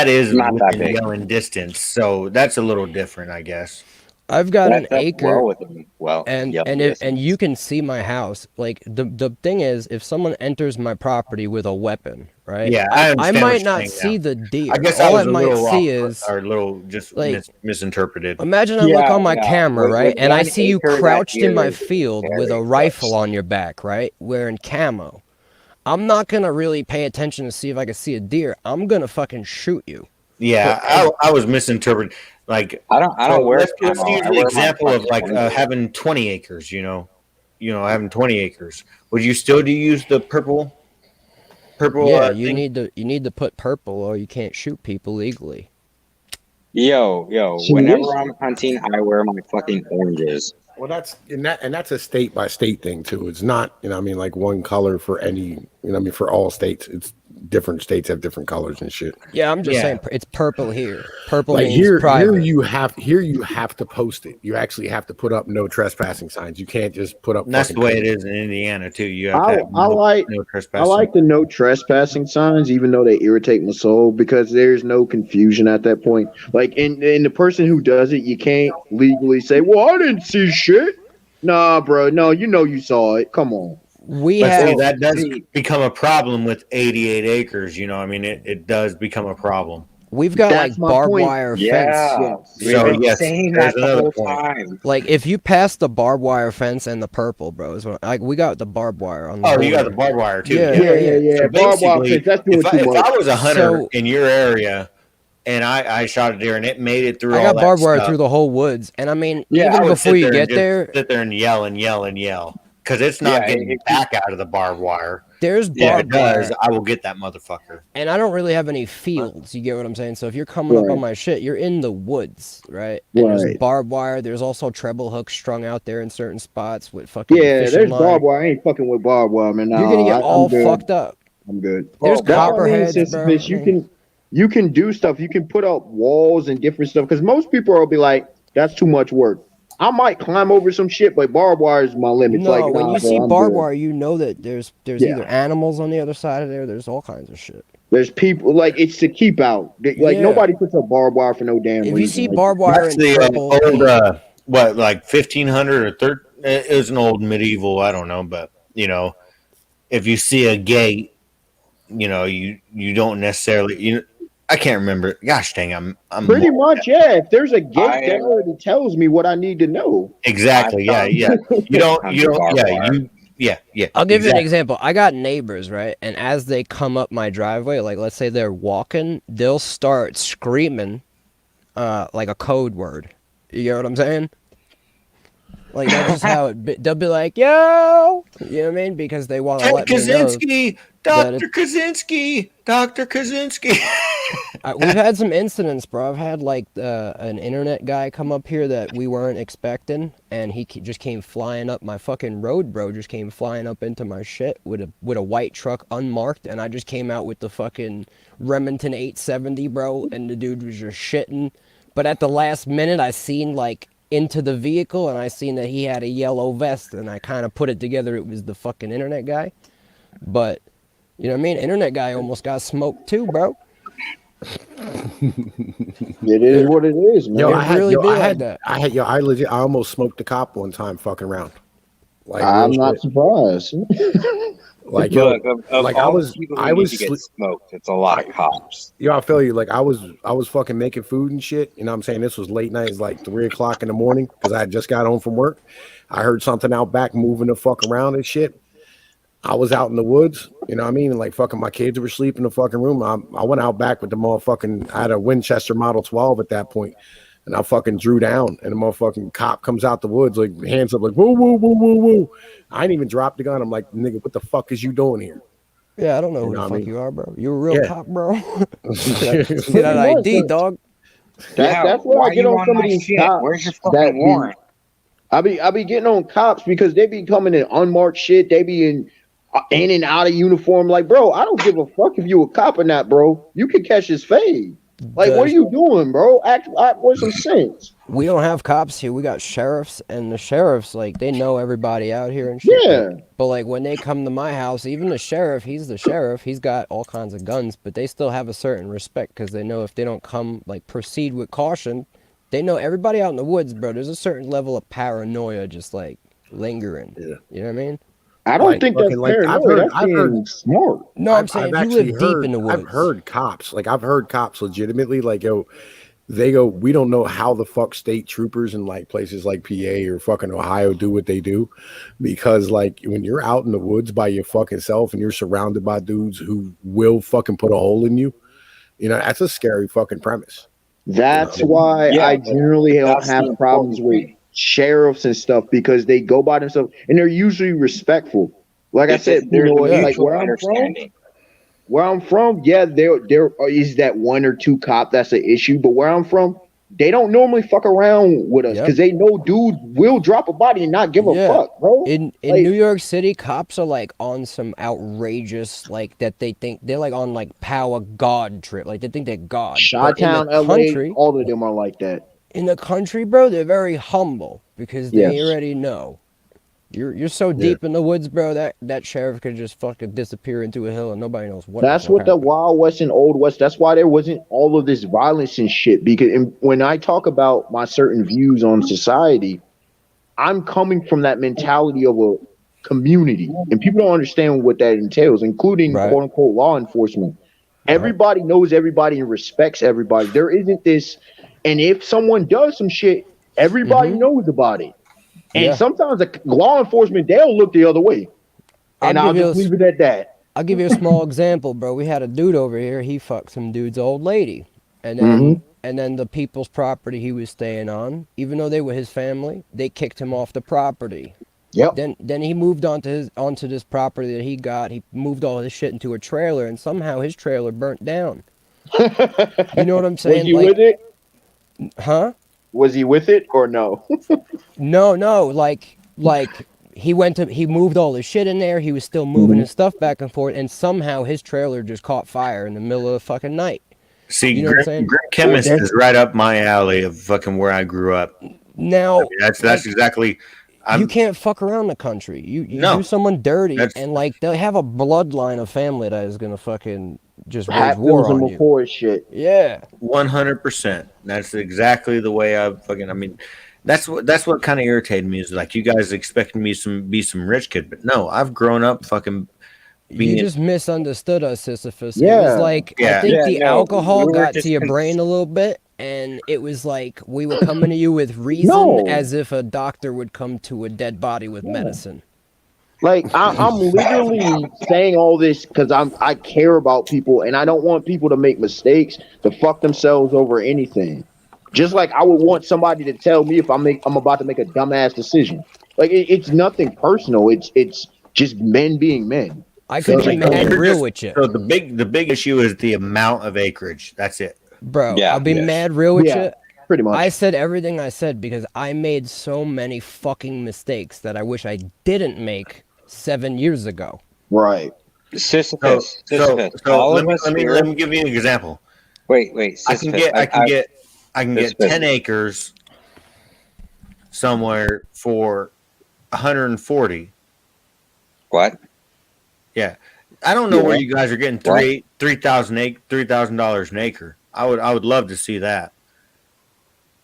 is Not that within big. yelling distance. So that's a little different, I guess. I've got an That's acre. well within And yep, and yes. and you can see my house. Like the thing is, if someone enters my property with a weapon, right? Yeah, I understand what might you're not saying see now. the deer. I guess all I was I a might little see off, is or a little just like, misinterpreted. imagine I look Yeah, on my yeah. camera, With right, and I 1 see you acre, that crouched in deer my is field with a very rifle close. on your back, right, wearing camo. I'm not gonna really pay attention to see if I can see a deer. I'm gonna fucking shoot you. Yeah, I was misinterpreted. Like I don't wear let's camo. use I the wear my example of fucking like Ranger. having 20 acres. Having 20 acres. Would you still use the purple? Yeah, you Thing? need to put purple or you can't shoot people legally. Yo, See, whenever this- I'm hunting, I wear my fucking oranges. Well, that's a state by state thing too. It's not, I mean, like one color for any, I mean, for all states. It's different states have different colors and shit. Yeah, I'm just Yeah. saying it's purple here. Purple Like means here private. you have to post it. You actually have to put up no trespassing signs. You can't just put up. And that's the fucking way it things. is in Indiana too. You have to I, have I like no I trespassing. like the no trespassing signs, even though they irritate my soul, because there's no confusion at that point. Like, in the person who does it, you can't legally say, "Well, I didn't see shit." Nah, bro. No, you saw it. Come on. We But see, have that does become a problem with 88 acres. I mean, it does become a problem. we've got That's like my barbed point. wire fence. Yeah, we've So, been yes, saying there's that the another whole point. time. Like if you pass the barbed wire fence and the purple, bro, is what, like we got the barbed wire on the Oh, you got border. the barbed wire too. Yeah. Yeah. So Barbed wire basically, fence, that's doing if too I much. was a hunter So- in your area and I shot a deer and it made it through I all got that barbed wire stuff, through the whole woods, and I mean, Yeah, I even would before sit you there and get just there, sit there and yell because it's not Yeah, getting if you- back out of the barbed wire. there's If it barbed wire, does, I will get that motherfucker. and I don't really have any fields. You get what I'm saying? So if you're coming up Right. on my shit, you're in the woods, right? And there's Right. barbed wire. There's also treble hooks strung out there in certain spots with fucking Yeah, fishing there's line. barbed wire. I ain't fucking with barbed wire, man. You're gonna get I'm all good. fucked up. I'm good. There's That's what I mean, copperheads, Sister bro. Fish, you can do stuff. You can put up walls and different stuff because most people will be like, "That's too much work." I might climb over some shit, but barbed wire is my limits. No, like, when nah, you bro, see I'm barbed good. wire, you know that there's Yeah. either animals on the other side of there. There's all kinds of shit. There's people like it's to keep out. Like Yeah. nobody puts up barbed wire for no damn If reason. you see Like, barbed wire That's in the purple, old like 1500 or 13. It was an old medieval. I don't know, but if you see a gate, you don't necessarily. I can't remember. Gosh dang, I'm Pretty much, yeah. If there's a gate, that already tells me what I need to know. exactly. Yeah. You don't. Yeah. I'll give you an exactly. example. I got neighbors, right? And as they come up my driveway, like let's say they're walking, they'll start screaming like a code word. You know what I'm saying? Like that's just how they'll be like, "Yo," you know what I mean? Because they want to Ted let me know. Kaczynski, Dr. Kaczynski, Dr. Kaczynski. We've had some incidents, bro. I've had like an internet guy come up here that we weren't expecting, and he just came flying up my fucking road, bro. Just came flying up into my shit with a white truck unmarked, and I just came out with the fucking Remington 870, bro, and the dude was just shitting. But at the last minute, I seen like into the vehicle, and I seen that he had a yellow vest, and I kind of put it together. It was the fucking internet guy, but you know what I mean? Internet guy almost got smoked too, bro. It is what it is, man. Yo, I legit, I almost smoked a cop one time, fucking around. Like, I'm not surprised. Like, Look, yo, of like all the people who need to get smoked, it's a lot of cops. Yo, I feel you. Like I was fucking making food and shit. You know what I'm saying? This was late night. It's like 3:00 in the morning because I had just got home from work. I heard something out back moving the fuck around and shit. I was out in the woods, you know what I mean? And like fucking my kids were asleep in the fucking room. I went out back with the motherfucking, I had a Winchester Model 12 at that point, and I fucking drew down, and the motherfucking cop comes out the woods, like hands up, like woo woo woo woo woo. I didn't even drop the gun. I'm like, nigga, what the fuck is you doing here? Yeah, I don't know who the fuck you are, bro. You a real cop, bro. See that ID, dog. That's why I get on some of these cops. Where's your fucking warrant? I be getting on cops because they be coming in unmarked shit. They be in and out of uniform. Like, bro, I don't give a fuck if you a cop or not, bro. You can catch his fade. Like, what are you doing, bro? Act with some sense. We don't have cops here. We got sheriffs, and the sheriffs, like, they know everybody out here and shit. Yeah. But like when they come to my house, even the sheriff, he's the sheriff. He's got all kinds of guns, but they still have a certain respect because they know if they don't come, like, proceed with caution, they know everybody out in the woods, bro. There's a certain level of paranoia just like lingering. Yeah. You know what I mean? I don't think that's paranoia. I've heard smart. No, I'm saying if you live deep in the woods. I've heard cops legitimately like, yo, they go, we don't know how the fuck state troopers in like places like PA or fucking Ohio do what they do, because like when you're out in the woods by your fucking self and you're surrounded by dudes who will fucking put a hole in you, you know, that's a scary fucking premise. That's why I generally don't have problems with sheriffs and stuff, because they go by themselves and they're usually respectful. Like I said, you know, like where I'm from, yeah, there is that one or two cop that's an issue, but where I'm from, they don't normally fuck around with us because they know dude will drop a body and not give a fuck, bro. In New York City, cops are like on some outrageous, like that they think they're like on like power god trip, like they think they're God. Chi-Town, LA, all of them are like that. In the country, bro, they're very humble because they already know. You're so deep in the woods, bro, that sheriff could just fucking disappear into a hill and nobody knows what. That's what the Wild West and Old West, that's why there wasn't all of this violence and shit. Because when I talk about my certain views on society, I'm coming from that mentality of a community. And people don't understand what that entails, including quote unquote law enforcement. Everybody knows everybody and respects everybody. There isn't this, and if someone does some shit, everybody knows about it. And sometimes the law enforcement, they'll look the other way. And I'll just leave it at that. I'll give you a small example, bro. We had a dude over here. He fucked some dude's old lady. And then the people's property he was staying on, even though they were his family, they kicked him off the property. Yep. Then he moved onto this property that he got. He moved all his shit into a trailer, and somehow his trailer burnt down. You know what I'm saying? Was he with it? Huh? Was he with it or no? No, like he moved all his shit in there. He was still moving his stuff back and forth, and somehow his trailer just caught fire in the middle of the fucking night. See, you know Grim Chemist is right up my alley of fucking where I grew up. Now, I mean, that's exactly. You can't fuck around the country. You do someone dirty, and like they have a bloodline of family that is gonna fucking just wage war on you. Shit. Yeah, 100%. That's exactly the way I fucking. I mean, that's what kind of irritated me is like you guys expecting me to be some rich kid, but no, I've grown up fucking You just misunderstood us, Sisyphus. It Yeah. was like I Yeah. think Yeah, the no, alcohol we were got just to your brain a little bit, and it was like we were coming to you with reason, No. as if a doctor would come to a dead body with medicine. Like I'm literally saying all this because I care about people and I don't want people to make mistakes to fuck themselves over anything. Just like I would want somebody to tell me if I'm about to make a dumbass decision. Like it's nothing personal. It's just men being men. I could So, be mad real with you, So the big issue is the amount of acreage. That's it. bro. Yeah. I'll be Yes. mad real with Yeah. you. Pretty much. I said everything I said because I made so many fucking mistakes that I wish I didn't make 7 years ago. Right. Sisyphus. So All let of me us let me here. let me give you an example. Wait, I can Sisyphus. get 10 Sisyphus. acres somewhere for 140. What? Yeah. I don't know Yeah. where you guys are getting What? $3,000 an acre. I would love to see that.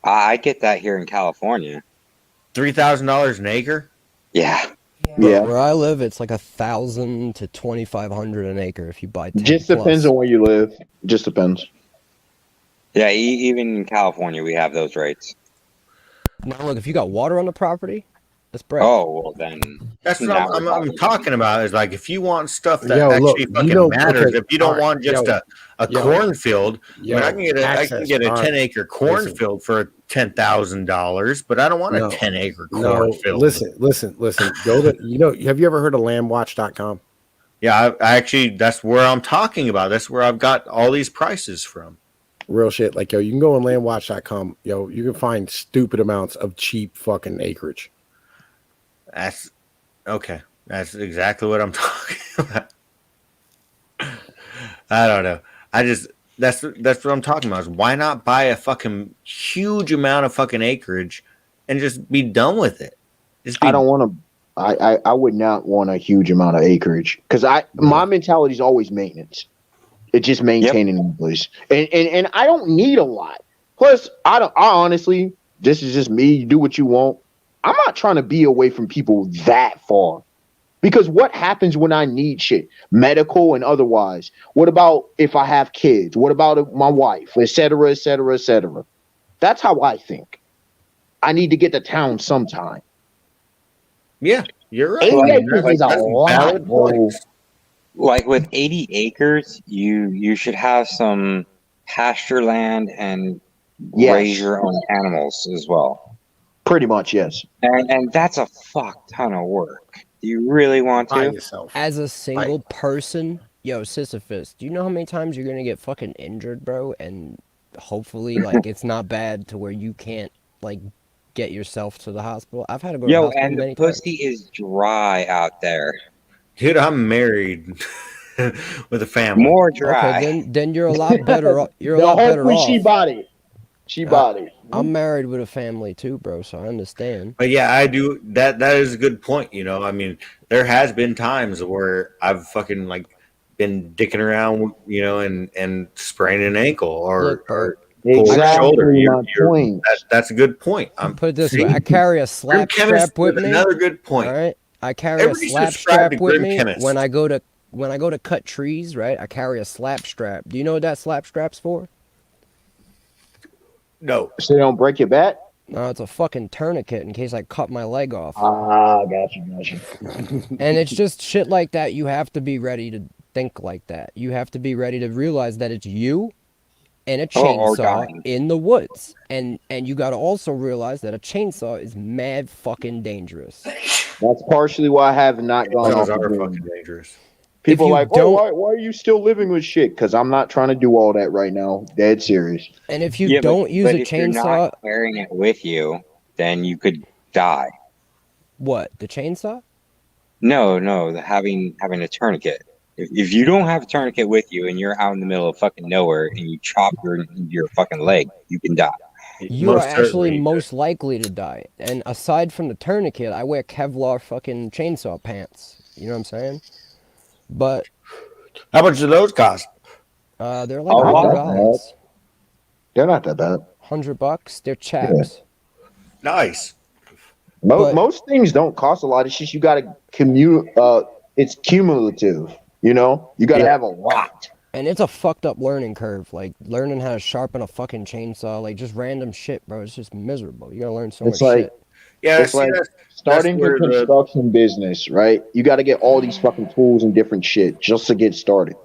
I get that here in California. $3,000 an acre? Yeah. Yeah. Where I live, it's like 1,000 to 2,500 an acre if you buy 10 Just plus. depends on where you live. Just depends. Yeah, even in California, we have those rates. Now look, if you got water on the property, that's bread. Oh, well then. That's what Now I'm we're talking about. Is like if you want stuff that Yo, look, actually you fucking know- matters. okay, If you don't alright, want just yo, a yo, cornfield, Yo, I mean, I can get a all 10 right, acre listen. cornfield for $10,000, but I don't want No, a 10 acre No, cornfield. listen. Go to have you ever heard of landwatch.com? Yeah, I actually that's where I'm talking about. That's where I've got all these prices from. Real shit. Like, yo, you can go on landwatch.com. Yo, you can find stupid amounts of cheap fucking acreage. That's okay. That's exactly what I'm talking about. I don't know. That's what I'm talking about. Is why not buy a fucking huge amount of fucking acreage and just be done with it? Just be, I don't want to. I would not want a huge amount of acreage because my mentality is always maintenance. It's just maintaining the place, and I don't need a lot. Plus, I honestly, this is just me. You do what you want. I'm not trying to be away from people that far. Because what happens when I need shit, medical and otherwise? What about if I have kids? What about my wife, et cetera, et cetera, et cetera? That's how I think. I need to get to town sometime. yeah, you're right. 80 I mean, acres is a that's lot, valid bro. points. Like with 80 acres, you should have some pasture land and raise your own animals as well. Pretty much, yes. And that's a fuck ton of work. Do you really want By to? yourself. As a single person, yo, Sisyphus, do you know how many times you're gonna get fucking injured, bro? And hopefully, like, it's not bad to where you can't, like, get yourself to the hospital. I've had to go to the Yo, hospital and the many times. pussy is dry out there. Dude, I'm married with a family. More dry. Okay, then you're a lot better off. You're a The lot better hopefully she off. bought it. She bought it. I'm married with a family too, bro, so I understand. But yeah, I do that. That is a good point. You know, I mean, there has been times where I've fucking like been dicking around, you know, and spraining an ankle or, Look, bro, or pulling a Exactly shoulder. my point. That's a good point. I'm put it this see, way: I carry a Grim slap Chemist strap with is me. another good point. All right, I carry Everybody a slap subscribe to strap with Grim me Chemist. when I go to cut trees. Right, I carry a slap strap. Do you know what that slap strap's for? No, So they don't break your back? No, it's a fucking tourniquet in case I cut my leg off. Ah, got you. And it's just shit like that. You have to be ready to think like that. You have to be ready to realize that it's you and a Or chainsaw dying. in the woods. And you got to also realize that a chainsaw is mad fucking dangerous. That's partially why I have not gone off those the are grid. fucking dangerous. People you are like, oh, don't- why are you still living with shit? Because I'm not trying to do all that right now. Dead serious. And if you Yeah, don't use a if you're chainsaw, not carrying it with you, then you could die. what? The chainsaw? No, having a tourniquet. If you don't have a tourniquet with you and you're out in the middle of fucking nowhere and you chop your fucking leg, you can die. You are Most actually certainly. most likely to die. And aside from the tourniquet, I wear Kevlar fucking chainsaw pants. You know what I'm saying? But How much do those cost? they're like A lot. $100. They're not that bad. $100. They're chaps. Nice. But- Most things don't cost a lot. It's just you got to it's cumulative. You know, you got to have a lot. And it's a fucked up learning curve. Like learning how to sharpen a fucking chainsaw, like just random shit, bro. It's just miserable. You gotta learn so It's much like shit. Yeah, it's see, like that's starting a where the construction business, right? You got to get all these fucking tools and different shit just to get started.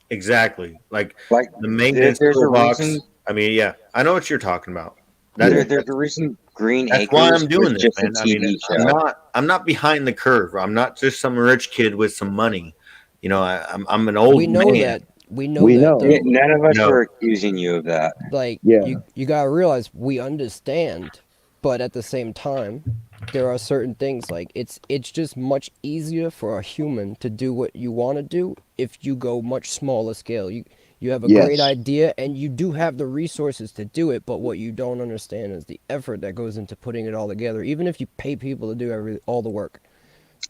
exactly like Like the maintenance there's a toolbox. reason. I mean, yeah, I know what you're talking about. Yeah. There's a reason Green That's why Acres I'm doing was this, just a man. I mean, TV show. I'm not behind the curve. I'm not just some rich kid with some money. You know, I'm an old We know man. that. We know We that know. Yeah, though. none of You us know, were accusing you of that. Like Yeah. you gotta realize we understand, but at the same time, there are certain things like it's just much easier for a human to do what you want to do if you go much smaller scale. You have a great Yes. idea and you do have the resources to do it, but what you don't understand is the effort that goes into putting it all together. Even if you pay people to do all the work.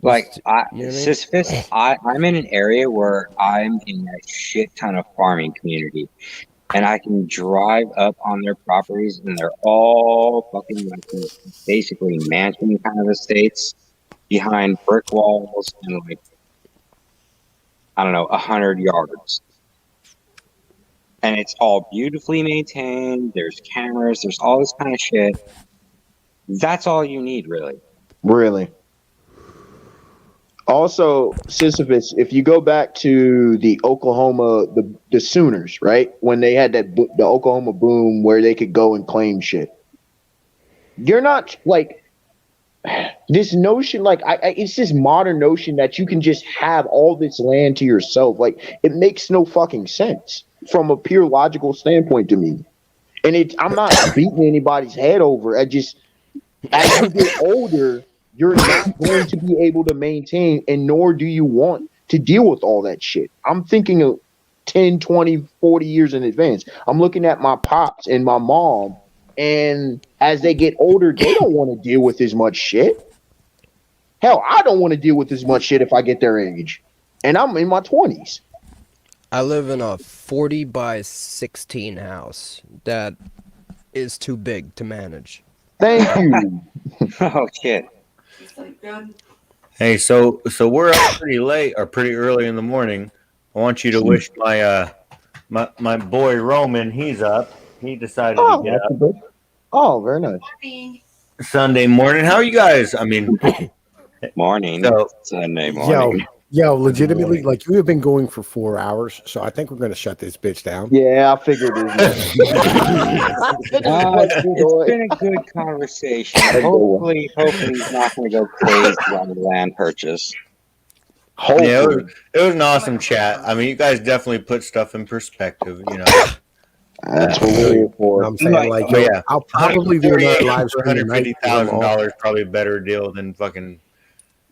Like Just, I, you know what I mean? Sisyphus, I'm in an area where I'm in a shit ton of farming community, and I can drive up on their properties, and they're all fucking like basically mansion kind of estates behind brick walls and like I don't know 100 yards, and it's all beautifully maintained. There's cameras, there's all this kind of shit. That's all you need, really. Really. Also, Sisyphus, if you go back to the Oklahoma, the Sooners, right? When they had the Oklahoma boom where they could go and claim shit. You're not like this notion, like it's this modern notion that you can just have all this land to yourself. Like it makes no fucking sense from a pure logical standpoint to me. And I'm not beating anybody's head over. I just as you get older, you're not going to be able to maintain, and nor do you want to deal with all that shit. I'm thinking of 10, 20, 40 years in advance. I'm looking at my pops and my mom, and as they get older, they don't want to deal with as much shit. Hell, I don't want to deal with as much shit if I get their age. And I'm in my 20s. I live in a 40 by 16 house that is too big to manage. Thank you. Oh shit. hey, so we're up pretty late or pretty early in the morning. I want you to wish my boy Roman. He's up. He decided to get up Oh, very nice. Sunday morning. How are you guys? I mean, Morning. so Sunday morning. Yo, legitimately, like you have been going for 4 hours, so I think we're gonna shut this bitch down. Yeah, I figured it. It's been a good conversation. Hopefully he's not going to go crazy on the land purchase. yeah, Hopefully. it was an awesome chat. I mean, you guys definitely put stuff in perspective. You know, That's what we're here for. I'm saying, Like, like, oh, yo, yeah. I'll probably do another live for stream tonight. $150,000 probably a better deal than fucking,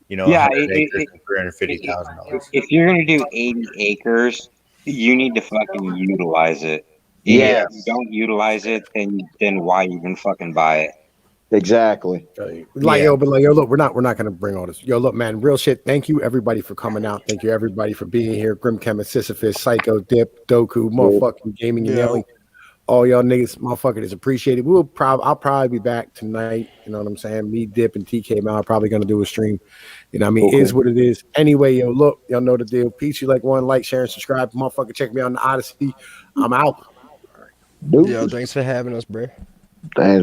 you know, Yeah, 100 acres for $350,000. if you're going to do 80 acres, you need to fucking utilize it. Yes. If you don't utilize it, then why even fucking buy it? Exactly. Like, Yeah. yo, but like, yo, look, we're not gonna bring all this. Yo, look, man, real shit. Thank you everybody for coming out. Thank you everybody for being here. Grim Chemist, Sisyphus, Psycho, Dip, Doku, motherfucking Gaming and Yo. Yelling. All y'all niggas, motherfuckers, is appreciated. I'll probably be back tonight. You know what I'm saying? Me, Dip, and TK Mal are probably gonna do a stream. You know what I mean? Okay. It is what it is. Anyway, yo, look, y'all know the deal. Peace. You like one, like, share, and subscribe. Motherfucker, check me out on the Odyssey. I'm out. Dude. Yo, thanks for having us, bro. Thanks.